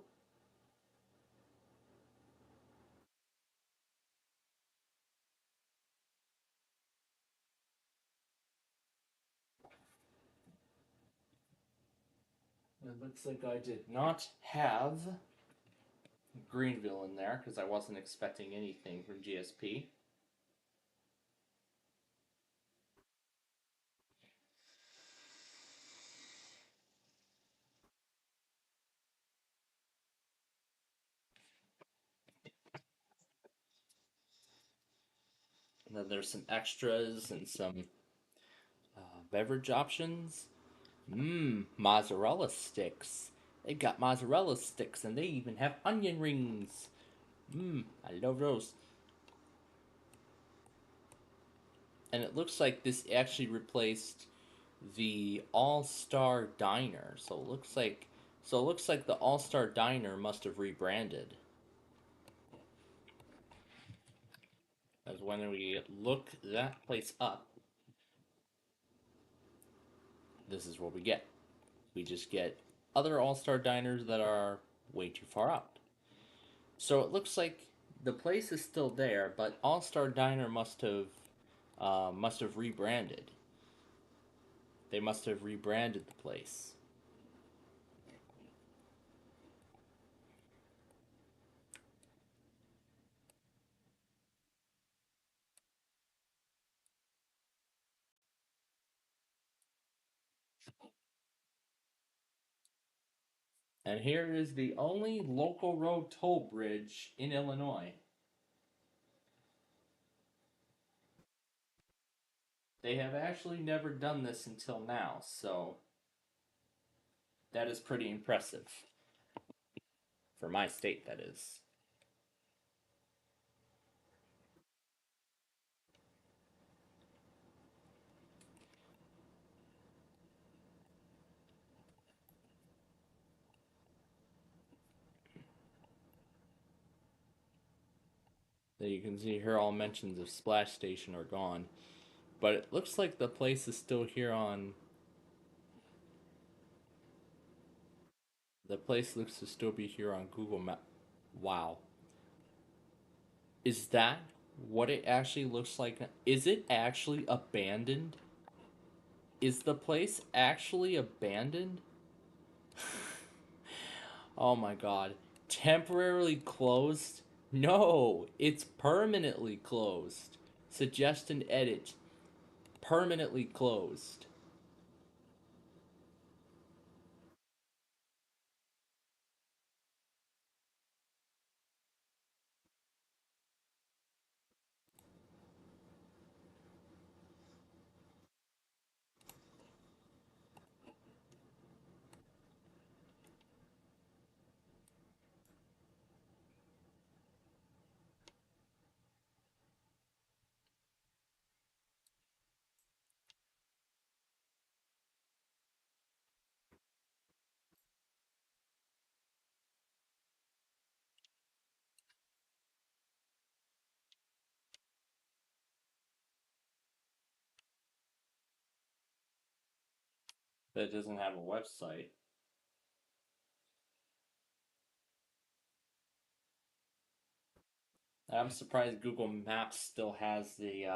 S6: It looks like I did not have Greenville in there because I wasn't expecting anything from GSP. And then there's some extras and some beverage options. Mozzarella sticks. They got mozzarella sticks and they even have onion rings. I love those. And it looks like this actually replaced the All-Star Diner. So it looks like the All-Star Diner must have rebranded. As when we look that place up, this is what we get. We just get other All-Star Diners that are way too far out. So it looks like the place is still there, but All-Star Diner must have rebranded. They must have rebranded the place. And here is the only local road toll bridge in Illinois. They have actually never done this until now, so that is pretty impressive. For my state, that is. That you can see here all mentions of Splash Station are gone. But it looks like the place is still here on. The place looks to still be here on Google Map. Wow. Is that what it actually looks like? Is it actually abandoned? Is the place actually abandoned? Oh my god. Temporarily closed? No, it's permanently closed. Suggest and edit. Permanently closed. That doesn't have a website.
S1: I'm surprised Google Maps still has the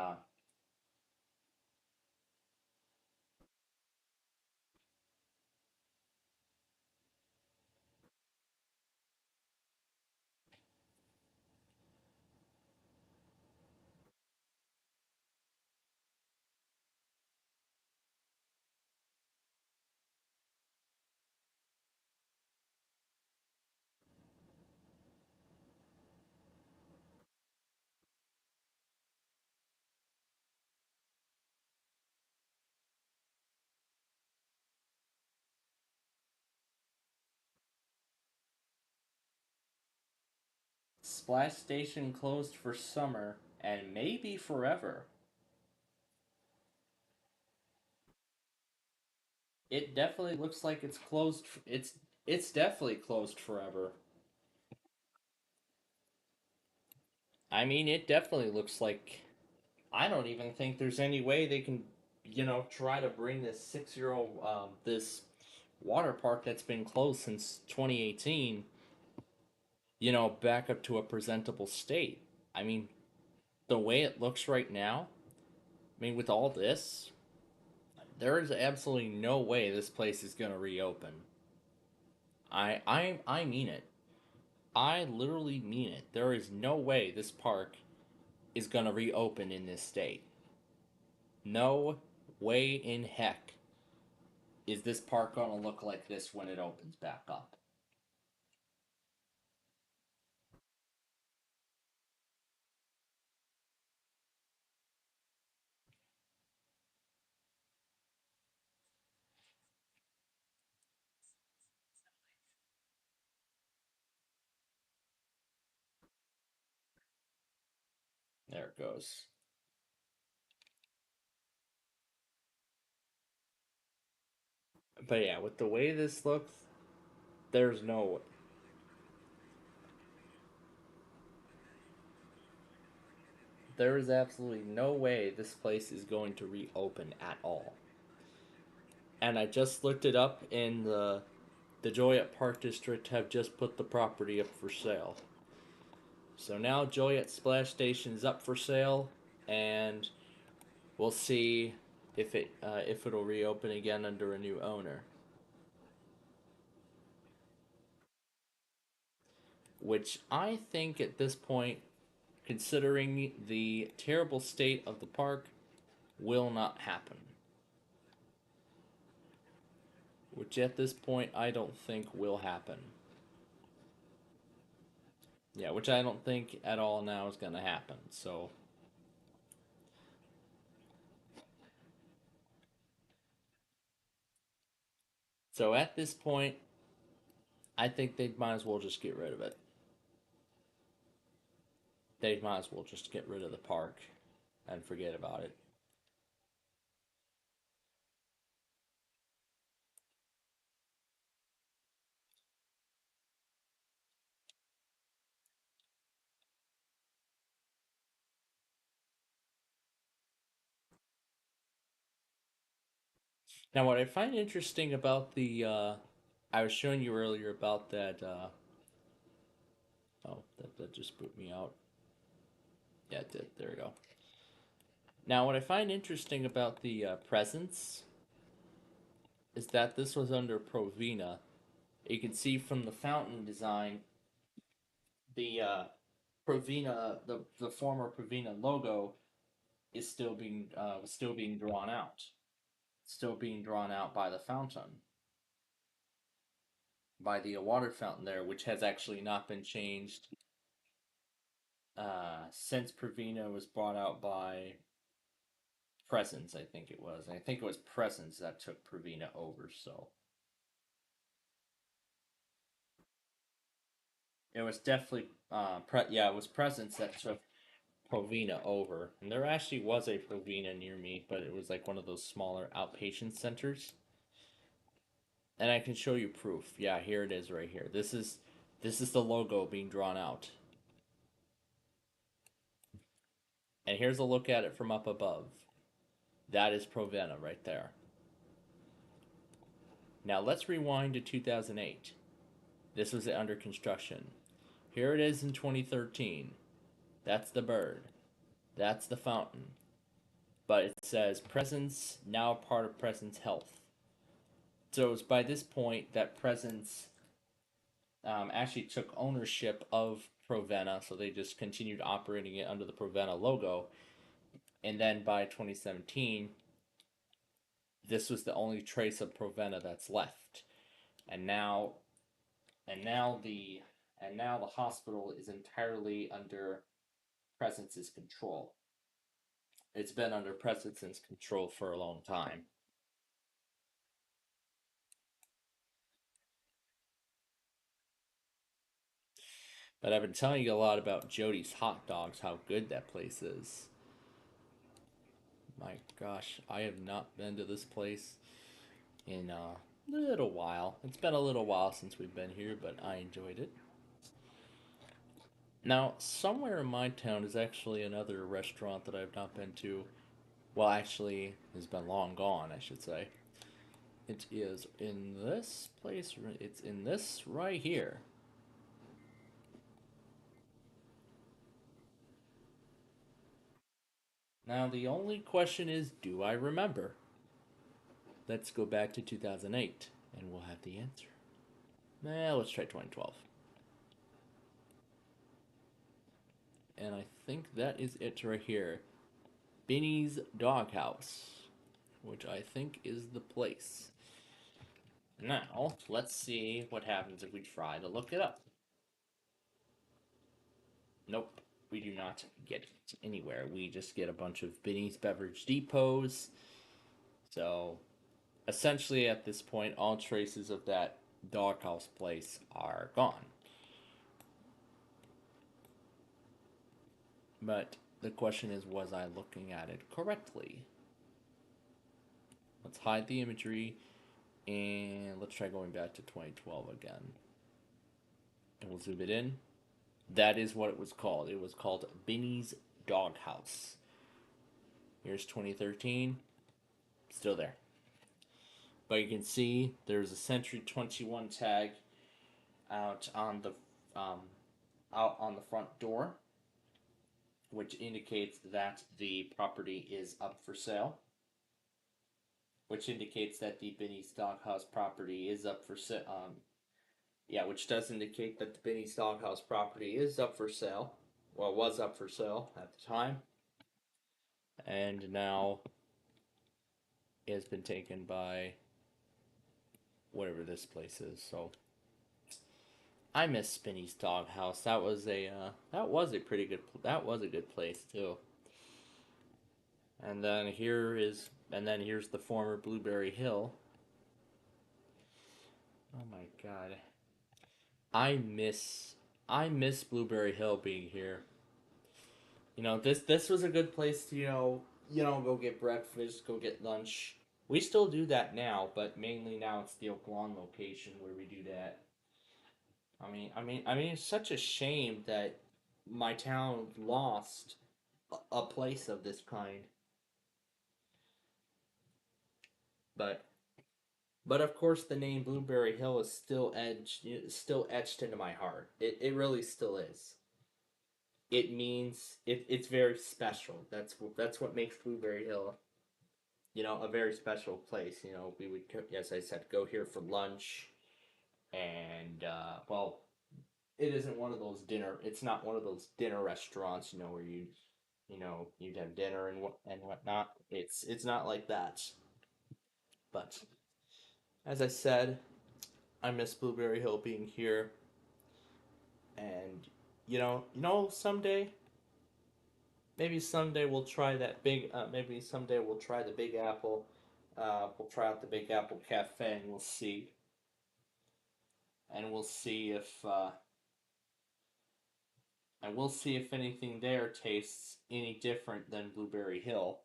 S1: Splash Station closed for summer and maybe forever. It definitely looks like it's closed. It's definitely closed forever. I mean, it definitely looks like. I don't even think there's any way they can, try to bring this 6 year old, this water park that's been closed since 2018, back up to a presentable state. I mean, the way it looks right now, I mean, with all this, there is absolutely no way this place is going to reopen. I mean it. I literally mean it. There is no way this park is going to reopen in this state. No way in heck is this park going to look like this when it opens back up. There it goes. But yeah, with the way this looks, there's no. There is absolutely no way this place is going to reopen at all. And I just looked it up, and the Joyette Park District have just put the property up for sale. So now Joyette Splash Station is up for sale, and we'll see if it'll reopen again under a new owner. Which I think at this point, considering the terrible state of the park, will not happen. Which at this point I don't think will happen. Yeah, which I don't think at all now is going to happen. So at this point, I think they might as well just get rid of it. They might as well just get rid of the park and forget about it. Now, what I find interesting about I was showing you earlier about that. Oh, that just boot me out. Yeah, it did. There we go. Now, what I find interesting about the presence is that this was under Provena. You can see from the fountain design, the Provena, the former Provena logo is still being drawn out, still being drawn out by the fountain, by the water fountain there, which has actually not been changed since Provena was bought out by Presence. I think it was. I think it was Presence that took Provena over. So it was definitely it was Presence that took Provena over, and there actually was a Provena near me, but it was like one of those smaller outpatient centers. And I can show you proof. Yeah, here it is right here. This is the logo being drawn out. And here's a look at it from up above. That is Provena right there. Now let's rewind to 2008. This was under construction. Here it is in 2013.
S6: That's the bird. That's the fountain. But it says Presence now part of Presence Health. So it's by this point that Presence actually took ownership of Provenna, so they just continued operating it under the Provenna logo. And then by 2017, this was the only trace of Provenna that's left. And now the hospital is entirely under Presence's control. It's been under Presence's control for a long time. But I've been telling you a lot about Jody's Hot Dogs, how good that place is. My gosh, I have not been to this place in a little while. It's been a little while since we've been here, but I enjoyed it. Now, somewhere in my town is actually another restaurant that I've not been to. Well, actually, has been long gone, I should say. It is in this place. It's in this right here. Now, the only question is, do I remember? Let's go back to 2008, and we'll have the answer. Let's try 2012. And I think that is it right here. Benny's Doghouse, which I think is the place. Now, let's see what happens if we try to look it up. Nope, we do not get it anywhere. We just get a bunch of Benny's Beverage Depots. So, essentially at this point, all traces of that doghouse place are gone. But the question is, was I looking at it correctly? Let's hide the imagery, and let's try going back to 2012 again. And we'll zoom it in. That is what it was called. It was called Benny's Doghouse. Here's 2013. Still there. But you can see there's a Century 21 tag out on the front door, which indicates that the property is up for sale. Which indicates that the Benny's Doghouse property is up for sale. Which does indicate that the Benny's Doghouse property is up for sale. Well, was up for sale at the time. And now it has been taken by whatever this place is. So I miss Benny's Doghouse. That was a pretty good. That was a good place too. And then here's the former Blueberry Hill. Oh my god. I miss Blueberry Hill being here. You know, this was a good place to, go get breakfast, go get lunch. We still do that now, but mainly now it's the Oak Lawn location where we do that. I mean, it's such a shame that my town lost a place of this kind. But of course, the name Blueberry Hill is still etched into my heart. It really still is. It means it's very special. That's what makes Blueberry Hill, a very special place. We would, as I said, go here for lunch, and it isn't one of those dinner. It's not one of those dinner restaurants, where you'd have dinner and whatnot. It's not like that. But as I said, I miss Blueberry Hill being here, and someday. Maybe someday we'll try that big. Maybe someday we'll try the Big Apple. We'll try out the Big Apple Cafe, and we'll see. And we'll see if. And we'll see if anything there tastes any different than Blueberry Hill.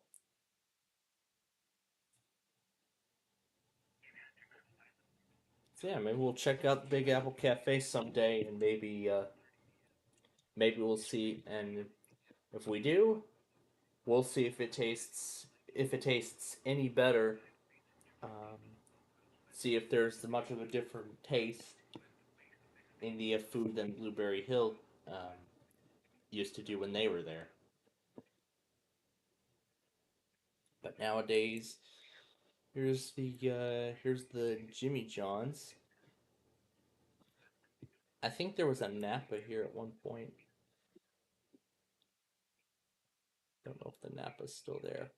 S6: So yeah, maybe we'll check out the Big Apple Cafe someday, and maybe we'll see. And if we do, we'll see if it tastes any better. See if there's much of a different taste in the food than Blueberry Hill used to do when they were there. But nowadays, here's the Jimmy John's. I think there was a Napa here at one point. Don't know if the Napa's still there.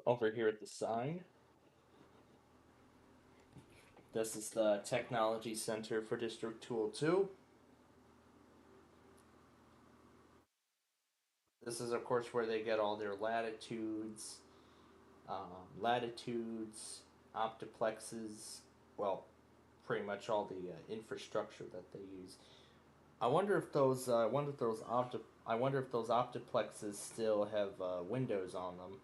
S6: Over here at the sign, this is the Technology Center for District 202. This is, of course, where they get all their latitudes, optiplexes, well, pretty much all the infrastructure that they use. I wonder if those optiplexes still have windows on them.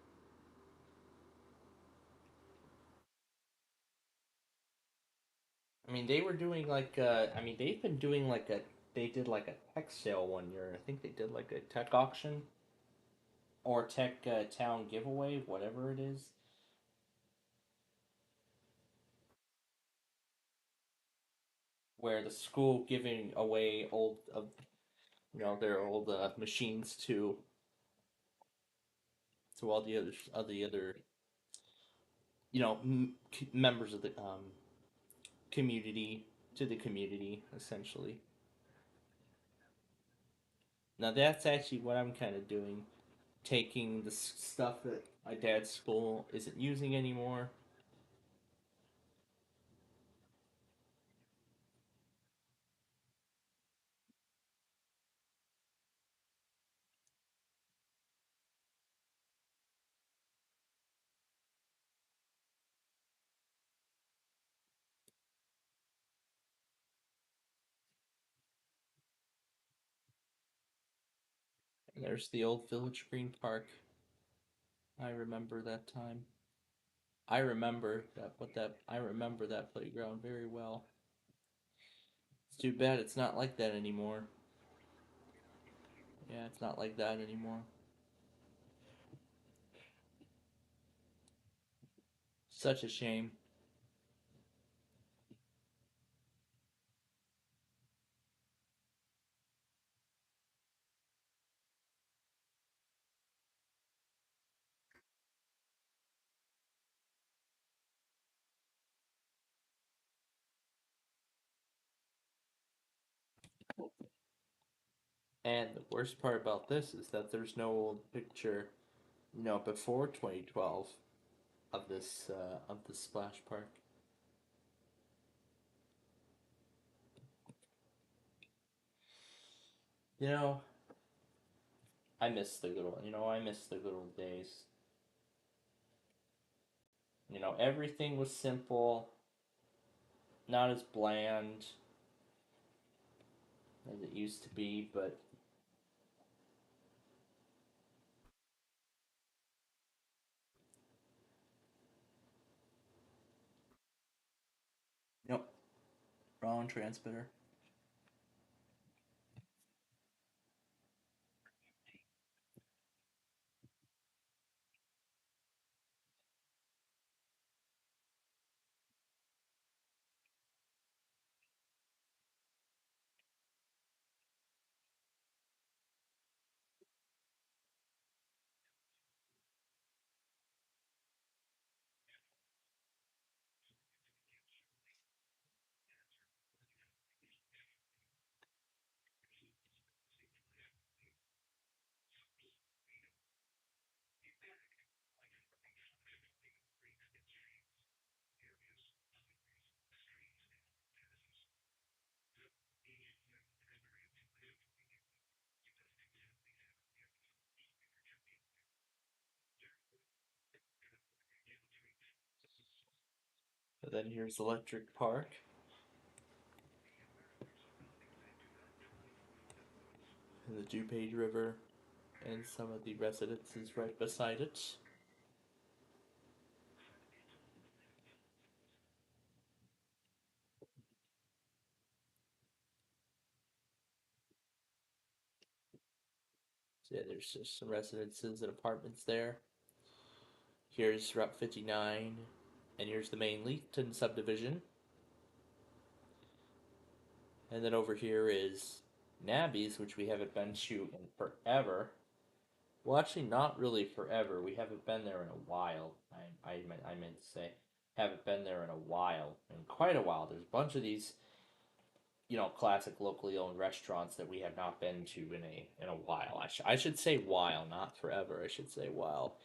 S6: I mean, they were doing they've been doing they did like a tech sale one year. I think they did like a tech auction or tech town giveaway, whatever it is. Where the school giving away their old machines to all the other members of the community, to the community essentially. Now that's actually what I'm kind of doing, taking the stuff that my dad's school isn't using anymore. And there's the old Village Green Park. I remember that time. I remember that playground very well. It's too bad it's not like that anymore. Yeah, it's not like that anymore. Such a shame. And the worst part about this is that there's no old picture, before 2012 of this splash park. You know, I miss the good old days. Everything was simple, not as bland as it used to be, but nope, wrong transmitter. And then here's Electric Park. and the DuPage River, and some of the residences right beside it. So yeah, there's just some residences and apartments there. Here's Route 59, and here's the main Leakton subdivision. And then over here is Nabby's, which we haven't been to in forever. Well, actually, not really forever. We haven't been there in a while. I meant to say, haven't been there in a while, in quite a while. There's a bunch of these, classic locally owned restaurants that we have not been to in a while. I should say while, not forever. I should say while.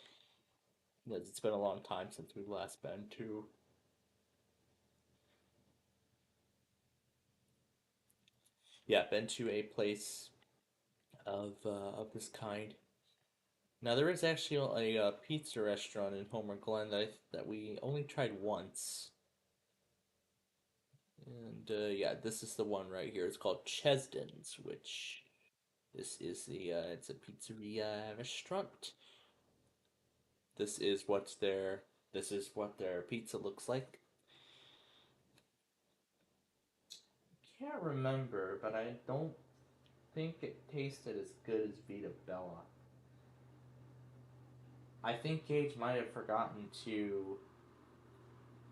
S6: Because it's been a long time since we've last been to. Yeah, been to a place of this kind. Now there is actually a pizza restaurant in Homer Glen that we only tried once, and yeah, this is the one right here. It's called Chesden's, which this is it's a pizzeria restaurant. This is what their pizza looks like. Can't remember, but I don't think it tasted as good as Vita Bella. I think Gage might have forgotten to.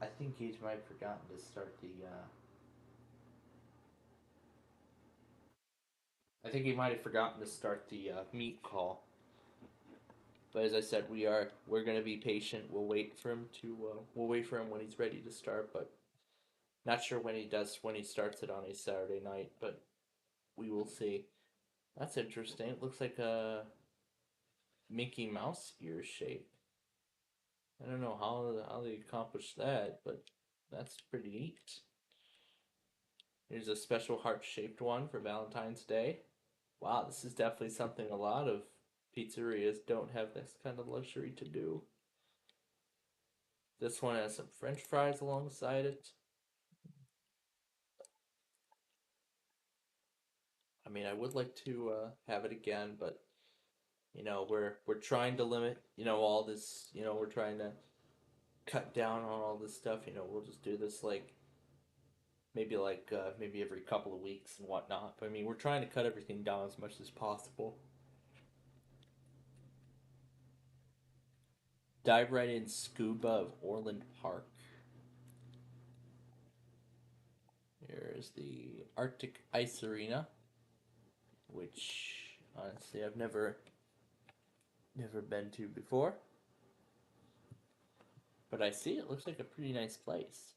S6: I think Gage might have forgotten to start the. I think he might have forgotten to start the meat call. But as I said, we're gonna be patient. We'll wait for him when he's ready to start. But not sure when he starts it on a Saturday night. But we will see. That's interesting. It looks like a Mickey Mouse ear shape. I don't know how they accomplished that, but that's pretty neat. Here's a special heart-shaped one for Valentine's Day. Wow, this is definitely something a lot of pizzerias don't have this kind of luxury to do. This one has some French fries alongside it. I mean, I would like to have it again, but we're trying to limit all this. We're trying to cut down on all this stuff. We'll just do this maybe every couple of weeks and whatnot. But I mean, we're trying to cut everything down as much as possible. Dive right in Scuba of Orland Park. Here's the Arctic Ice Arena, which honestly I've never been to before. But I see it looks like a pretty nice place.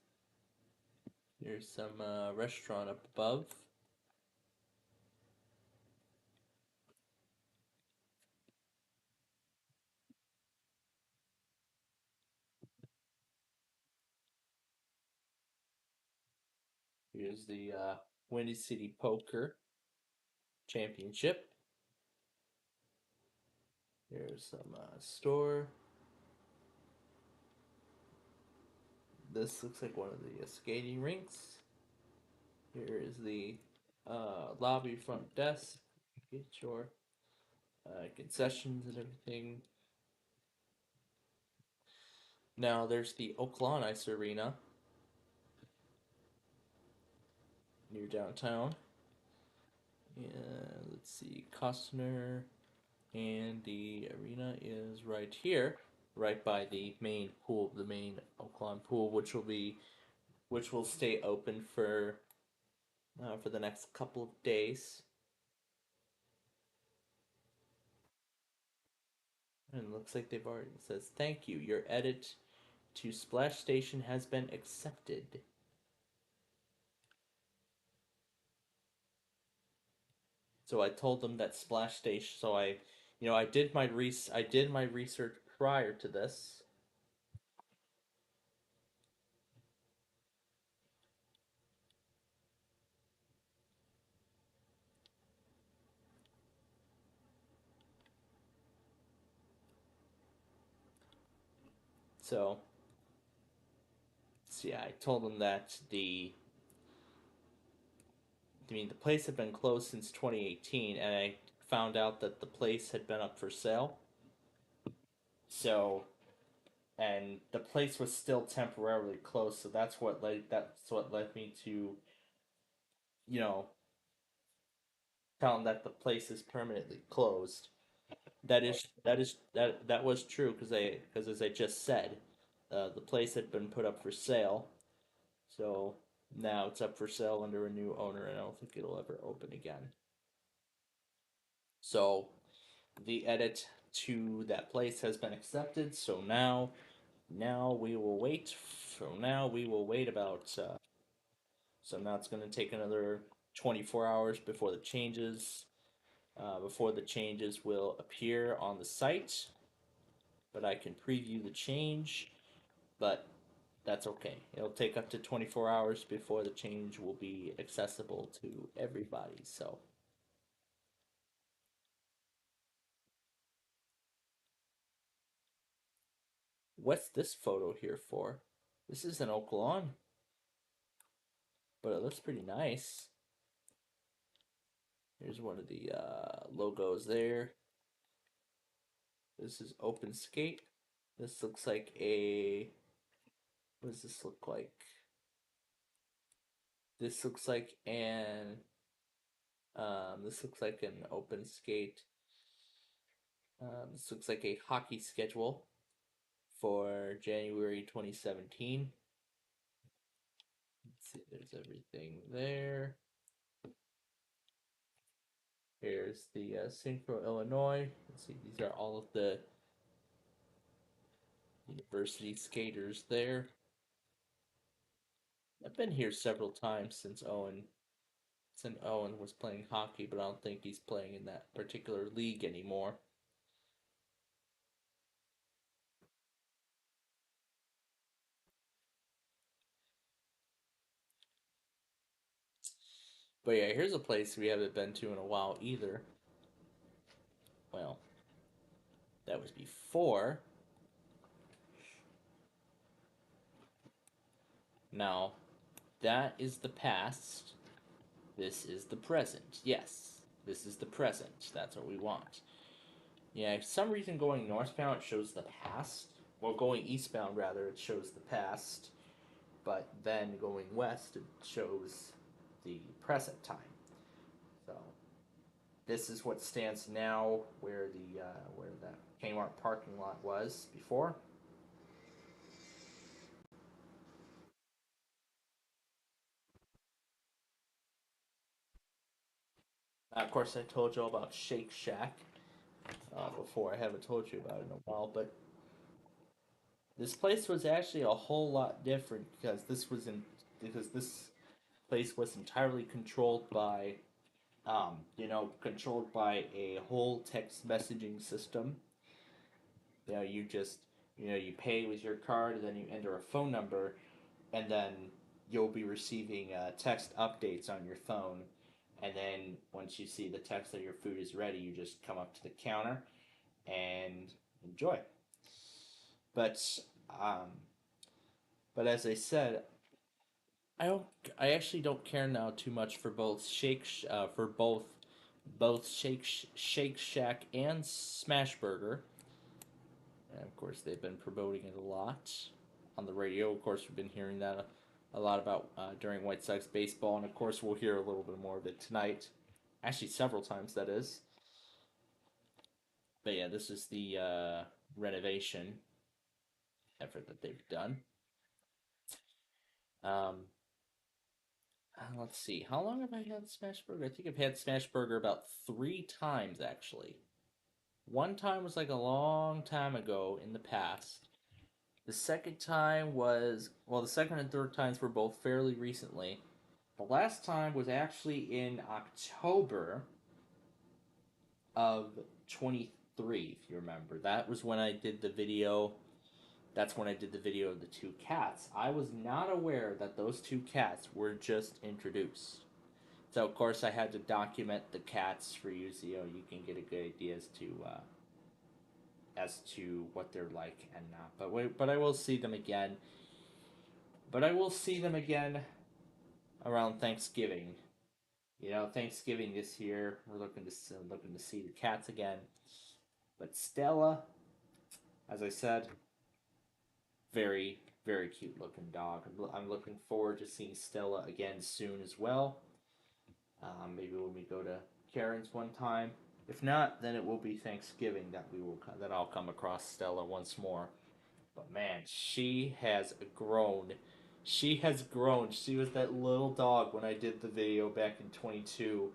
S6: There's some restaurant up above. Here's the Windy City Poker Championship. Here's some store. This looks like one of the skating rinks. Here is the lobby front desk. Get your concessions and everything. Now there's the Oaklawn Ice Arena near downtown. And let's see, Costner, and the arena is right here, right by the main pool, the main Oaklawn pool, which will stay open for the next couple of days. And it looks like they've already says thank you. Your edit to Splash Station has been accepted. So I told them that Splash Station. So I did my research prior to this. So yeah, I told them that the place had been closed since 2018, and I
S1: found out that the place had been up for sale. So, and the place was still temporarily closed. So that's what led me to, you know, tell them that the place is permanently closed. That was true because as I just said, the place had been put up for sale, so now it's up for sale under a new owner, and I don't think it'll ever open again. So the edit to that place has been accepted. So now we will wait. So now we will wait about. So now it's going to take another 24 hours before the changes. Before the changes will appear on the site, but I can preview the change. But that's okay. It'll take up to 24 hours before the change will be accessible to everybody. So what's this photo here for? This is an oak lawn, but it looks pretty nice. Here's one of the logos there. This is Open Skate. This looks like a. What does this look like? This looks like an. This looks like an Open Skate. This looks like a hockey schedule for January 2017. Let's see, there's everything there. Here's the Synchro, Illinois. Let's see, these are all of the university skaters there. I've been here several times since Owen was playing hockey, but I don't think he's playing in that particular league anymore. But yeah, here's a place we haven't been to in a while either. Well, that was before. Now, that is the past. This is the present. Yes, this is the present. That's what we want. Yeah, for some reason going northbound it shows the past. Well, going eastbound rather, it shows the past. But then going west, it shows the present time. So this is what stands now where that Kmart parking lot was before. Of course, I told you all about Shake Shack before. I haven't told you about it in a while, but this place was actually a whole lot different because this place was entirely controlled by controlled by a whole text messaging system. You pay with your card and then you enter a phone number and then you'll be receiving text updates on your phone. And then once you see the text that your food is ready, you just come up to the counter and enjoy. But um, but as I said, I actually don't care now too much for both Shake Shack and Smashburger. And of course, they've been promoting it a lot on the radio. Of course, we've been hearing that a lot about during White Sox baseball, and of course, we'll hear a little bit more of it tonight. Actually, several times that is. But yeah, this is the renovation effort that they've done. Let's see. How long have I had Smashburger? I think I've had Smashburger about 3 times actually. One time was like a long time ago in the past. The second time was, well, the second and third times were both fairly recently. The last time was actually in October of 23, if you remember. That was when I did the video. That's when I did the video of the 2 cats. I was not aware that those 2 cats were just introduced. So of course I had to document the cats for you, so you can get a good idea as to what they're like and not. But I will see them again. But I will see them again around Thanksgiving.
S6: You know, Thanksgiving this year, we're looking to see the cats again. But Stella, as I said, very very cute looking dog. I'm looking forward to seeing Stella again soon as well. Maybe when we go to Karen's one time. If not, then it will be Thanksgiving that I'll come across Stella once more. But man, she has grown. She has grown. She was that little dog when I did the video back in 22.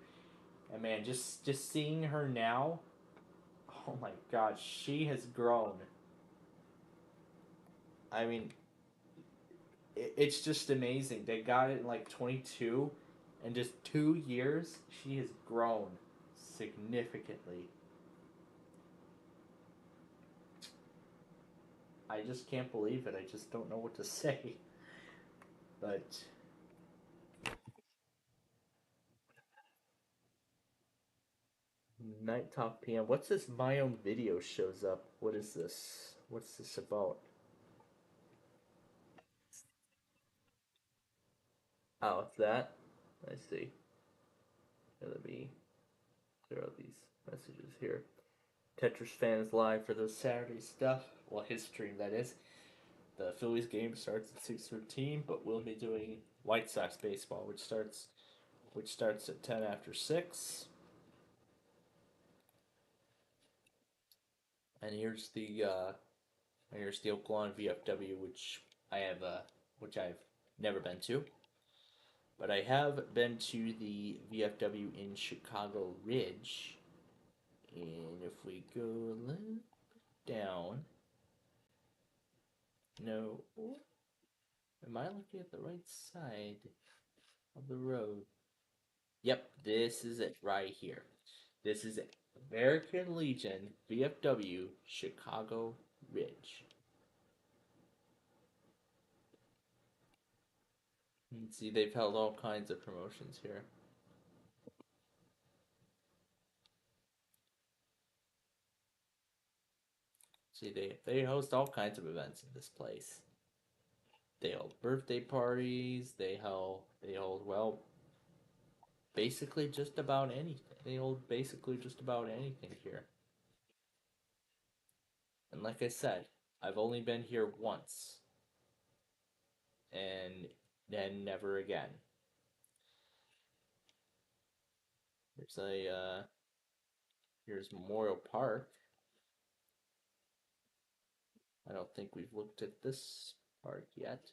S6: And man, just seeing her now, oh my god, she has grown. I mean, it's just amazing. They got it in like 22, and just 2 years, she has grown significantly. I just can't believe it. I just don't know what to say. But Night Talk PM. What's this? My own video shows up. What is this? What's this about? Oh, it's that. I see. Let me clear out these messages here. Tetris fans live for those Saturday stuff. Well, his stream that is. The Phillies game starts at 6:13, but we'll be doing White Sox baseball, which starts at 10 after 6. And here's the Oakland VFW, which I've never been to, but I have been to the VFW in Chicago Ridge. And if we go a little down, no, am I looking at the right side of the road? Yep, this is it right here. This is it. American Legion VFW Chicago Ridge. And see, they've held all kinds of promotions here. See, they host all kinds of events in this place. They hold birthday parties. They hold well, basically just about anything. They hold basically just about anything here. And like I said, I've only been here once, and then never again. Here's Memorial Park. I don't think we've looked at this park yet,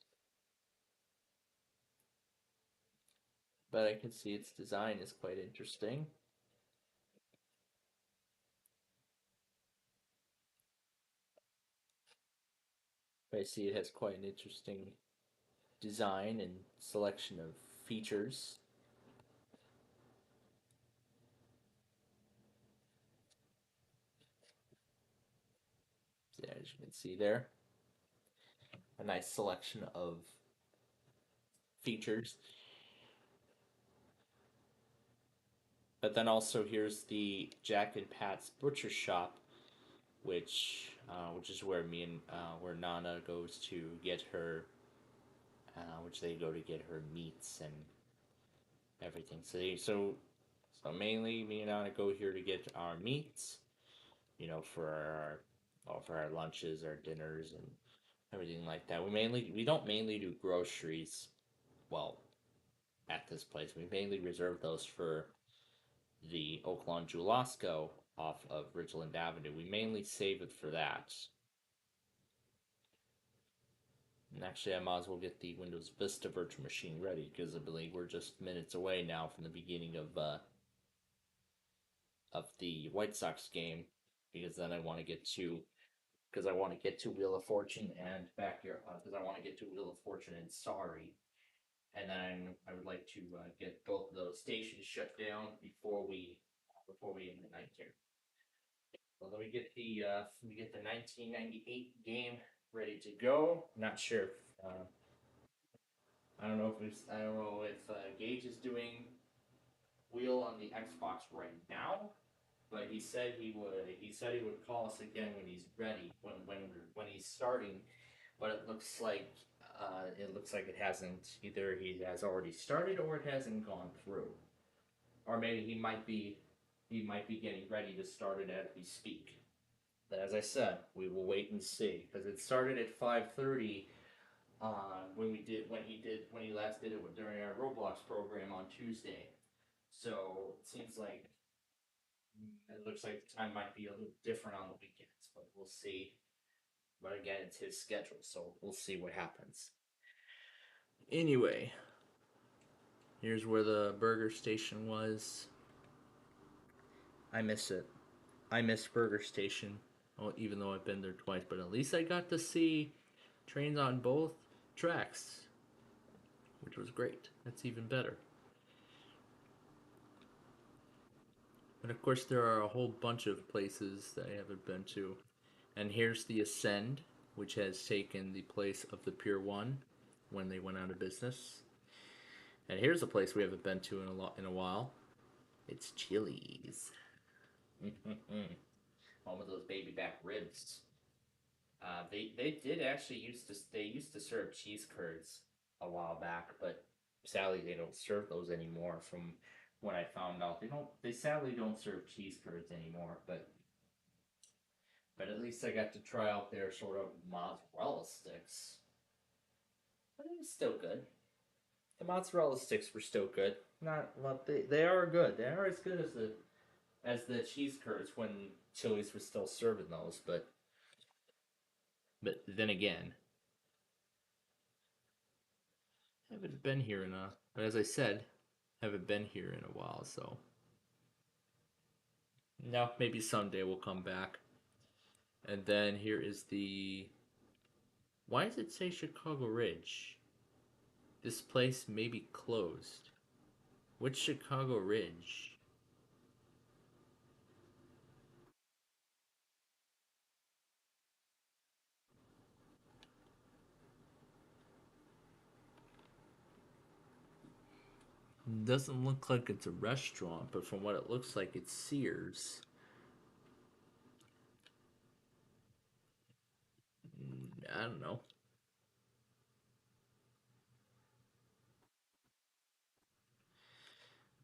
S6: but I can see its design is quite interesting. I see it has quite an interesting design and selection of features. Yeah, as you can see there, a nice selection of features. But then also here's the Jack and Pat's Butcher Shop, which is where where Nana goes to get her, which they go to get her meats and everything. So mainly me and Nana go here to get our meats, for our lunches, our dinners, and everything like that. We don't mainly do groceries. Well, at this place, we mainly reserve those for the Oaklawn Julasco off of Ridgeland Avenue. We mainly save it for that. And actually, I might as well get the Windows Vista virtual machine ready because I believe we're just minutes away now from the beginning of the White Sox game. Because then I want to get to Wheel of Fortune and Backyard. Because I want to get to Wheel of Fortune and Sorry, and then I would like to get both of those stations shut down before we end the night here. Well, let me get the 1998 game ready to go. Not sure. I don't know if Gage is doing Wheel on the Xbox right now, but he said he would. He said he would call us again when he's ready, when he's starting. But it looks like it hasn't. Either he has already started or it hasn't gone through. or maybe he might be getting ready to start it as we speak. But as I said, we will wait and see because it started at 5:30 when he last did it during our Roblox program on Tuesday. So it seems like it looks like the time might be a little different on the weekends, but we'll see. But again, it's his schedule, so we'll see what happens. Anyway, here's where the burger station was. I miss it. I miss Burger Station. Well, even though I've been there twice, but at least I got to see trains on both tracks, which was great. That's even better. And of course, there are a whole bunch of places that I haven't been to. And here's the Ascend, which has taken the place of the Pier 1 when they went out of business. And here's a place we haven't been to in a while. It's Chili's. Home of those baby back ribs. They did actually used to serve cheese curds a while back, but sadly they don't serve those anymore. From what I found out, they sadly don't serve cheese curds anymore. But at least I got to try out their sort of mozzarella sticks. But it was still good. The mozzarella sticks were still good. Not well, they are good. They are as good as the cheese curds when Chili's was still serving those. But then again, haven't been here but as I said, haven't been here in a while, so. No, maybe someday we'll come back. And then here is why does it say Chicago Ridge? This place may be closed. Which Chicago Ridge? Doesn't look like it's a restaurant, but from what it looks like, it's Sears. I don't know.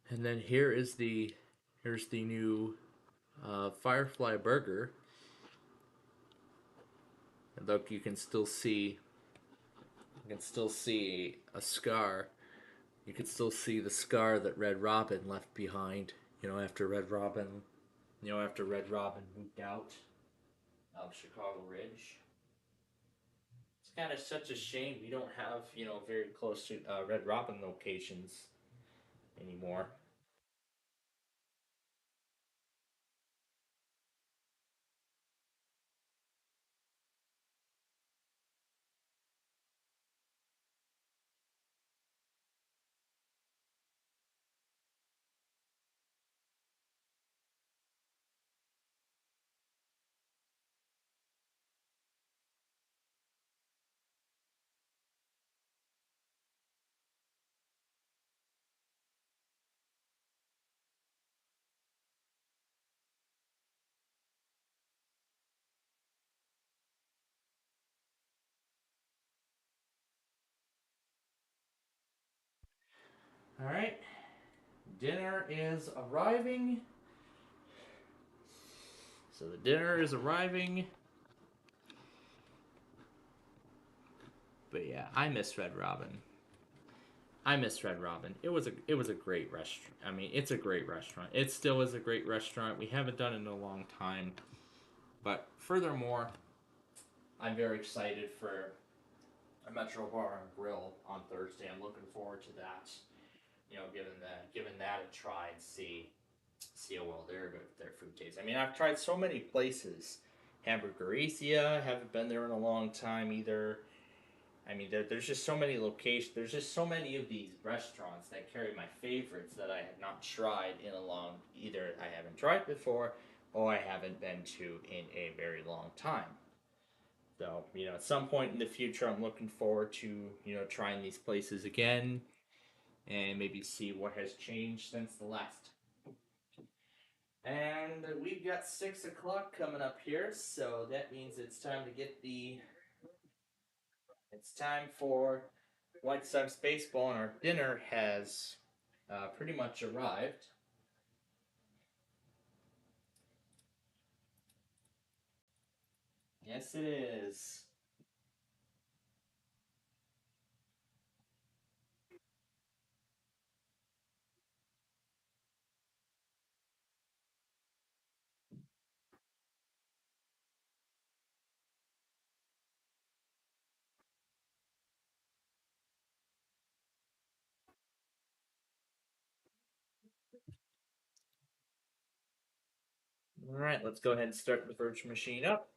S6: And then here's the new Firefly Burger. And look, you can still see a scar. You can still see the scar that Red Robin left behind. After Red Robin moved out of Chicago Ridge. It's kind of such a shame we don't have very close to Red Robin locations anymore. All right, dinner is arriving. So the dinner is arriving. But yeah, I miss Red Robin. It was a great restaurant. I mean, it's a great restaurant. It still is a great restaurant. We haven't done it in a long time. But furthermore, I'm very excited for a Metro Bar and Grill on Thursday. I'm looking forward to that. Giving that a try and see how well their food tastes. I mean, I've tried so many places. Hamburgerizia, haven't been there in a long time either. I mean, there's just so many locations. There's just so many of these restaurants that carry my favorites that I have not tried in a long. Either I haven't tried before, or I haven't been to in a very long time. So at some point in the future, I'm looking forward to trying these places again, and maybe see what has changed since the last. And we've got 6 o'clock coming up here, so that means it's time to get the. It's time for White Sox baseball, and our dinner has pretty much arrived.
S1: Yes, it is. All right, let's go ahead and start the virtual machine up.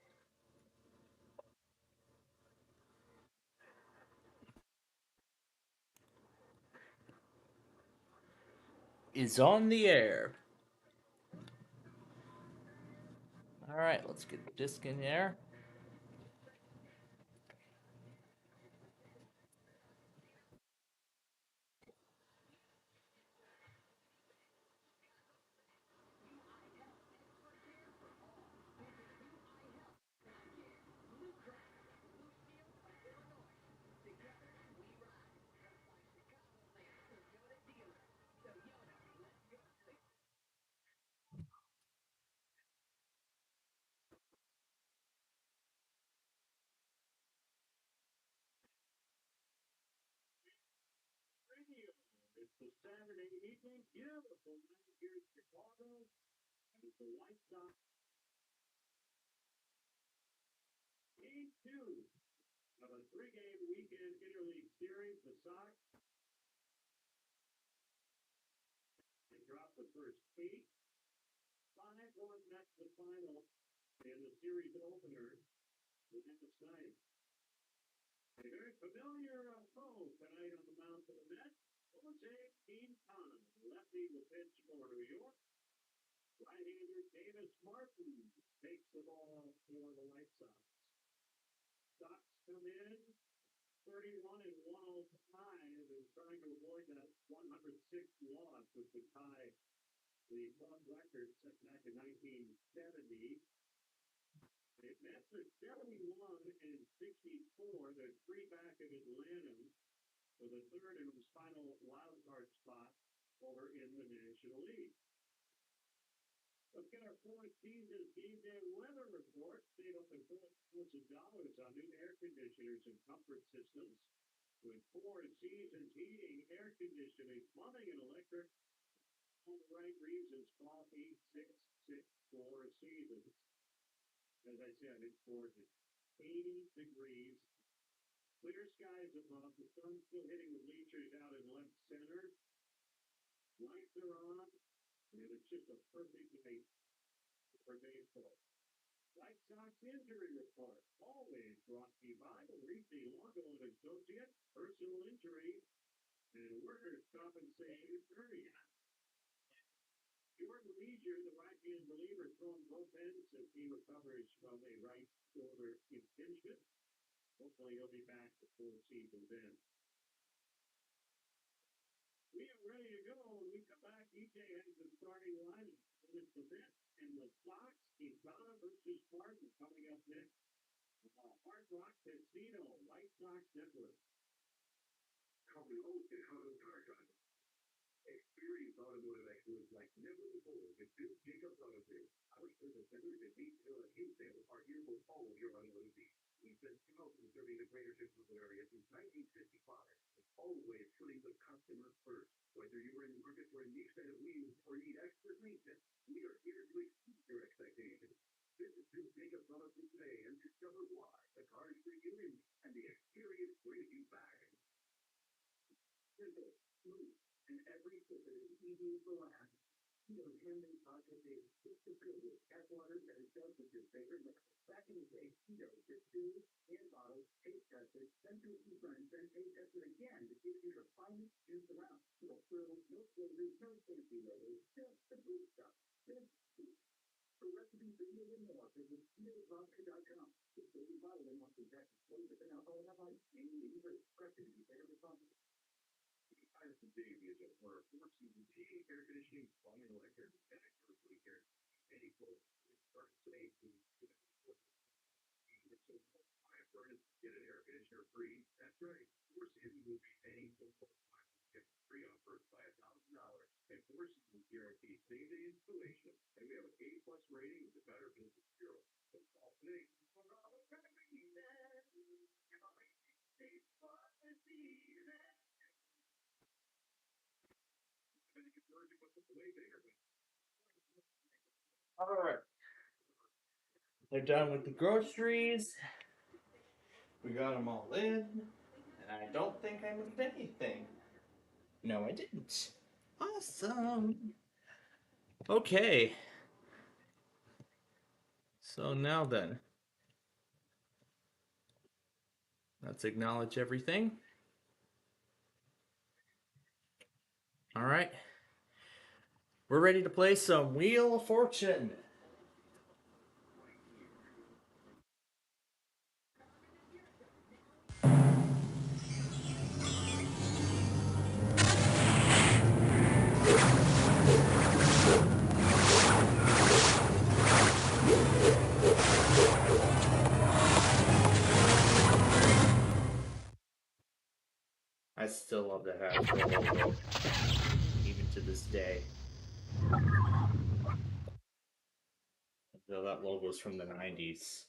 S1: Is on the air. All right, let's get the disc in there.
S2: It's a Saturday evening, beautiful night here in Chicago, and it's the White Sox game 2 of a 3-game weekend interleague series. The Sox, they dropped the first 8, 5-1 next the final in the series opener last night. A very familiar foe tonight on the mound for the Mets. Jose Quintana, lefty, will pitch for New York. Right-hander Davis Martin takes the ball for the White Sox. Sox come in 31 and 105 and trying to avoid that 106th loss, which would tie the club record set back in 1970. The Mets are 71 and 64. They're 3 back of Atlanta for the third and final wild card spot over in the National League. Let's get our Four Seasons game day weather report. Save up to $4,000 on new air conditioners and comfort systems with Four Seasons heating, air conditioning, plumbing, and electric. All the right reasons, call 8664 Seasons. As I said, it's gorgeous. 80 degrees. Clear skies above. The sun's still hitting the bleachers out in left center. Lights are on. And it's just a perfect night for baseball. White Sox injury report, always brought to you by the Reese Longo and Associates, personal injury, and workers' compensation attorney. Jordan Leisure, the right-hand reliever, throwing both ends as he recovers from a right shoulder impingement. Hopefully he'll be back before the season's end. We are ready to go. When we come back, EJ has the starting lineup. And it's the Mets and the Sox. Quintana versus Martin coming up next. Hard Rock Casino, White Sox Network. Coming home in Auto Car Drive. Experience automotive excellence like never before with Duke Jacobs Auto Sales. Our service centers and detail and wholesale are here for all of your automotive needs. We've been serving the greater Chicago area since 1955. Always putting the customer first. Whether you are in the market for a new set of wheels or need expert maintenance, we are here to exceed your expectations. Visit Duke Jacobs Auto Sales today and discover why the car is for you and the experience brings you back. Simple, smooth, and every visit is easy to last. Tito's handmade vodka tastes just as good with tap water that it does with your favorite liquor. Back in the day, Tito just filled, hand bottled, taste tested, then to a few friends, then taste tested again to give you the finest juice around. No frills, no flavors, no fancy labels, just the good stuff. Just sweet. For recipes, videos, and more, visit Tito'sVodka.com. It's daily bottle and wants to check flavors and alcohol have on any recipes that are responsible. Madison Davey is at work. Four Seasons heating, air conditioning, plumbing, electric, and expertly care. Any quote. Start today to get an air conditioner free. That's right. Four Seasons will be any quote. Get free offer by $1,000. And Four Seasons guarantees same-day installation. And we have an A+ rating with the Better Business Bureau. So call today.
S1: Alright. They're done with the groceries. We got them all in. And I don't think I missed anything. No, I didn't. Awesome. Okay. So now then, let's acknowledge everything. All right. We're ready to play some Wheel of Fortune. I still love that Hasbro logo, even to this day. Though that logo's from the 90s.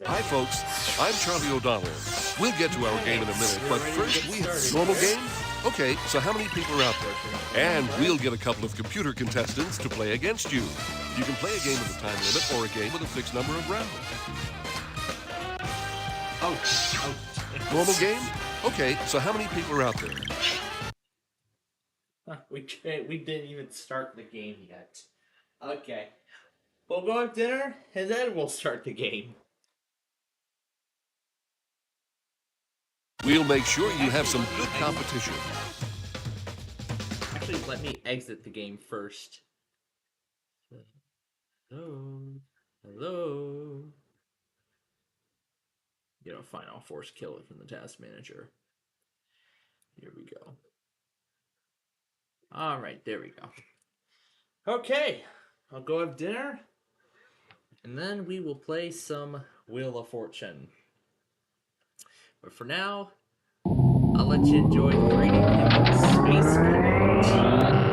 S7: Hi folks, I'm Charlie O'Donnell. We'll get to our game in a minute, but first we have normal game? Okay, so how many people are out there? And we'll get a couple of computer contestants to play against you. You can play a game with a time limit or a game with a fixed number of rounds.
S1: Ouch.
S7: Normal game? Okay, so how many people are out there?
S1: We didn't even start the game yet. Okay. We'll go have dinner, and then we'll start the game.
S7: We'll make sure you have some good competition.
S1: Actually, let me exit the game first. Hello. Fine, I'll force kill it from the task manager. Here we go. Alright, there we go. Okay, I'll go have dinner, and then we will play some Wheel of Fortune. But for now, I'll let you enjoy 3D printed Space Cadet.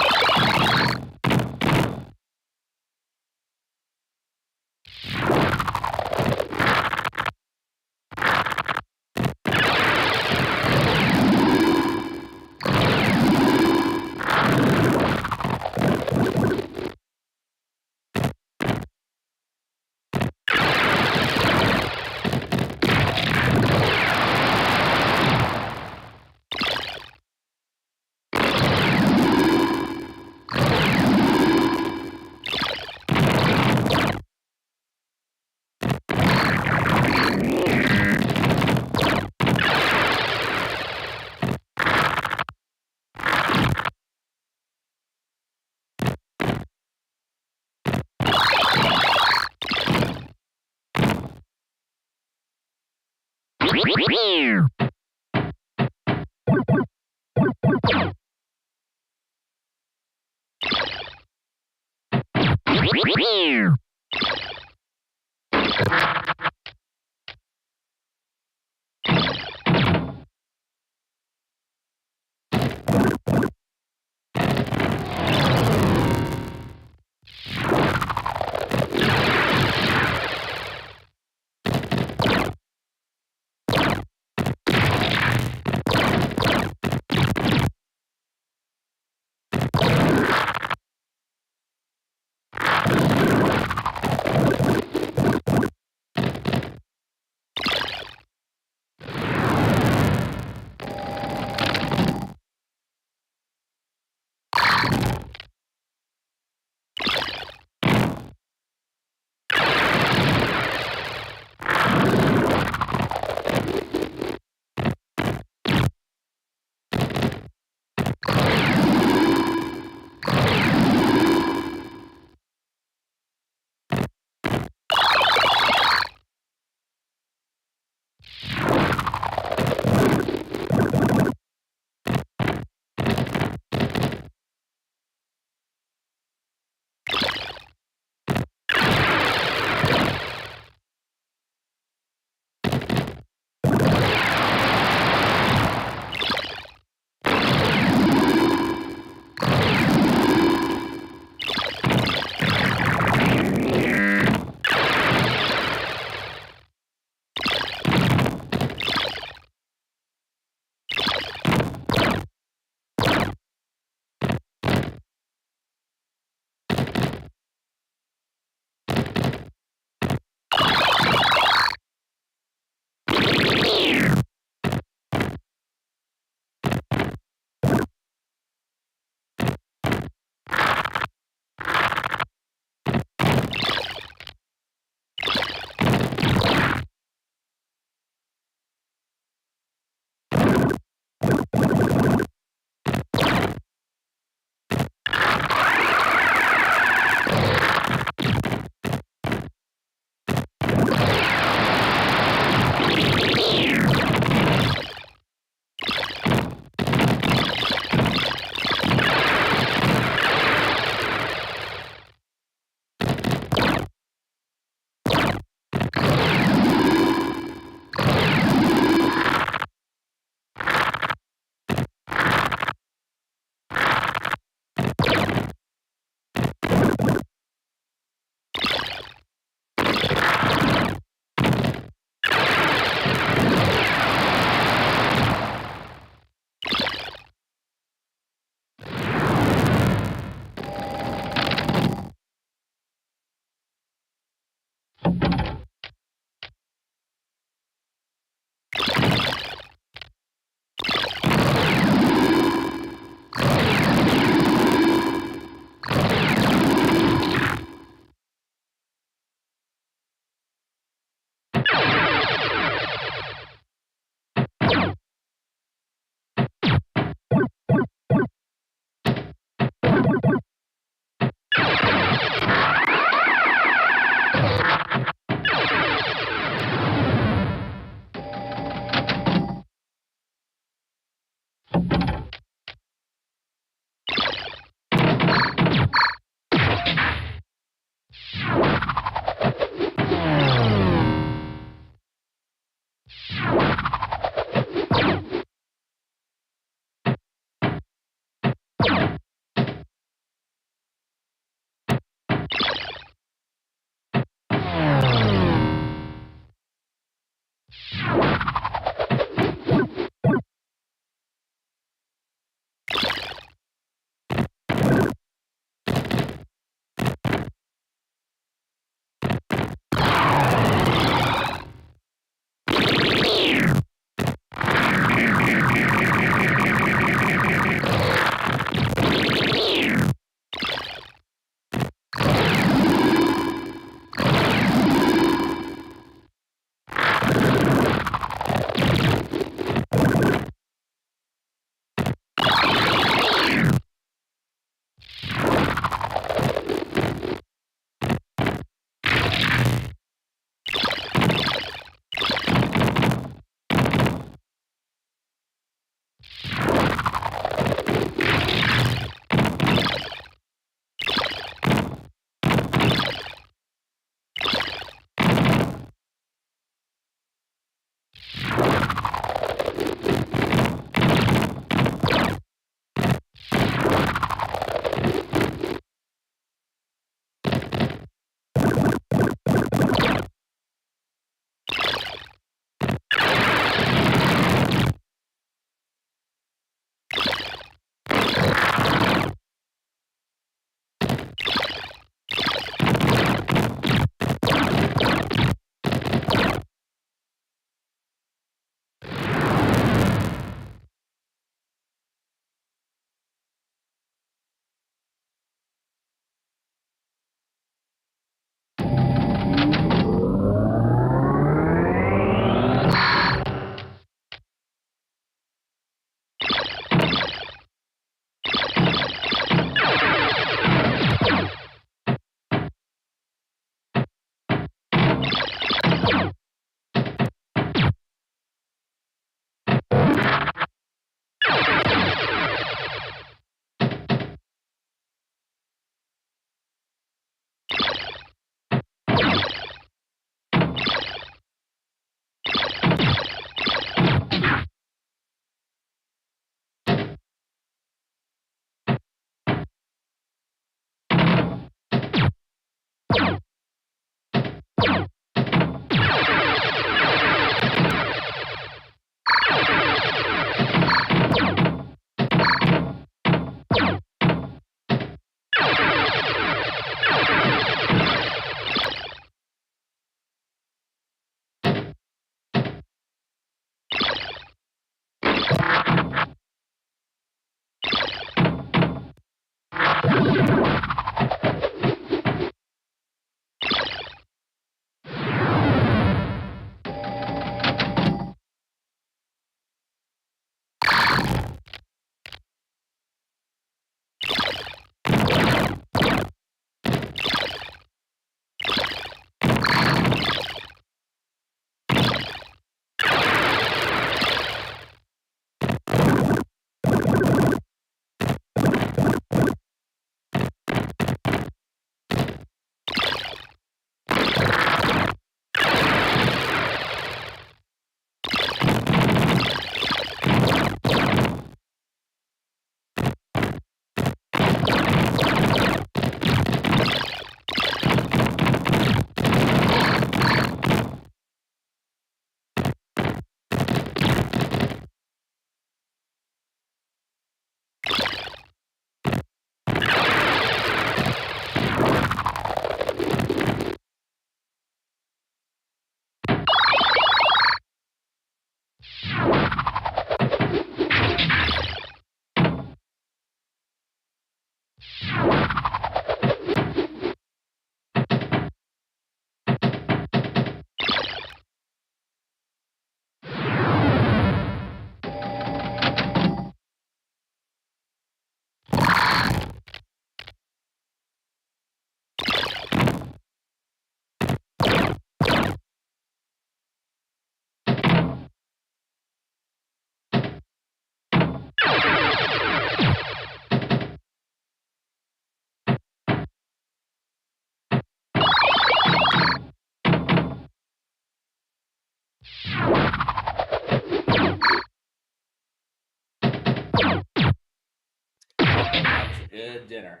S6: to dinner.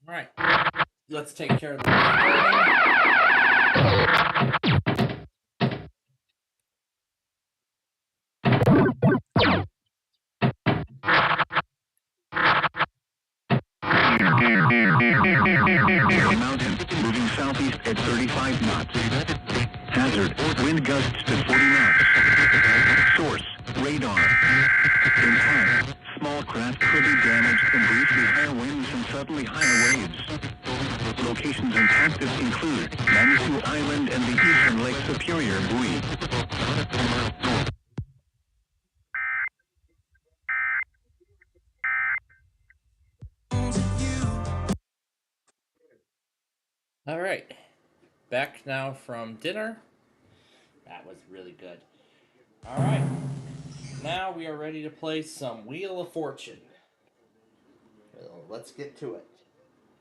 S6: Alright. Let's take care of the
S2: Mountain, moving southeast at 35 knots. Hazard, wind gusts to 40 knots. Source, radar. Impact, small craft could be damaged from briefly higher winds and suddenly higher waves. Locations impacted include Manitou Island and the eastern Lake Superior buoy.
S6: Alright. Back now from dinner. That was really good. Alright. Now we are ready to play some Wheel of Fortune. Well, let's get to it.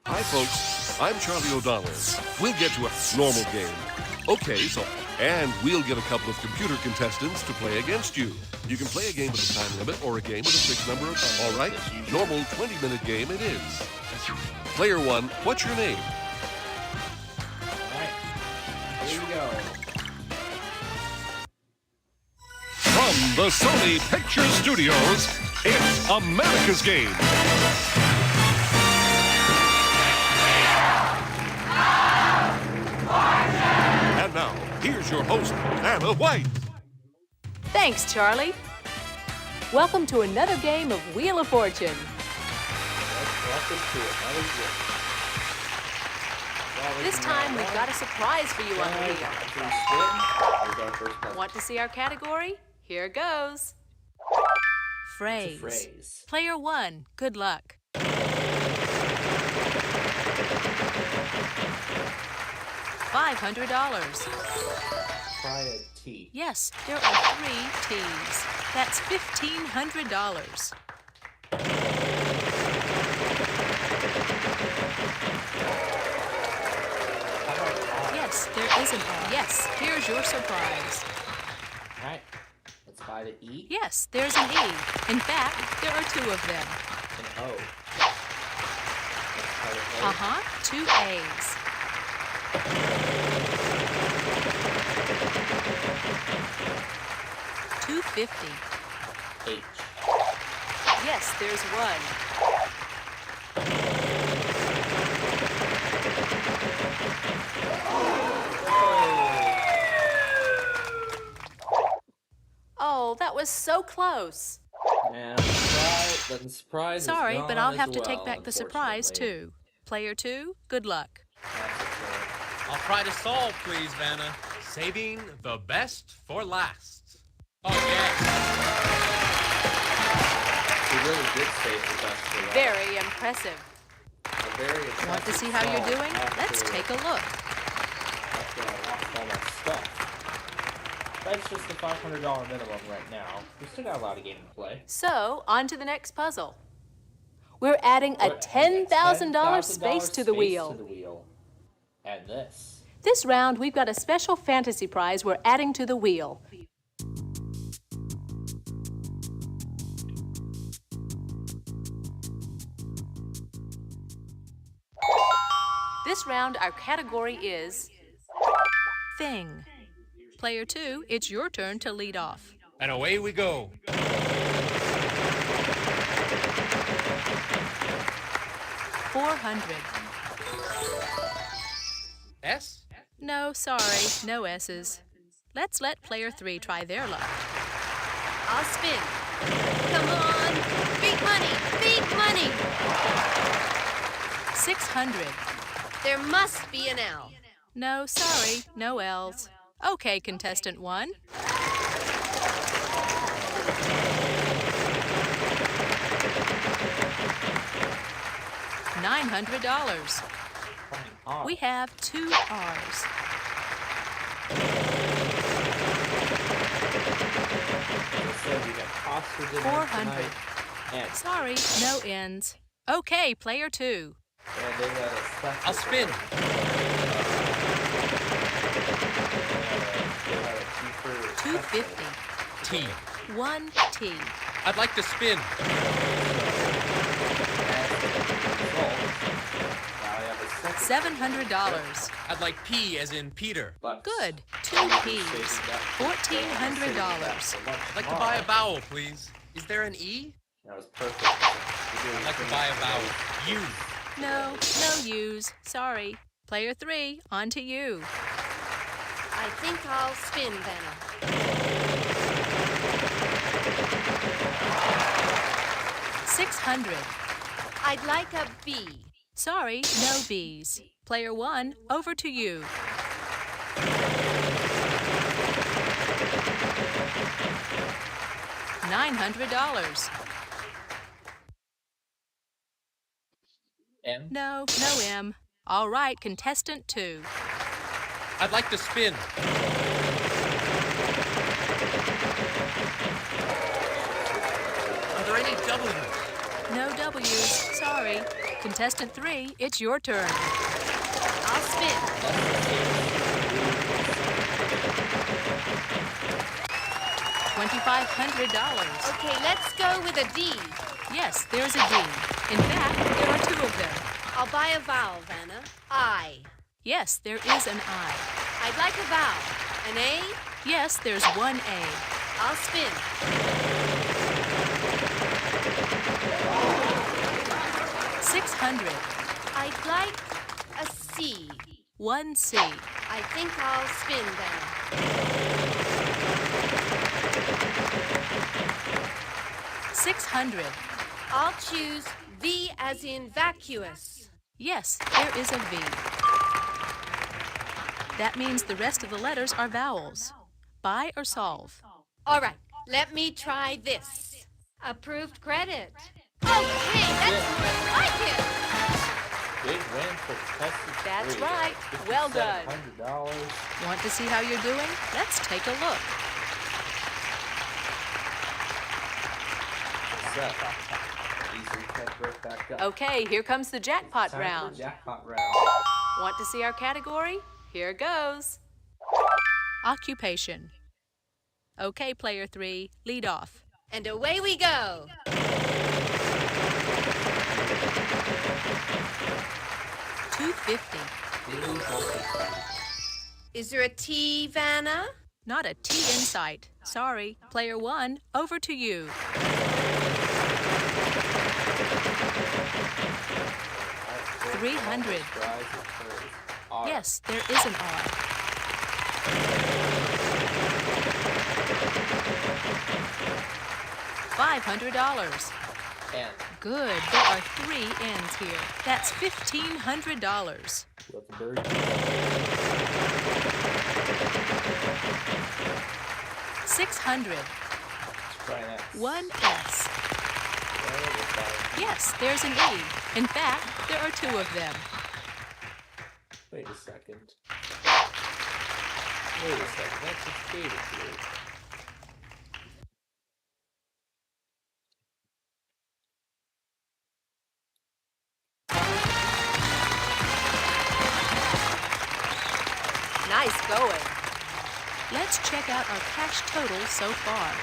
S7: Hi, folks. I'm Charlie O'Donnell. We'll get to a normal game. Okay, and we'll get a couple of computer contestants to play against you. You can play a game with a time limit or a game with a fixed number of time. All right, normal 20-minute game it is. Player 1, what's your name?
S6: All right, here we go.
S7: From the Sony Picture Studios, it's America's Game. And now, here's your host, Anna White.
S8: Thanks, Charlie. Welcome to another game of Wheel of Fortune.
S6: Welcome to another game.
S8: This time we've got a surprise for you on the wheel. Want to see our category? Here goes. Phrase.
S6: Phrase.
S8: Player 1, good luck. $500.
S6: Try a T.
S8: Yes, there are 3 T's. That's $1,500. Yes, there is an O. Yes, here's your surprise.
S6: All right, let's buy the E.
S8: Yes, there's an E. In fact, there are 2 of them.
S6: An O. Let's try the A.
S8: 2 A's. $250.
S6: H.
S8: Yes, there's 1. Oh, that was so close.
S6: And the surprise is
S8: Sorry, but
S6: gone
S8: I'll
S6: as
S8: have to
S6: well,
S8: take back the surprise,
S6: unfortunately.
S8: too. Player 2, good luck.
S9: I'll try to solve, please, Vanna. Saving the best for last. Oh, yes.
S1: He really did save the best for last.
S8: Very impressive.
S1: A very
S8: Want to
S1: impressive
S8: see how you're
S1: solve
S8: doing? Let's take a look.
S1: After I lost all my stuff.
S6: That's just the $500 minimum right now. We still got a lot of game to play.
S8: So, on to the next puzzle. We're adding a $10,000 space to the wheel.
S6: And this.
S8: This round, we've got a special fantasy prize we're adding to the wheel. This round, our category is Thing. Player 2, it's your turn to lead off.
S9: And away we go.
S8: $400.
S9: S?
S8: No, sorry, no S's. Let's let player 3 try their luck.
S10: I'll spin. Come on. Big money. Big money.
S8: 600.
S10: There must be an L.
S8: No, sorry, no L's. Okay, contestant 1. $900. We have 2 R's. $400. Sorry, no N's. Okay, player 2.
S9: I'll spin.
S8: $250.
S9: T.
S8: 1 T.
S9: I'd like to spin.
S8: $700.
S9: I'd like P as in Peter.
S8: Good. 2 P's. $1,400.
S9: I'd like to buy a vowel, please. Is there an E?
S1: That was perfect.
S9: I'd like to buy a vowel. U.
S8: No U's. Sorry. Player 3, on to you.
S10: I think I'll spin, Vanna.
S8: $600.
S10: I'd like a B.
S8: Sorry, no B's. Player 1, over to you. $900.
S6: M.
S8: No M. All right, contestant 2.
S9: I'd like to spin. Are there any W's?
S8: No W's. Sorry. Contestant 3, it's your turn.
S10: I'll spin.
S8: $2,500.
S10: Okay, let's go with a D.
S8: Yes, there's a D. In fact, there are 2 of them.
S10: I'll buy a vowel, Vanna. I.
S8: Yes, there is an I.
S10: I'd like a vowel. An A?
S8: Yes, there's 1 A.
S10: I'll spin.
S8: $600.
S10: I'd like a C.
S8: 1 C.
S10: I think I'll spin, Vanna.
S8: $600.
S10: I'll choose V as in vacuous.
S8: Yes, there is a V. That means the rest of the letters are vowels. Buy or solve?
S10: All right, let me try this. Approved credit. Okay, that's more like it.
S1: Big win for contestant 3.
S8: That's right. Well done.
S1: $700.
S8: Want to see how you're doing? Let's take a look.
S1: Easily kept right back up.
S8: Okay, here comes the jackpot
S1: Time for
S8: round.
S1: the jackpot round.
S8: Want to see our category? Here goes. Occupation. Okay, player 3, lead off.
S10: And away we go.
S8: $250.
S10: Is there a T, Vanna?
S8: Not a T in sight. Sorry. Player 1, over to you. $300. Yes, there is an R. $500.
S6: N.
S8: Good. There are 3 N's here. That's $1,500. $600.
S1: Try that.
S8: 1 S. Yes, there's an E. In fact, there are 2 of them.
S1: Wait a second. That's a data field.
S8: Nice going. Let's check out our cash total so far.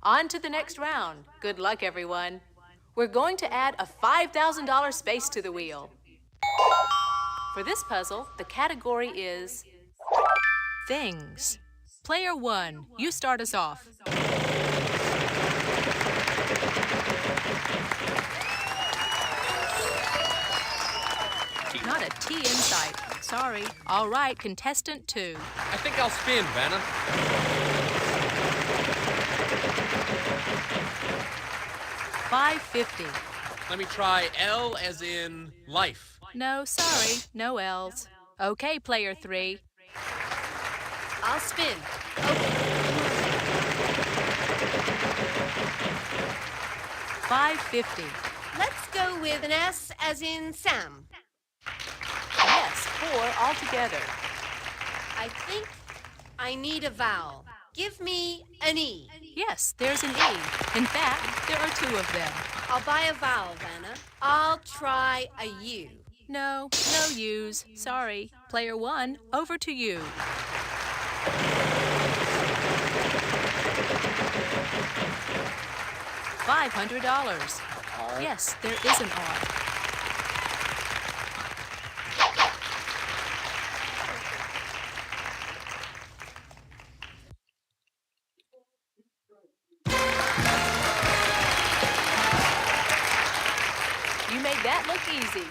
S8: On to the next round. Good luck, everyone. We're going to add a $5,000 space to the wheel. For this puzzle, the category is things. Player 1, you start us off. Not a T in sight. Sorry. All right, contestant 2.
S9: I think I'll spin, Vanna.
S8: $550.
S9: Let me try L as in life.
S8: No, sorry. No L's. Okay, player 3.
S10: I'll spin. Okay.
S8: $550.
S10: Let's go with an S as in Sam.
S8: Yes, 4 altogether.
S10: I think I need a vowel. Give me an E.
S8: Yes, there's an E. In fact, there are 2 of them.
S10: I'll buy a vowel, Vanna. I'll try a U.
S8: No U's. Sorry. Player 1, over to you. $500. Yes, there is an R. You made that look easy.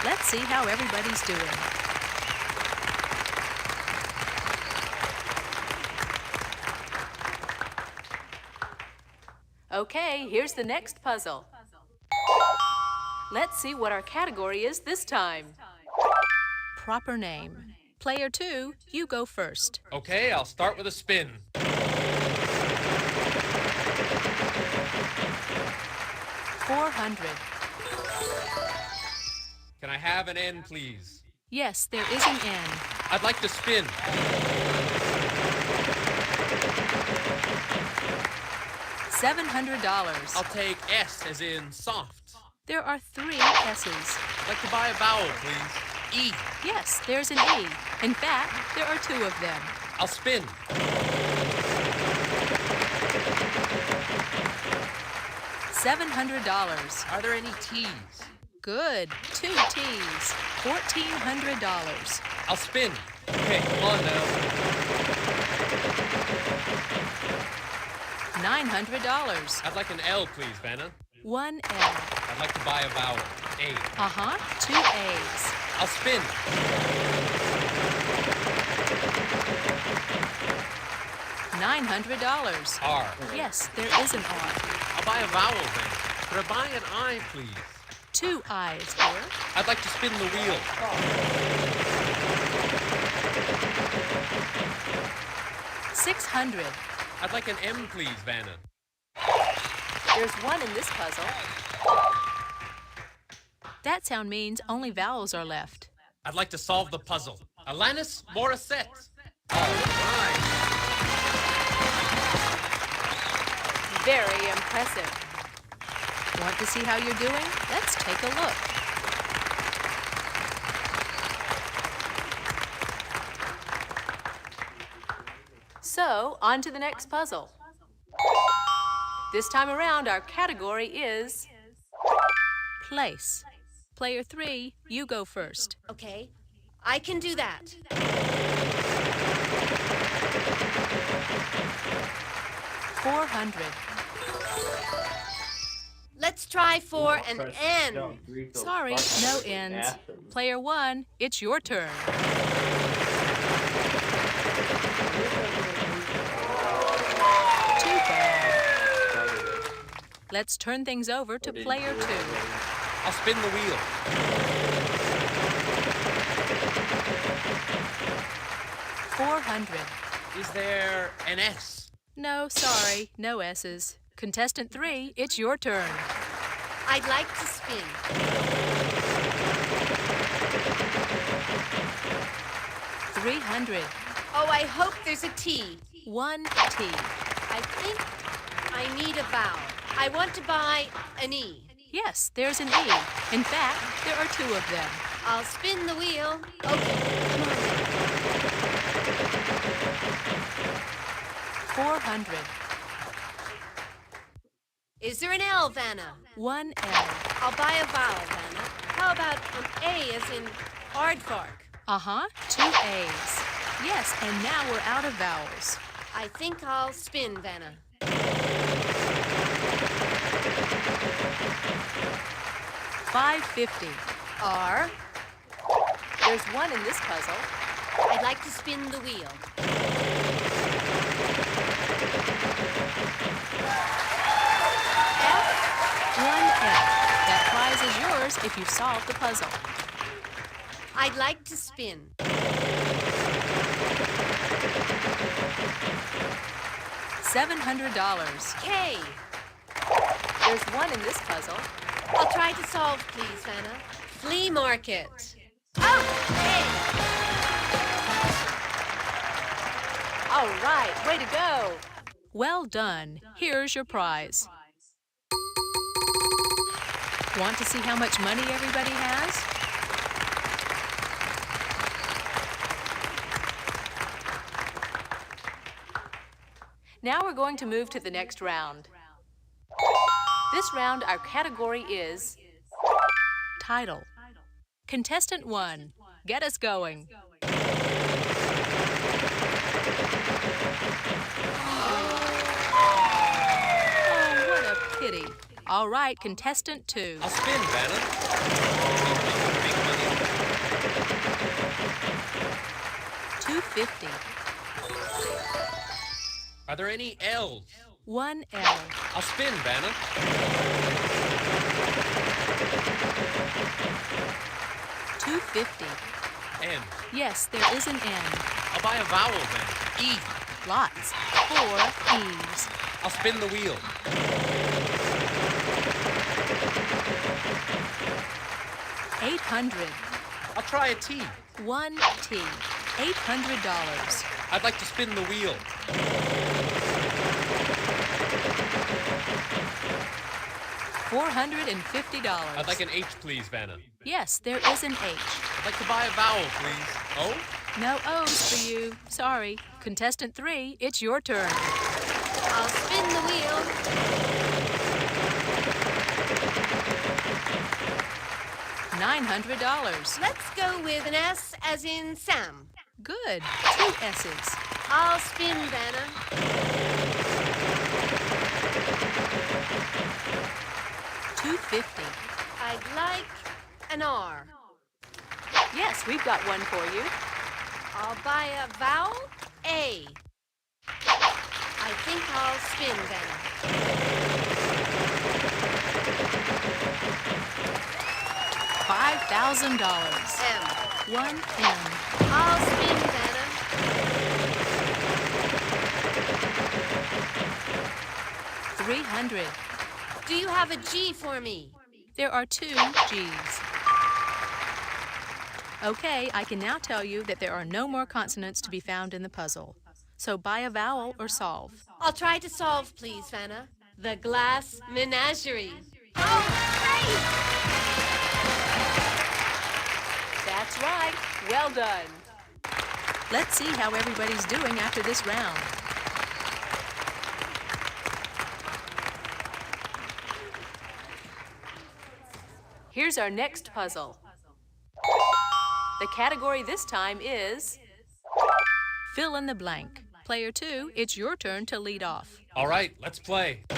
S8: Let's see how everybody's doing. Okay, here's the next puzzle. Let's see what our category is this time. Proper name. Player 2, you go first.
S9: Okay, I'll start with a spin.
S8: 400.
S9: Can I have an N, please?
S8: Yes, there is an N.
S9: I'd like to spin.
S8: $700.
S9: I'll take S as in soft.
S8: There are 3 S's.
S9: I'd like to buy a vowel, please. E.
S8: Yes, there's an E. In fact, there are 2 of them.
S9: I'll spin.
S8: $700.
S9: Are there any T's?
S8: Good. 2 T's. $1,400.
S9: I'll spin. Okay, come on now.
S8: $900.
S9: I'd like an L, please, Vanna.
S8: 1 L.
S9: I'd like to buy a vowel. A.
S8: 2 A's.
S9: I'll spin.
S8: $900.
S9: R.
S8: Yes, there is an R.
S9: I'll buy a vowel then. Could I buy an I, please?
S8: 2 I's here.
S9: I'd like to spin the wheel.
S8: $600.
S9: I'd like an M, please, Vanna.
S8: There's 1 in this puzzle. That sound means only vowels are left.
S9: I'd like to solve the puzzle. Alanis Morissette. All right.
S8: Very impressive. Want to see how you're doing? Let's take a look. So, on to the next puzzle. This time around, our category is place. Player 3, you go first.
S10: Okay, I can do that.
S8: $400.
S10: Let's try for an N.
S8: Sorry, no N's. Player 1, it's your turn. Too bad. Let's turn things over to player 2.
S9: I'll spin the wheel.
S8: $400.
S9: Is there an S?
S8: No, sorry, no S's. Contestant 3, it's your turn.
S10: I'd like to spin.
S8: $300.
S10: Oh, I hope there's a T.
S8: 1 T.
S10: I think I need a vowel. I want to buy an E.
S8: Yes, there's an E. In fact, there are 2 of them.
S10: I'll spin the wheel. Okay, come on now.
S8: 400.
S10: Is there an L, Vanna?
S8: 1 L.
S10: I'll buy a vowel, Vanna. How about an A as in aardvark?
S8: 2 A's. Yes, and now we're out of vowels.
S10: I think I'll spin, Vanna.
S8: $550.
S10: R.
S8: There's 1 in this puzzle.
S10: I'd like to spin the wheel.
S8: F. 1 F. That prize is yours if you solve the puzzle.
S10: I'd like to spin.
S8: $700.
S10: K.
S8: There's 1 in this puzzle.
S10: I'll try to solve, please, Vanna. Flea market. Oh, hey!
S8: All right, way to go. Well done. Here's your prize. Want to see how much money everybody has? Now we're going to move to the next round. This round, our category is Title. Contestant 1, get us going. Oh, what a pity. All right, contestant 2.
S9: I'll spin, Vanna. Big money.
S8: $2.50.
S9: Are there any L's?
S8: 1 L.
S9: I'll spin, Vanna.
S8: $2.50.
S9: N.
S8: Yes, there is an N.
S9: I'll buy a vowel then. E.
S8: Lots. 4 E's.
S9: I'll spin the wheel.
S8: $800.
S9: I'll try a T.
S8: 1 T. $800.
S9: I'd like to spin the wheel.
S8: $450.
S9: I'd like an H, please, Vanna.
S8: Yes, there is an H.
S9: I'd like to buy a vowel, please. O?
S8: No O's for you. Sorry. Contestant 3, it's your turn.
S10: I'll spin the wheel.
S8: $900.
S10: Let's go with an S as in Sam.
S8: Good. 2 S's.
S10: I'll spin, Vanna.
S8: $2.50.
S10: I'd like an R.
S8: Yes, we've got one for you.
S10: I'll buy a vowel, A. I think I'll spin, Vanna.
S8: $5,000.
S10: M.
S8: 1 M.
S10: I'll spin, Vanna.
S8: $300.
S10: Do you have a G for me?
S8: There are 2 G's. Okay, I can now tell you that there are no more consonants to be found in the puzzle. So buy a vowel or solve.
S10: I'll try to solve, please, Vanna. The glass menagerie. Oh, great!
S8: That's right. Well done. Let's see how everybody's doing after this round. Here's our next puzzle. The category this time is fill in the blank. Player 2, it's your turn to lead off.
S9: All right, let's play.
S8: $5,000.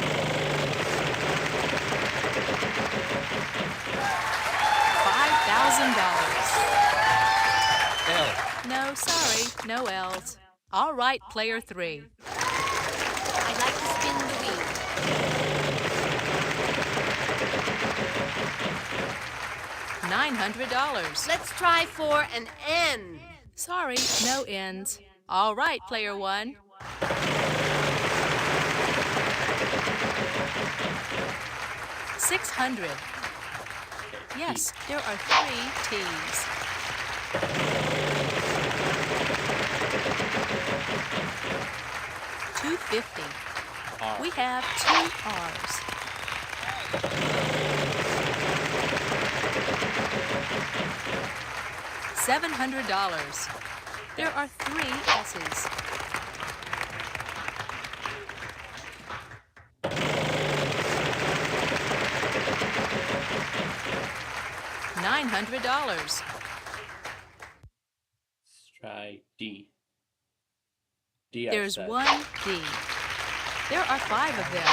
S9: L.
S8: No, sorry, no L's. All right, player 3.
S10: I'd like to spin the wheel.
S8: $900.
S10: Let's try for an N.
S8: Sorry, no N's. All right, player 1. $600. Yes, there are 3 T's. $250. We have 2 R's. $700. There are 3 S's. $900.
S6: Let's try D. D.
S8: There's 1 D. There are 5 of them.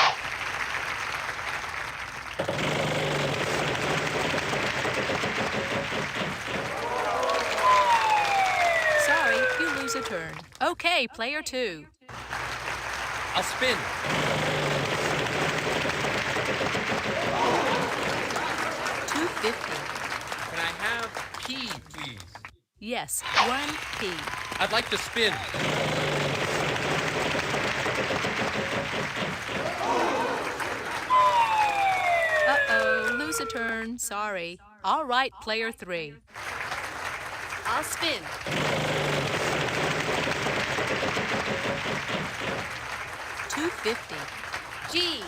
S8: Sorry, you lose a turn. Okay, player 2.
S9: I'll spin.
S8: $250.
S9: Can I have P, please?
S8: Yes, 1 P.
S9: I'd like to spin.
S8: Uh-oh, lose a turn. Sorry. All right, player 3.
S10: I'll spin.
S8: $250.
S10: G.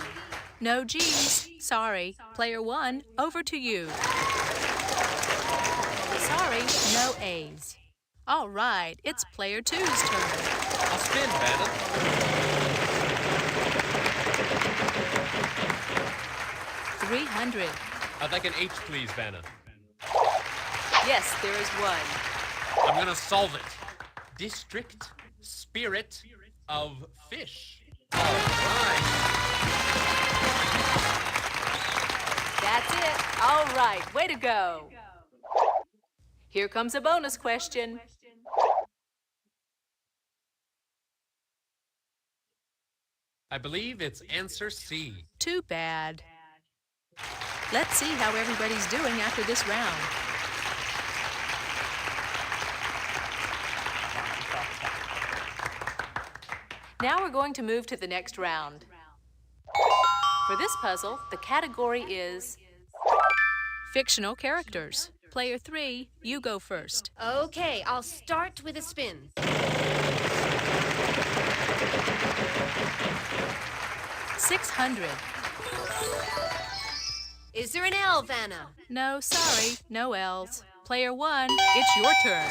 S8: No G's. Sorry. Player 1, over to you. Sorry, no A's. All right, it's player 2's turn.
S9: I'll spin, Vanna.
S8: 300.
S9: I'd like an H, please, Vanna.
S8: Yes, there is one.
S9: I'm gonna solve it. District Spirit of Fish. All right.
S8: That's it. All right, way to go. Here comes a bonus question.
S9: I believe it's answer C.
S8: Too bad. Let's see how everybody's doing after this round. Now we're going to move to the next round. For this puzzle, the category is fictional characters. Player 3, you go first.
S10: Okay, I'll start with a spin.
S8: 600.
S10: Is there an L, Vanna?
S8: No, sorry, no L's. Player 1, it's your turn.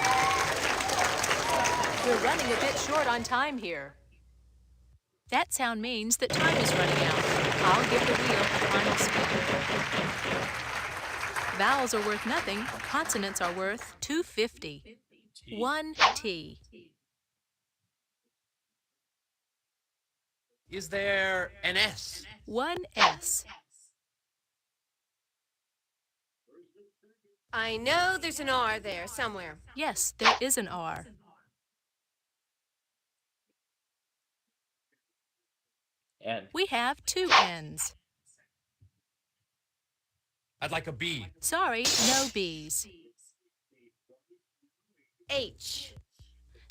S8: We're running a bit short on time here. That sound means that time is running out. I'll give the wheel a final spin. Vowels are worth nothing. Consonants are worth $2.50. 1 T.
S9: Is there an S?
S8: 1 S.
S10: I know there's an R there somewhere.
S8: Yes, there is an R.
S1: And
S8: We have 2 N's.
S9: I'd like a B.
S8: Sorry, no B's.
S10: H.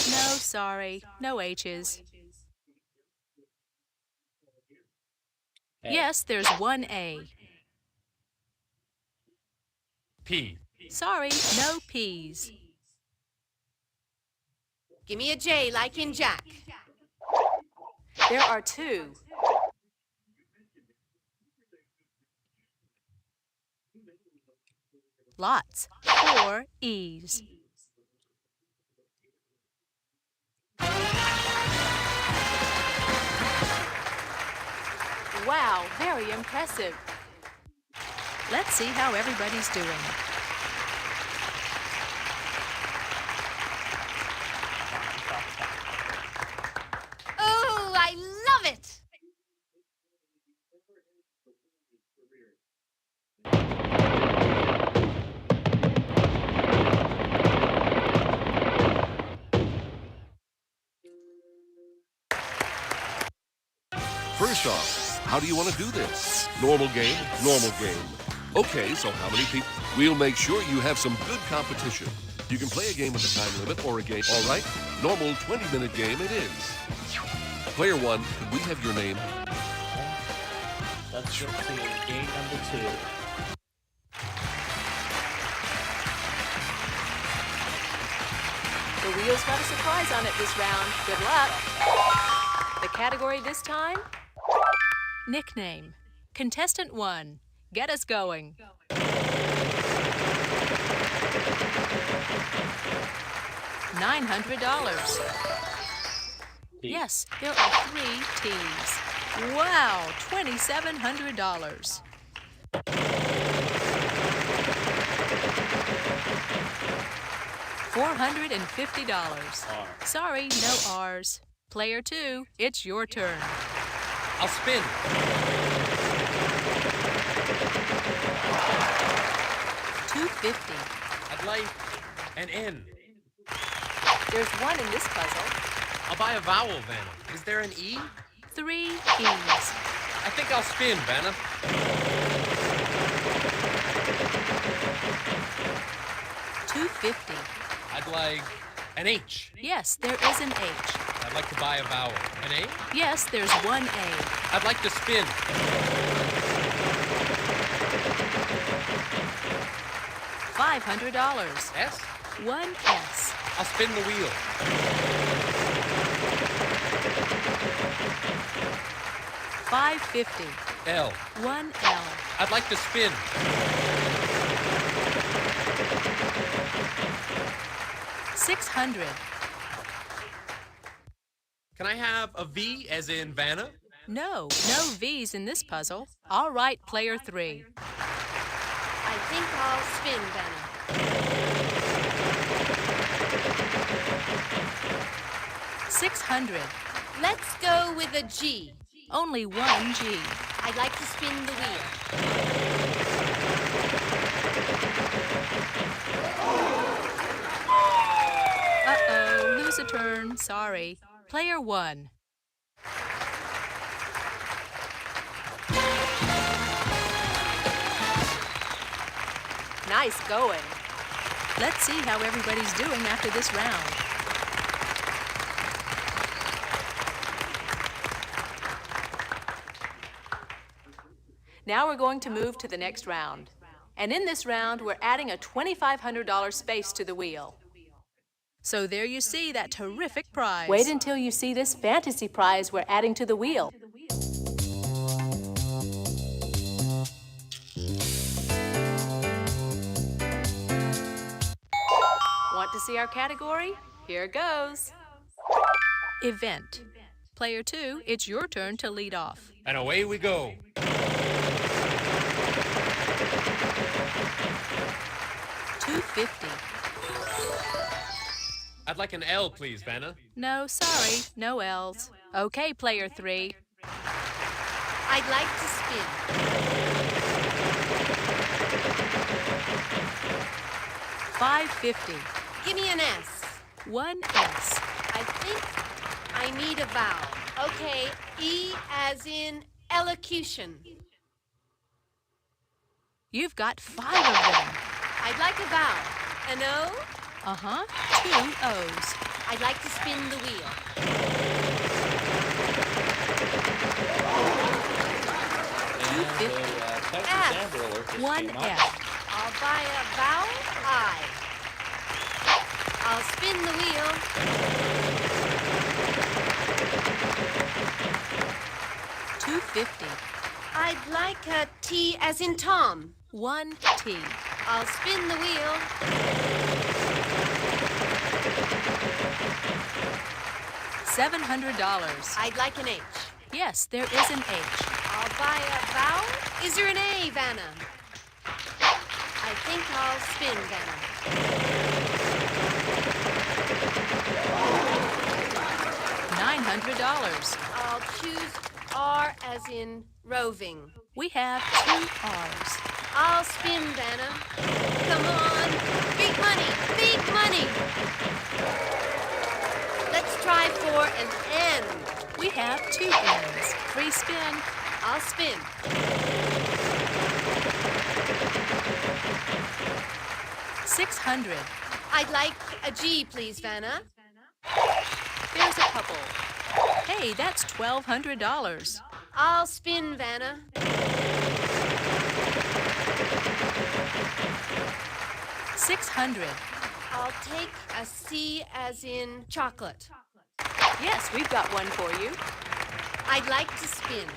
S8: No, sorry, no H's. Yes, there's 1 A.
S9: P.
S8: Sorry, no P's.
S10: Give me a J like in Jack.
S8: There are 2. Lots. 4 E's. Wow, very impressive. Let's see how everybody's doing.
S10: Oh, I love it!
S7: First off, how do you want to do this? Normal game, normal game. Okay, so how many people? We'll make sure you have some good competition. You can play a game with a time limit or a game. All right, normal 20-minute game it is. Player 1, could we have your name?
S1: let's get to game number 2.
S8: The wheel's got a surprise on it this round. Good luck. The category this time? Nickname. Contestant 1. Get us going. $900. Yes, there are 3 T's. Wow, $2,700. $450. Sorry, no R's. Player 2, it's your turn.
S9: I'll spin.
S8: $250.
S9: I'd like an N.
S8: There's 1 in this puzzle.
S9: I'll buy a vowel, Vanna. Is there an E?
S8: 3 E's.
S9: I think I'll spin, Vanna.
S8: $250.
S9: I'd like an H.
S8: Yes, there is an H.
S9: I'd like to buy a vowel. An A?
S8: Yes, there's 1 A.
S9: I'd like to spin.
S8: $500.
S9: S?
S8: 1 S.
S9: I'll spin the wheel.
S8: $550.
S9: L.
S8: 1 L.
S9: I'd like to spin.
S8: $600.
S9: Can I have a V as in Vanna?
S8: No V's in this puzzle. All right, player 3.
S10: I think I'll spin, Vanna.
S8: 600.
S10: Let's go with a G.
S8: Only one G.
S10: I'd like to spin the wheel.
S8: Uh-oh, lose a turn. Sorry. Player 1. Nice going. Let's see how everybody's doing after this round. Now we're going to move to the next round. And in this round, we're adding a $2,500 space to the wheel. So there you see that terrific prize. Wait until you see this fantasy prize we're adding to the wheel. Want to see our category? Here goes. Event. Player 2, it's your turn to lead off.
S9: And away we go.
S8: $250.
S9: I'd like an L, please, Vanna.
S8: No, sorry, no L's. Okay, player 3.
S10: I'd like to spin.
S8: $550.
S10: Give me an S.
S8: One S.
S10: I think I need a vowel. Okay, E as in elocution.
S8: You've got 5 of them.
S10: I'd like a vowel. An O?
S8: Uh-huh, 2 O's.
S10: I'd like to spin the wheel.
S8: One F.
S10: I'll buy a vowel, I. I'll spin the wheel.
S8: $250.
S10: I'd like a T as in Tom.
S8: One T.
S10: I'll spin the wheel.
S8: $700.
S10: I'd like an H.
S8: Yes, there is an H.
S10: I'll buy a vowel. Is there an A, Vanna? I think I'll spin, Vanna.
S8: $900.
S10: I'll choose R as in roving.
S8: We have 2 R's.
S10: I'll spin, Vanna. Come on. Big money. Big money. Let's try for an N.
S8: We have 2 N's. Free spin.
S10: I'll spin.
S8: $600.
S10: I'd like a G, please, Vanna.
S8: There's a couple. Hey, that's $1,200.
S10: I'll spin, Vanna.
S8: $600.
S10: I'll take a C as in chocolate.
S8: Yes, we've got one for you.
S10: I'd like to spin.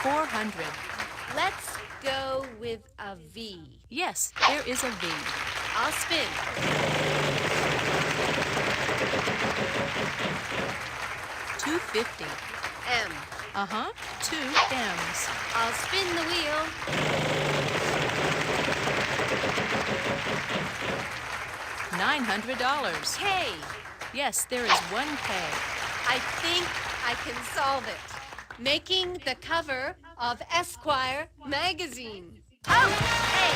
S8: $400.
S10: Let's go with a V.
S8: Yes, there is a V.
S10: I'll spin.
S8: $250.
S10: M.
S8: Uh-huh, 2 M's.
S10: I'll spin the wheel.
S8: $900.
S10: K.
S8: Yes, there is 1 K.
S10: I think I can solve it. Making the cover of Esquire magazine. Oh, hey!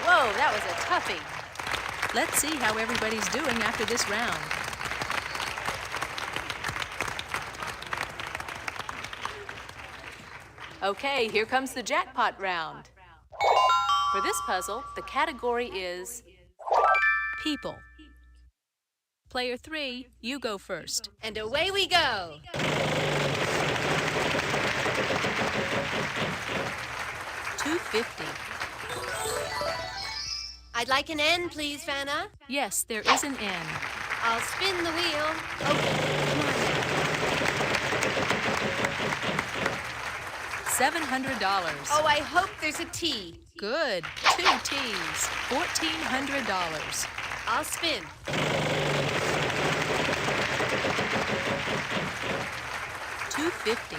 S8: Whoa, that was a toughie. Let's see how everybody's doing after this round. Okay, here comes the jackpot round. For this puzzle, the category is people. Player 3, you go first.
S10: And away we go.
S8: $250.
S10: I'd like an N, please, Vanna.
S8: Yes, there is an N.
S10: I'll spin the wheel. Okay, come on now.
S8: $700.
S10: Oh, I hope there's a T.
S8: Good. 2 T's. $1,400.
S10: I'll spin.
S8: $2.50.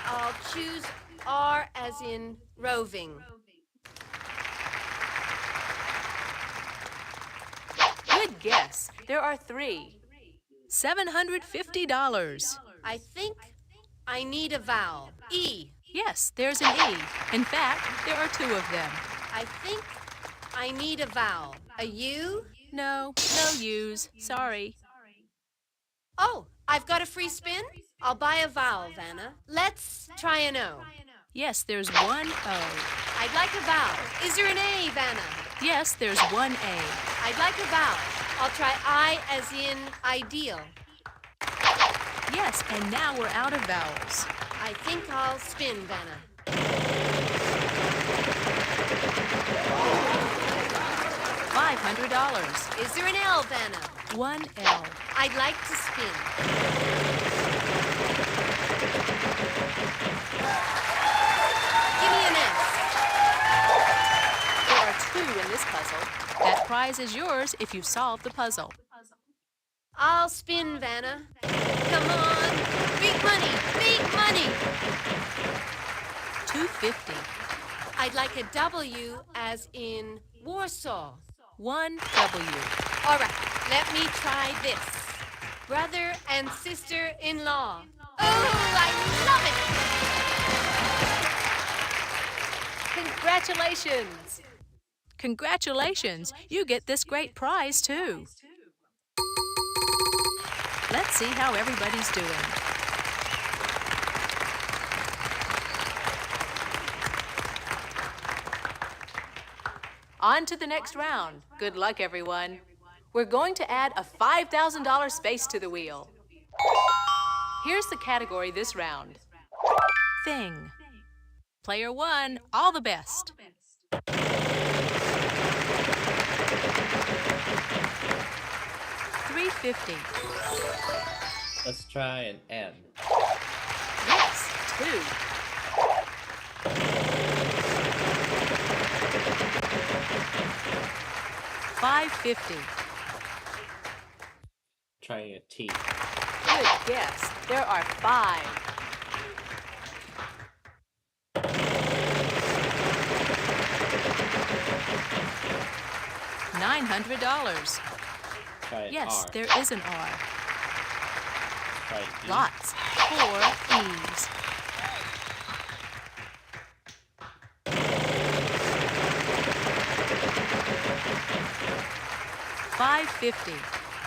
S10: I'll choose R as in roving.
S8: Good guess. There are 3. $750.
S10: I think I need a vowel. E.
S8: Yes, there's an E. In fact, there are 2 of them.
S10: I think I need a vowel. A U?
S8: No U's. Sorry.
S10: Oh, I've got a free spin? I'll buy a vowel, Vanna. Let's try an O.
S8: Yes, there's 1 O.
S10: I'd like a vowel. Is there an A, Vanna?
S8: Yes, there's 1 A.
S10: I'd like a vowel. I'll try I as in ideal.
S8: Yes, and now we're out of vowels.
S10: I think I'll spin, Vanna.
S8: $500.
S10: Is there an L, Vanna?
S8: 1 L.
S10: I'd like to spin. Give me an S.
S8: There are 2 in this puzzle. That prize is yours if you solve the puzzle.
S10: I'll spin, Vanna. Come on. Big money. Big money.
S8: $2.50.
S10: I'd like a W as in Warsaw.
S8: 1 W.
S10: All right, let me try this. Brother and sister-in-law. Oh, I love it!
S8: Congratulations! Congratulations! You get this great prize, too. Let's see how everybody's doing. On to the next round. Good luck, everyone. We're going to add a $5,000 space to the wheel. Here's the category this round. Thing. Player 1, all the best. $3.50.
S6: Let's try an N.
S8: Yes, 2. $5.50.
S6: Trying a T.
S8: Good guess. There are 5. $900.
S6: Try an
S8: Yes,
S6: R.
S8: there is an R.
S6: Try an E.
S8: Lots. 4 E's. $5.50.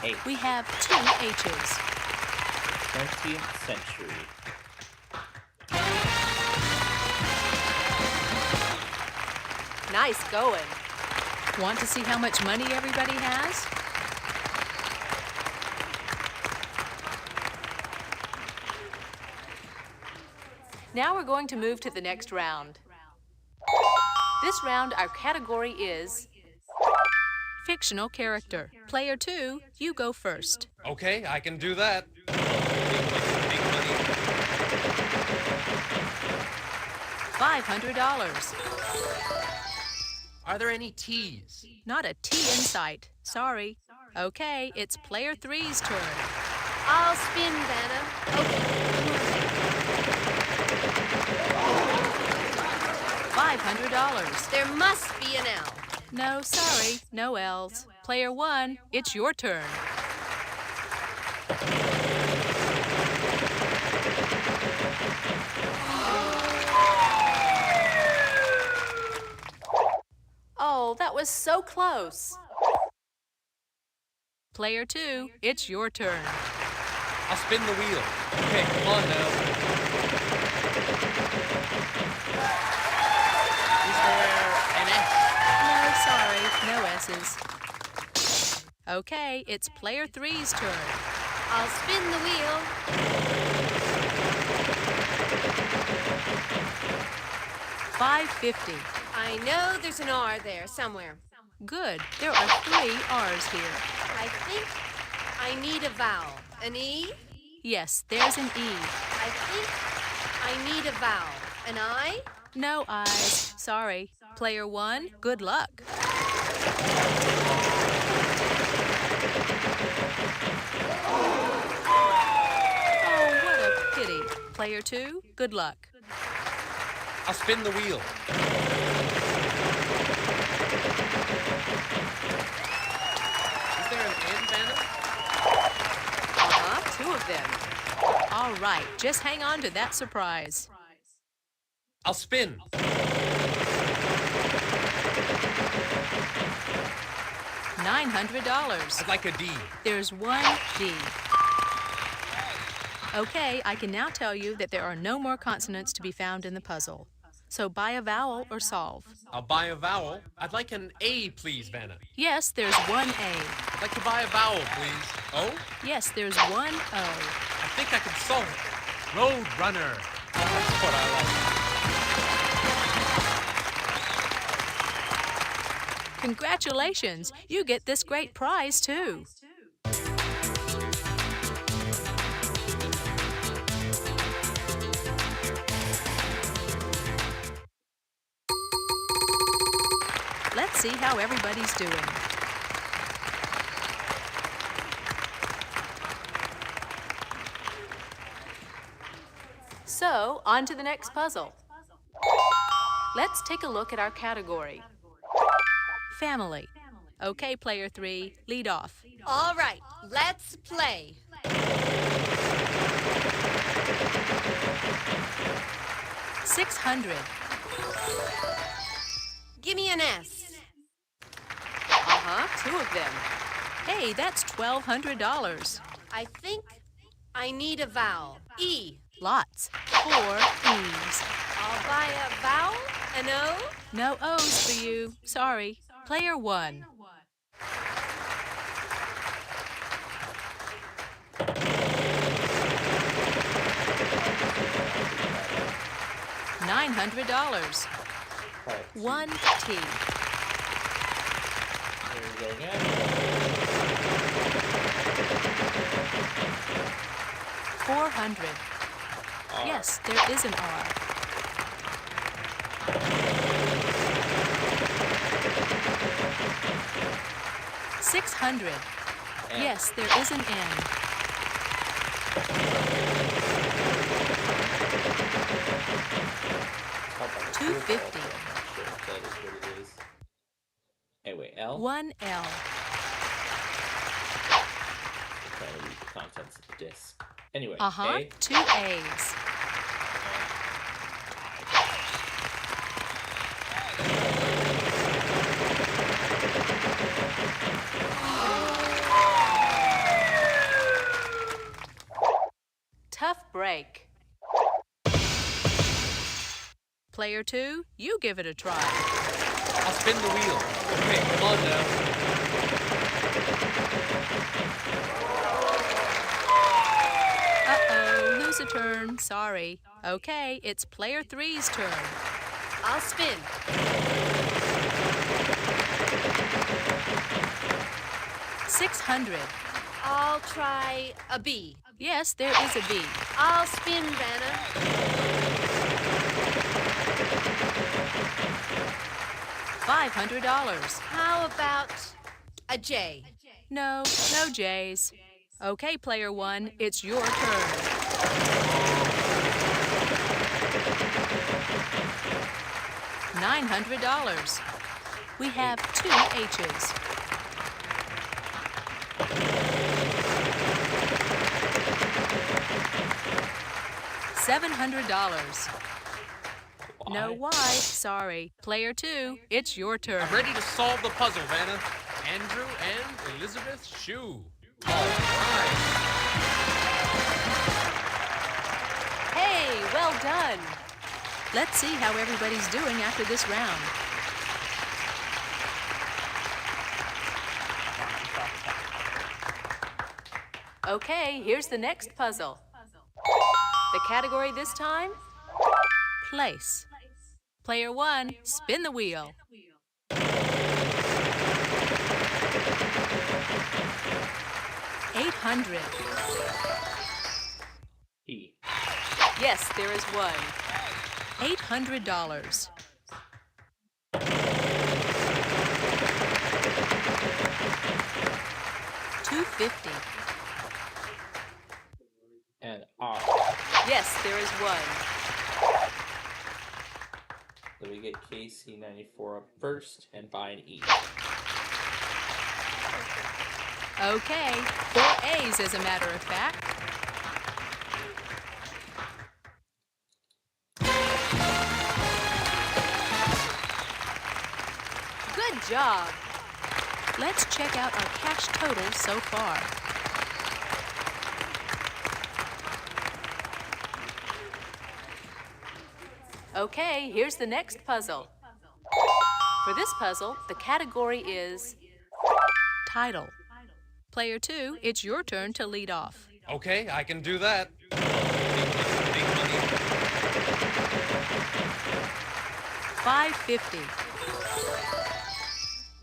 S6: 8.
S8: We have 2 H's.
S6: 20th century.
S8: Nice going. Want to see how much money everybody has? Now we're going to move to the next round. This round, our category is fictional character. Player 2, you go first.
S9: Okay, I can do that. Big money.
S8: $500.
S9: Are there any T's?
S8: Not a T in sight. Sorry. Okay, it's player 3's turn.
S10: I'll spin, Vanna. Okay,
S8: $500.
S10: there must be an L.
S8: No, sorry, no L's. Player 1, it's your turn. Oh, that was so close. Player 2, it's your turn.
S9: I'll spin the wheel. Okay, come on now. Is there an S?
S8: No, sorry, no S's. Okay, it's player 3's turn.
S10: I'll spin the wheel.
S8: $5.50.
S10: I know there's an R there somewhere.
S8: Good, there are 3 R's here.
S10: I think I need a vowel. An E?
S8: Yes, there's an E.
S10: I think I need a vowel. An I?
S8: No I's. Sorry. Player 1, good luck. Player 2, good luck.
S9: I'll spin the wheel. Is there an end, Vanna?
S8: Two of them. All right, just hang on to that surprise.
S9: I'll spin.
S8: $900.
S9: I'd like a D.
S8: There's one D. Okay, I can now tell you that there are no more consonants to be found in the puzzle. So buy a vowel or solve.
S9: I'll buy a vowel. I'd like an A, please, Vanna.
S8: Yes, there's one A.
S9: I'd like to buy a vowel, please. O?
S8: Yes, there's one O.
S9: I think I can solve it. Road runner. That's what I like.
S8: Congratulations! You get this great prize, too. Let's see how everybody's doing. So, on to the next puzzle. Let's take a look at our category. Family. Okay, player 3, lead off.
S10: All right, let's play.
S8: $600.
S10: Give me an S.
S8: Two of them. Hey, that's $1,200.
S10: I think I need a vowel. E.
S8: Lots. 4 E's.
S10: I'll buy a vowel, an O.
S8: No O's for you. Sorry. Player 1. $900. 1 T.
S1: Here we go again.
S8: 400.
S1: R.
S8: Yes, there is an R. $600.
S1: N.
S8: Yes, there is an N. $250.
S1: I'm not sure if that is what it is. Anyway, L.
S8: 1 L.
S1: Trying to read the contents of the disc. Anyway,
S8: 2 A's. Tough break. Player 2, you give it a try.
S9: I'll spin the wheel. Okay, come on now.
S8: Uh-oh, lose a turn. Sorry. Okay, it's player 3's turn.
S10: I'll spin.
S8: $600.
S10: I'll try a B.
S8: Yes, there is a B.
S10: I'll spin, Vanna.
S8: $500.
S10: How about a J?
S8: No, no J's. Okay, player 1, it's your turn. $900. We have 2 H's. $700. No Y, sorry. Player 2, it's your turn.
S9: I'm ready to solve the puzzle, Vanna. Andrew and Elizabeth Shue. All right.
S8: Hey, well done. Let's see how everybody's doing after this round. Okay, here's the next puzzle. The category this time? Place. Player 1, spin the wheel. $800.
S1: E.
S8: Yes, there is one. $800. $250.
S1: And R.
S8: Yes. Yes, there is one.
S6: So we get KC94 up first and buy an E.
S8: Okay, 4 A's as a matter of fact. Good job. Let's check out our cash total so far. Okay, here's the next puzzle. For this puzzle, the category is title. Player 2, it's your turn to lead off.
S9: Okay, I can do that. Big money.
S8: $5.50.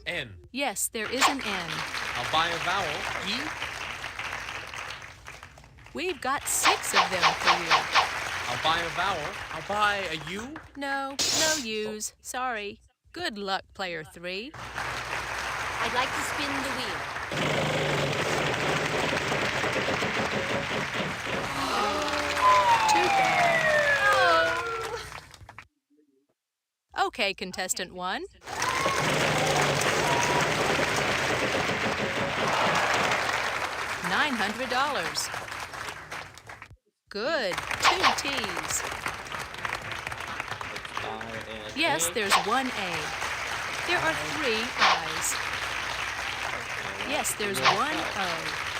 S9: N.
S8: Yes, there is an N.
S9: I'll buy a vowel. E.
S8: We've got 6 of them for you.
S9: I'll buy a vowel. I'll buy a U.
S8: No U's. Sorry. Good luck, player 3.
S10: I'd like to spin the wheel.
S8: Too bad.
S10: Oh.
S8: Okay, contestant 1. $900. Good. 2 T's. Yes, there's 1 A. There are 3 I's. Yes, there's 1 O.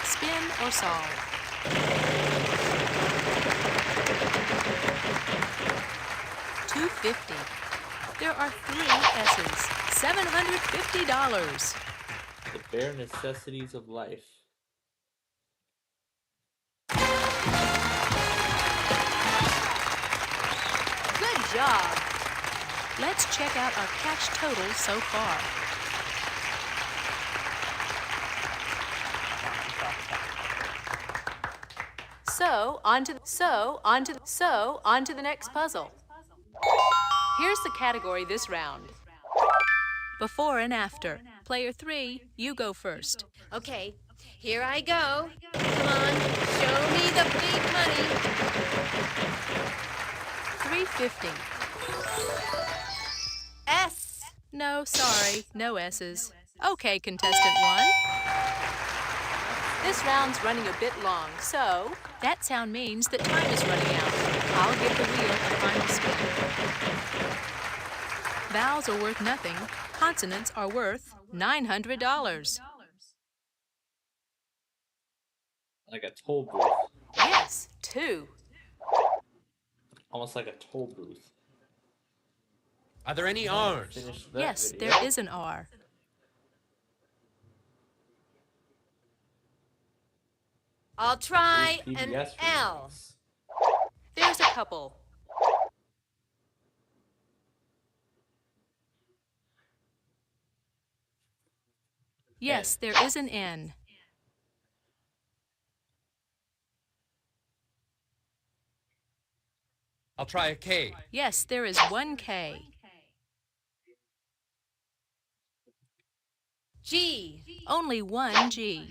S8: Spin or solve. $2.50. There are 3 S's. $750.
S6: The bare necessities of life.
S8: Good job. Let's check out our cash total so far. On to the next puzzle. Here's the category this round. Before and after. Player 3, you go first.
S10: Okay, here I go. Come on, show me the big money.
S8: $3.50.
S10: S.
S8: No, sorry, no S's. Okay, contestant 1. This round's running a bit long, so that sound means that time is running out. I'll give the wheel a final spin. Vowels are worth nothing. Consonants are worth $900.
S6: Like a toll booth.
S8: Yes, 2.
S6: Almost like a toll booth.
S9: Are there any R's?
S8: Yes,
S6: video.
S8: there is an R.
S10: I'll try
S6: These
S10: an
S6: PBS
S10: L.
S6: remakes.
S8: There's a couple. Yes, there is an N.
S9: I'll try a K.
S8: Yes, there is 1 K.
S10: G.
S8: Only 1 G.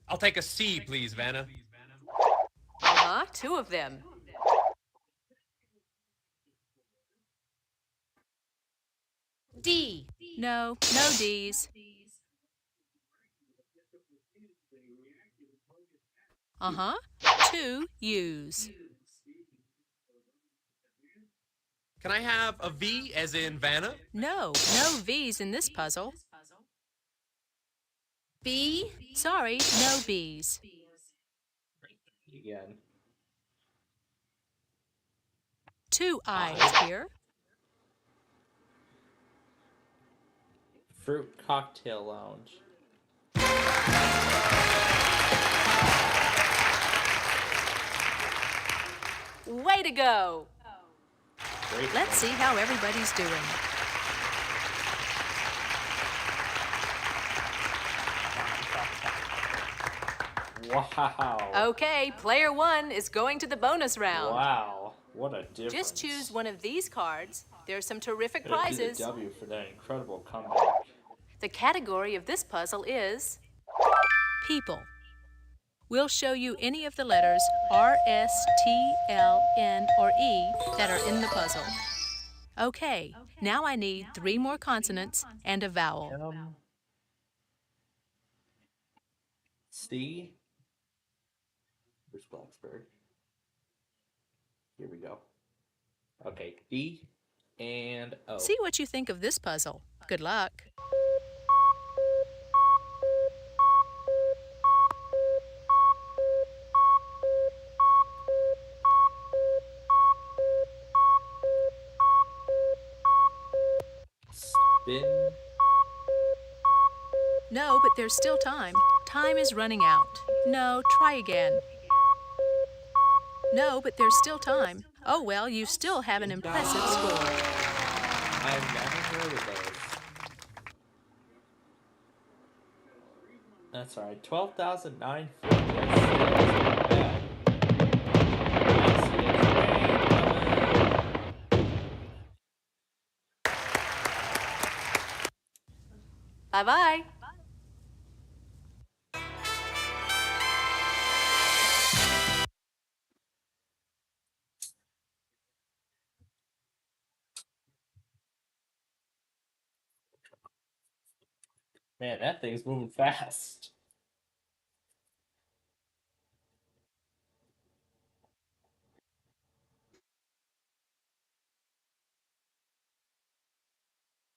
S9: I'll take a C, please, Vanna.
S8: 2 of them.
S10: D.
S8: No D's. 2 U's.
S9: Can I have a V as in Vanna?
S8: No V's in this puzzle.
S10: B.
S8: Sorry, no B's.
S6: Again.
S8: 2 I's here.
S6: Fruit Cocktail Lounge.
S8: Way to go!
S6: Great
S8: Let's see how everybody's doing.
S6: Wow.
S8: Okay, player 1 is going to the bonus round.
S6: Wow. What a difference.
S8: Just choose one of these cards There's some terrific
S1: Gotta do the
S8: prizes.
S1: W for that incredible comeback.
S8: The category of this puzzle is people. We'll show you any of the letters R, S, T, L, N, or E that are in the puzzle. Okay, now I need 3 more consonants and a vowel.
S1: C. Where's Blacksburg? Here we go. Okay, D and O.
S8: See what you think of this puzzle. Good luck.
S1: Spin.
S8: No, but there's still time. Time is running out. No, try again. No, but there's still time. Oh well, you still have an impressive score.
S1: I've never heard of those. That's alright. 12,940.
S8: Bye-bye.
S1: Man, that thing's moving fast.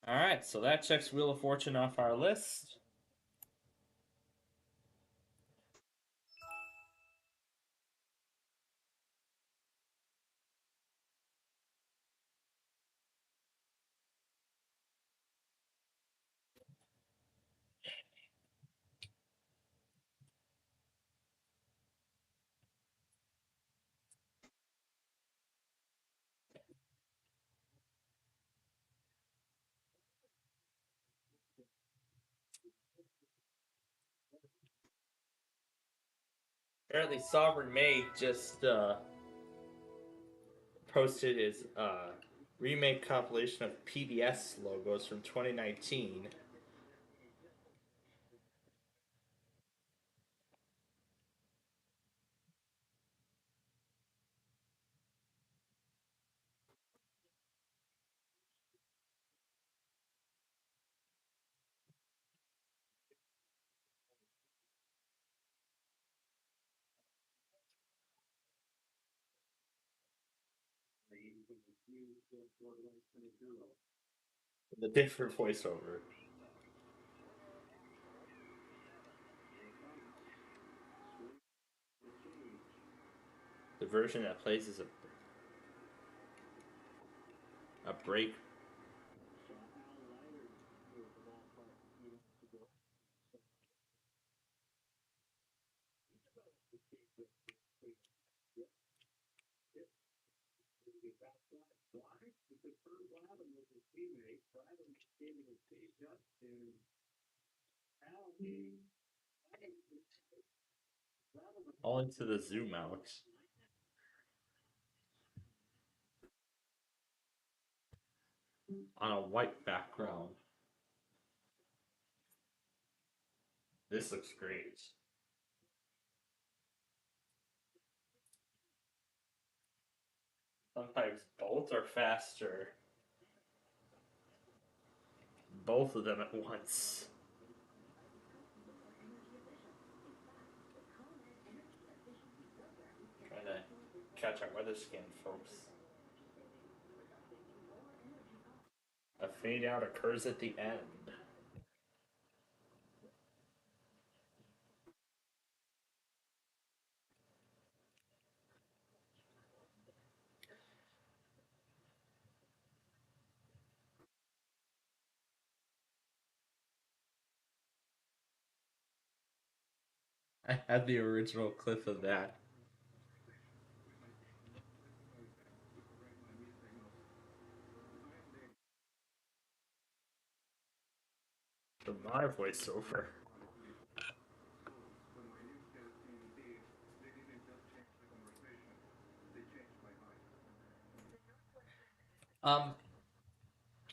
S1: Alright, so that checks Wheel of Fortune off our list. Apparently, Sovereign May just posted his remake compilation of PBS logos from 2019. The different voiceover. The version that plays is a break. All into the zoom out. On a white background. This looks great. Sometimes both are faster. Both of them at once. Trying to catch our weather scan, folks. A fade out occurs at the end. I had the original clip of that. For my voiceover.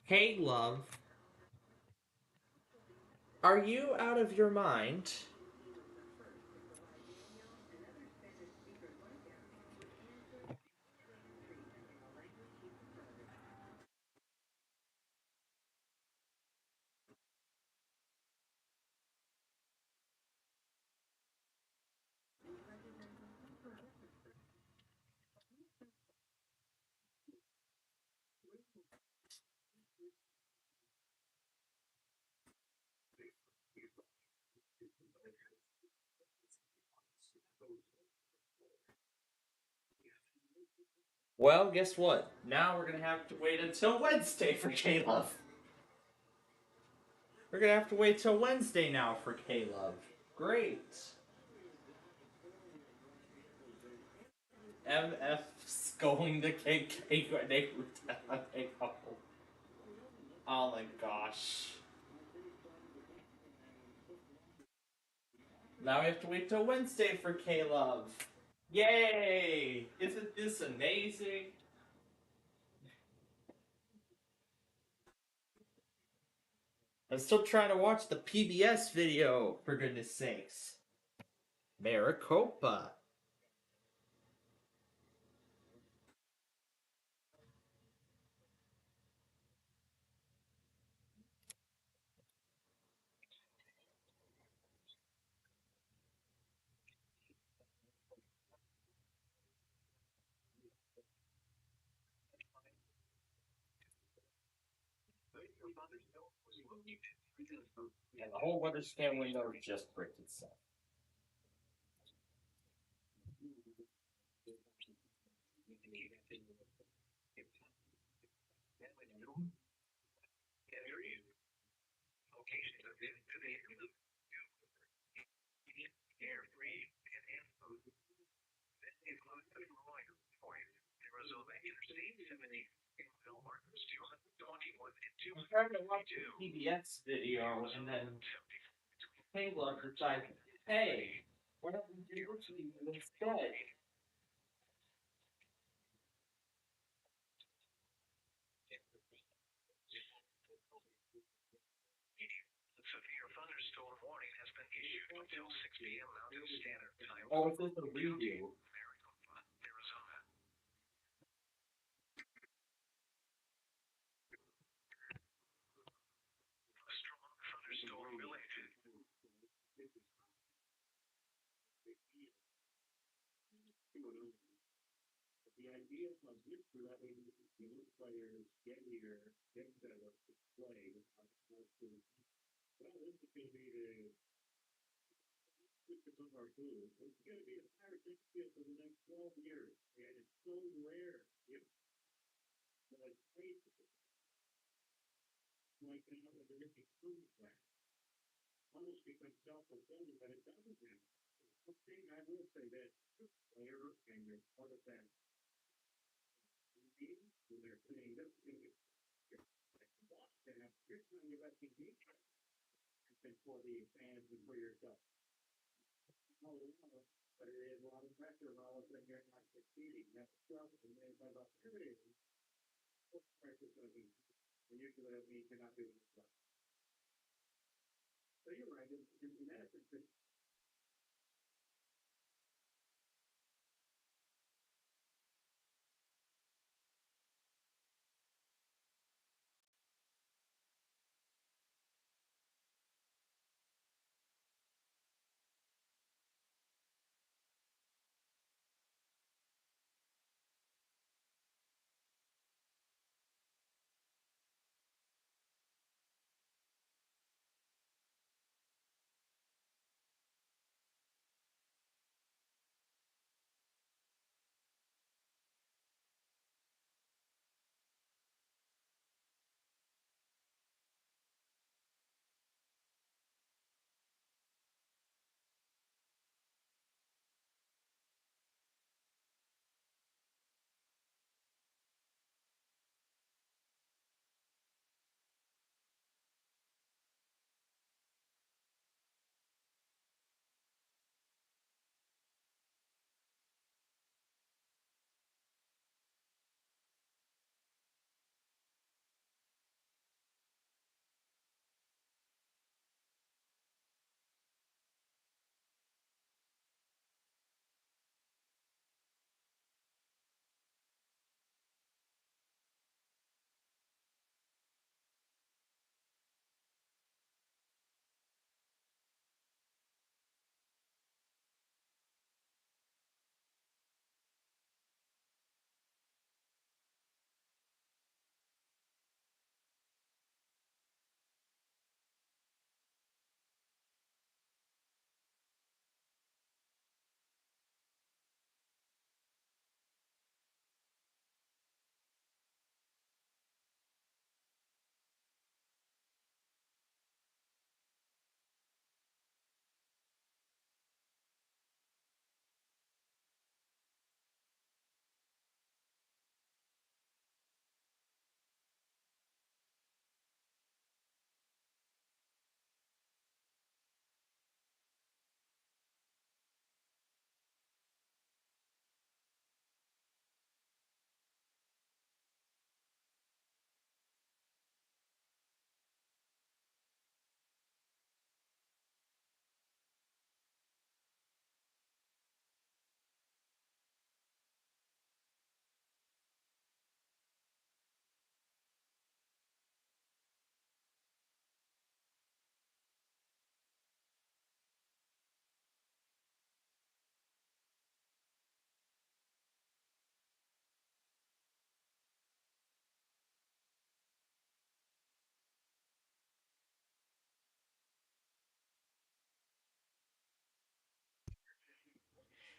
S6: Hey, love. Are you out of your mind? Well, guess what? Now we're gonna have to wait until Wednesday for Caleb. We're gonna have to wait till Wednesday now for Caleb. Great. MF's going to KK. Oh my gosh. Now we have to wait till Wednesday for Caleb. Yay! Isn't this amazing? I'm still trying to watch the PBS video, for goodness sakes. Maricopa. And the whole weather scan window just bricked itself. I'm trying to watch the PBS video and then Caleb is like, hey, why don't we do this video instead?
S2: Severe thunderstorm warning has been issued until 6 p.m. Mountain Standard Time.
S6: Oh, it's just a review.
S2: Maricopa, Arizona. A strong thunderstorm related.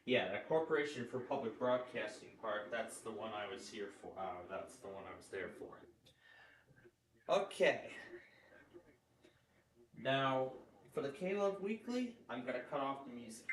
S1: Yeah, that Corporation for Public Broadcasting part, that's the one I was here for. That's the one I was there for. Okay. Now, for the K-Love Weekly, I'm going to cut off the music.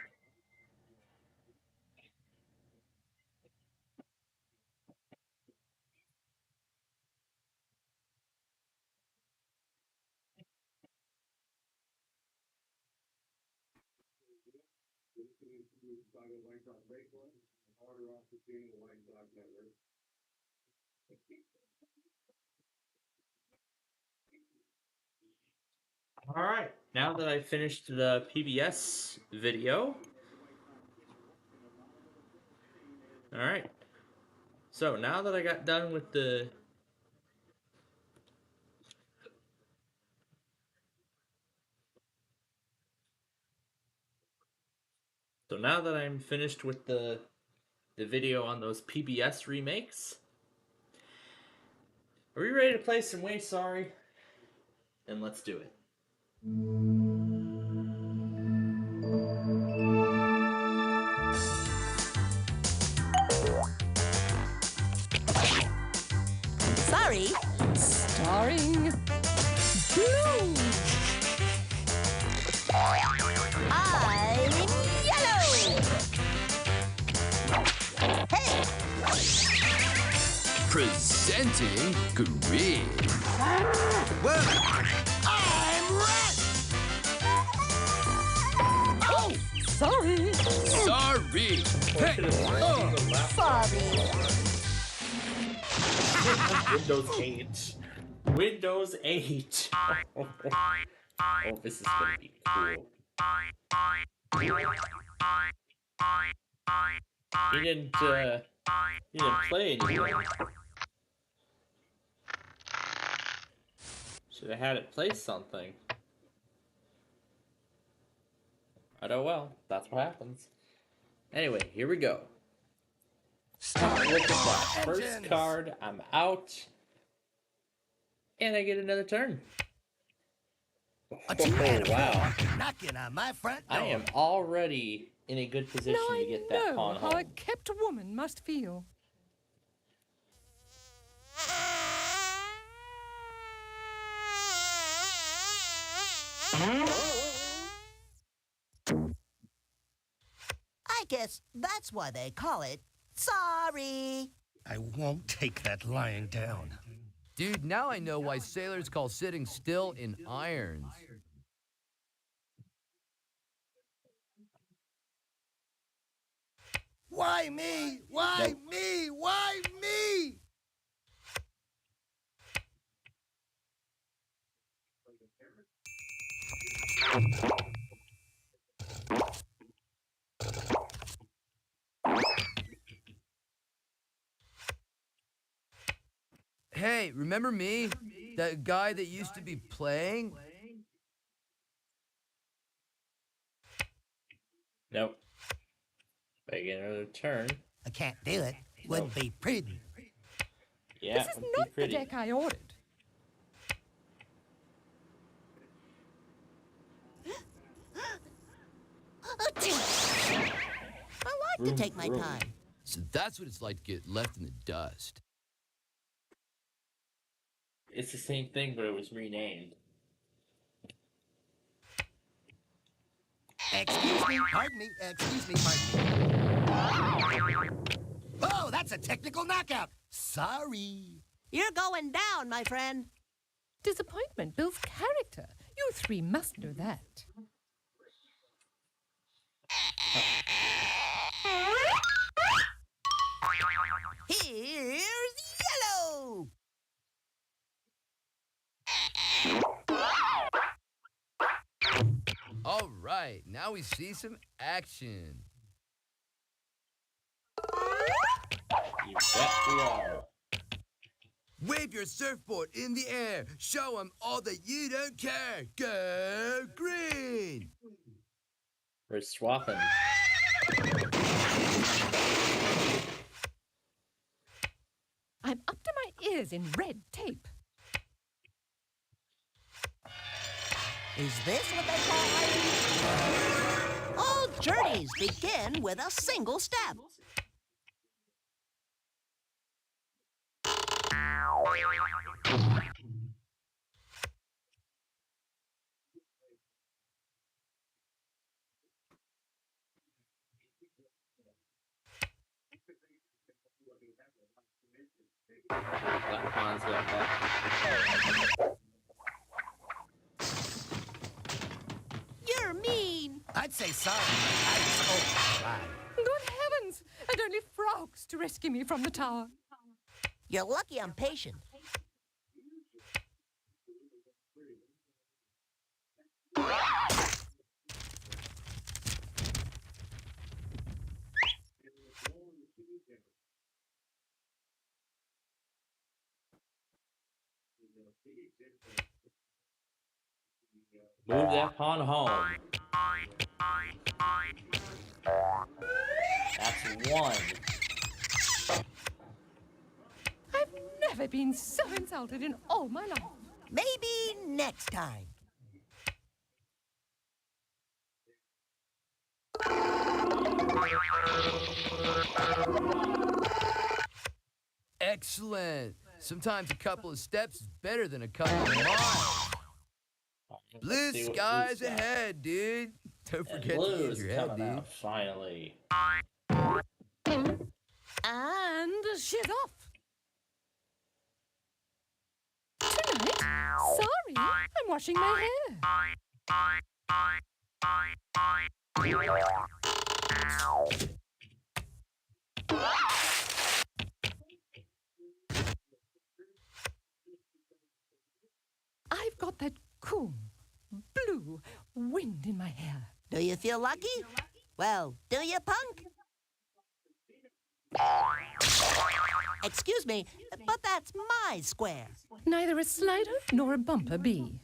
S1: Alright, now that I finished the PBS video. Alright. So now that I got done with the... So now that I'm finished with the video on those PBS remakes, are we ready to play some Way Sorry? Then let's do it.
S11: Sorry, starring Blue. I'm yellow. Hey!
S5: Presenting Green.
S11: Whoa! I'm red. Oh, sorry.
S5: Sorry. Hey.
S11: Sorry.
S1: Windows 8. Windows 8. Oh, this is gonna be cool. He didn't play anything. Should have had it play something. Oh well, that's what happens. Anyway, here we go. Look at that. First card, I'm out. And I get another turn. Oh, wow.
S11: Knocking on my front door.
S1: I am already in a good position to get that pawn home.
S12: How a kept woman must feel.
S11: I guess that's why they call it sorry.
S13: I won't take that lying down.
S14: Dude, now I know why sailors call sitting still in irons.
S13: Why me? Why me? Why me?
S14: Hey, remember me? That guy that used to be playing?
S1: Nope. If I get another turn.
S13: I can't do it. Wouldn't be pretty.
S1: Yeah,
S12: This is not the deck I ordered.
S11: I like to take my time.
S14: So that's what it's like to get left in the dust.
S1: It's the same thing, but it was renamed.
S13: Excuse me, pardon me, excuse me, pardon me. Oh, that's a technical knockout. Sorry.
S11: You're going down, my friend.
S12: Disappointment builds character. You three must know that.
S11: Here's yellow.
S14: All right, now we see some action.
S1: You bet we are.
S14: Wave your surfboard in the air. Show them all that you don't care. Go green.
S1: We're swapping.
S12: I'm up to my ears in red tape.
S11: Is this what they call All journeys begin with a single step.
S6: That pawn's got that.
S11: You're mean.
S13: I'd say sorry, but I was overtried.
S12: Good heavens! And only frogs to rescue me from the tower.
S11: You're lucky I'm patient.
S6: Move that pawn home. That's one.
S12: I've never been so insulted in all my life.
S11: Maybe next time.
S14: Excellent. Sometimes a couple of steps is better than a couple of miles. Blue skies ahead, dude. Don't forget to use your head, dude.
S6: Out, finally.
S12: And shit off. Tonight? Sorry, I'm washing my hair. I've got that cool, blue wind in my hair.
S11: Do you feel lucky? Well, do you, punk? Excuse me, but that's my square.
S12: Neither a slider nor a bumper bee.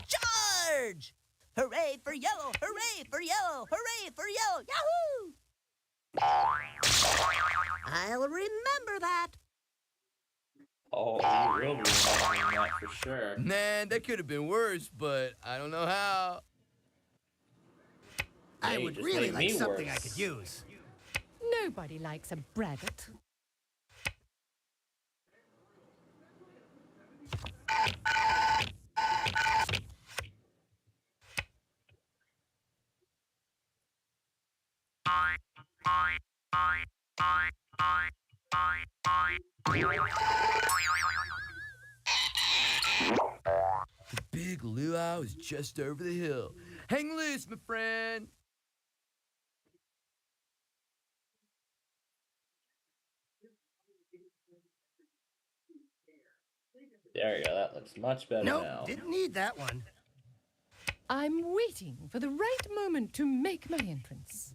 S11: Charge! Hooray for yellow! Hooray for yellow! Hooray for yellow! Yahoo! I'll remember that.
S6: Oh, you will be remembering that for sure.
S14: Man, that could have been worse, but I don't know how.
S13: I would really like something I could use.
S12: Nobody likes a braggart.
S14: The big luau is just over the hill. Hang loose, my friend.
S6: There you go. That looks much better
S13: Nope,
S6: now.
S13: didn't need that one.
S12: I'm waiting for the right moment to make my entrance.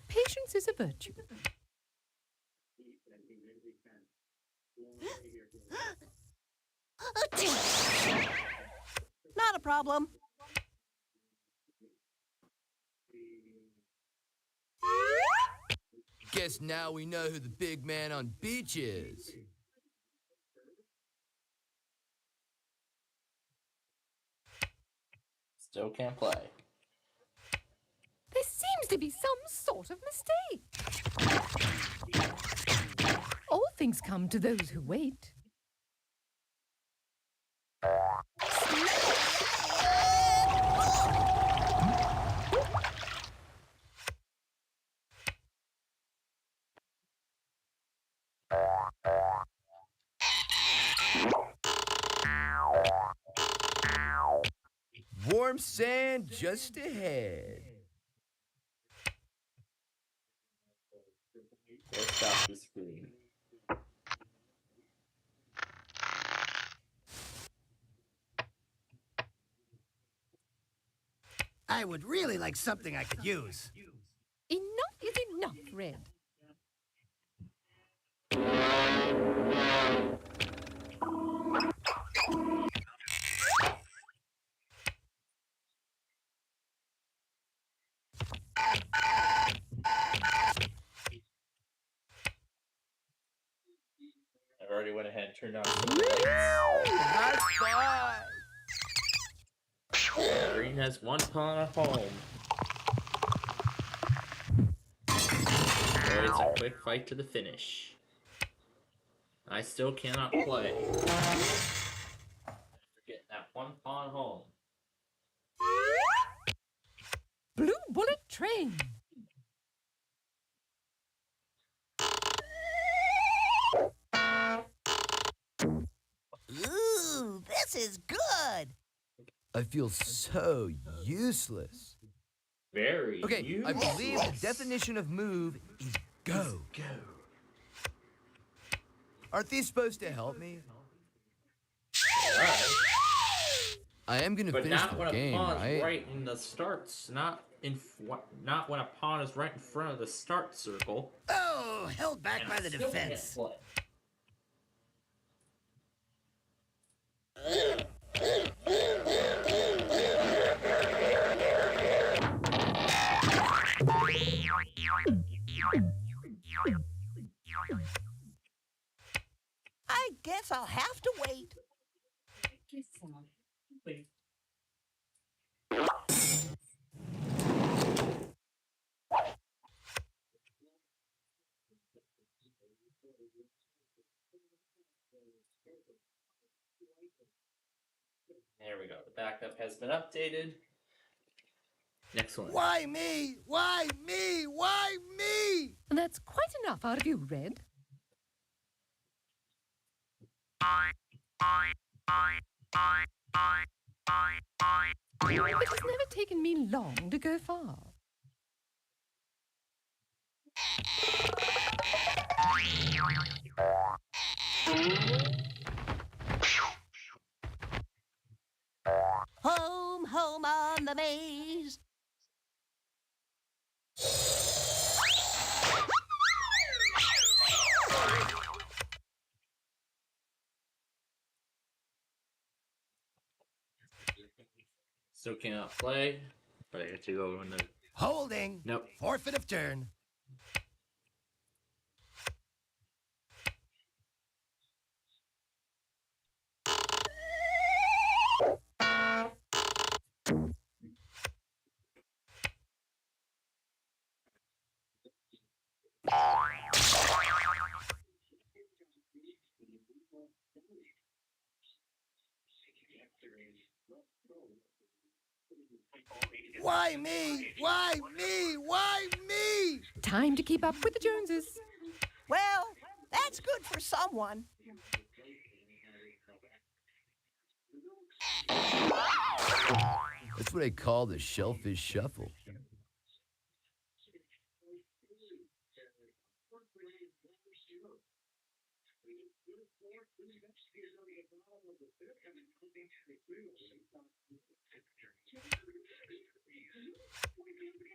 S12: Patience is a virtue.
S11: Not a problem.
S14: Guess now we know who the big man on beach is.
S6: Still can't play.
S12: There seems to be some sort of mistake. All things come to those who wait.
S14: warm sand just ahead.
S1: Let's stop the screen.
S13: I would really like something I could use.
S12: Enough is enough, Red.
S1: I've already went ahead and turned on some lights. Green has one pawn at home. So it's a quick fight to the finish. I still cannot play. Getting that one pawn home.
S12: Blue bullet train.
S11: Ooh, this is good.
S14: I feel so useless.
S1: Very
S14: Okay,
S1: useless.
S14: I believe the definition of move is go.
S1: Go.
S14: Aren't these supposed to help me?
S1: Alright.
S14: I am gonna
S1: But
S14: finish
S1: not
S14: the
S1: when
S14: game,
S1: a pawn
S14: right?
S1: is right in the starts. Not when a pawn is right in front of the start circle.
S13: Oh, held back by the
S1: Still can't
S13: defense.
S1: play.
S11: I guess I'll have to wait.
S1: There we go. The backup has been updated. Next one.
S13: Why me? Why me? Why me?
S12: And that's quite enough out of you, Red. It has never taken me long to go far.
S11: Home, home on the maze.
S1: Still cannot play. But I get to go in the.
S13: Holding.
S1: Nope.
S13: Forfeit of turn. Why me? Why me? Why me?
S12: Time to keep up with the Joneses.
S11: Well, that's good for someone.
S14: That's what I call the shellfish shuffle.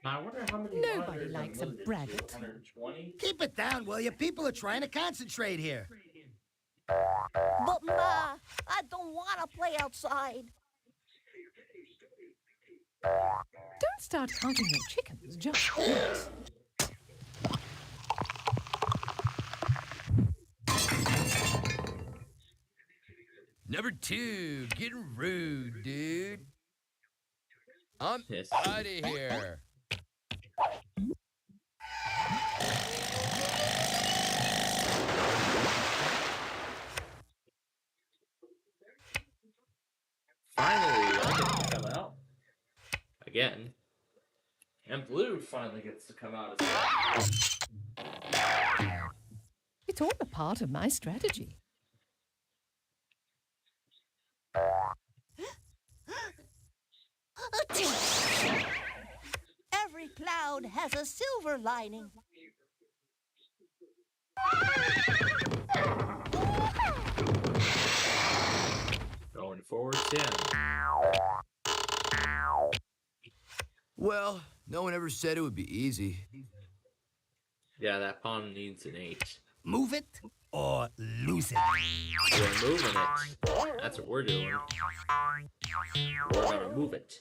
S1: I wonder how many
S12: Nobody
S1: monitors are
S12: likes a
S1: limited to.
S12: braggart.
S1: 120?
S13: Keep it down, will you? People are trying to concentrate here.
S11: But, Ma, I don't want to play outside.
S12: Don't start counting your chickens just yet.
S14: Number 2, getting rude, dude. I'm
S1: Yes.
S14: out of here.
S1: Finally, I get to come out. Again. And blue finally gets to come out as well.
S12: It's all a part of my strategy.
S11: cloud has a silver lining.
S1: Going forward 10.
S14: Well, no one ever said it would be easy.
S1: Yeah, that pawn needs an 8.
S13: Move it or lose it.
S1: We're moving it. That's what we're doing. We're gonna move it.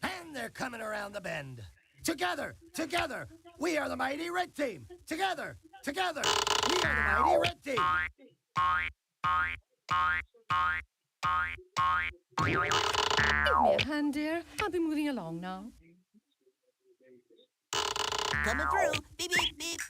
S13: And they're coming around the bend. Together, together, we are the mighty red team. Together, together, we are the mighty red team.
S12: Give me a hand, dear. I'll be moving along now.
S11: Coming through. Beep, beep, beep.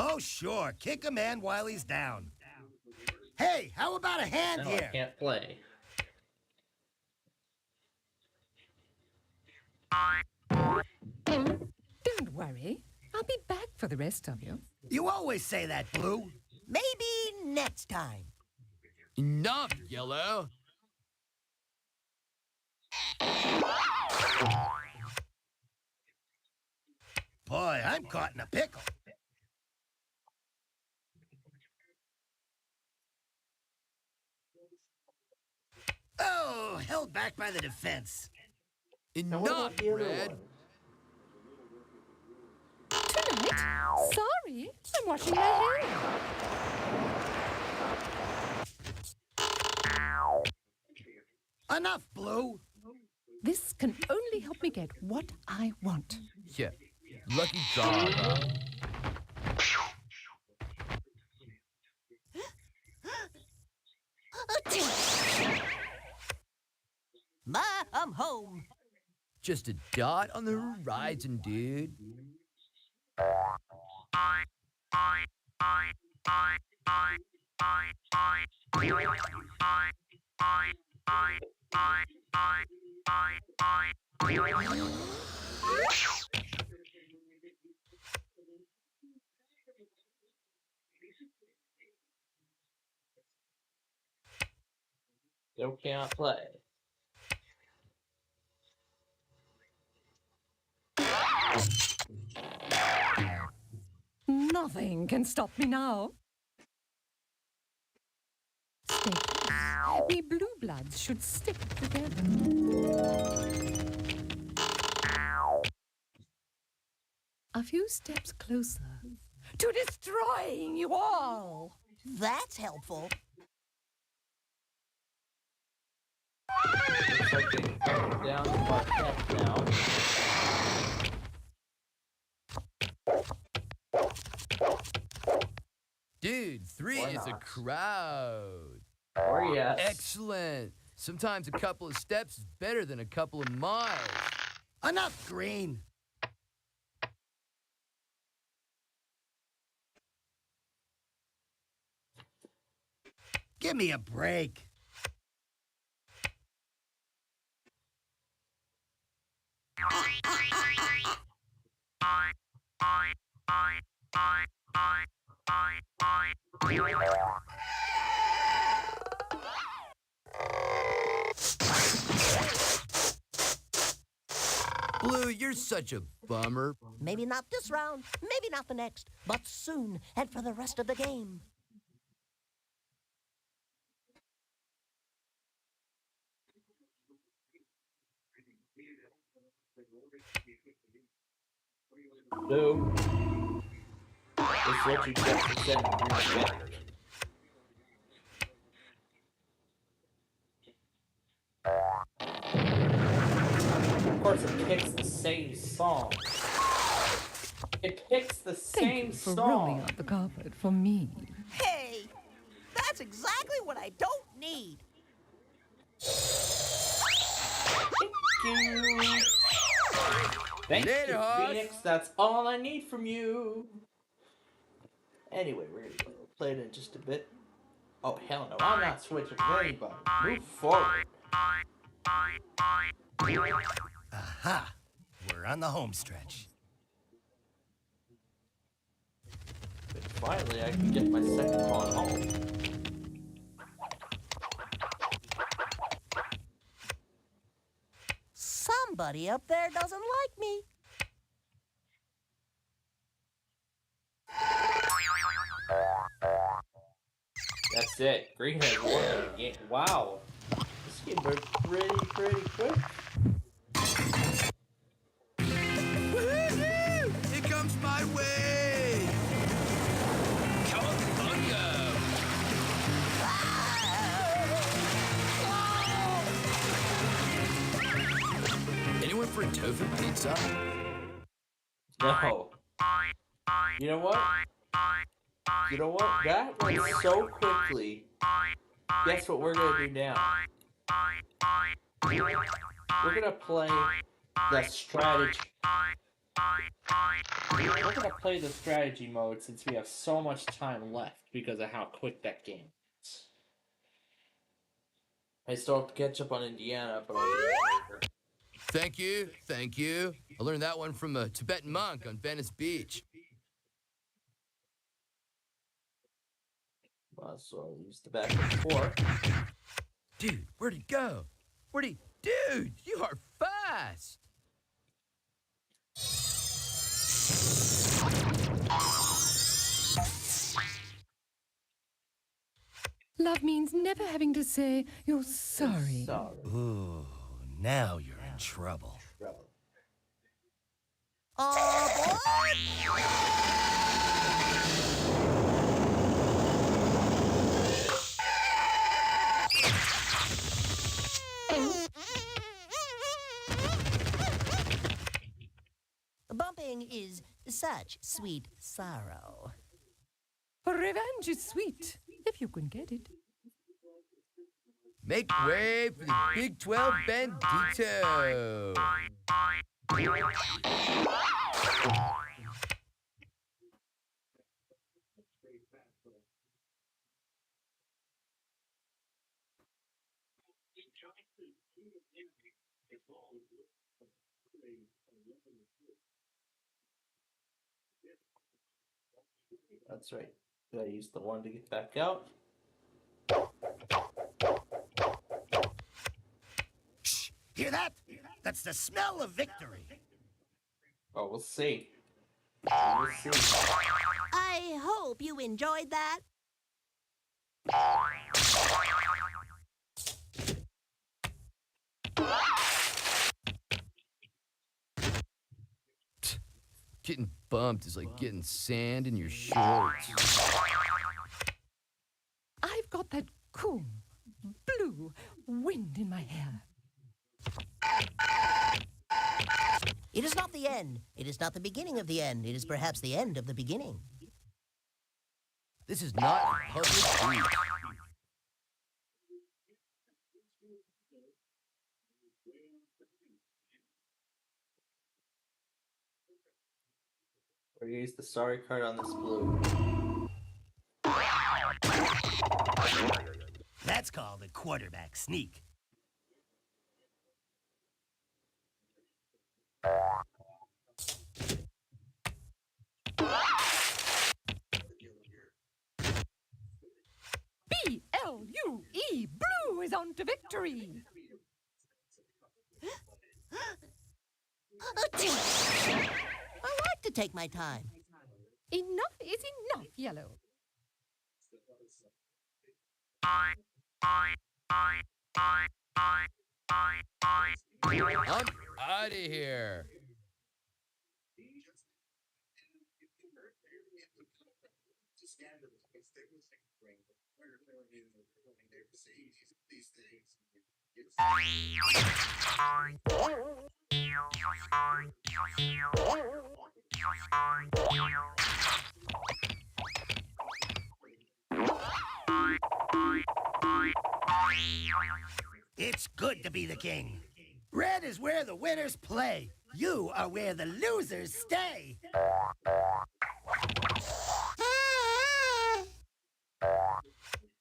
S13: Oh, sure. Kick a man while he's down. Hey, how about a hand
S1: No,
S13: here?
S1: I can't play.
S12: Don't worry. I'll be back for the rest of you.
S13: You always say that, Blue.
S11: Maybe next time.
S14: Enough, Yellow.
S13: Boy, I'm caught in a pickle. Oh, held back by the defense.
S14: Enough, Red.
S12: Tonight? Sorry, I'm washing my hair.
S13: Enough, Blue.
S12: This can only help me get what I want.
S14: Yeah, lucky dog, huh?
S11: Ma, I'm home.
S14: Just a dot on the horizon, dude.
S1: Still can't play.
S12: Nothing can stop me now. Stay close. We blue bloods should stick together. A few steps closer to destroying you all.
S11: That's helpful.
S1: Looks like they cut down to Marquette now.
S14: Dude, 3
S1: Why
S14: is a
S1: not?
S14: crowd.
S1: Or yes.
S14: Excellent. Sometimes a couple of steps is better than a couple of miles.
S13: Enough, Green. Give me a break.
S14: Blue, you're such a bummer.
S11: Maybe not this round, maybe not the next, but soon and for the rest of the game.
S1: Blue. This is what you get for sending green back. Of course, it picks the same song. It picks the
S12: Thank
S1: same
S12: you for
S1: song.
S12: rolling out the carpet for me.
S11: Hey, that's exactly what I don't need.
S1: Thank
S14: Later,
S1: you,
S14: Hoss.
S1: Phoenix. That's all I need from you. Anyway, we're gonna go play it in just a bit. Oh, hell no. I'm not switching with anybody. Move forward.
S13: Aha! We're on the home stretch.
S1: But finally, I can get my second pawn home.
S11: Somebody up there doesn't like me.
S1: That's it. Green has won the game. Wow. This game went pretty quick.
S14: Woohoo! It comes my way! Cowabunga! Anyone for a tofu pizza?
S1: No. You know what? That went so quickly. Guess what we're gonna do now? We're gonna play the strategy. We're gonna play the strategy mode since we have so much time left because of how quick that game is. I still have to catch up on Indiana, but I'll do that later.
S14: Thank you, thank you. I learned that one from a Tibetan monk on Venice Beach.
S1: Well, so I'll use the back and forth.
S14: Dude, where'd he go? Dude, you are fast!
S12: Love means never having to say you're sorry.
S13: Ooh, now you're in trouble.
S11: Bumping is such sweet sorrow.
S12: Revenge is sweet, if you can get it.
S14: Make way for the Big 12 Bandito!
S1: That's right. Gotta use the one to get back out.
S13: Shh! Hear that? That's the smell of victory.
S1: Oh, we'll see. We'll see.
S11: I hope you enjoyed that.
S14: Getting bumped is like getting sand in your shorts.
S12: I've got that cool, blue wind in my hair.
S11: It is not the end. It is not the beginning of the end. It is perhaps the end of the beginning.
S14: This is not a public beach.
S1: We're gonna use the sorry card on this blue.
S13: That's called a quarterback sneak.
S12: BLUE, blue is on to victory.
S11: I like to take my time.
S12: Enough is enough, yellow.
S14: I'm out of here.
S13: It's good to be the king. Red is where the winners play. You are where the losers stay.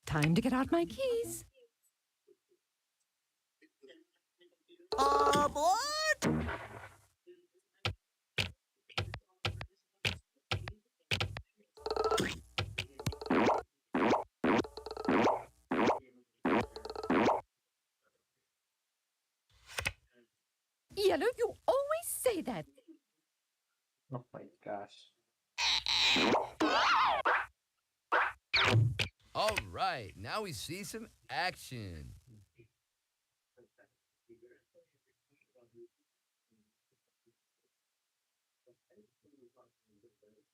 S12: Time to get out my keys.
S11: Aboard!
S12: Yellow, you always say that.
S1: Oh my gosh.
S14: All right, now we see some action.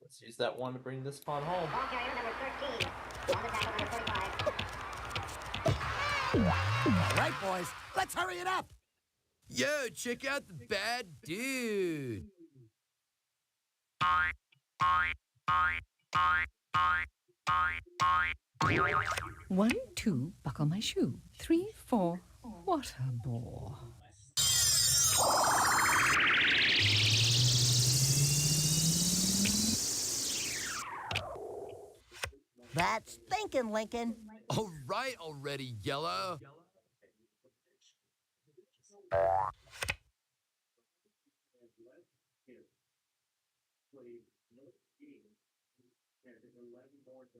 S1: Let's use that one to bring this pawn home.
S15: Ball carrier number 13. On the tackle number 45.
S13: All right, boys, let's hurry it up.
S14: Yo, check out the bad dude.
S12: 1, 2, buckle my shoe. 3, 4, what a bore.
S11: That's thinking, Lincoln.
S14: All right already, Yellow.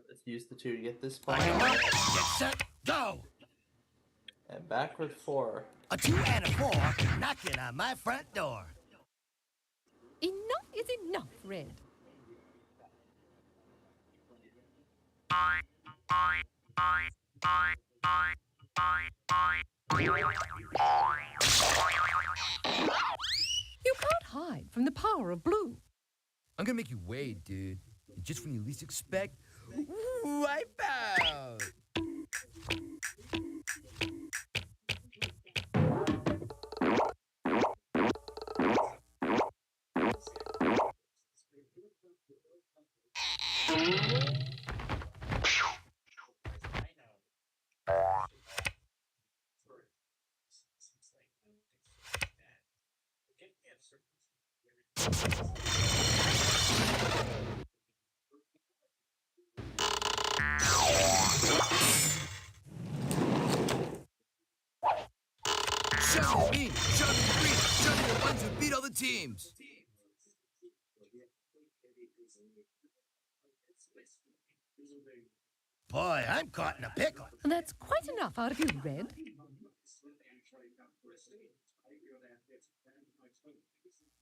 S1: Let's use the 2 to get this pawn.
S13: Get set, go.
S1: And backward 4.
S13: A 2 and a 4 knocking on my front door.
S12: Enough is enough, Red. You can't hide from the power of blue.
S14: I'm gonna make you wait, dude. And just when you least expect, wipe out. Show me, show me the green, show me the ones who beat all the teams.
S13: Boy, I'm caught in a pickle.
S12: That's quite enough out of you, Red.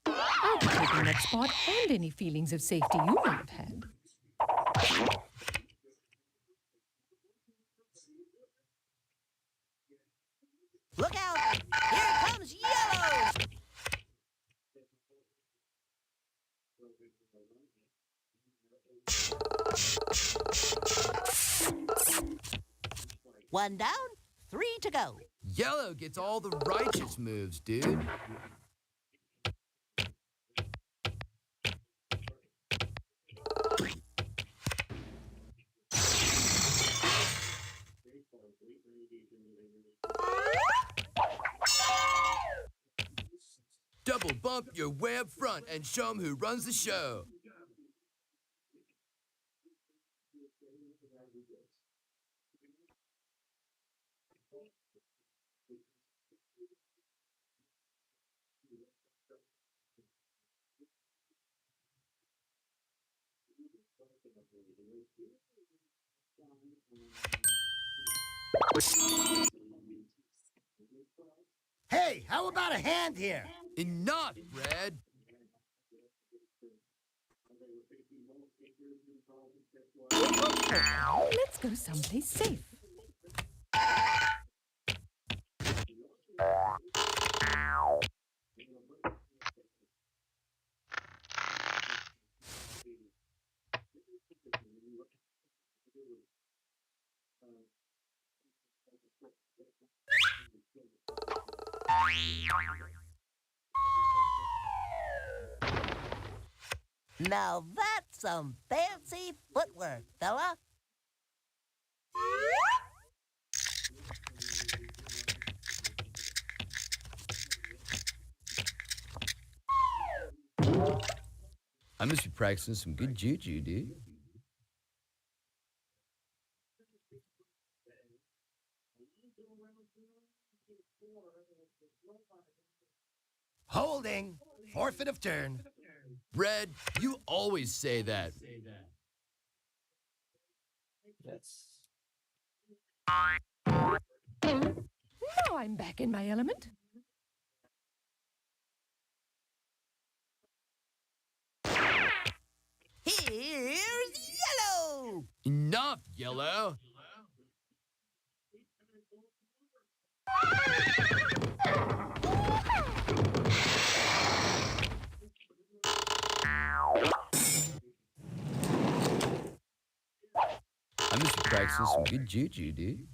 S12: I'll be taking that spot and any feelings of safety you may have had.
S11: Look out! Here comes Yellow! One down, 3 to go.
S14: Yellow gets all the righteous moves, dude. Double bump your way up front and show 'em who runs the show.
S13: Hey, how about a hand here?
S14: Enough, Red.
S12: Let's go someplace safe.
S11: Now that's some fancy footwork, fella.
S14: I must be practicing some good juju, dude.
S13: Holding. Forfeit of turn.
S14: Red, you always say that.
S1: Yes.
S12: Now I'm back in my element.
S11: Here's yellow.
S14: Enough, yellow. I must be practicing some good juju, dude.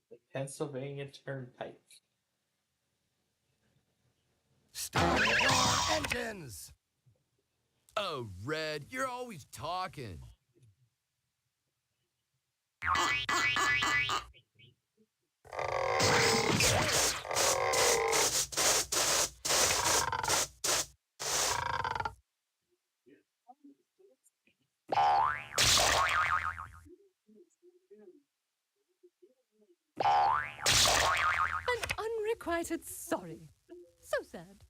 S1: The Pennsylvania Turnpike.
S13: Start your engines.
S14: Oh, Red, you're always talking.
S12: An unrequited sorry. So sad.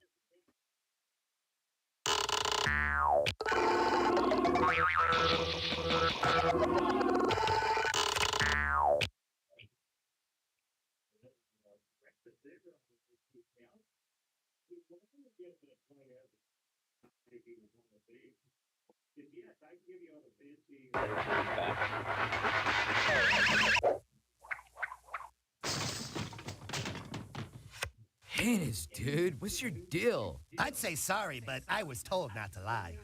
S14: Heinous, dude, what's your deal?
S13: I'd say sorry, but I was told not to lie.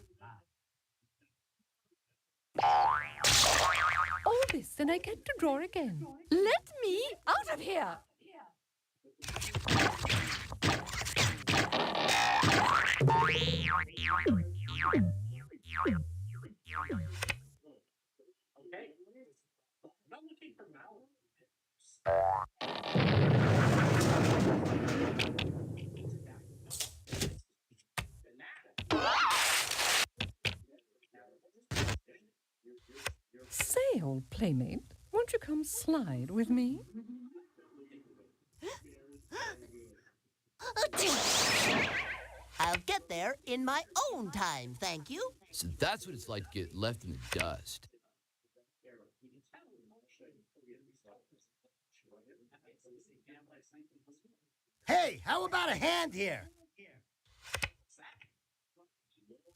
S12: All this, and I get to draw again. Let me out of here! Say, old playmate, won't you come slide with me?
S11: I'll get there in my own time, thank you.
S14: So that's what it's like to get left in the dust.
S13: Hey, how about a hand here?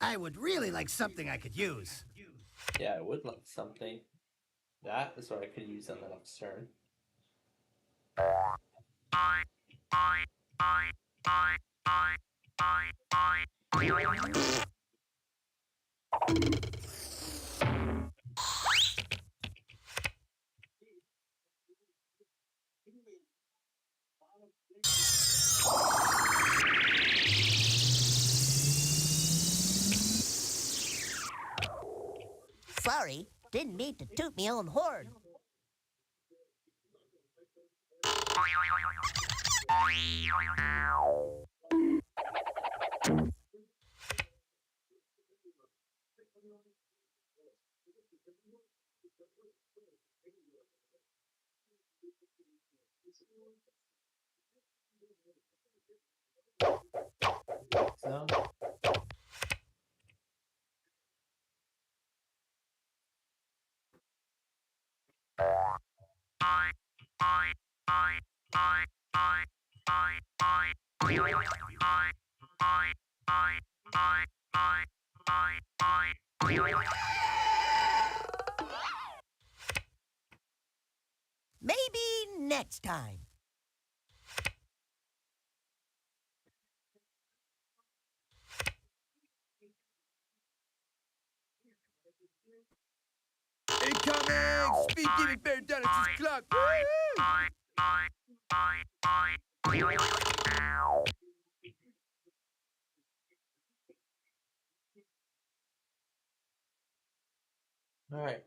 S13: I would really like something I could use.
S1: Yeah, I would like something. That is what I could use on the next turn.
S11: Sorry, didn't mean to toot me own horn.
S1: So.
S11: Maybe next time.
S14: Incoming! Speed demon bear down at 6 o'clock! Woo!
S6: Alright.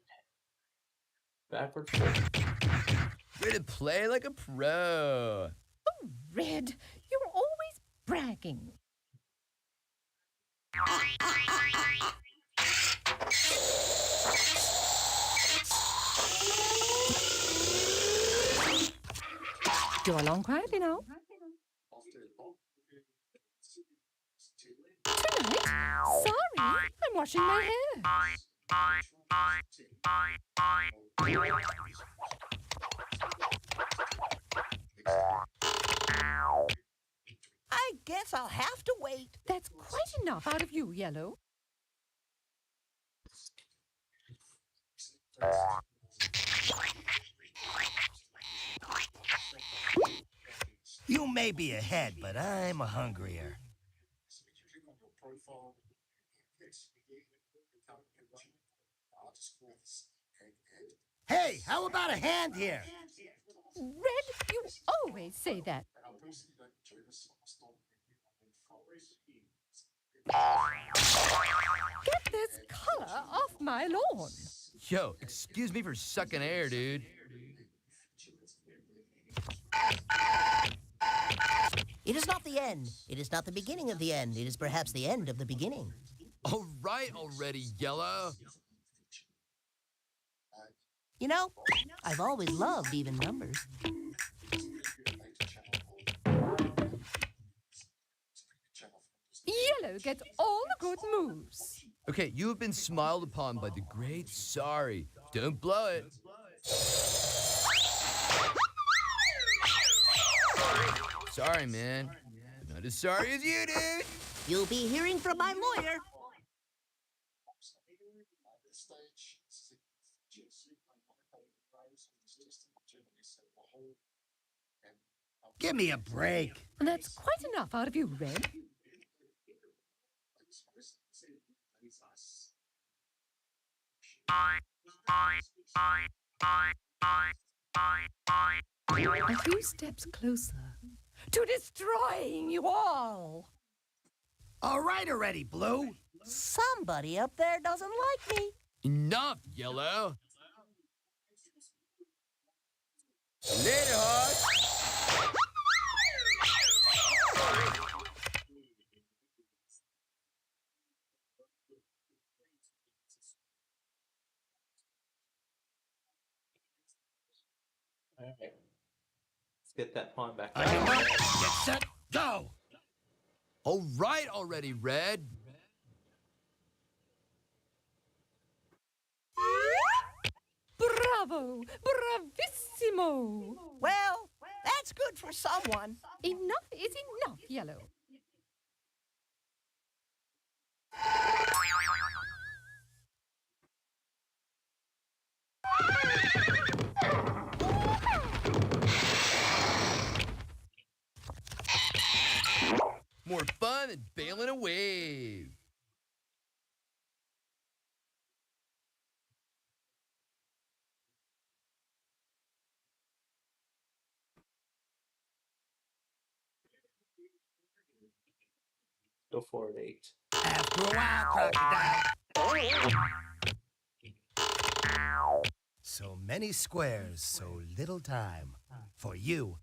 S6: Backwards.
S14: Way to play like a pro.
S12: Oh, Red, you're always bragging. Go along quietly now. Tonight? Sorry, I'm washing my hair.
S11: I guess I'll have to wait.
S12: That's quite enough out of you, Yellow.
S13: You may be ahead, but I'm hungrier. Hey, how about a hand here?
S12: Red, you always say that. Get this color off my lawn.
S14: Yo, excuse me for sucking air, dude.
S11: It is not the end. It is not the beginning of the end. It is perhaps the end of the beginning.
S14: All right already, Yellow.
S11: You know, I've always loved even numbers.
S12: Yellow gets all the good moves.
S14: Okay, you have been smiled upon by the great Sorry. Don't blow it. Sorry, man. Not as sorry as you, dude.
S11: You'll be hearing from my lawyer.
S13: Give me a break.
S12: That's quite enough out of you, Red. A few steps closer to destroying you all.
S13: All right already, Blue.
S11: Somebody up there doesn't like me.
S14: Enough, Yellow. Later, Hawk.
S6: Alright. Let's get that pawn back.
S13: On your mark, get set, go!
S14: All right already, Red.
S12: Bravo! Bravissimo!
S11: Well, that's good for someone.
S12: Enough is enough, Yellow.
S14: More fun than bailing a wave.
S6: Go forward 8.
S13: After a while, crocodile. So many squares, so little time. For you.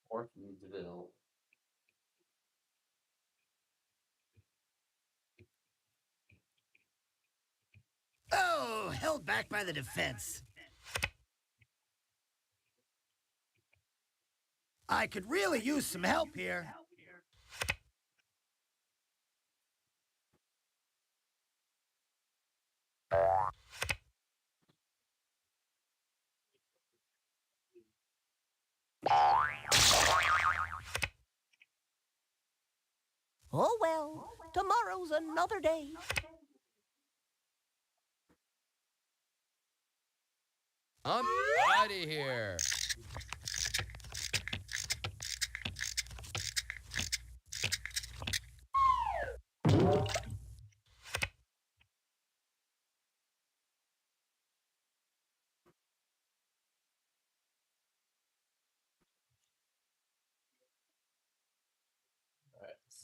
S6: Orphansville.
S13: Oh, held back by the defense. I could really use some help here.
S11: Oh well, tomorrow's another day.
S14: I'm out of here.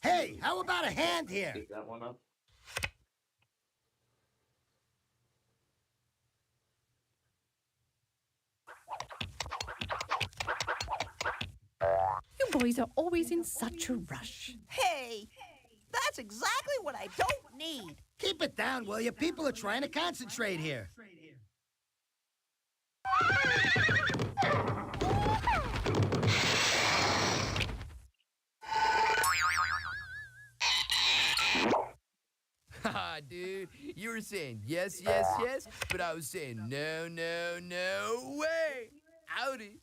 S13: Hey, how about a hand here?
S6: Pick that one up.
S12: You boys are always in such a rush.
S11: Hey, that's exactly what I don't need.
S13: Keep it down, will you? People are trying to concentrate here.
S14: Haha, dude, you were saying yes, yes, yes, but I was saying no, no, no way. Howdy.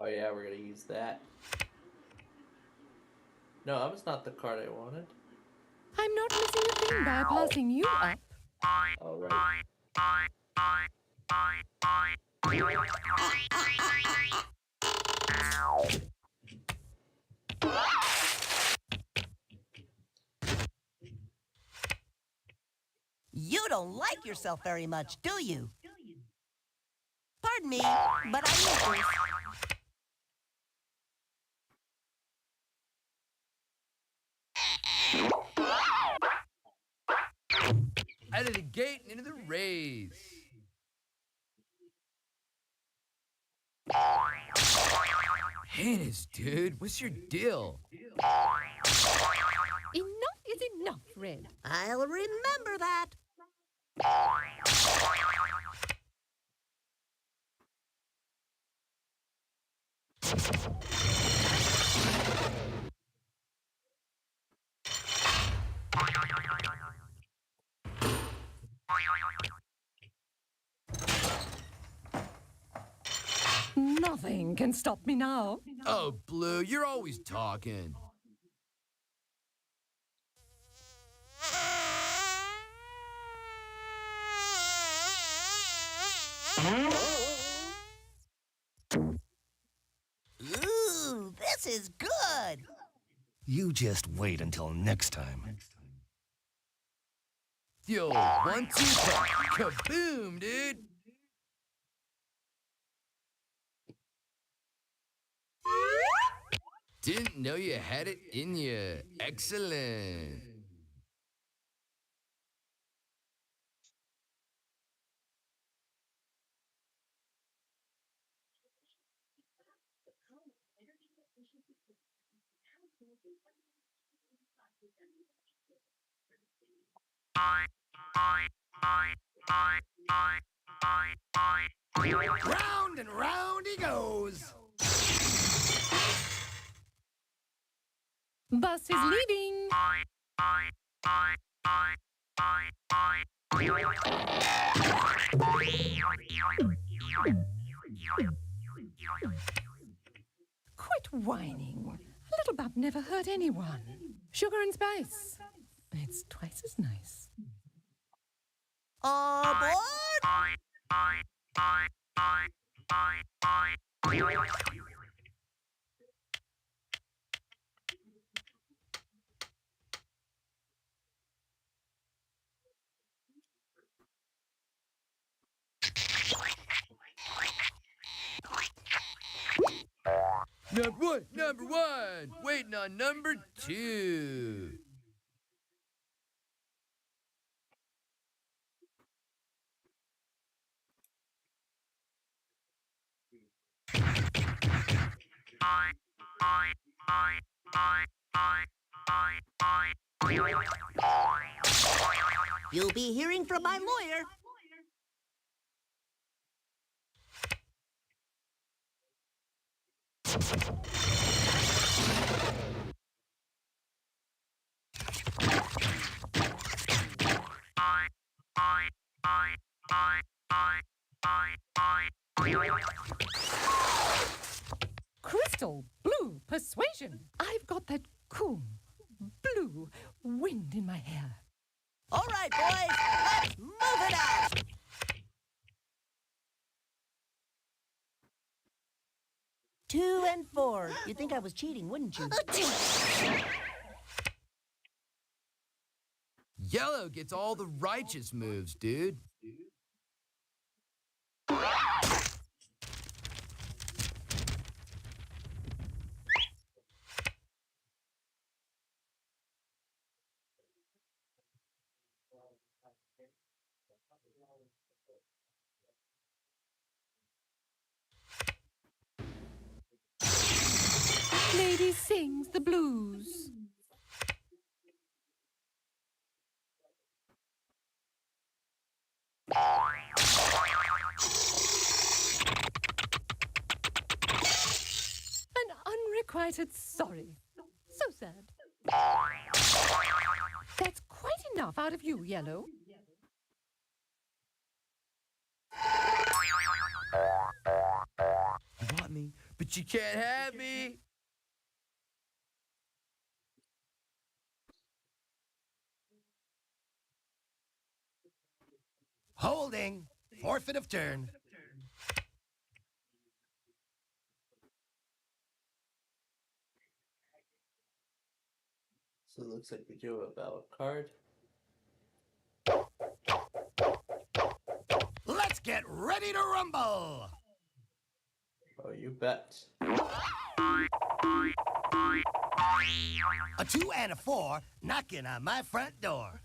S6: Oh yeah, we're gonna use that. No, that was not the card I wanted.
S12: I'm not missing a thing by passing you up.
S6: All right.
S11: You don't like yourself very much, do you? Pardon me, but I need this.
S14: Out of the gate and into the race. Hannes, dude, what's your deal?
S12: Enough is enough, Red.
S11: I'll remember that.
S12: Nothing can stop me now.
S14: Oh, Blue, you're always talking.
S11: Ooh, this is good.
S13: You just wait until next time.
S14: Yo, 1, 2, kaboom, dude. Didn't know you had it in you. Excellent.
S13: Round and round he goes.
S12: Bus is leaving. Quit whining. A little bump never hurt anyone. Sugar and spice. It's twice as nice.
S11: Aboard!
S14: Number one, waiting on number 2.
S11: You'll be hearing from my lawyer.
S12: Crystal blue persuasion. I've got that cool blue wind in my hair.
S11: All right, boys, let's move it out. Two and 4. You'd think I was cheating, wouldn't you?
S14: Yellow gets all the righteous moves, dude.
S12: Lady sings the blues. An unrequited sorry. So sad. That's quite enough out of you, Yellow.
S14: You want me, but you can't have me.
S13: Holding. Forfeit of turn.
S6: So it looks like we do a valid card.
S13: Let's get ready to rumble.
S6: Oh, you bet.
S13: A 2 and a 4 knocking on my front door.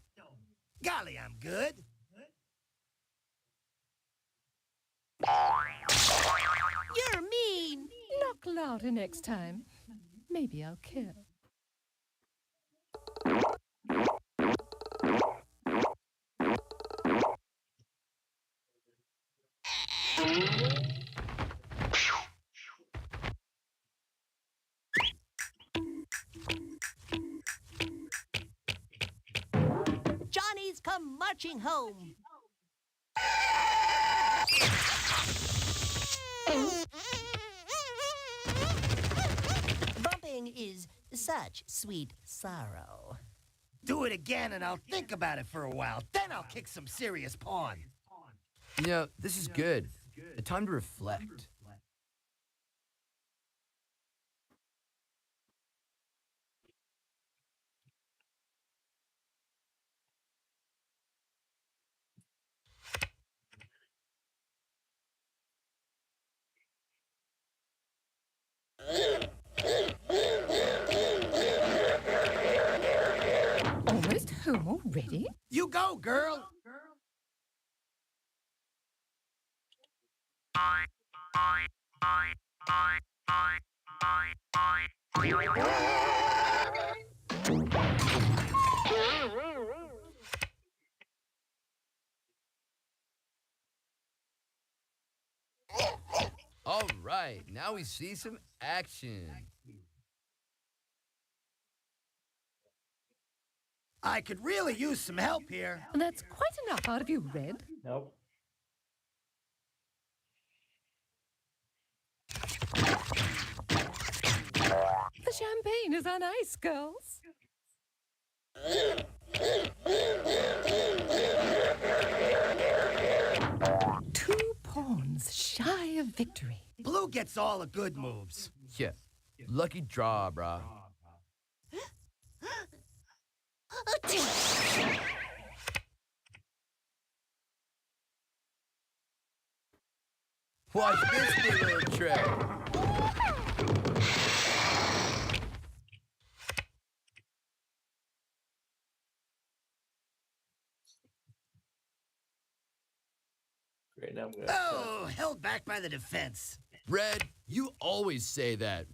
S13: Golly, I'm good.
S11: You're mean.
S12: Knock louder next time. Maybe I'll care.
S11: Johnny's come marching home. Bumping is such sweet sorrow.
S13: Do it again and I'll think about it for a while. Then I'll kick some serious pawn.
S14: You know, this is good. A time to reflect.
S12: Almost home already?
S13: You go, girl.
S14: All right, now we see some action.
S13: I could really use some help here.
S12: That's quite enough out of you, Red.
S6: Nope.
S12: The champagne is on ice, girls. Two pawns shy of victory.
S13: Blue gets all the good moves.
S14: Yeah, lucky draw, brah. Watch this new little trick.
S6: Great, now I'm gonna.
S13: Oh, held back by the defense.
S14: Red, you always say that.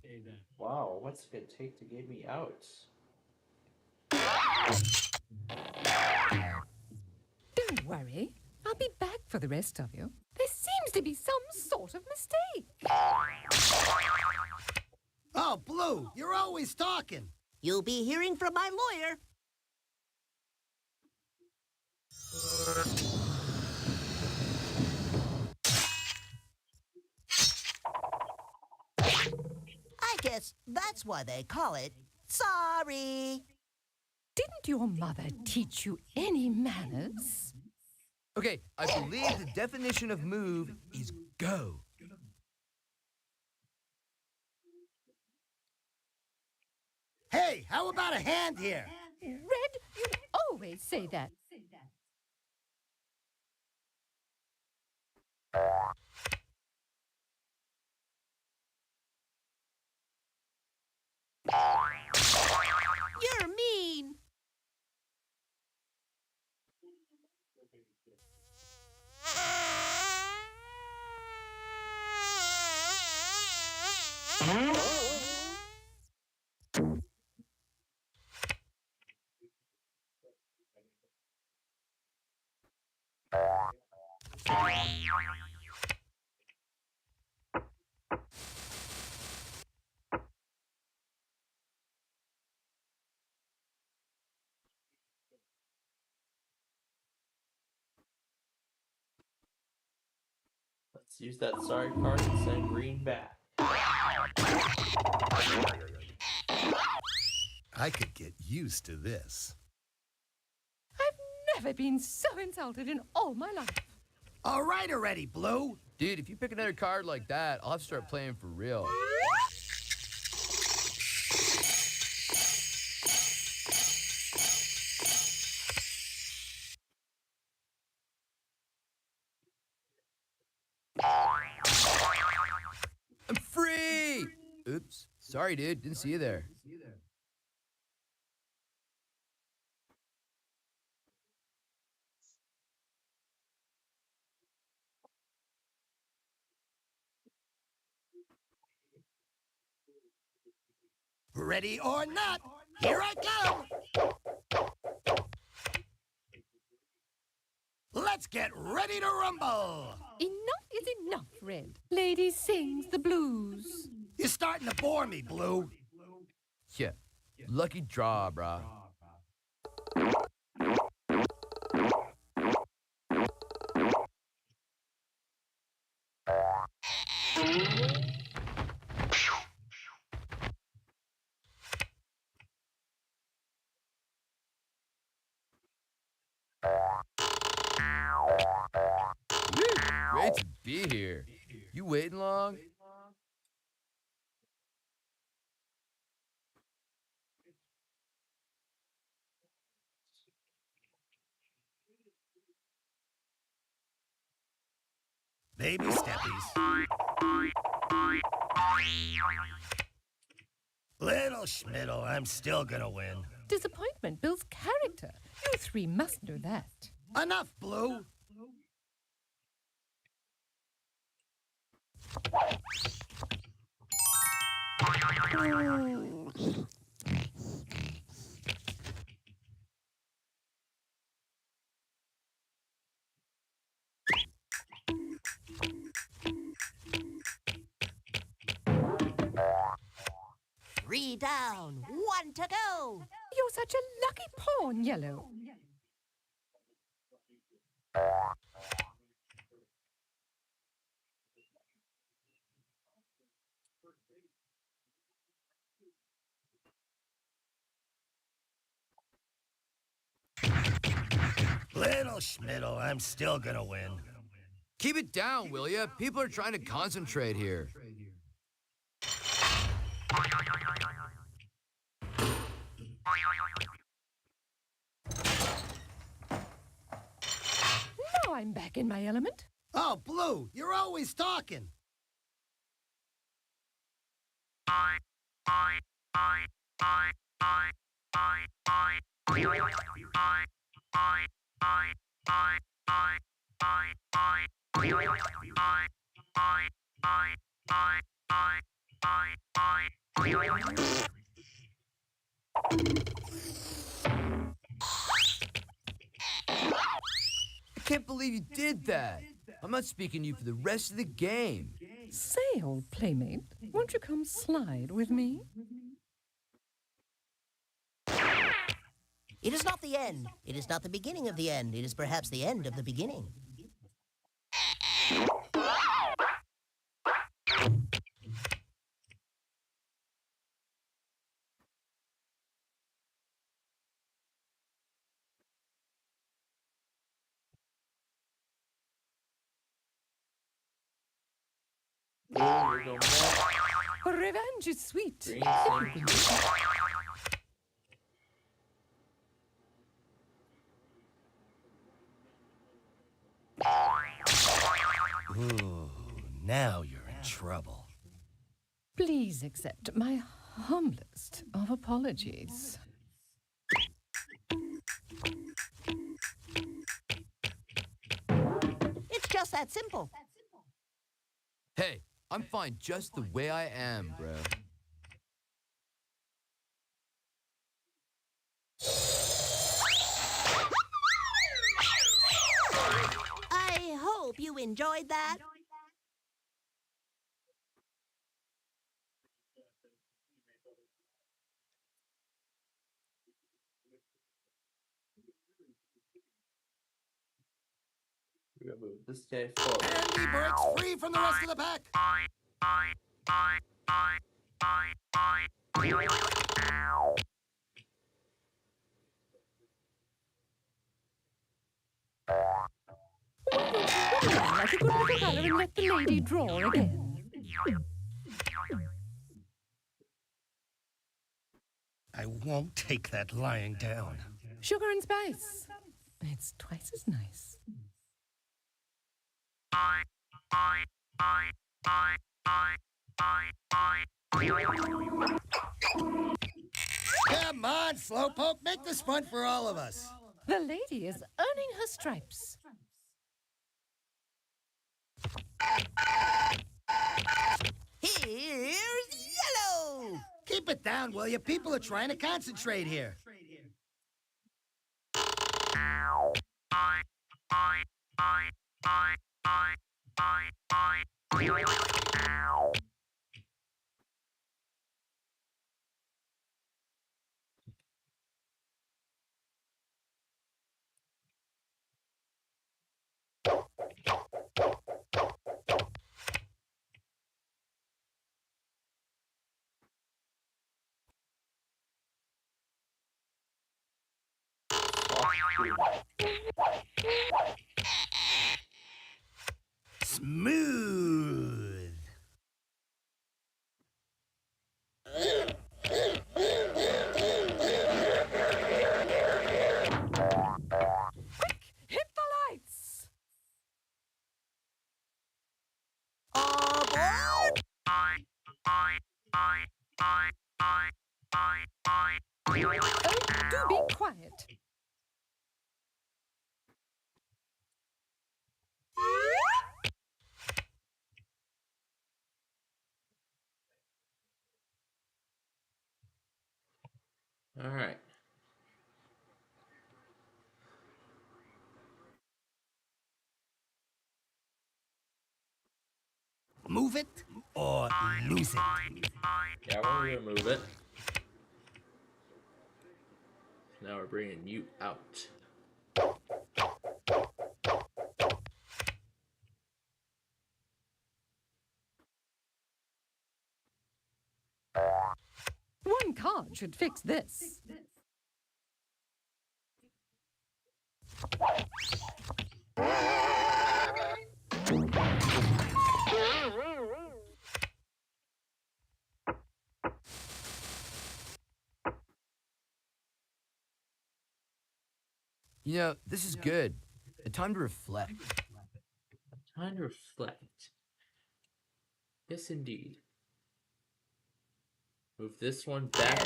S6: Wow, what's it gonna take to get me out?
S12: Don't worry. I'll be back for the rest of you. There seems to be some sort of mistake.
S13: Oh, Blue, you're always talking.
S11: You'll be hearing from my lawyer. I guess that's why they call it sorry.
S12: Didn't your mother teach you any manners?
S14: Okay, I believe the definition of move is go.
S13: Hey, how about a hand here?
S12: Red, you... Oh, always say that.
S11: You're mean.
S6: Let's use that sorry card and send green back.
S13: I could get used to this.
S12: I've never been so insulted in all my life.
S13: All right already, Blue.
S14: Dude, if you pick another card like that, I'll have to start playing for real. I'm free! Oops. Sorry, dude. Didn't see you there.
S13: Ready or not, here I come. Let's get ready to rumble.
S12: Enough is enough, Red. Lady sings the blues.
S13: You're starting to bore me, Blue.
S14: Yeah. Lucky draw, brah. Great to be here. You waiting long?
S13: Baby steppies. Little Schmiddle, I'm still gonna win.
S12: Disappointment builds character. You three must know that.
S13: Enough, Blue.
S11: Three down, one to go.
S12: You're such a lucky pawn, Yellow.
S13: Little Schmiddle, I'm still gonna win.
S14: Keep it down, will ya? People are trying to concentrate here.
S12: Now I'm back in my element.
S13: Oh, Blue, you're always talking.
S14: I can't believe you did that. I'm not speaking to you for the rest of the game.
S12: Say, old playmate, won't you come slide with me?
S11: It is not the end. It is not the beginning of the end. It is perhaps the end of the beginning.
S12: Revenge is sweet.
S13: Ooh, now you're in trouble.
S12: Please accept my humblest of apologies.
S11: It's just that simple.
S14: Hey, I'm fine just the way I am, bro.
S11: I hope you enjoyed that.
S6: We're gonna move this guy forward.
S13: Andy breaks free from the rest of the pack.
S12: Like a good little colour and let the lady draw again.
S13: I won't take that lying down.
S12: Sugar and spice. It's twice as nice.
S13: Come on, Slowpoke, make this fun for all of us.
S12: The lady is earning her stripes.
S11: Here's yellow.
S13: Keep it down, will you? People are trying to concentrate here. Smooth.
S12: Quick, hit the lights.
S11: Aboard!
S12: Oh, do be quiet.
S6: All right.
S13: Move it or lose it.
S6: Yeah, we're gonna move it. Now we're bringing you out.
S12: One card should fix this.
S14: You know, this is good. A time to reflect.
S6: Time to reflect. Yes, indeed. Move this one back.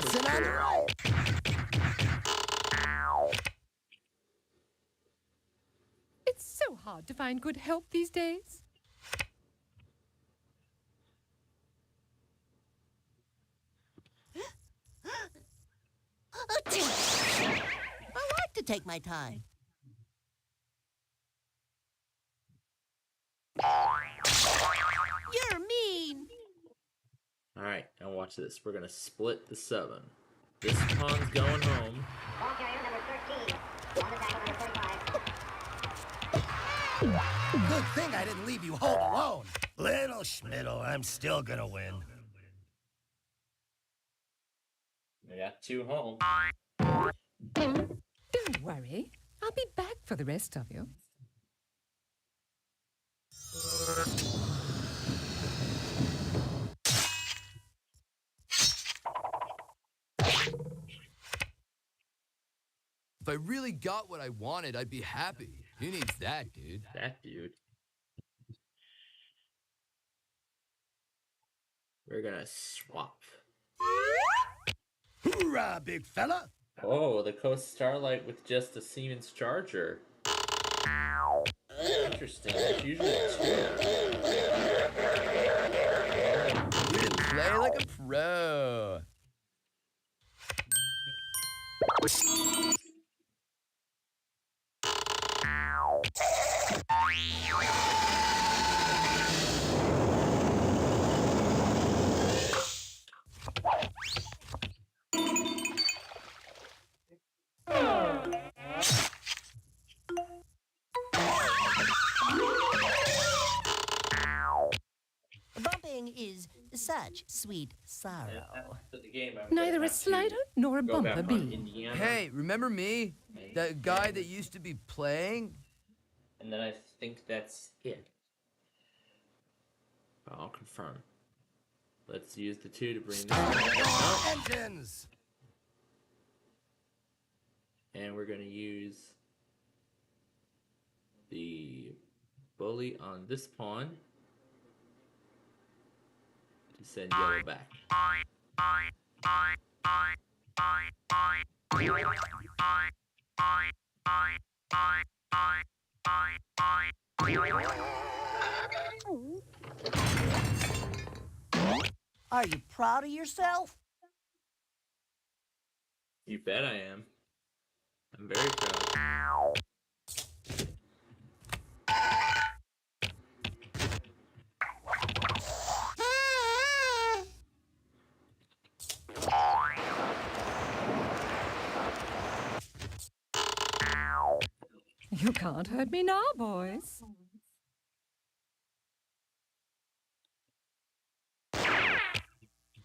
S12: It's so hard to find good help these days.
S11: I like to take my time. You're mean.
S6: All right, now watch this. We're gonna split the 7. This pawn's going home.
S15: Ball carrier number 13. On the tackle number 35.
S13: Good thing I didn't leave you home alone. Little Schmiddle, I'm still gonna win.
S6: We got 2 home.
S12: Don't worry. I'll be back for the rest of you.
S14: If I really got what I wanted, I'd be happy. Who needs that, dude?
S6: That dude. We're gonna swap.
S13: Hoorah, big fella!
S6: Oh, the Coast Starlight with just a Siemens charger. Interesting. That's usually 2.
S14: You play like a pro.
S11: Bumping is such sweet sorrow.
S12: Neither a slider nor a bumper bee.
S14: Hey, remember me? That guy that used to be playing?
S6: And then I think that's it. I'll confirm. Let's use the 2 to bring this up.
S13: Engines!
S6: And we're going to use the bully on this pawn to send yellow back.
S11: Are you proud of yourself?
S6: You bet I am. I'm very proud.
S12: You can't hurt me now, boys.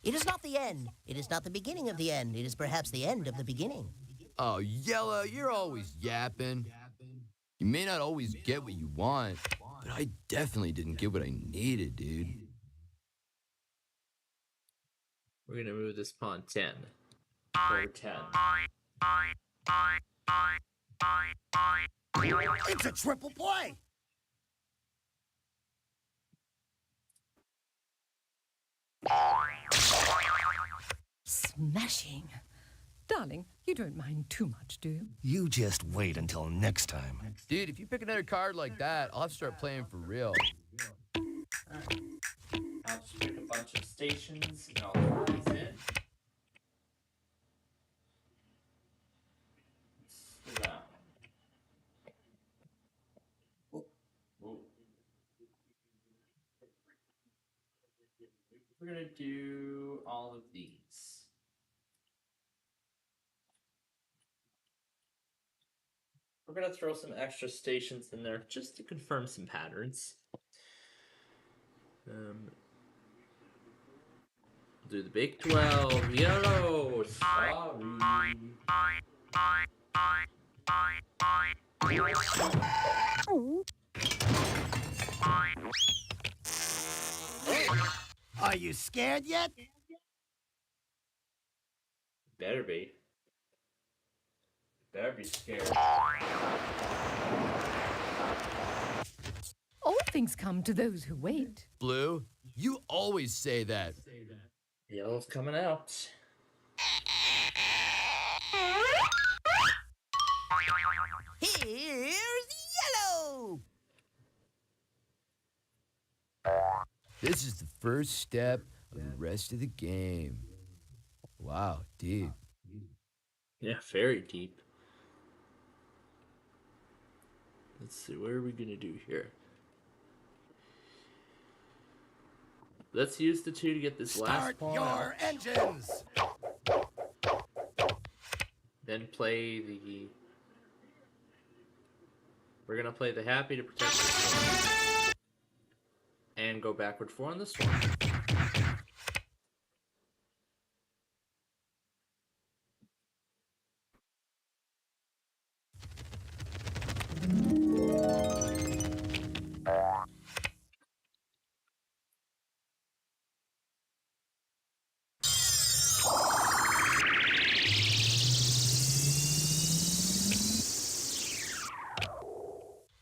S11: It is not the end. It is not the beginning of the end. It is perhaps the end of the beginning.
S14: Oh, Yellow, you're always yapping. You may not always get what you want, but I definitely didn't get what I needed, dude.
S6: We're going to move this pawn 10. Or 10.
S13: It's a triple play!
S12: Smashing. Darling, you don't mind too much, do you?
S13: You just wait until next time.
S14: Dude, if you pick another card like that, I'll have to start playing for real.
S6: I'll just pick a bunch of stations and I'll throw these in. Let's do that one. Ooh. We're gonna do all of these. We're gonna throw some extra stations in there just to confirm some patterns. Do the big 12, yellow, sorry.
S13: Are you scared yet?
S6: Better be. Better be scared.
S12: All things come to those who wait.
S14: Blue, you always say that.
S6: Yellow's coming out.
S11: Here's yellow!
S14: This is the first step of the rest of the game. Wow, deep.
S6: Yeah, very deep. Let's see, what are we gonna do here? Let's use the 2 to get this last pawn
S13: Start
S6: out.
S13: your engines!
S6: Then play the... We're gonna play the happy to protect this one. And go backward 4 on this one.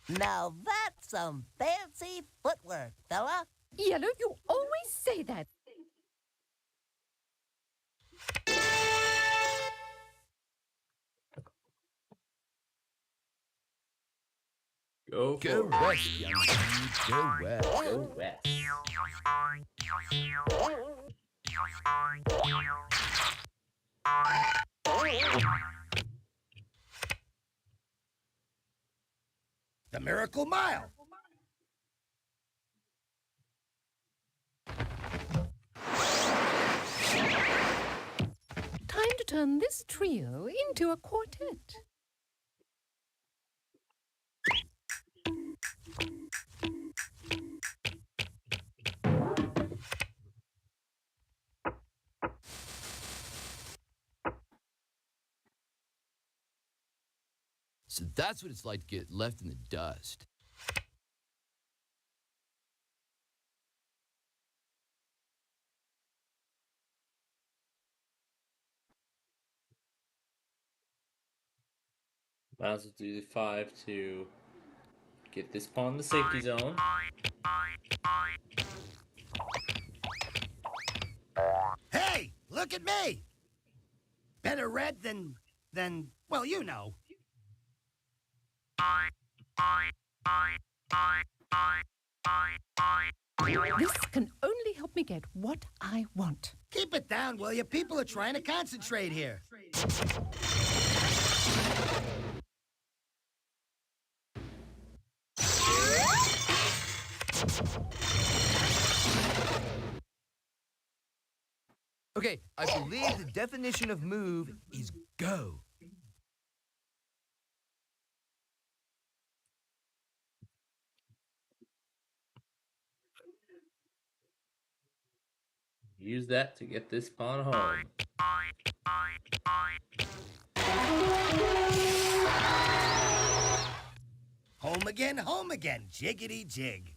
S11: Now that's some fancy footwork, fella.
S12: Yellow, you always say that.
S6: Go for
S14: Go
S6: it.
S14: west, young dude. Go west.
S6: Go west.
S13: The Miracle Mile.
S12: Time to turn this trio into a quartet.
S14: So that's what it's like to get left in the dust.
S6: Might as well do the 5 to get this pawn in the safety zone.
S13: Hey, look at me. Better red than, well, you know.
S12: This can only help me get what I want.
S13: Keep it down, will you? People are trying to concentrate here.
S14: Okay, I believe the definition of move is go.
S6: Use that to get this pawn home.
S13: Home again, jiggity jig.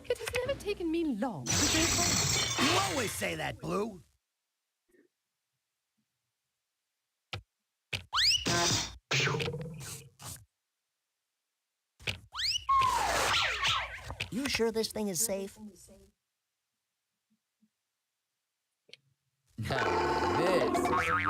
S12: It has never taken me long to go home.
S13: You always say that, Blue.
S11: You sure this thing is safe?
S14: Now this is really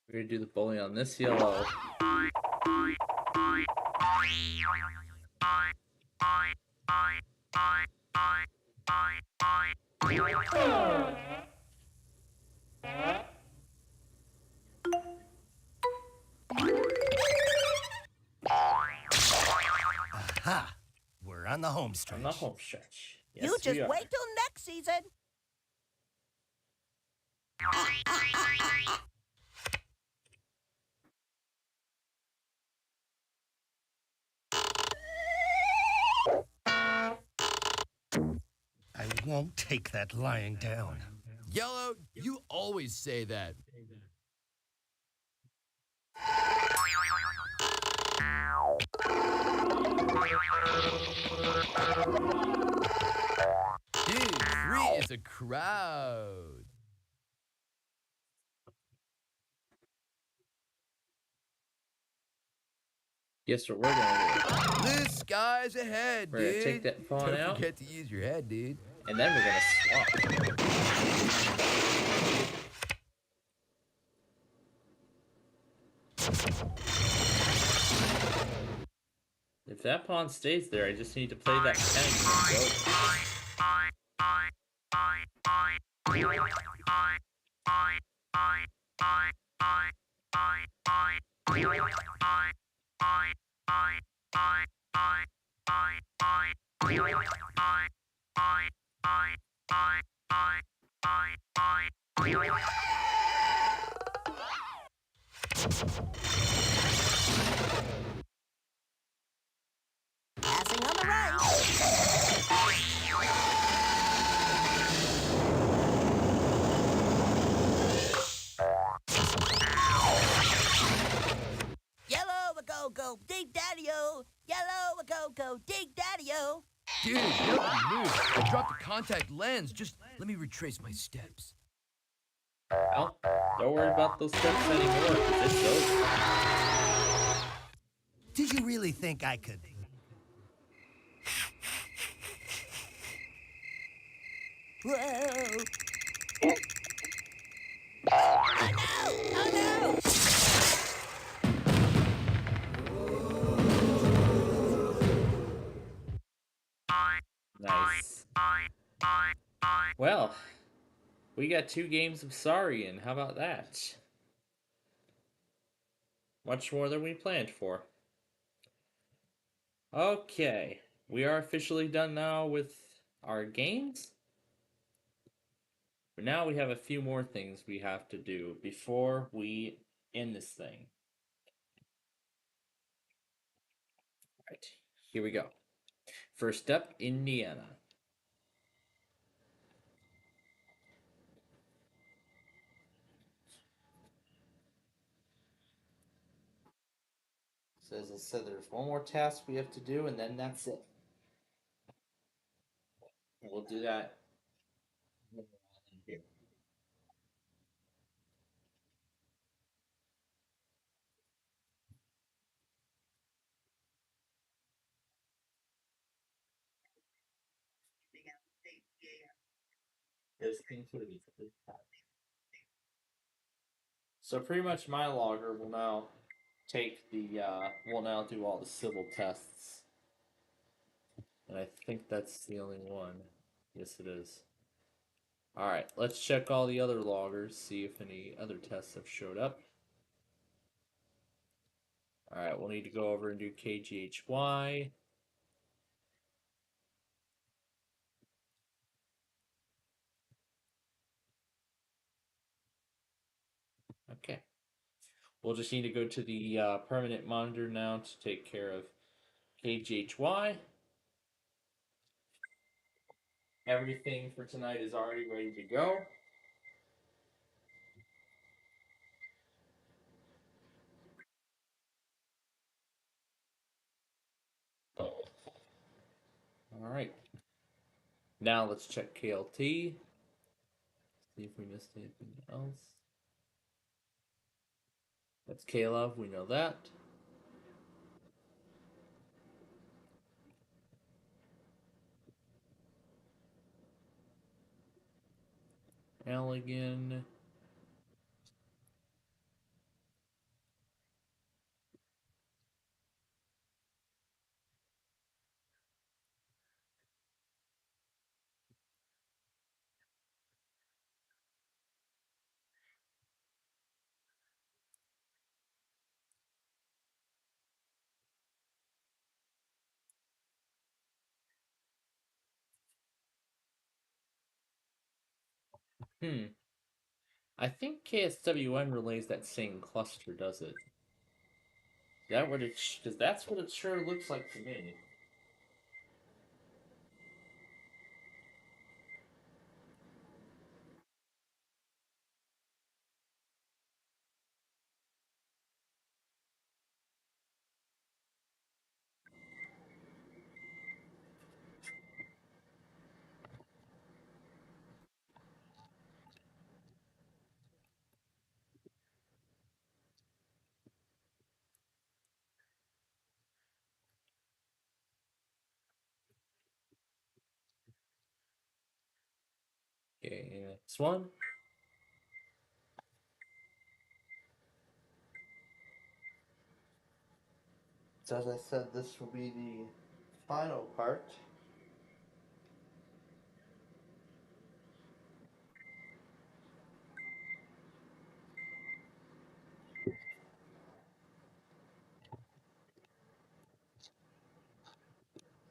S6: We're gonna do the bully on this yellow.
S13: Aha! We're on the home stretch.
S6: On the home stretch. Yes,
S11: You just
S6: we are.
S11: wait till next season.
S13: I won't take that lying down.
S14: Yellow, you always say that. Dude, 3 is a crowd.
S6: Guess what we're gonna do?
S14: Blue skies ahead,
S6: We're
S14: dude.
S6: gonna take that pawn
S14: Don't
S6: out.
S14: forget to use your head, dude.
S6: And then we're gonna swap. If that pawn stays there, I just need to play that 10 and it's
S11: Passing on the right. Yellow, a go, dig daddy-o. Yellow, a go, dig daddy-o.
S14: Dude, nobody move. I dropped the contact lens. Just let me retrace my steps.
S6: Well, don't worry about those steps anymore, because it's over.
S13: Did you really think I could? Whoa!
S1: Nice. Well, we got 2 games of Sorry in. How about that? Much more than we planned for. Okay, we are officially done now with our games. But now we have a few more things we have to do before we end this thing. Alright, here we go. First up, Indiana. So as I said, there's one more task we have to do, and then that's it. We'll do that here. So pretty much my logger will now take the will now do all the civil tests. And I think that's the only one. Yes it is. Alright, let's check all the other loggers, see if any other tests have showed up. Alright, we'll need to go over and do KGHY. Okay. We'll just need to go to the permanent monitor now to take care of KGHY. Everything for tonight is already ready to go. Alright. Now let's check KLT. See if we missed anything else. That's K-Love, we know that. Allegan. I think KSWN relays that same cluster, does it? Is that what it? Because that's what it sure looks like to me. Okay, next one. So as I said, this will be the final part.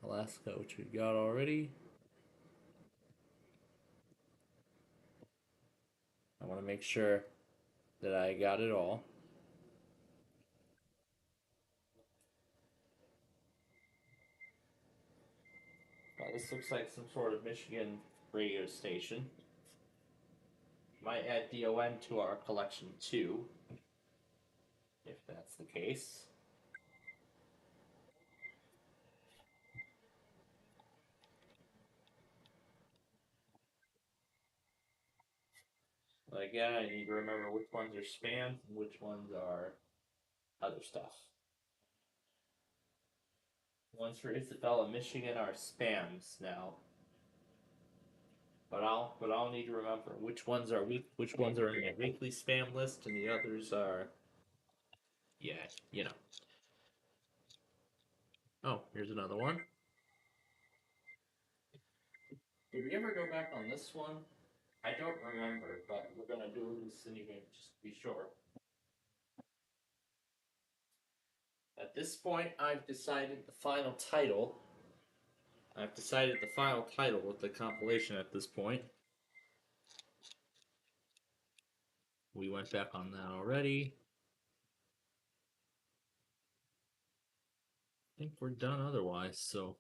S1: Alaska, which we got already. I want to make sure that I got it all. This looks like some sort of Michigan radio station. Might add DON to our collection too, if that's the case. But again, I need to remember which ones are spam and which ones are other stuff. ones for Isabella, Michigan are spams now. But I'll need to remember which ones are in the weekly spam list and the others are, yeah, you know. Oh, here's another one. Did we ever go back on this one? I don't remember, but we're gonna do this anyway, just to be sure. At this point, I've decided the final title. With the compilation at this point. We went back on that already. I think we're done otherwise, so.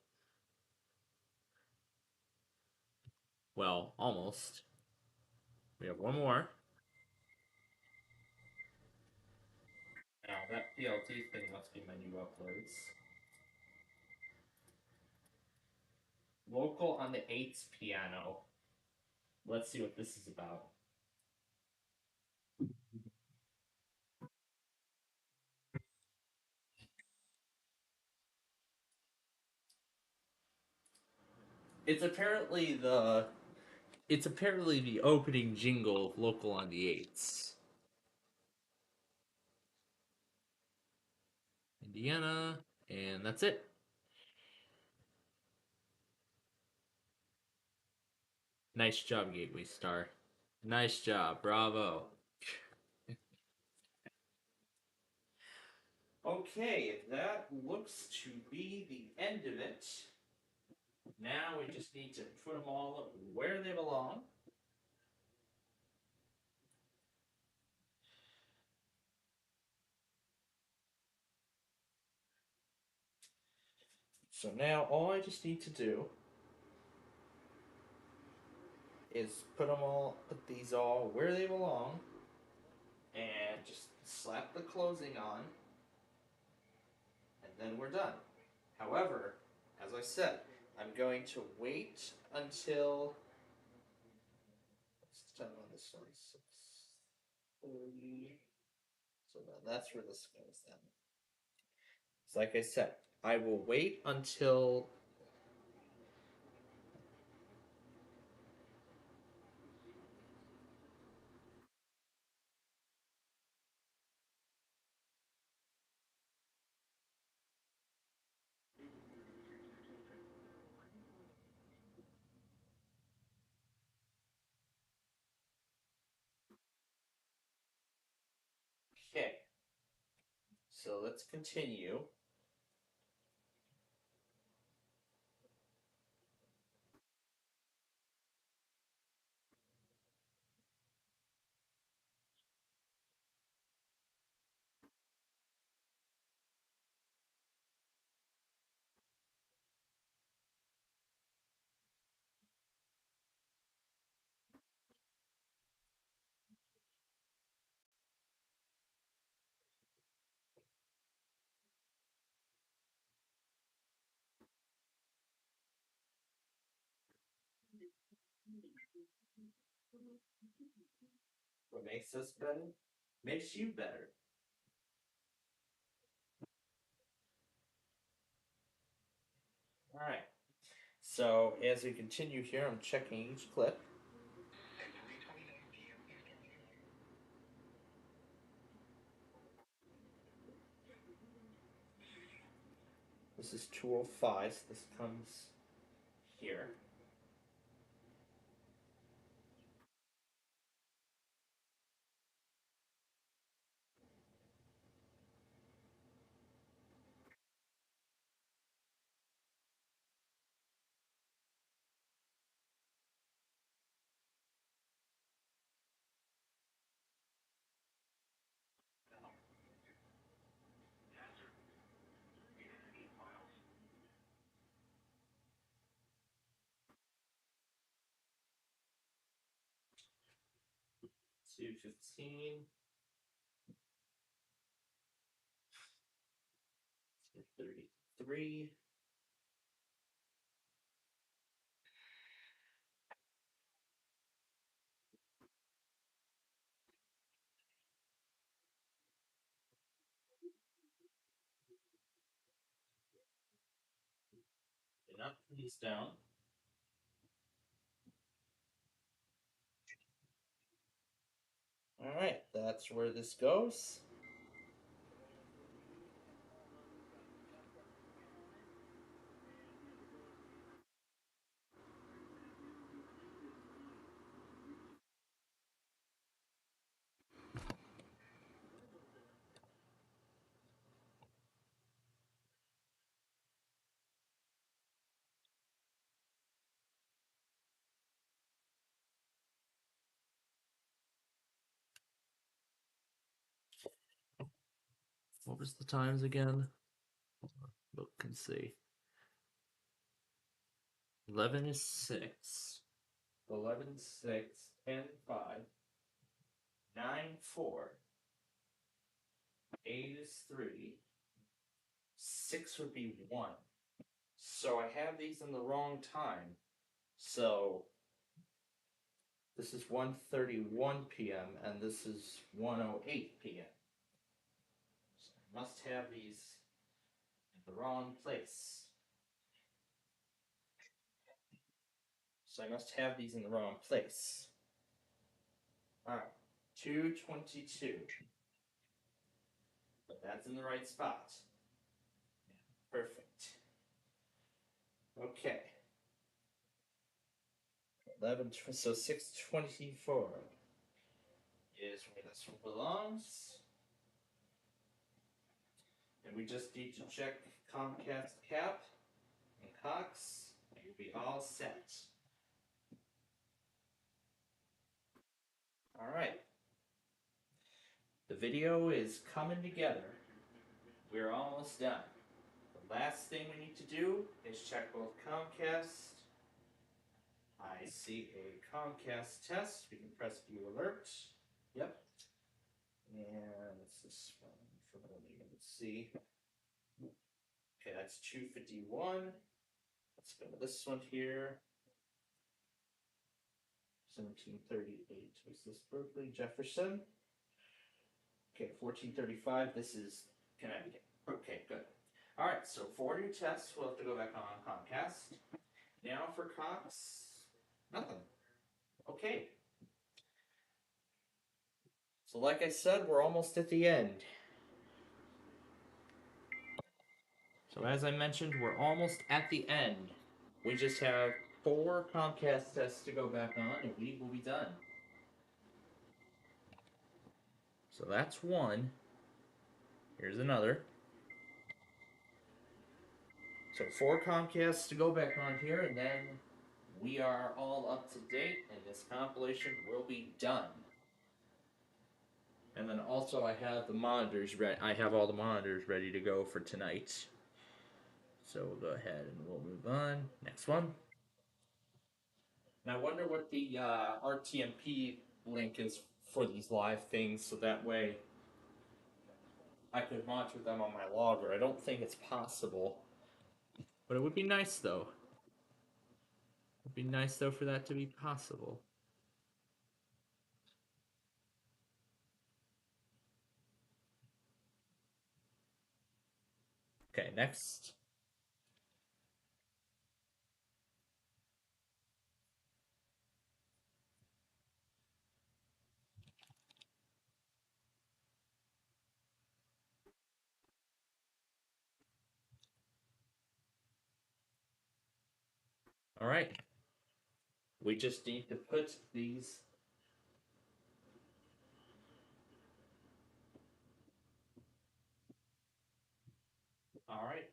S1: Well, almost. We have one more. Now, that PLT thing must be my new uploads. Local on the 8th piano. Let's see what this is about. It's apparently the opening jingle of Local on the 8th. Indiana, and that's it. Nice job, Gateway Star. Nice job, bravo. Okay, that looks to be the end of it. Now we just need to put them all where they belong. So now all I just need to do is put these all where they belong, and just slap the closing on, and then we're done. However, as I said, I'm going to wait until, what's the time on this one? 6:30. So that's where this goes then. So like I said, I will wait until okay. So let's continue. What makes us better makes you better. Alright. So as we continue here, I'm checking each clip. This is 205, so this comes here. Two 15. 33. knock these down. Alright, that's where this goes. What was the times again? Look and see. 11 is 6. 11, 6, 10, 5. 9, 4. 8 is 3. 6 would be 1. So I have these in the wrong time. So this is 1:31 p.m. and this is 1:08 p.m. So I must have these in the wrong place. So I must have these in the wrong place. Alright, 2:22. But that's in the right spot. Perfect. Okay. 11, so 6:24 is where this one belongs. And we just need to check Comcast cap and Cox, and you'll be all set. Alright. The video is coming together. We're almost done. The last thing we need to do is check both Comcast. I see a Comcast test. We can press view alert. Yep. And it's this one for let's see. Okay, that's 251. Let's go to this one here. 1738. Was this Berkeley, Jefferson? Okay, 1435. This is Connecticut. Okay, good. All right, so for your tests, we'll have to go back on Comcast. Now for Cox, nothing. Okay. So like I said, we're almost at the end. So as I mentioned, we're almost at the end. We just have 4 Comcast tests to go back on, and we will be done. So that's one. Here's another. So 4 Comcasts to go back on here, and then we are all up to date, and this compilation will be done. And then also I have the monitors ready. I have all the monitors ready to go for tonight. So we'll go ahead and we'll move on. Next one. And I wonder what the RTMP link is for these live things, so that way I could monitor them on my logger. I don't think it's possible, but it would be nice though. It would be nice though for that to be possible. Okay, next. All right. We just need to put these. All right.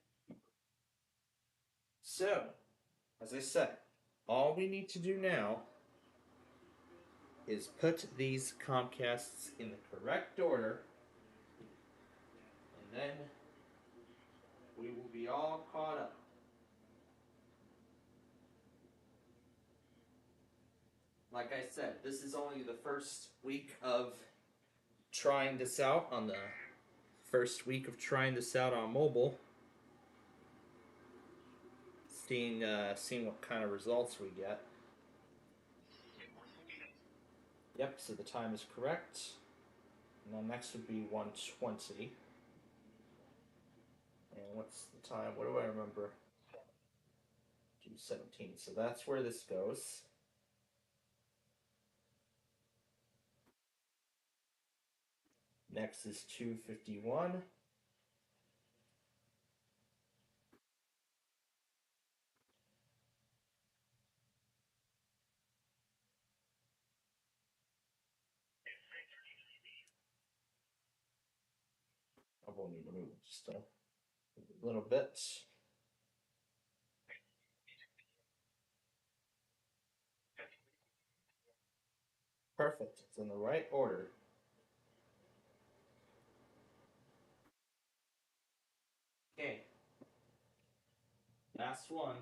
S1: So, as I said, all we need to do now is put these Comcasts in the correct order, and then we will be all caught up. Like I said, this is only the first week of trying this out on mobile. Seeing what kind of results we get. Yep, so the time is correct. And then next would be 1:20. And what's the time? What do I remember? 217. So that's where this goes. Next is 251. I won't need to move just a little bit. Perfect. It's in the right order. Okay. Last one.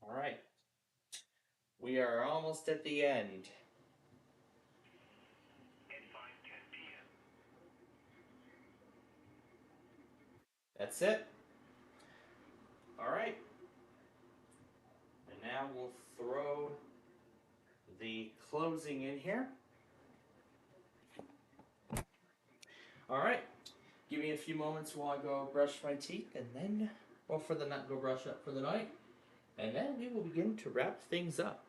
S1: All right. We are almost at the end. That's it. All right. And now we'll throw the closing in here. All right. Give me a few moments while I go brush my teeth, and then, well, for the night, go brush up for the night, and then we will begin to wrap things up.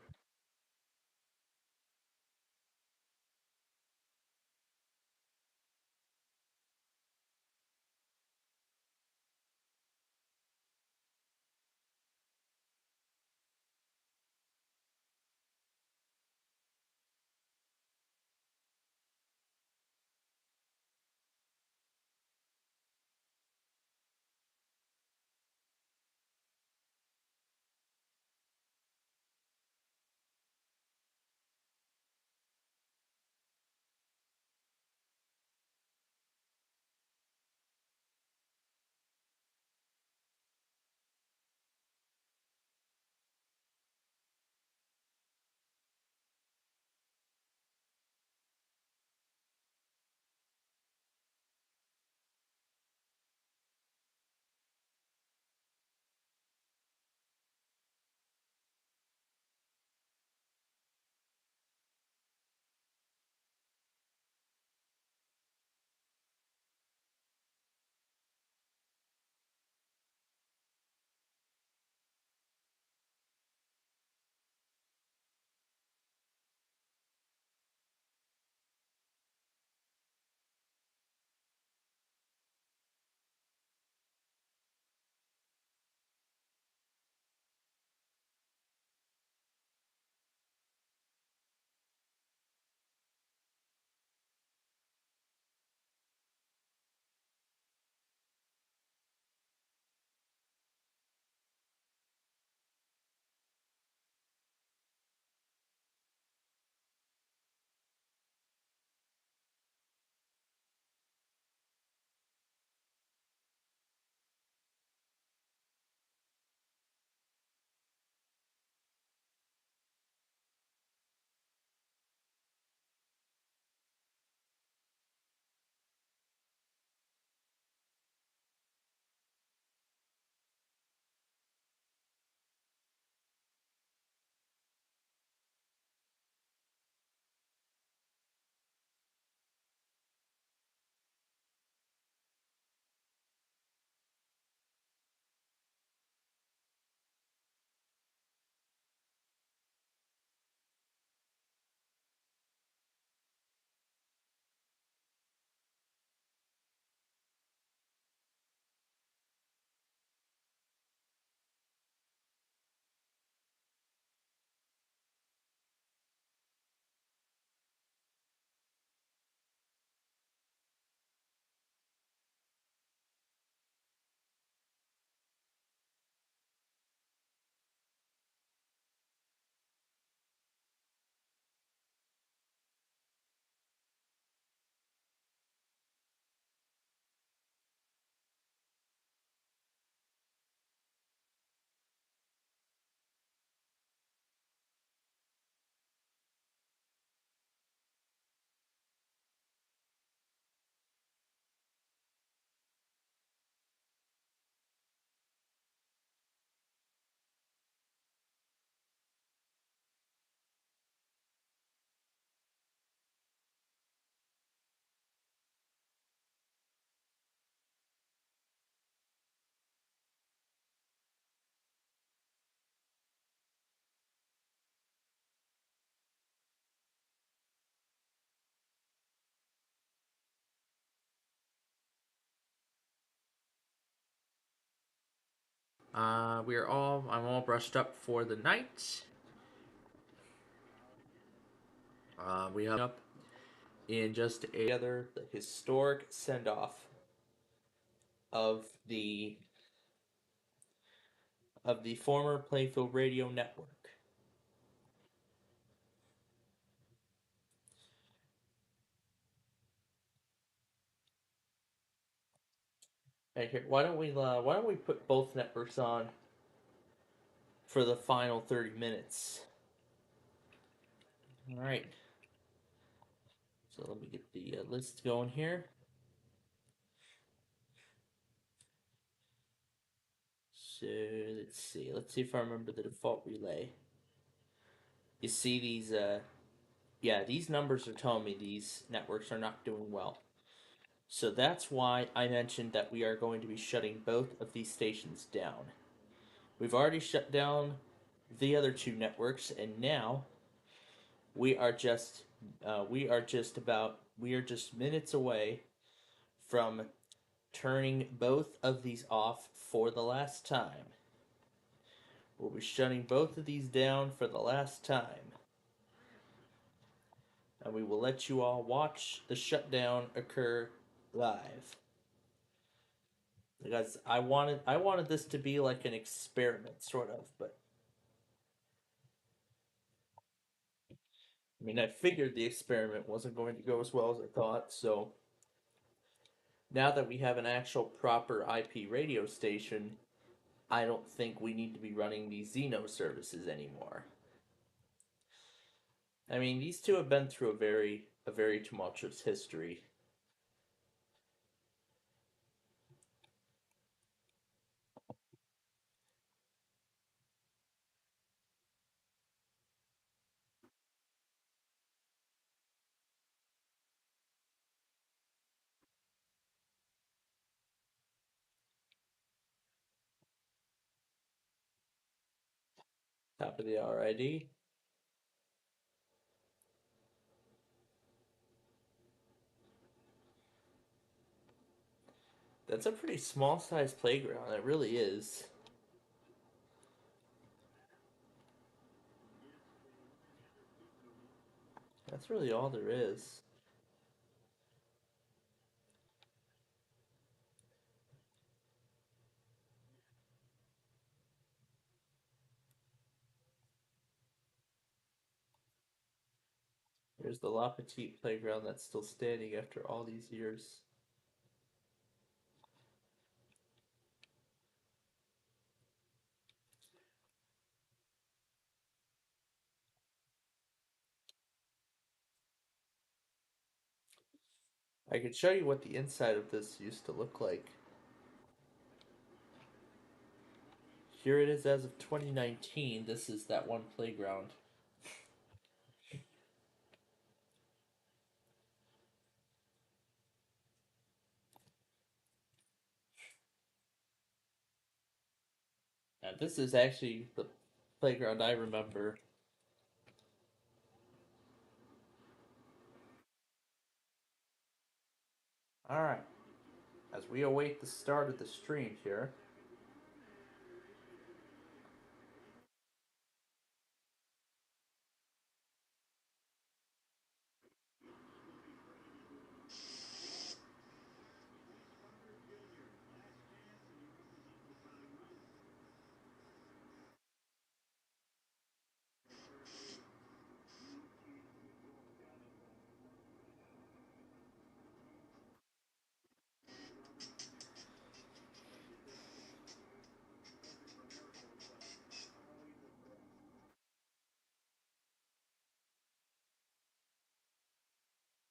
S6: I'm all brushed up for the night. We have up in just the historic send-off of the former Plainfield Radio Network. And here, why don't we put both networks on for the final 30 minutes? All right. So let me get the list going here. So let's see. Let's see if I remember the default relay. You see these yeah, these numbers are telling me these networks are not doing well. So that's why I mentioned that we are going to be shutting both of these stations down. We've already shut down the other two networks, and now we are just minutes away from turning both of these off for the last time. We'll be shutting both of these down for the last time. And we will let you all watch the shutdown occur live. Because I wanted this to be like an experiment, sort of, but I mean, I figured the experiment wasn't going to go as well as I thought, so now that we have an actual proper IP radio station, I don't think we need to be running these Xeno services anymore. I mean, these two have been through a very tumultuous history. Top of the hour ID. That's a pretty small sized playground, it really is. That's really all there is. There's the La Petite playground that's still standing after all these years. I could show you what the inside of this used to look like. Here it is as of 2019. This is that one playground. Now, this is actually the playground I remember. Alright. As we await the start of the stream here.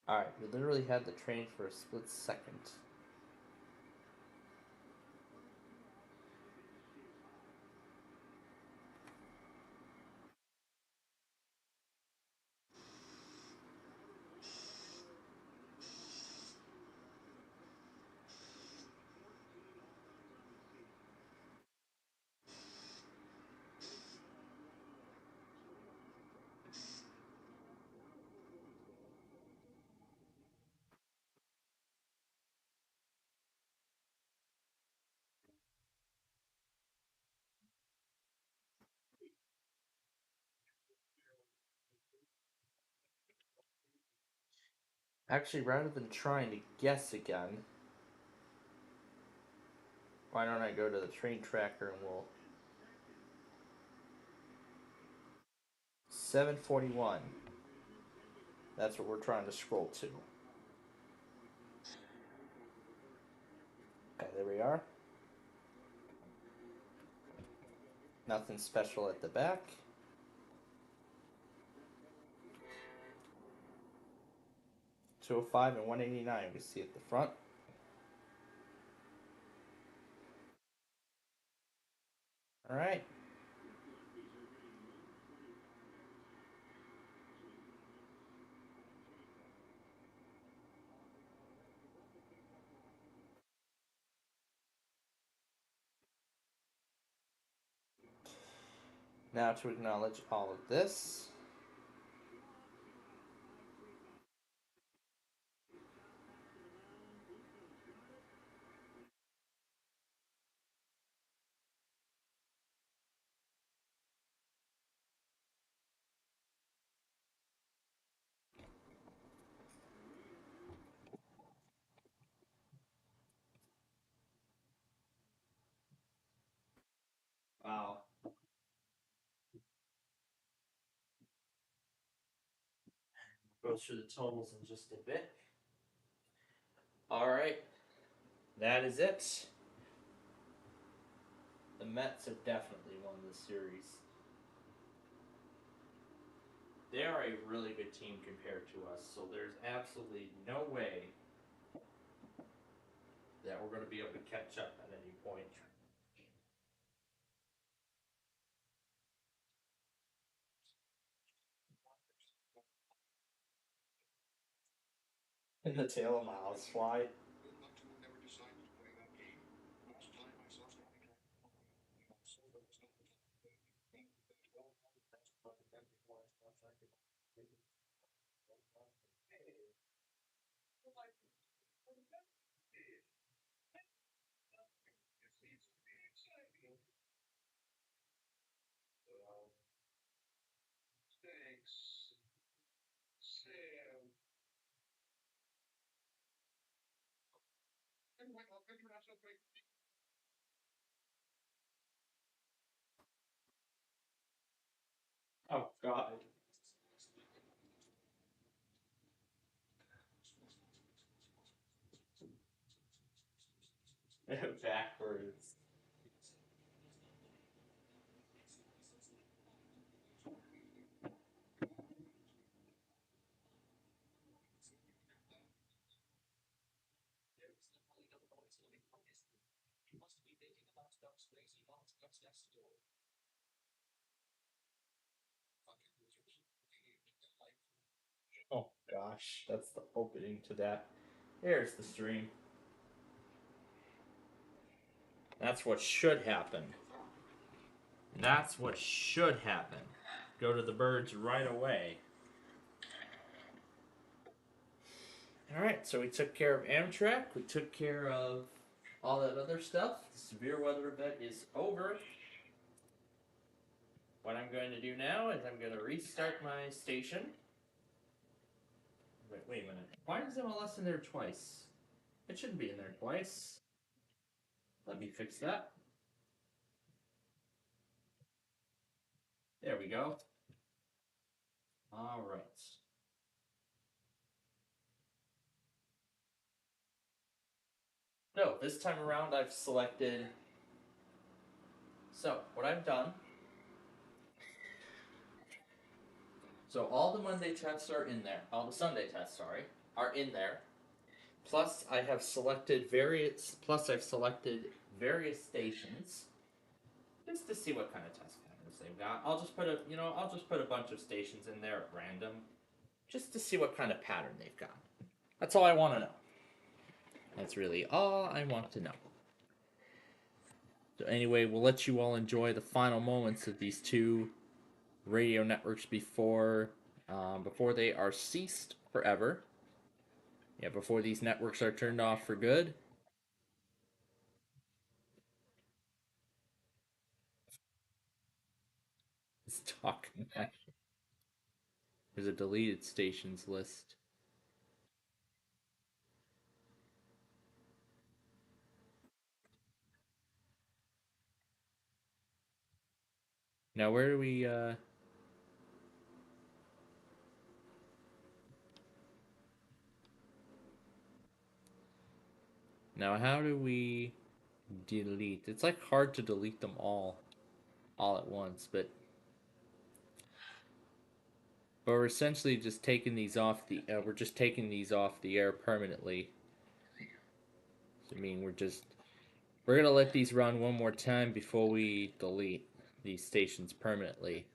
S6: Alright, we literally had the train for a split second. Actually, rather than trying to guess again, why don't I go to the train tracker and we'll 741. That's what we're trying to scroll to. Okay, there we are. Nothing special at the back. $205 and $189 we see at the front. All right. Now to acknowledge all of this. Wow. Go through the totals in just a bit. All right. That is it. The Mets have definitely won this series. They are a really good team compared to us, so there's absolutely no way that we're going to be able to catch up at any point. In the tail of my housefly. Oh God. Backwards. Oh gosh, that's the opening to that. Here's the stream. That's what should happen. That's what should happen. Go to the birds right away. Alright, so we took care of Amtrak. We took care of all that other stuff. The severe weather event is over. What I'm going to do now is I'm going to restart my station. Wait a minute. Why is MLS in there twice? It shouldn't be in there twice. Let me fix that. There we go. Alright. No, this time around I've selected... So, what I've done... So all the Monday tests are in there. All the Sunday tests, sorry, are in there. Plus I have selected various... Plus I've selected various stations. Just to see what kind of test patterns they've got. I'll just put a bunch of stations in there at random. Just to see what kind of pattern they've got. That's all I want to know. That's really all I want to know. So anyway, we'll let you all enjoy the final moments of these two radio networks before they are ceased forever. Yeah, before these networks are turned off for good. It's talking. There's a deleted stations list.
S1: Now where do we now how do we delete? It's like hard to delete them all at once, but we're essentially just taking these off the we're just taking these off the air permanently. I mean, we're gonna let these run one more time before we delete these stations permanently.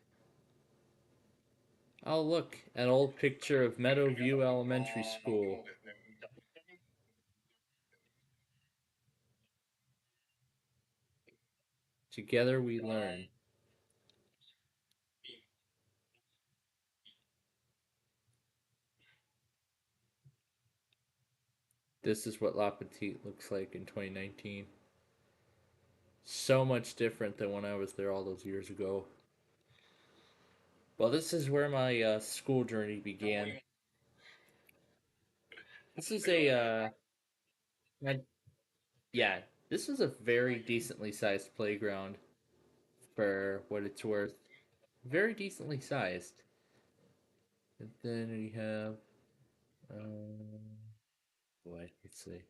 S1: Oh, look, an old picture of Meadowview Elementary School. Together we learn. This is what La Petite looks like in 2019. So much different than when I was there all those years ago. Well, this is where my school journey began. This is yeah, this was a very decently sized playground for what it's worth. Very decently sized. And then we have, boy, let's see.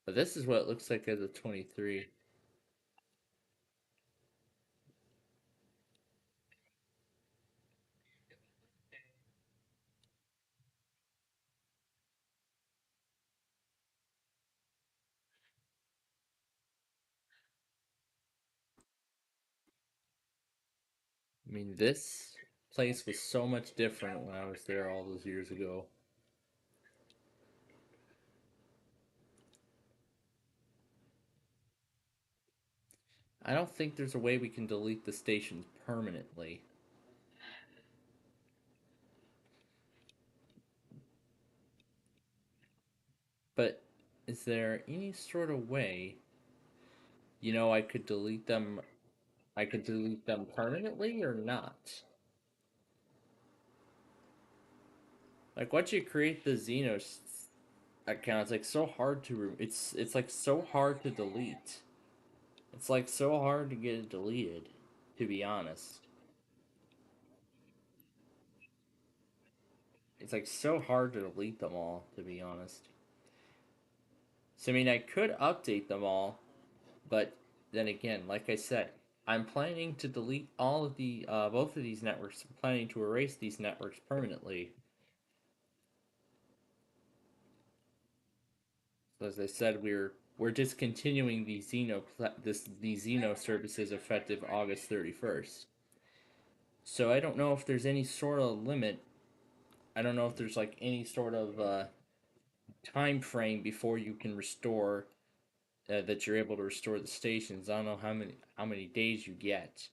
S1: But this is what it looks like as a 23. I mean, this place was so much different when I was there all those years ago. I don't think there's a way we can delete the stations permanently. But is there any sort of way, I could delete them permanently or not? Like once you create the Xenos account, it's like so hard to it's like so hard to delete. It's like so hard to get it deleted, to be honest. It's like so hard to delete them all, to be honest. So I mean, I could update them all, but then again, like I said, I'm planning to delete all of the both of these networks. I'm planning to erase these networks permanently. So as I said, we're discontinuing the Xeno services effective August 31st. So I don't know if there's any sort of limit. I don't know if there's like any sort of time frame before you can restore that you're able to restore the stations. I don't know how many days you get.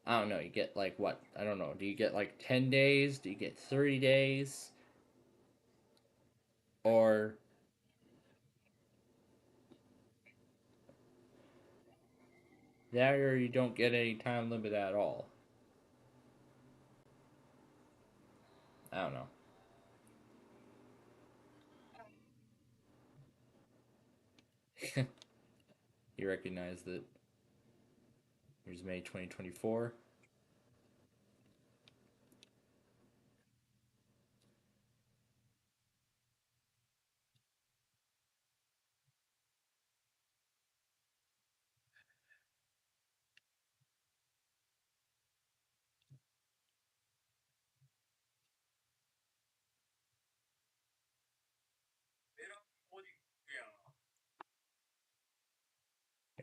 S1: I don't know. You get like what? I don't know. Do you get like 10 days? Do you get 30 days? Or that, or you don't get any time limit at all? I don't know. You recognize that here's May 2024.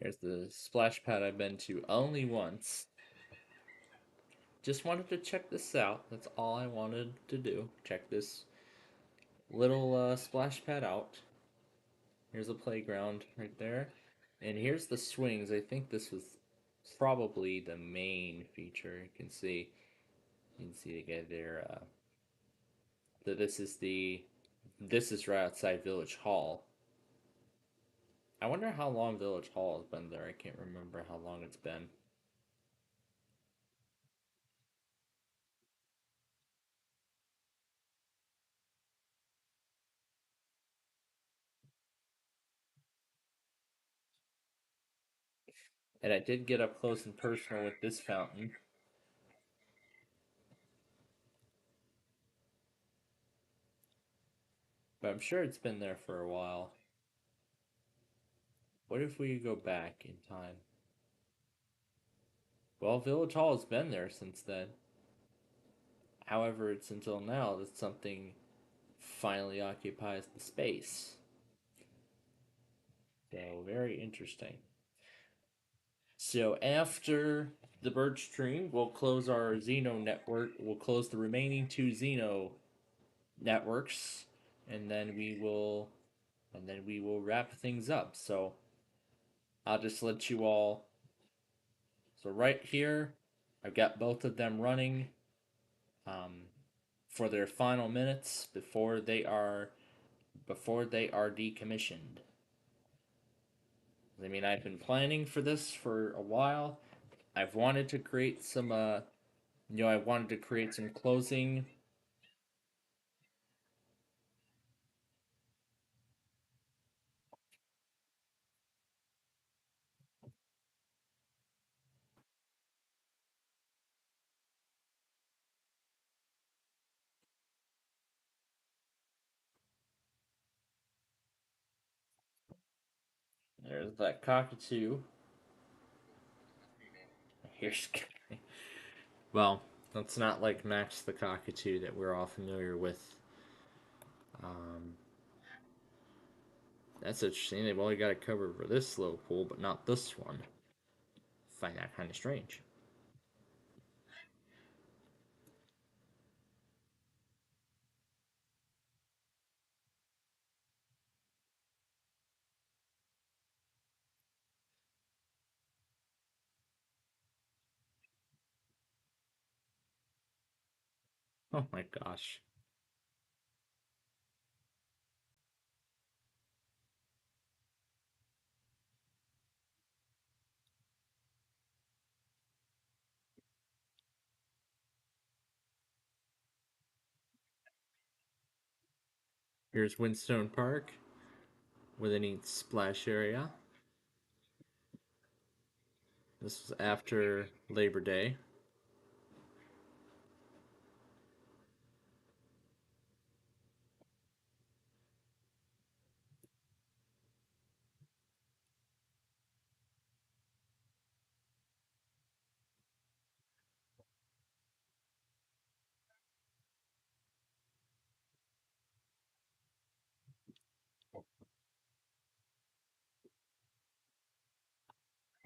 S1: Here's the splash pad I've been to only once. Just wanted to check this out. That's all I wanted to do. Check this little splash pad out. Here's a playground right there. And here's the swings. I think this was probably the main feature. You can see the guy there. That this is right outside Village Hall. I wonder how long Village Hall has been there. I can't remember how long it's been. And I did get up close and personal with this fountain. But I'm sure it's been there for a while. What if we go back in time? Well, Village Hall has been there since then. However, it's until now that something finally occupies the space. So, very interesting. So, after the bird stream, we'll close our Xeno network. We'll close the remaining 2 Xeno networks, and then we will wrap things up. So, I'll just let you all. So, right here, I've got both of them running for their final minutes before they are decommissioned. I mean, I've been planning for this for a while. I've wanted to create some I wanted to create some closing. There's that cockatoo. Here's well, let's not like match the cockatoo that we're all familiar with. That's interesting. They've only got a cover for this slow pool, but not this one. Find that kind of strange. Oh my gosh. Here's Windstone Park with a neat splash area. This was after Labor Day.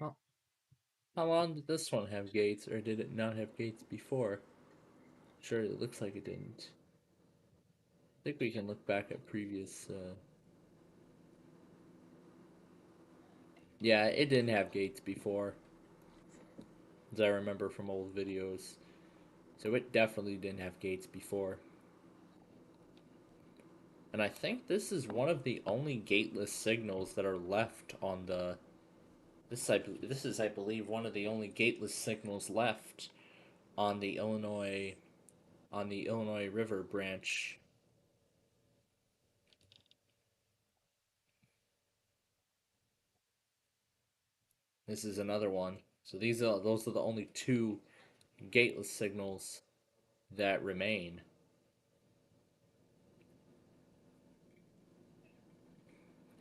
S1: Well, how long did this one have gates, or did it not have gates before? Sure, it looks like it didn't. I think we can look back at previous. Yeah, it didn't have gates before, as I remember from old videos. So it definitely didn't have gates before. And I think this is one of the only gateless signals that are left on the. This is, I believe, one of the only gateless signals left on the Illinois River branch. This is another one. So those are the only 2 gateless signals that remain.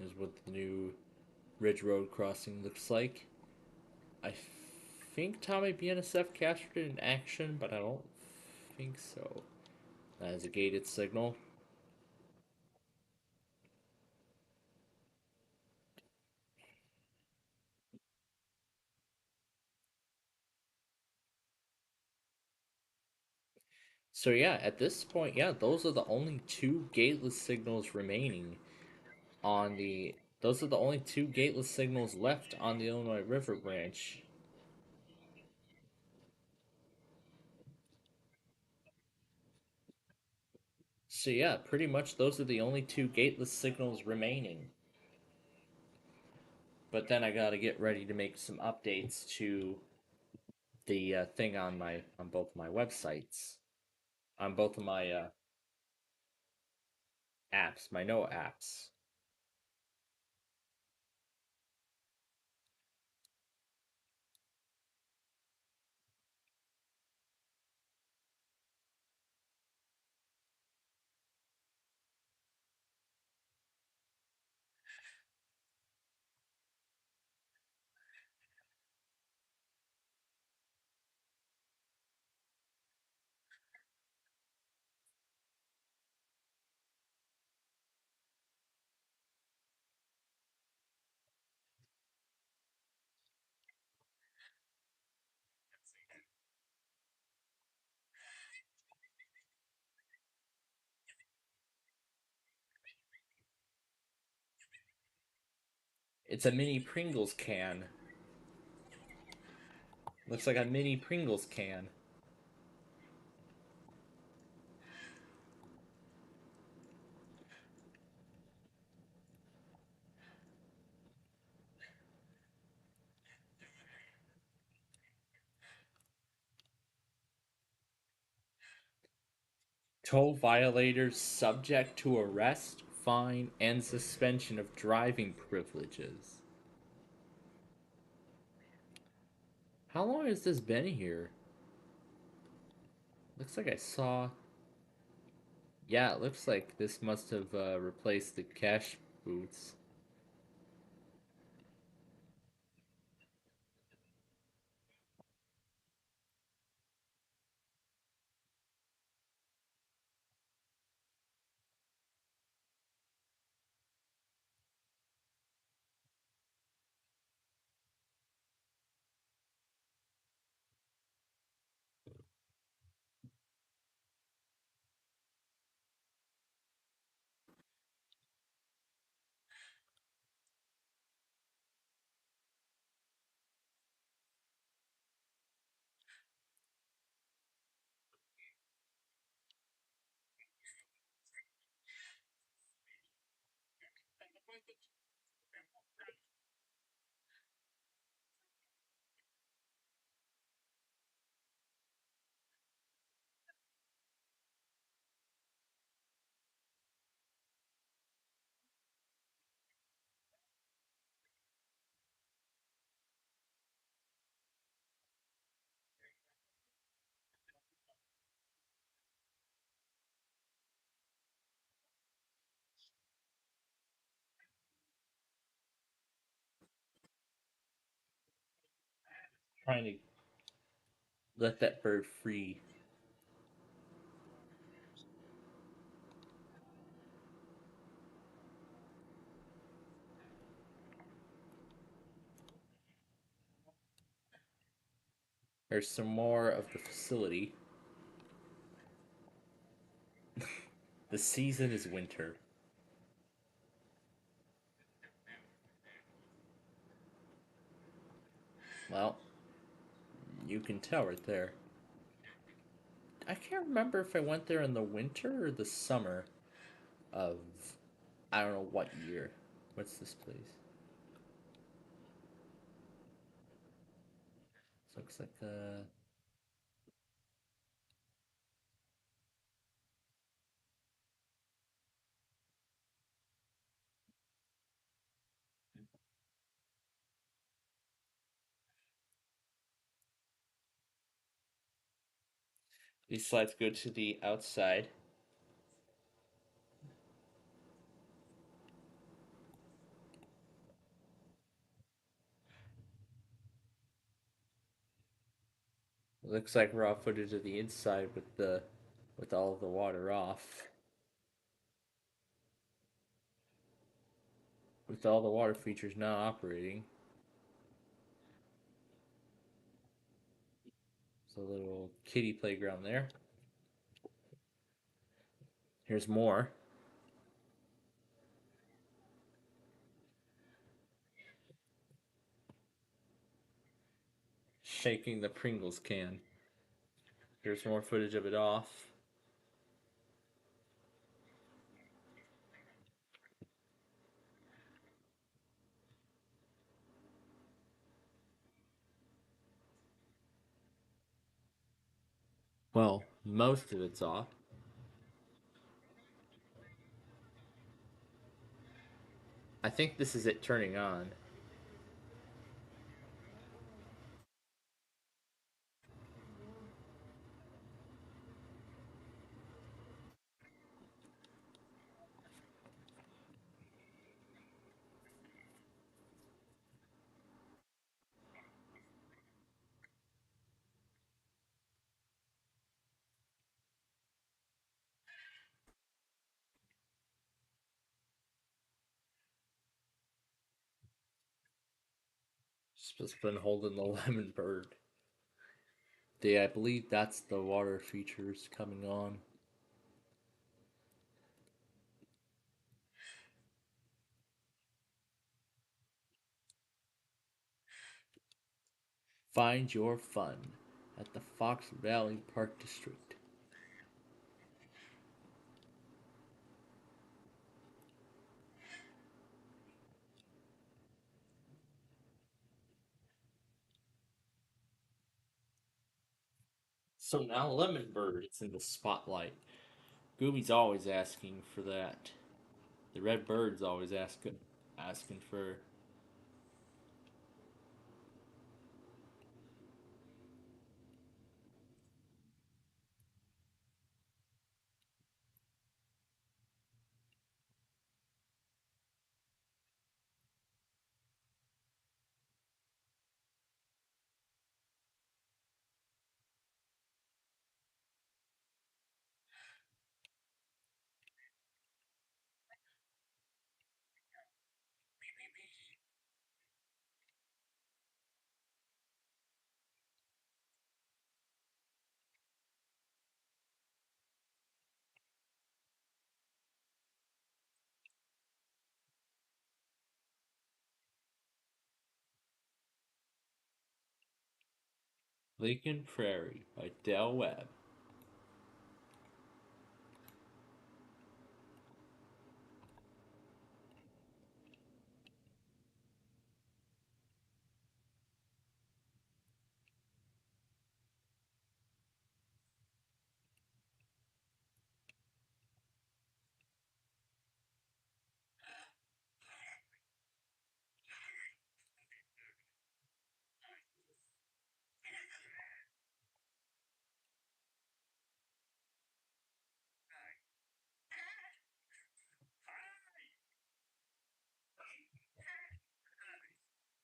S1: Is what the new Ridge Road crossing looks like. I think Tommy BNSF captured it in action, but I don't think so. That is a gated signal. So yeah, at this point, yeah, those are the only 2 gateless signals remaining on the. Those are the only 2 gateless signals left on the Illinois River branch. So yeah, pretty much those are the only 2 gateless signals remaining. But then I gotta get ready to make some updates to the thing on both my websites, on both of my apps, my NOAA apps.
S6: It's a mini Pringles can. Looks like a mini Pringles can. Toll violators subject to arrest, fine, and suspension of driving privileges. How long has this been here? Looks like I saw... Yeah, it looks like this must have replaced the cash booths. Trying to let that bird free. There's some more of the facility. The season is winter. Well, you can tell right there. I can't remember if I went there in the winter or the summer of... I don't know what year. What's this place? This looks like a... These slides go to the outside. Looks like raw footage of the inside with all of the water off. With all the water features now operating. There's a little kiddie playground there. Here's more. Shaking the Pringles can. Here's more footage of it off. Well, most of it's off. I think this is it turning on. Just been holding the lemon bird. Yeah, I believe that's the water features coming on. Find your fun at the Fox Valley Park District. So now Lemon Bird is in the spotlight. Gooby's always asking for that. The Red Bird's always asking for. Lincoln Prairie by Del Webb.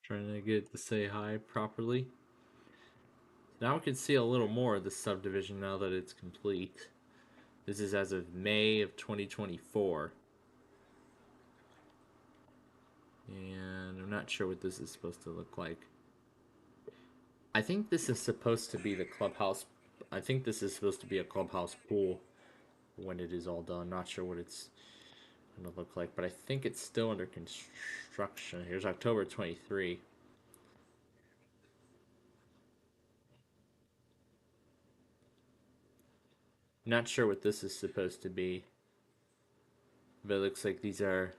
S6: Trying to get it to say hi properly. Now we can see a little more of the subdivision now that it's complete. This is as of May of 2024. And I'm not sure what this is supposed to look like. I think this is supposed to be the clubhouse. I think this is supposed to be a clubhouse pool when it is all done. Not sure what it's going to look like, but I think it's still under construction. Here's October 23. Not sure what this is supposed to be, but it looks like these are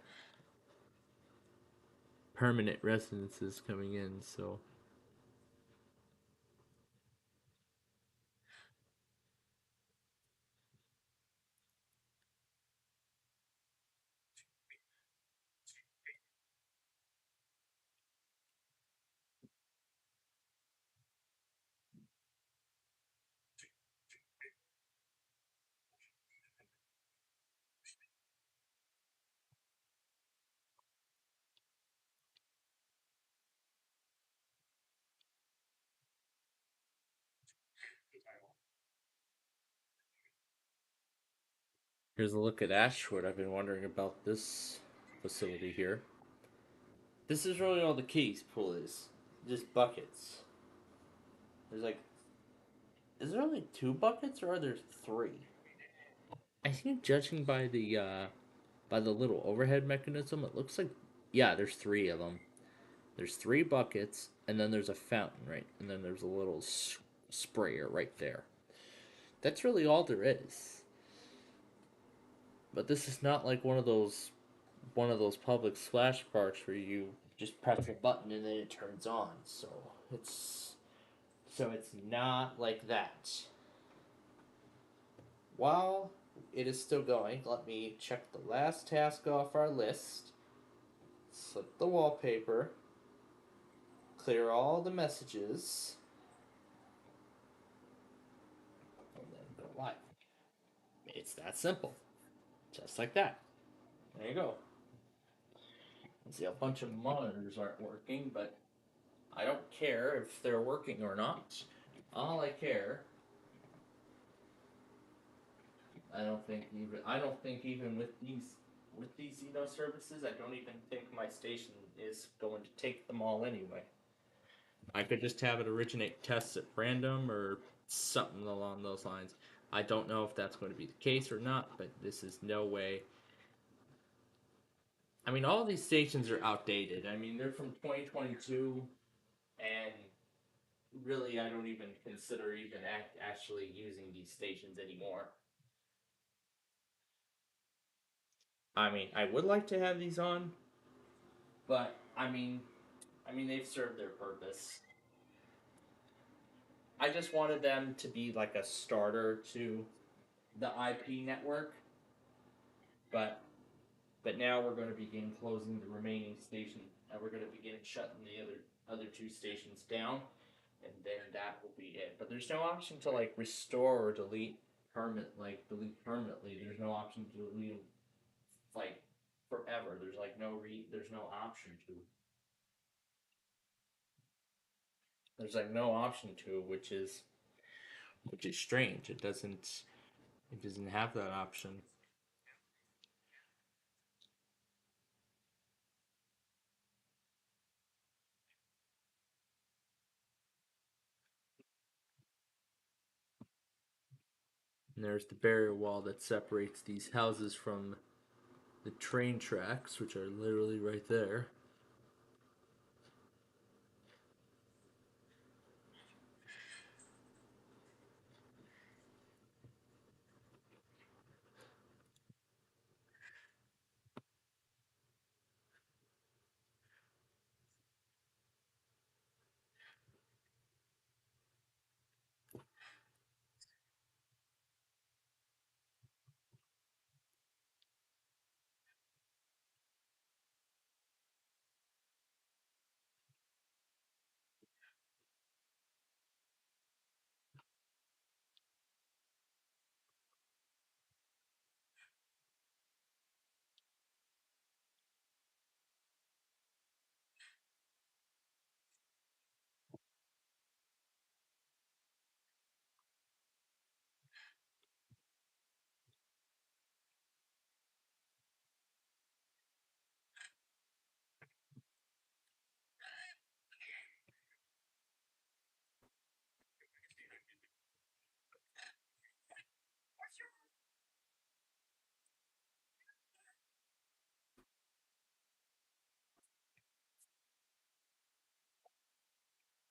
S6: permanent residences coming in, so. Here's a look at Ashwood. I've been wondering about this facility here. This is really all the keys pool is. Just buckets. There's like... Is there only 2 buckets or are there 3? I think judging by the little overhead mechanism, it looks like... Yeah, there's 3 of them. There's 3 buckets, and then there's a fountain, right? And then there's a little sprayer right there. That's really all there is. But this is not like one of those public splash parks where you just press a button and then it turns on. So it's not like that. While it is still going, let me check the last task off our list. Slip the wallpaper. Clear all the messages. And then go live. It's that simple. Just like that. There you go. See, a bunch of monitors aren't working, but I don't care if they're working or not. All I care. I don't think even with these services, I don't even think my station is going to take them all anyway. I could just have it originate tests at random or something along those lines. I don't know if that's going to be the case or not, but this is no way. I mean, all these stations are outdated. I mean, they're from 2022, and
S1: really, I don't even consider even actually using these stations anymore. I mean, I would like to have these on, but I mean, they've served their purpose. I just wanted them to be like a starter to the IP network, but now we're going to begin closing the remaining stations, and we're going to begin shutting the other two stations down, and then that will be it. But there's no option to like restore or delete permanently. There's no option to delete them like forever. There's like there's no option to. There's like no option to, which is strange. It doesn't have that option. And there's the barrier wall that separates these houses from the train tracks, which are literally right there.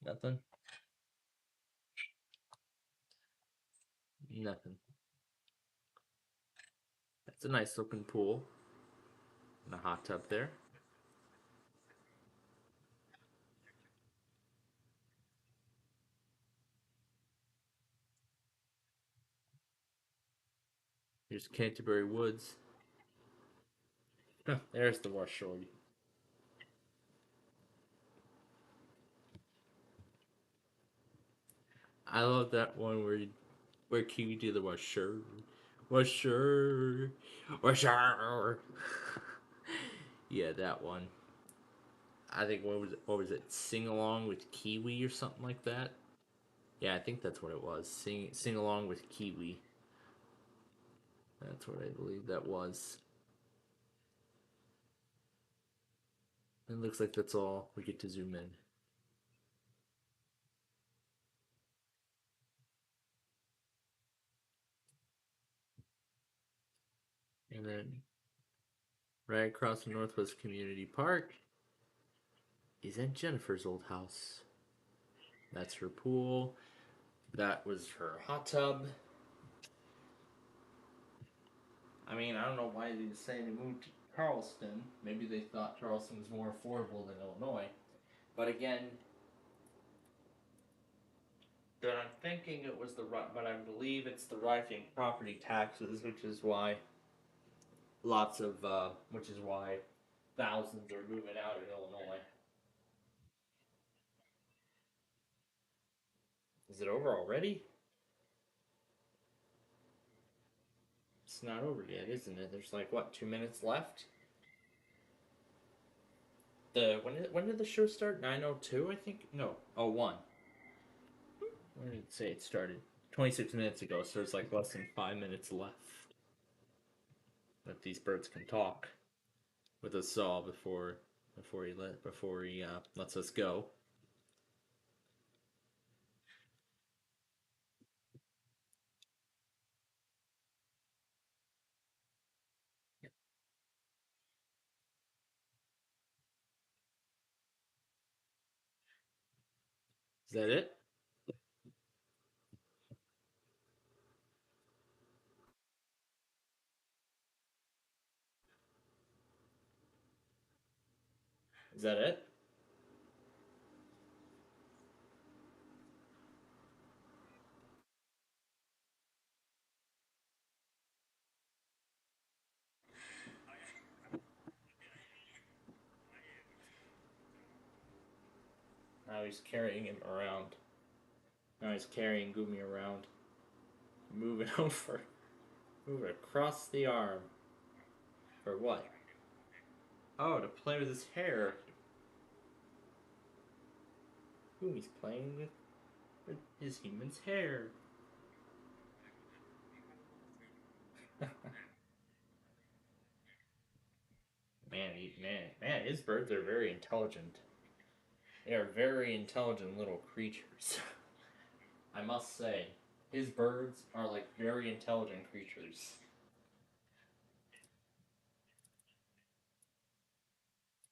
S1: Nothing. Nothing. That's a nice looking pool. And a hot tub there. Here's Canterbury Woods. Huh, there's the West Shorty. I love that one where Kiwi do the West Shore. West Shore. West Shore. Yeah, that one. I think what was it? Sing along with Kiwi or something like that. Yeah, I think that's what it was. Sing along with Kiwi. That's what I believe that was. It looks like that's all. We get to zoom in. And then right across from Northwest Community Park is Aunt Jennifer's old house. That's her pool. That was her hot tub. I mean, I don't know why they decided to move to Charleston. Maybe they thought Charleston was more affordable than Illinois. But again, but I'm thinking it was but I believe it's the rising property taxes, which is why thousands are moving out of Illinois. Is it over already? It's not over yet, isn't it? There's like what, 2 minutes left? When did the show start? 9:02, I think. No, 01. When did it say it started? 26 minutes ago. So there's like less than 5 minutes left that these birds can talk with us all before he lets us go. Is that it? Is that it? Now he's carrying him around. Now he's carrying Gumi around. Moving over. Moving across the arm. For what? Oh, to play with his hair. Gumi's playing with his human's hair. Man, his birds are very intelligent. They are very intelligent little creatures. I must say, his birds are like very intelligent creatures.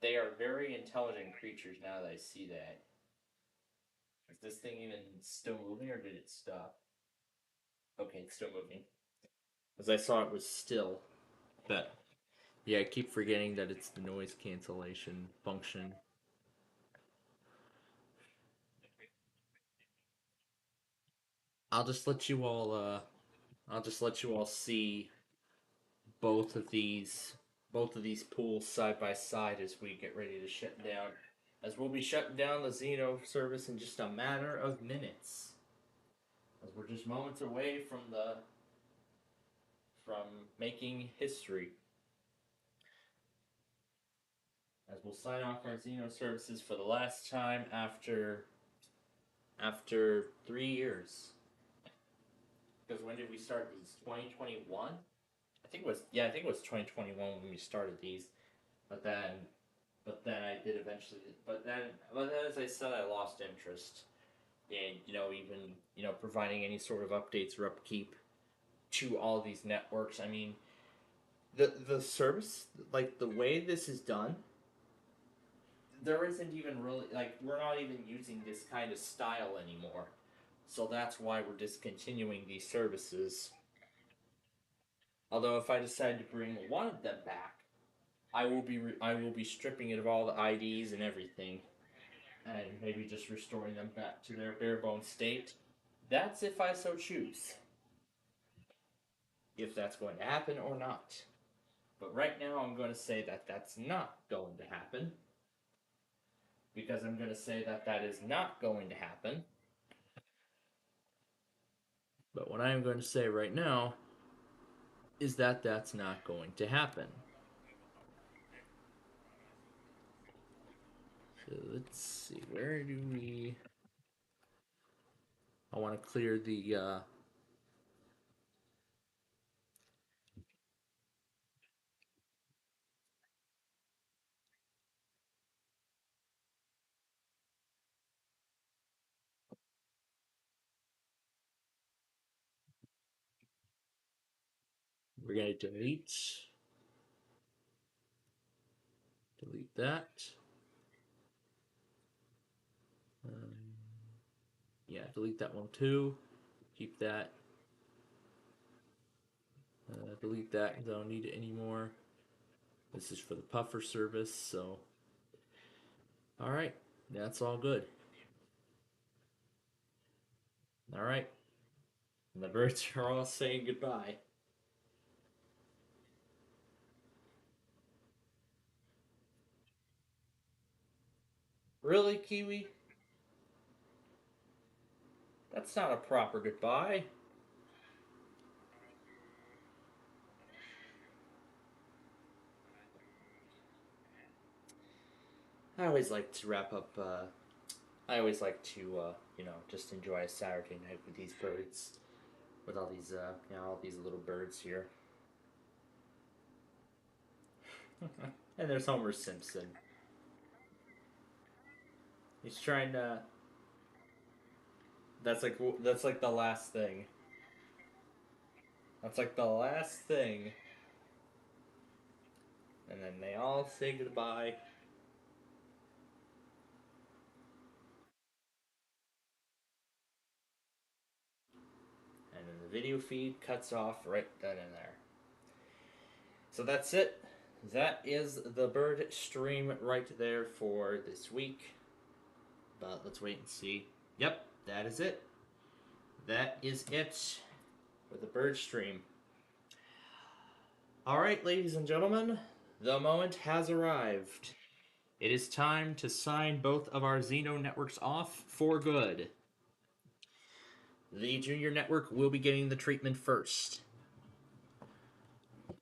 S1: They are very intelligent creatures now that I see that. Is this thing even still moving or did it stop? Okay, it's still moving. As I saw it was still. But yeah, I keep forgetting that it's the noise cancellation function. I'll just let you all see both of these pools side by side as we get ready to shut down. As we'll be shutting down the Xeno service in just a matter of minutes. As we're just moments away from making history. As we'll sign off our Xeno services for the last time after 3 years. Because when did we start these? 2021? I think it was 2021 when we started these. But then I did eventually. But then as I said, I lost interest in even providing any sort of updates or upkeep to all these networks. I mean, the service, like the way this is done, there isn't even really like we're not even using this kind of style anymore. So that's why we're discontinuing these services. Although if I decide to bring one of them back, I will be stripping it of all the IDs and everything, and maybe just restoring them back to their bare bone state. That's if I so choose. If that's going to happen or not. But right now I'm going to say that that's not going to happen. Because I'm going to say that that is not going to happen. But what I am going to say right now is that that's not going to happen. So let's see, where do we... I want to clear the... We're going to delete that. Yeah, delete that one too. Keep that. Delete that because I don't need it anymore. This is for the puffer service, so... Alright, that's all good. Alright. And the birds are all saying goodbye. Really, Kiwi? That's not a proper goodbye. I always like to wrap up, I always like to, just enjoy a Saturday night with these birds. With all these, all these little birds here. And there's Homer Simpson. He's trying to... That's like the last thing. That's like the last thing. And then they all say goodbye. And then the video feed cuts off right then and there. So that's it.
S6: that is the bird stream right there for this week. But let's wait and see. Yep, that is it. That is it for the bird stream. Alright, ladies and gentlemen, the moment has arrived. It is time to sign both of our Xeno networks off for good. The Junior Network will be getting the treatment first.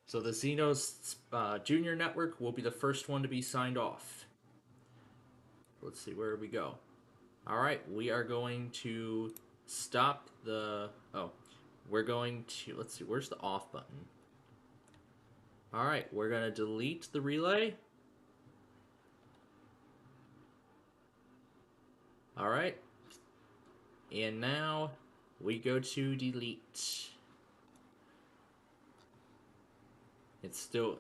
S6: So the Xeno's Junior Network will be the first one to be signed off. Let's see, where we go. Alright, we are going to stop the... Oh, we're going to... Let's see, where's the off button? Alright, we're going to delete the relay. Alright. And now we go to delete. It's still...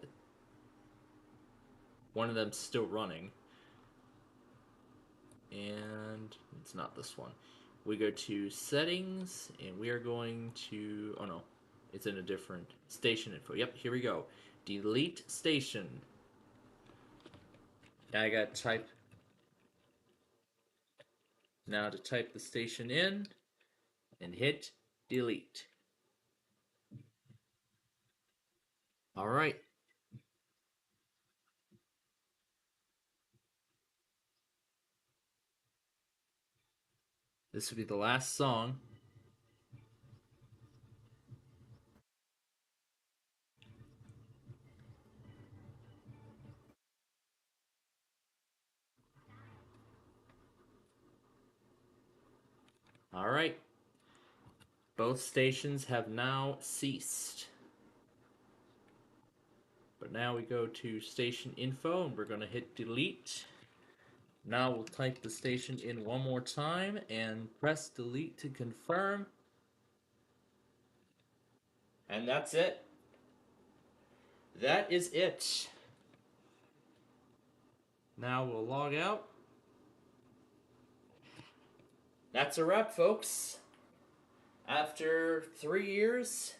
S6: One of them's still running. And it's not this one. We go to settings, and we are going to... Oh no, it's in a different station info. Yep, here we go. Delete station. Now I gotta type... Now to type the station in, and hit delete. Alright. This will be the last song. Alright. Both stations have now ceased. But now we go to station info, and we're going to hit delete. Now we'll type the station in one more time and press delete to confirm. And that's it. That is it. Now we'll log out. That's a wrap, folks. After 3 years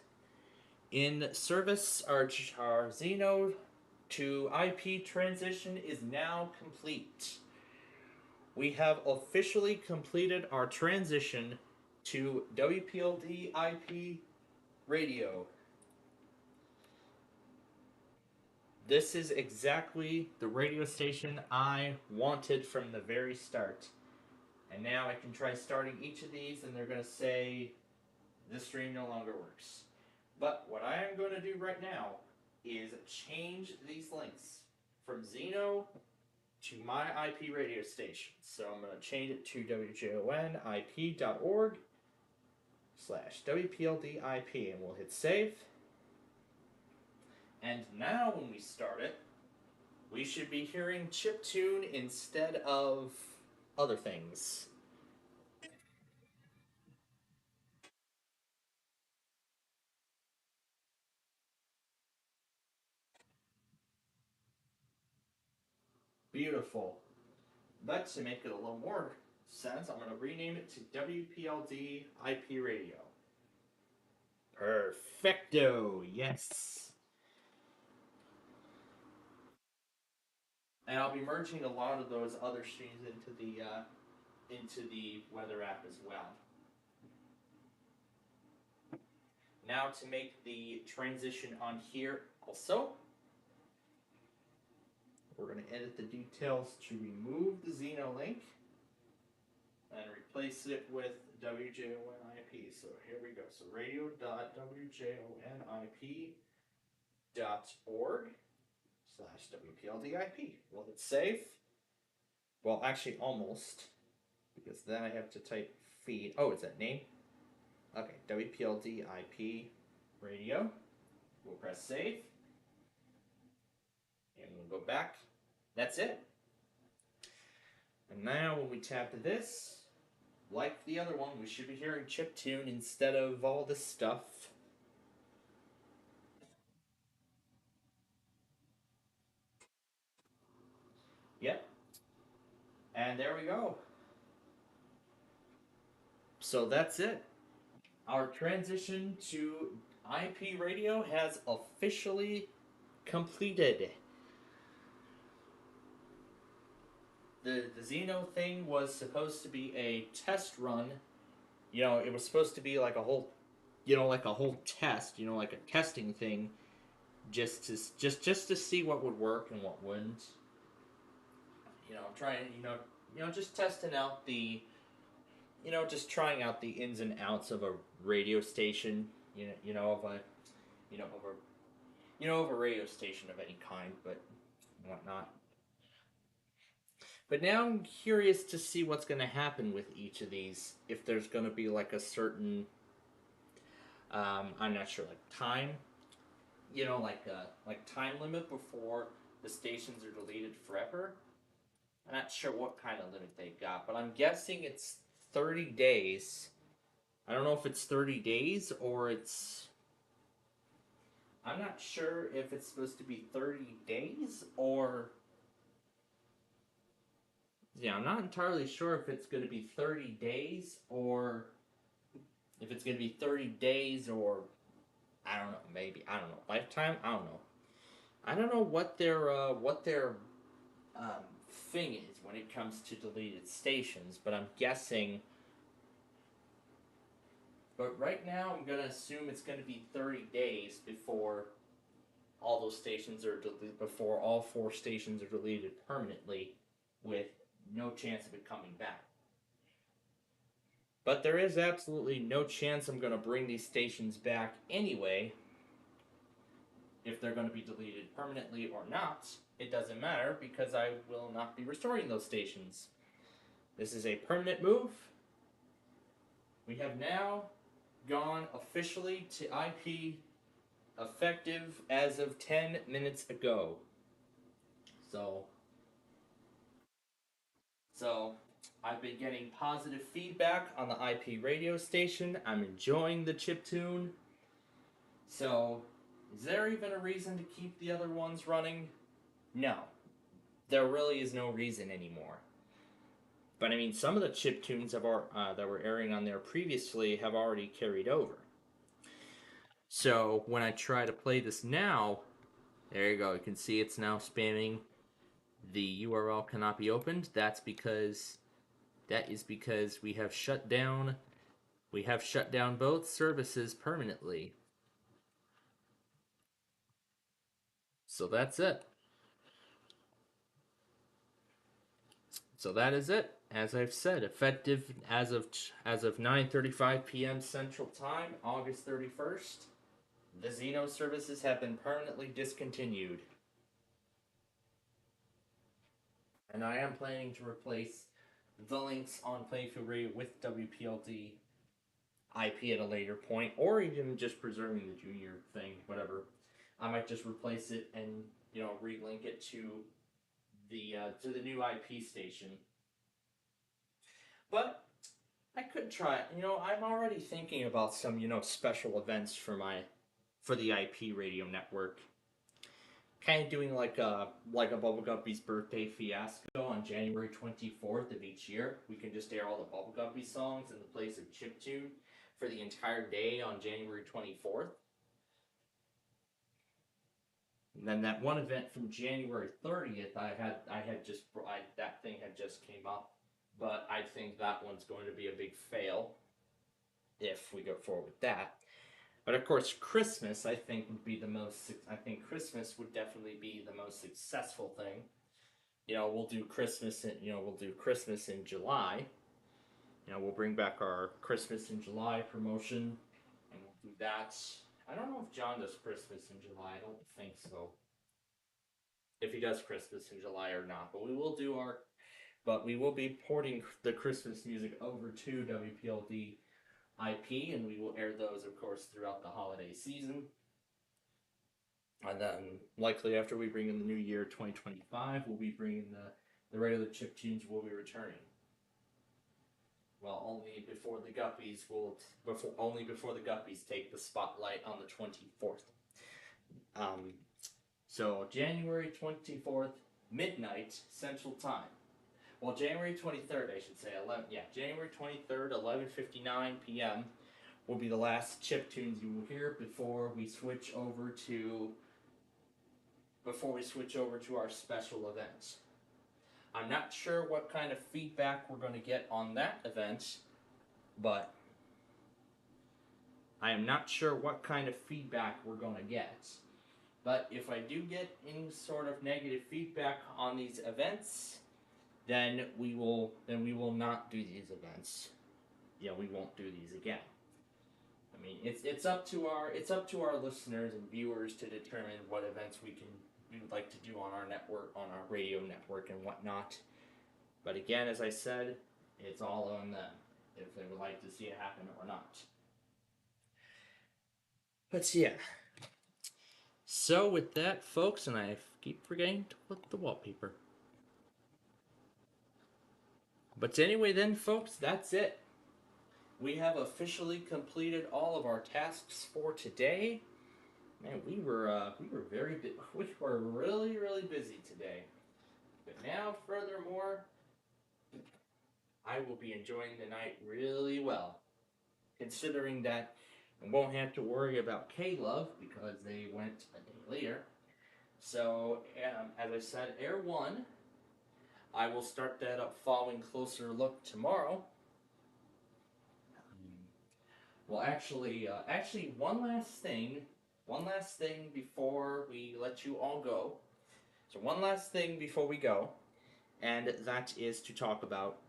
S6: in service, our Xeno to IP transition is now complete. We have officially completed our transition to WPLD IP radio. This is exactly the radio station I wanted from the very start. And now I can try starting each of these, and they're going to say, this stream no longer works. But what I am going to do right now is change these links from Xeno to my IP radio station. So I'm going to change it to wjonip.org/WPLDIP, and we'll hit save. And now when we start it, we should be hearing chiptune instead of other things. Beautiful. But to make it a little more sense, I'm going to rename it to WPLD IP Radio. Perfecto, yes. And I'll be merging a lot of those other streams into the weather app as well. Now to make the transition on here also, we're going to edit the details to remove the Xeno link and replace it with WJONIP. So here we go. So radio.wjonip.org/WPLDIP. We'll hit save. Well, actually almost, because then I have to type feed. Oh, is that name? Okay, WPLDIP radio. We'll press save. And we'll go back. That's it. And now when we tap this, like the other one, we should be hearing chiptune instead of all this stuff. Yep. And there we go. So that's it. Our transition to IP radio has officially completed.
S1: the Xeno thing was supposed to be a test run. You know, it was supposed to be like a whole, like a whole test. Like a testing thing, just to see what would work and what wouldn't. Trying, just testing out the, just trying out the ins and outs of a radio station. Of a radio station of any kind, but whatnot. But now I'm curious to see what's going to happen with each of these. If there's going to be like a certain, I'm not sure, like time, like time limit before the stations are deleted forever. I'm not sure what kind of limit they've got, but I'm guessing it's 30 days. I don't know if it's 30 days or it's... I'm not sure if it's supposed to be 30 days or... Yeah, I'm not entirely sure if it's going to be 30 days or... If it's going to be 30 days or... I don't know, maybe. I don't know. Lifetime? I don't know. I don't know what their thing is when it comes to deleted stations, but I'm guessing... But right now, I'm going to assume it's going to be 30 days before all those stations are deleted, before all 4 stations are deleted permanently, with no chance of it coming back. But there is absolutely no chance I'm going to bring these stations back anyway. If they're going to be deleted permanently or not, it doesn't matter because I will not be restoring those stations. This is a permanent move. We have now gone officially to IP effective as of 10 minutes ago. So I've been getting positive feedback on the IP radio station. I'm enjoying the chiptune. So, is there even a reason to keep the other ones running? No. There really is no reason anymore. But I mean, some of the chiptunes that were airing on there previously have already carried over. So, when I try to play this now, there you go, you can see it's now spamming. The URL cannot be opened. That is because we have shut down both services permanently. So that's it. So that is it. As I've said, effective as of 9:35 p.m. Central Time, August 31st, the Xeno services have been permanently discontinued. And I am planning to replace the links on Plainfield Radio with WPLD IP at a later point, or even just preserving the junior thing, whatever. I might just replace it and, relink it to the new IP station. But I could try. I'm already thinking about some, special events for the IP radio network. Kind of doing like a Bubble Guppy's birthday fiasco on January 24th of each year. We can just air all the Bubble Guppy songs in the place of chiptune for the entire day on January 24th. And then that one event from January 30th, that thing had just came up, but I think that one's going to be a big fail if we go forward with that. But of course, Christmas, I think Christmas would definitely be the most successful thing. We'll do Christmas in July. We'll bring back our Christmas in July promotion, and we'll do that. I don't know if John does Christmas in July. I don't think so. If he does Christmas in July or not, but we will be porting the Christmas music over to WPLD IP, and we will air those, of course, throughout the holiday season. And then, likely after we bring in the new year, 2025, we'll be bringing the regular chiptunes will be returning. Well, only before the Guppies take the spotlight on the 24th. So January 24th, midnight Central Time. Well, January 23rd, I should say. January 23rd, 11:59 p.m. will be the last chiptunes you will hear before we switch over to our special events.
S6: I'm not sure what kind of feedback we're going to get on that event, but I am not sure what kind of feedback we're going to get. But if I do get any sort of negative feedback on these events, then we will not do these events. Yeah, we won't do these again. I mean, it's up to our listeners and viewers to determine what events we would like to do on our network, on our radio network and whatnot. But again, as I said, it's all on them if they would like to see it happen or not. But yeah. So with that, folks, and I keep forgetting to put the wallpaper. But anyway then, folks, that's it. We have officially completed all of our tasks for today. Man, we were really busy today. But now, furthermore, I will be enjoying the night really well, considering that I won't have to worry about K-Love because they went a day later. So, as I said, Air 1, I will start that up following Closer Look tomorrow. Well, actually, one last thing before we let you all go. So one last thing before we go, and that is to talk about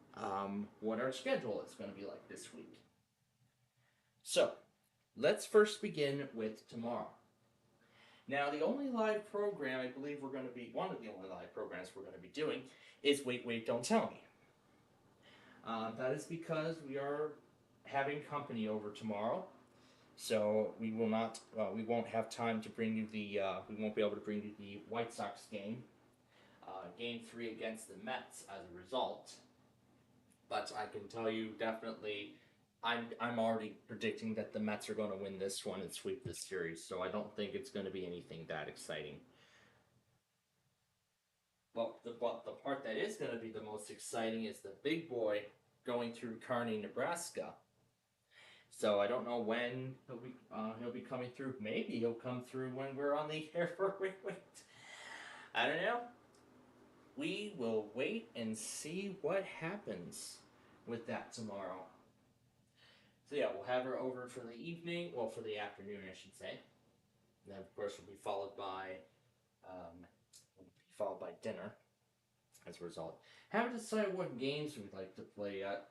S6: what our schedule is going to be like this week. So, let's first begin with tomorrow. Now, the only live program I believe one of the only live programs we're going to be doing is Wait, Wait, Don't Tell Me. That is because we are having company over tomorrow, so we won't have time to bring you we won't be able to bring you the White Sox game, Game 3 against the Mets as a result. But I can tell you definitely, I'm already predicting that the Mets are going to win this one and sweep this series, so I don't think it's going to be anything that exciting. But the part that is going to be the most exciting is the big boy going through Kearney, Nebraska. So I don't know when he'll be coming through. Maybe he'll come through when we're on the air for Wait. I don't know. We will wait and see what happens with that tomorrow. So yeah, we'll have her over for the evening, well, for the afternoon, I should say. And then, of course, will be followed by dinner as a result. Haven't decided what games we'd like to play yet.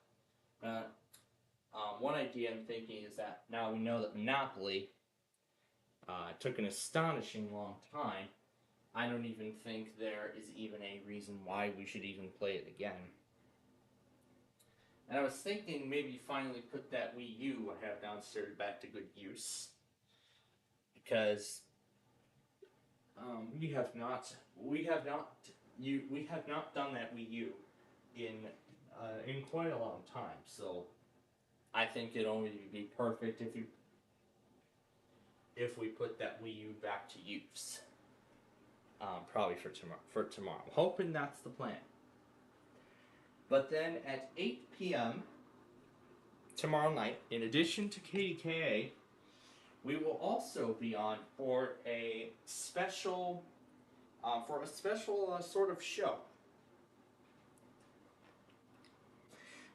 S6: One idea I'm thinking is that now we know that Monopoly took an astonishing long time. I don't even think there is even a reason why we should even play it again. And I was thinking maybe finally put that Wii U I have downstairs back to good use. Because we have not done that Wii U in quite a long time. So I think it'd only be perfect if we put that Wii U back to use. Probably for tomorrow. I'm hoping that's the plan. But then at 8 p.m. tomorrow night, in addition to KDKA, we will also be on for a special sort of show.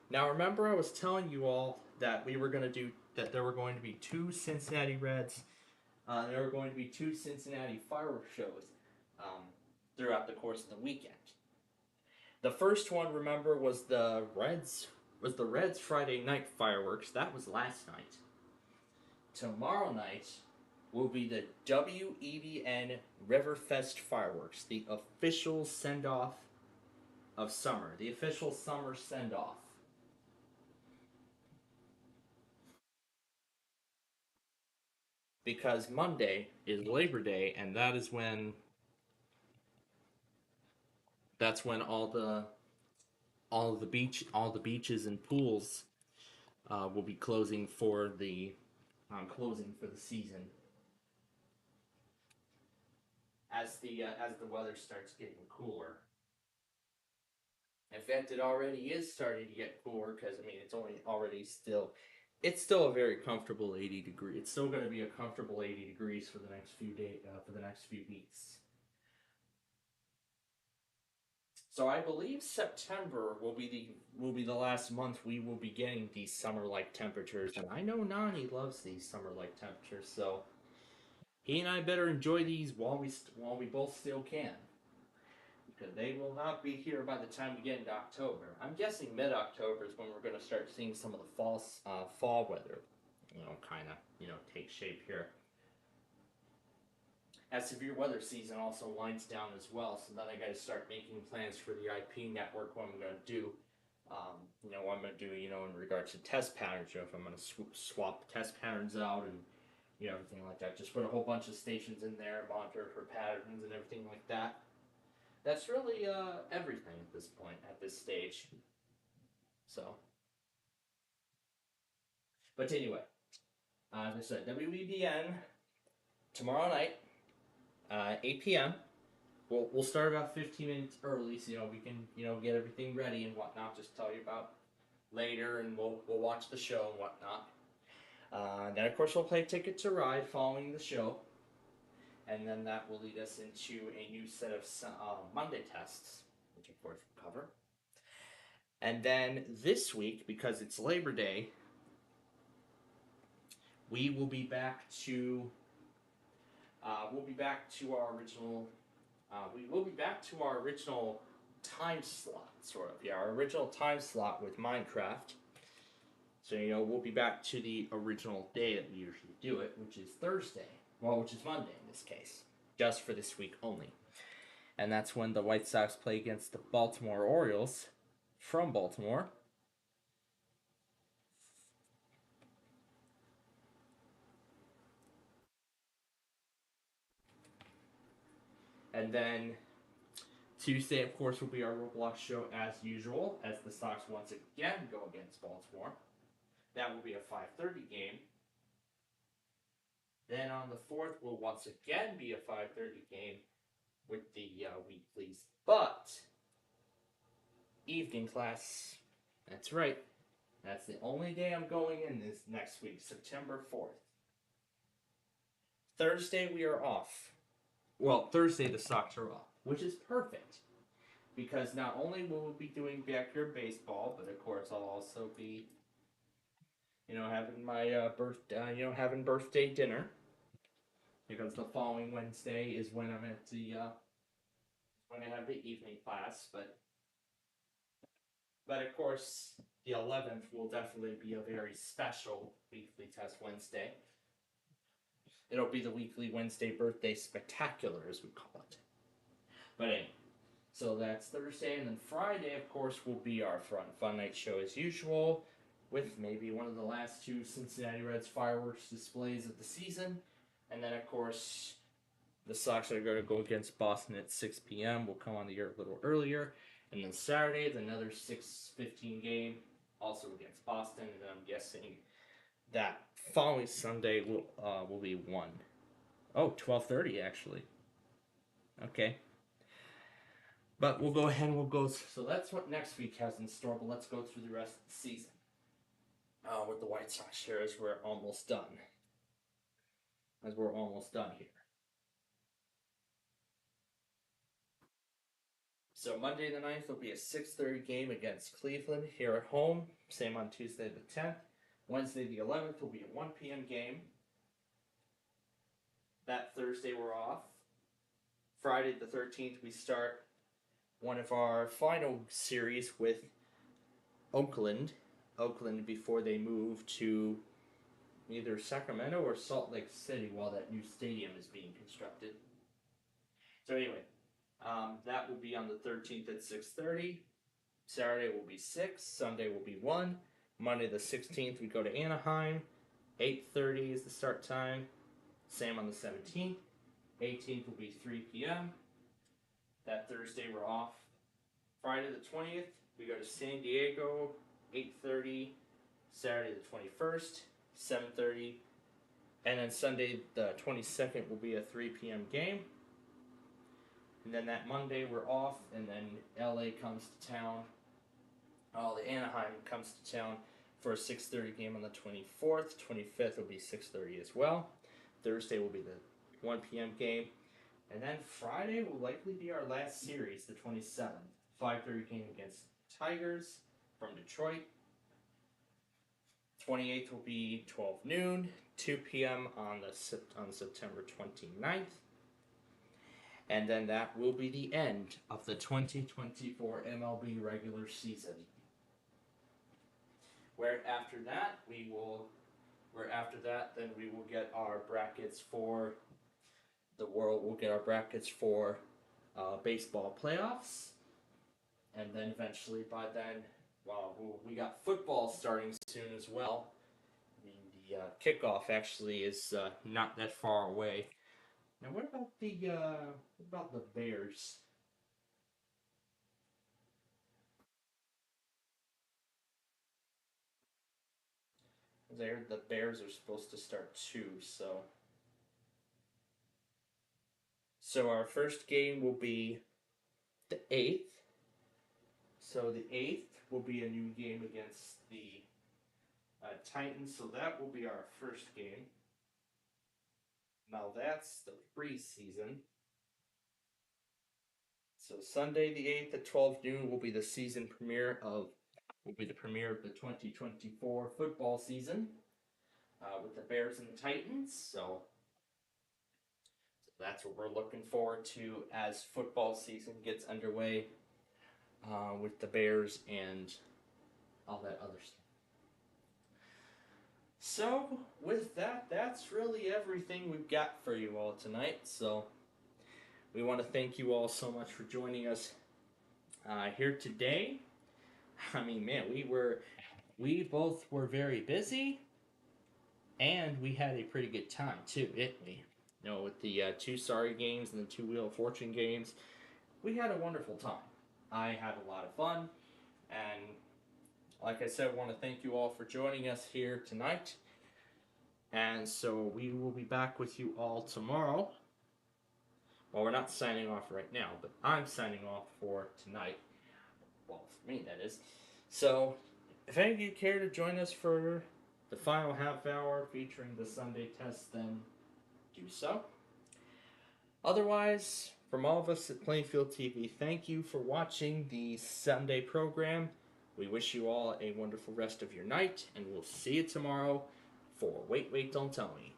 S6: Now remember, I was telling you all that there were going to be two Cincinnati Reds. There were going to be two Cincinnati fireworks shows throughout the course of the weekend. The first one, remember, was the Reds Friday night fireworks. That was last night. Tomorrow night will be the WEBN Riverfest fireworks, the official send-off of summer, the official summer send-off. Because Monday is Labor Day, and that's when all the beaches and pools will be closing for the season. As the weather starts getting cooler. In fact, it already is starting to get cooler because it's still a very comfortable 80 degrees. It's still going to be a comfortable 80 degrees for the next few weeks. So I believe September will be the last month we will be getting these summer-like temperatures, and I know Nani loves these summer-like temperatures, so he and I better enjoy these while we both still can, because they will not be here by the time we get into October. I'm guessing mid-October is when we're going to start seeing some of the fall weather, kind of take shape here. As severe weather season also winds down as well, so then I got to start making plans for the IP network, what I'm going to do. What I'm going to do, in regards to test patterns, if I'm going to swap test patterns out and, everything like that. Just put a whole bunch of stations in there, monitor for patterns and everything like that. That's really everything at this point, at this stage. So. But anyway, as I said, WEBN tomorrow night, 8 p.m. We'll start about 15 minutes early, so we can get everything ready and whatnot. Just tell you about later, and we'll watch the show and whatnot. Then of course we'll play Ticket to Ride following the show, and then that will lead us into a new set of Monday tests, which of course we'll cover. And then this week, because it's Labor Day, we will be back to our original. We will be back to our original time slot, sort of. Yeah, our original time slot with Minecraft. So, we'll be back to the original day that we usually do it, which is Thursday. Well, which is Monday in this case. Just for this week only. And that's when the White Sox play against the Baltimore Orioles from Baltimore. And then Tuesday, of course, will be our Roblox show as usual, as the Sox once again go against Baltimore. That will be a 5:30 game. Then on the 4th will once again be a 5:30 game with the weeklies. But evening class, that's right. That's the only day I'm going in this next week, September 4th. Thursday we are off. Well, Thursday the Sox are off, which is perfect. Because not only will we be doing backyard baseball, but of course I'll also be, having my having birthday dinner. Because the following Wednesday is when I'm at the, when I have the evening class, but of course the 11th will definitely be a very special weekly test Wednesday. It'll be the weekly Wednesday birthday spectacular, as we call it. But anyway. So that's Thursday, and then Friday, of course, will be our fun night show as usual, with maybe one of the last two Cincinnati Reds fireworks displays of the season. And then, of course, the Sox are going to go against Boston at 6 p.m. We'll come on the air a little earlier. And then Saturday is another 6:15 game, also against Boston. And then I'm guessing that following Sunday will be 12:30 actually. Okay. But we'll go ahead and we'll go. So that's what next week has in store. But let's go through the rest of the season with the White Sox here, as we're almost done. Here. So Monday the 9th will be a 6:30 game against Cleveland here at home. Same on Tuesday the 10th. Wednesday the 11th will be a 1 p.m. game. That Thursday we're off. Friday the 13th we start one of our final series with Oakland before they move to either Sacramento or Salt Lake City while that new stadium is being constructed. So anyway, that will be on the 13th at 6:30. Saturday will be 6. Sunday will be 1. Monday the 16th we go to Anaheim. 8:30 is the start time. Same on the 17th. 18th will be 3 p.m. That Thursday we're off. Friday the 20th, we go to San Diego, 8:30. Saturday the 21st, 7:30. And then Sunday the 22nd will be a 3 p.m. game. And then that Monday we're off, and then LA comes to town. The Anaheim comes to town for a 6:30 game on the 24th. 25th will be 6:30 as well. Thursday will be the 1 p.m. game. And then Friday will likely be our last series, the 27th.
S1: 5:30 game against Tigers from Detroit. 28th will be 12 noon, 2 p.m. on September 29th. And then that will be the end of the 2024 MLB regular season. Where after that, then we will get our brackets for baseball playoffs. And then eventually by then, we got football starting soon as well. I mean, the kickoff actually is not that far away. Now, what about the Bears? I heard the Bears are supposed to start too, so our first game will be the 8th. So the 8th will be a new game against the Titans, so that will be our first game. Now that's the preseason. So Sunday the 8th at 12 noon will be the premiere of the 2024 football season with the Bears and the Titans. So that's what we're looking forward to as football season gets underway with the Bears and all that other stuff. So with that, that's really everything we've got for you all tonight. So we want to thank you all so much for joining us here today. I mean, man, we both were very busy, and we had a pretty good time too, didn't we? You know, with the 2 Sorry games and the 2 Wheel of Fortune games, we had a wonderful time. I had a lot of fun, and like I said, I want to thank you all for joining us here tonight. And so we will be back with you all tomorrow. Well, we're not signing off right now, but I'm signing off for tonight. Well, for me, that is. So, if any of you care to join us for the final half hour featuring the Sunday test, then do so. Otherwise, from all of us at Plainfield TV, thank you for watching the Sunday program. We wish you all a wonderful rest of your night, and we'll see you tomorrow for Wait, Don't Tell Me.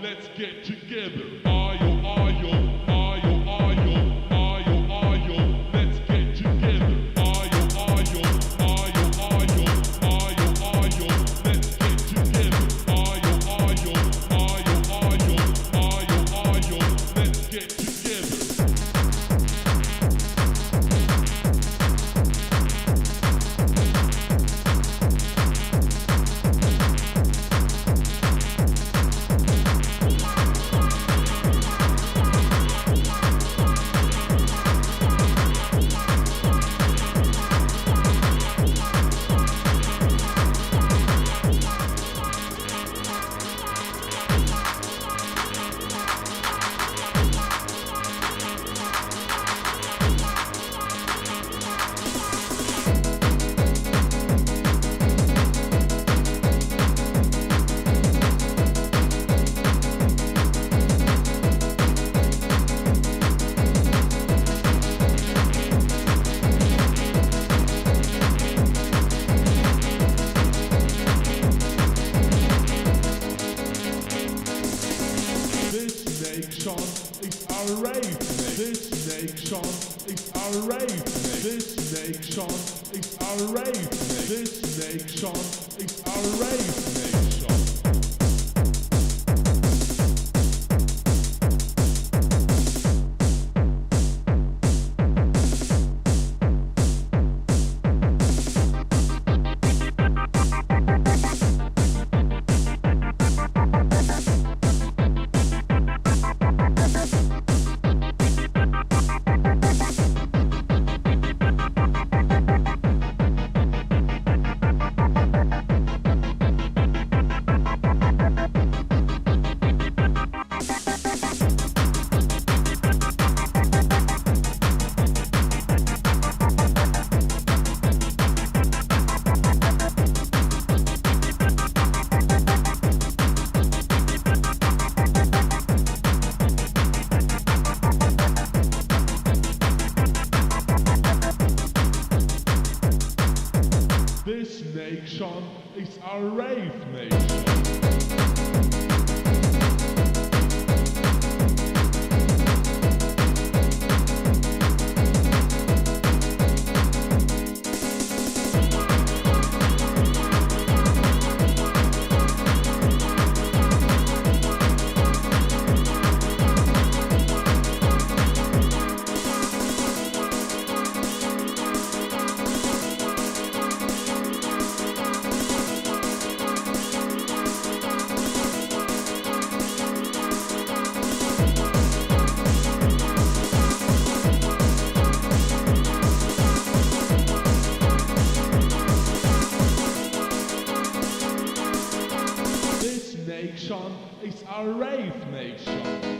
S16: Let's get together. Ayo, ayo, ayo, ayo, ayo, ayo. Let's get together. Ayo, ayo, ayo, ayo, ayo, ayo. Let's get together. Ayo, ayo, ayo, ayo, ayo, ayo. Let's get together. nation is a rave nation. This nation is a rave nation.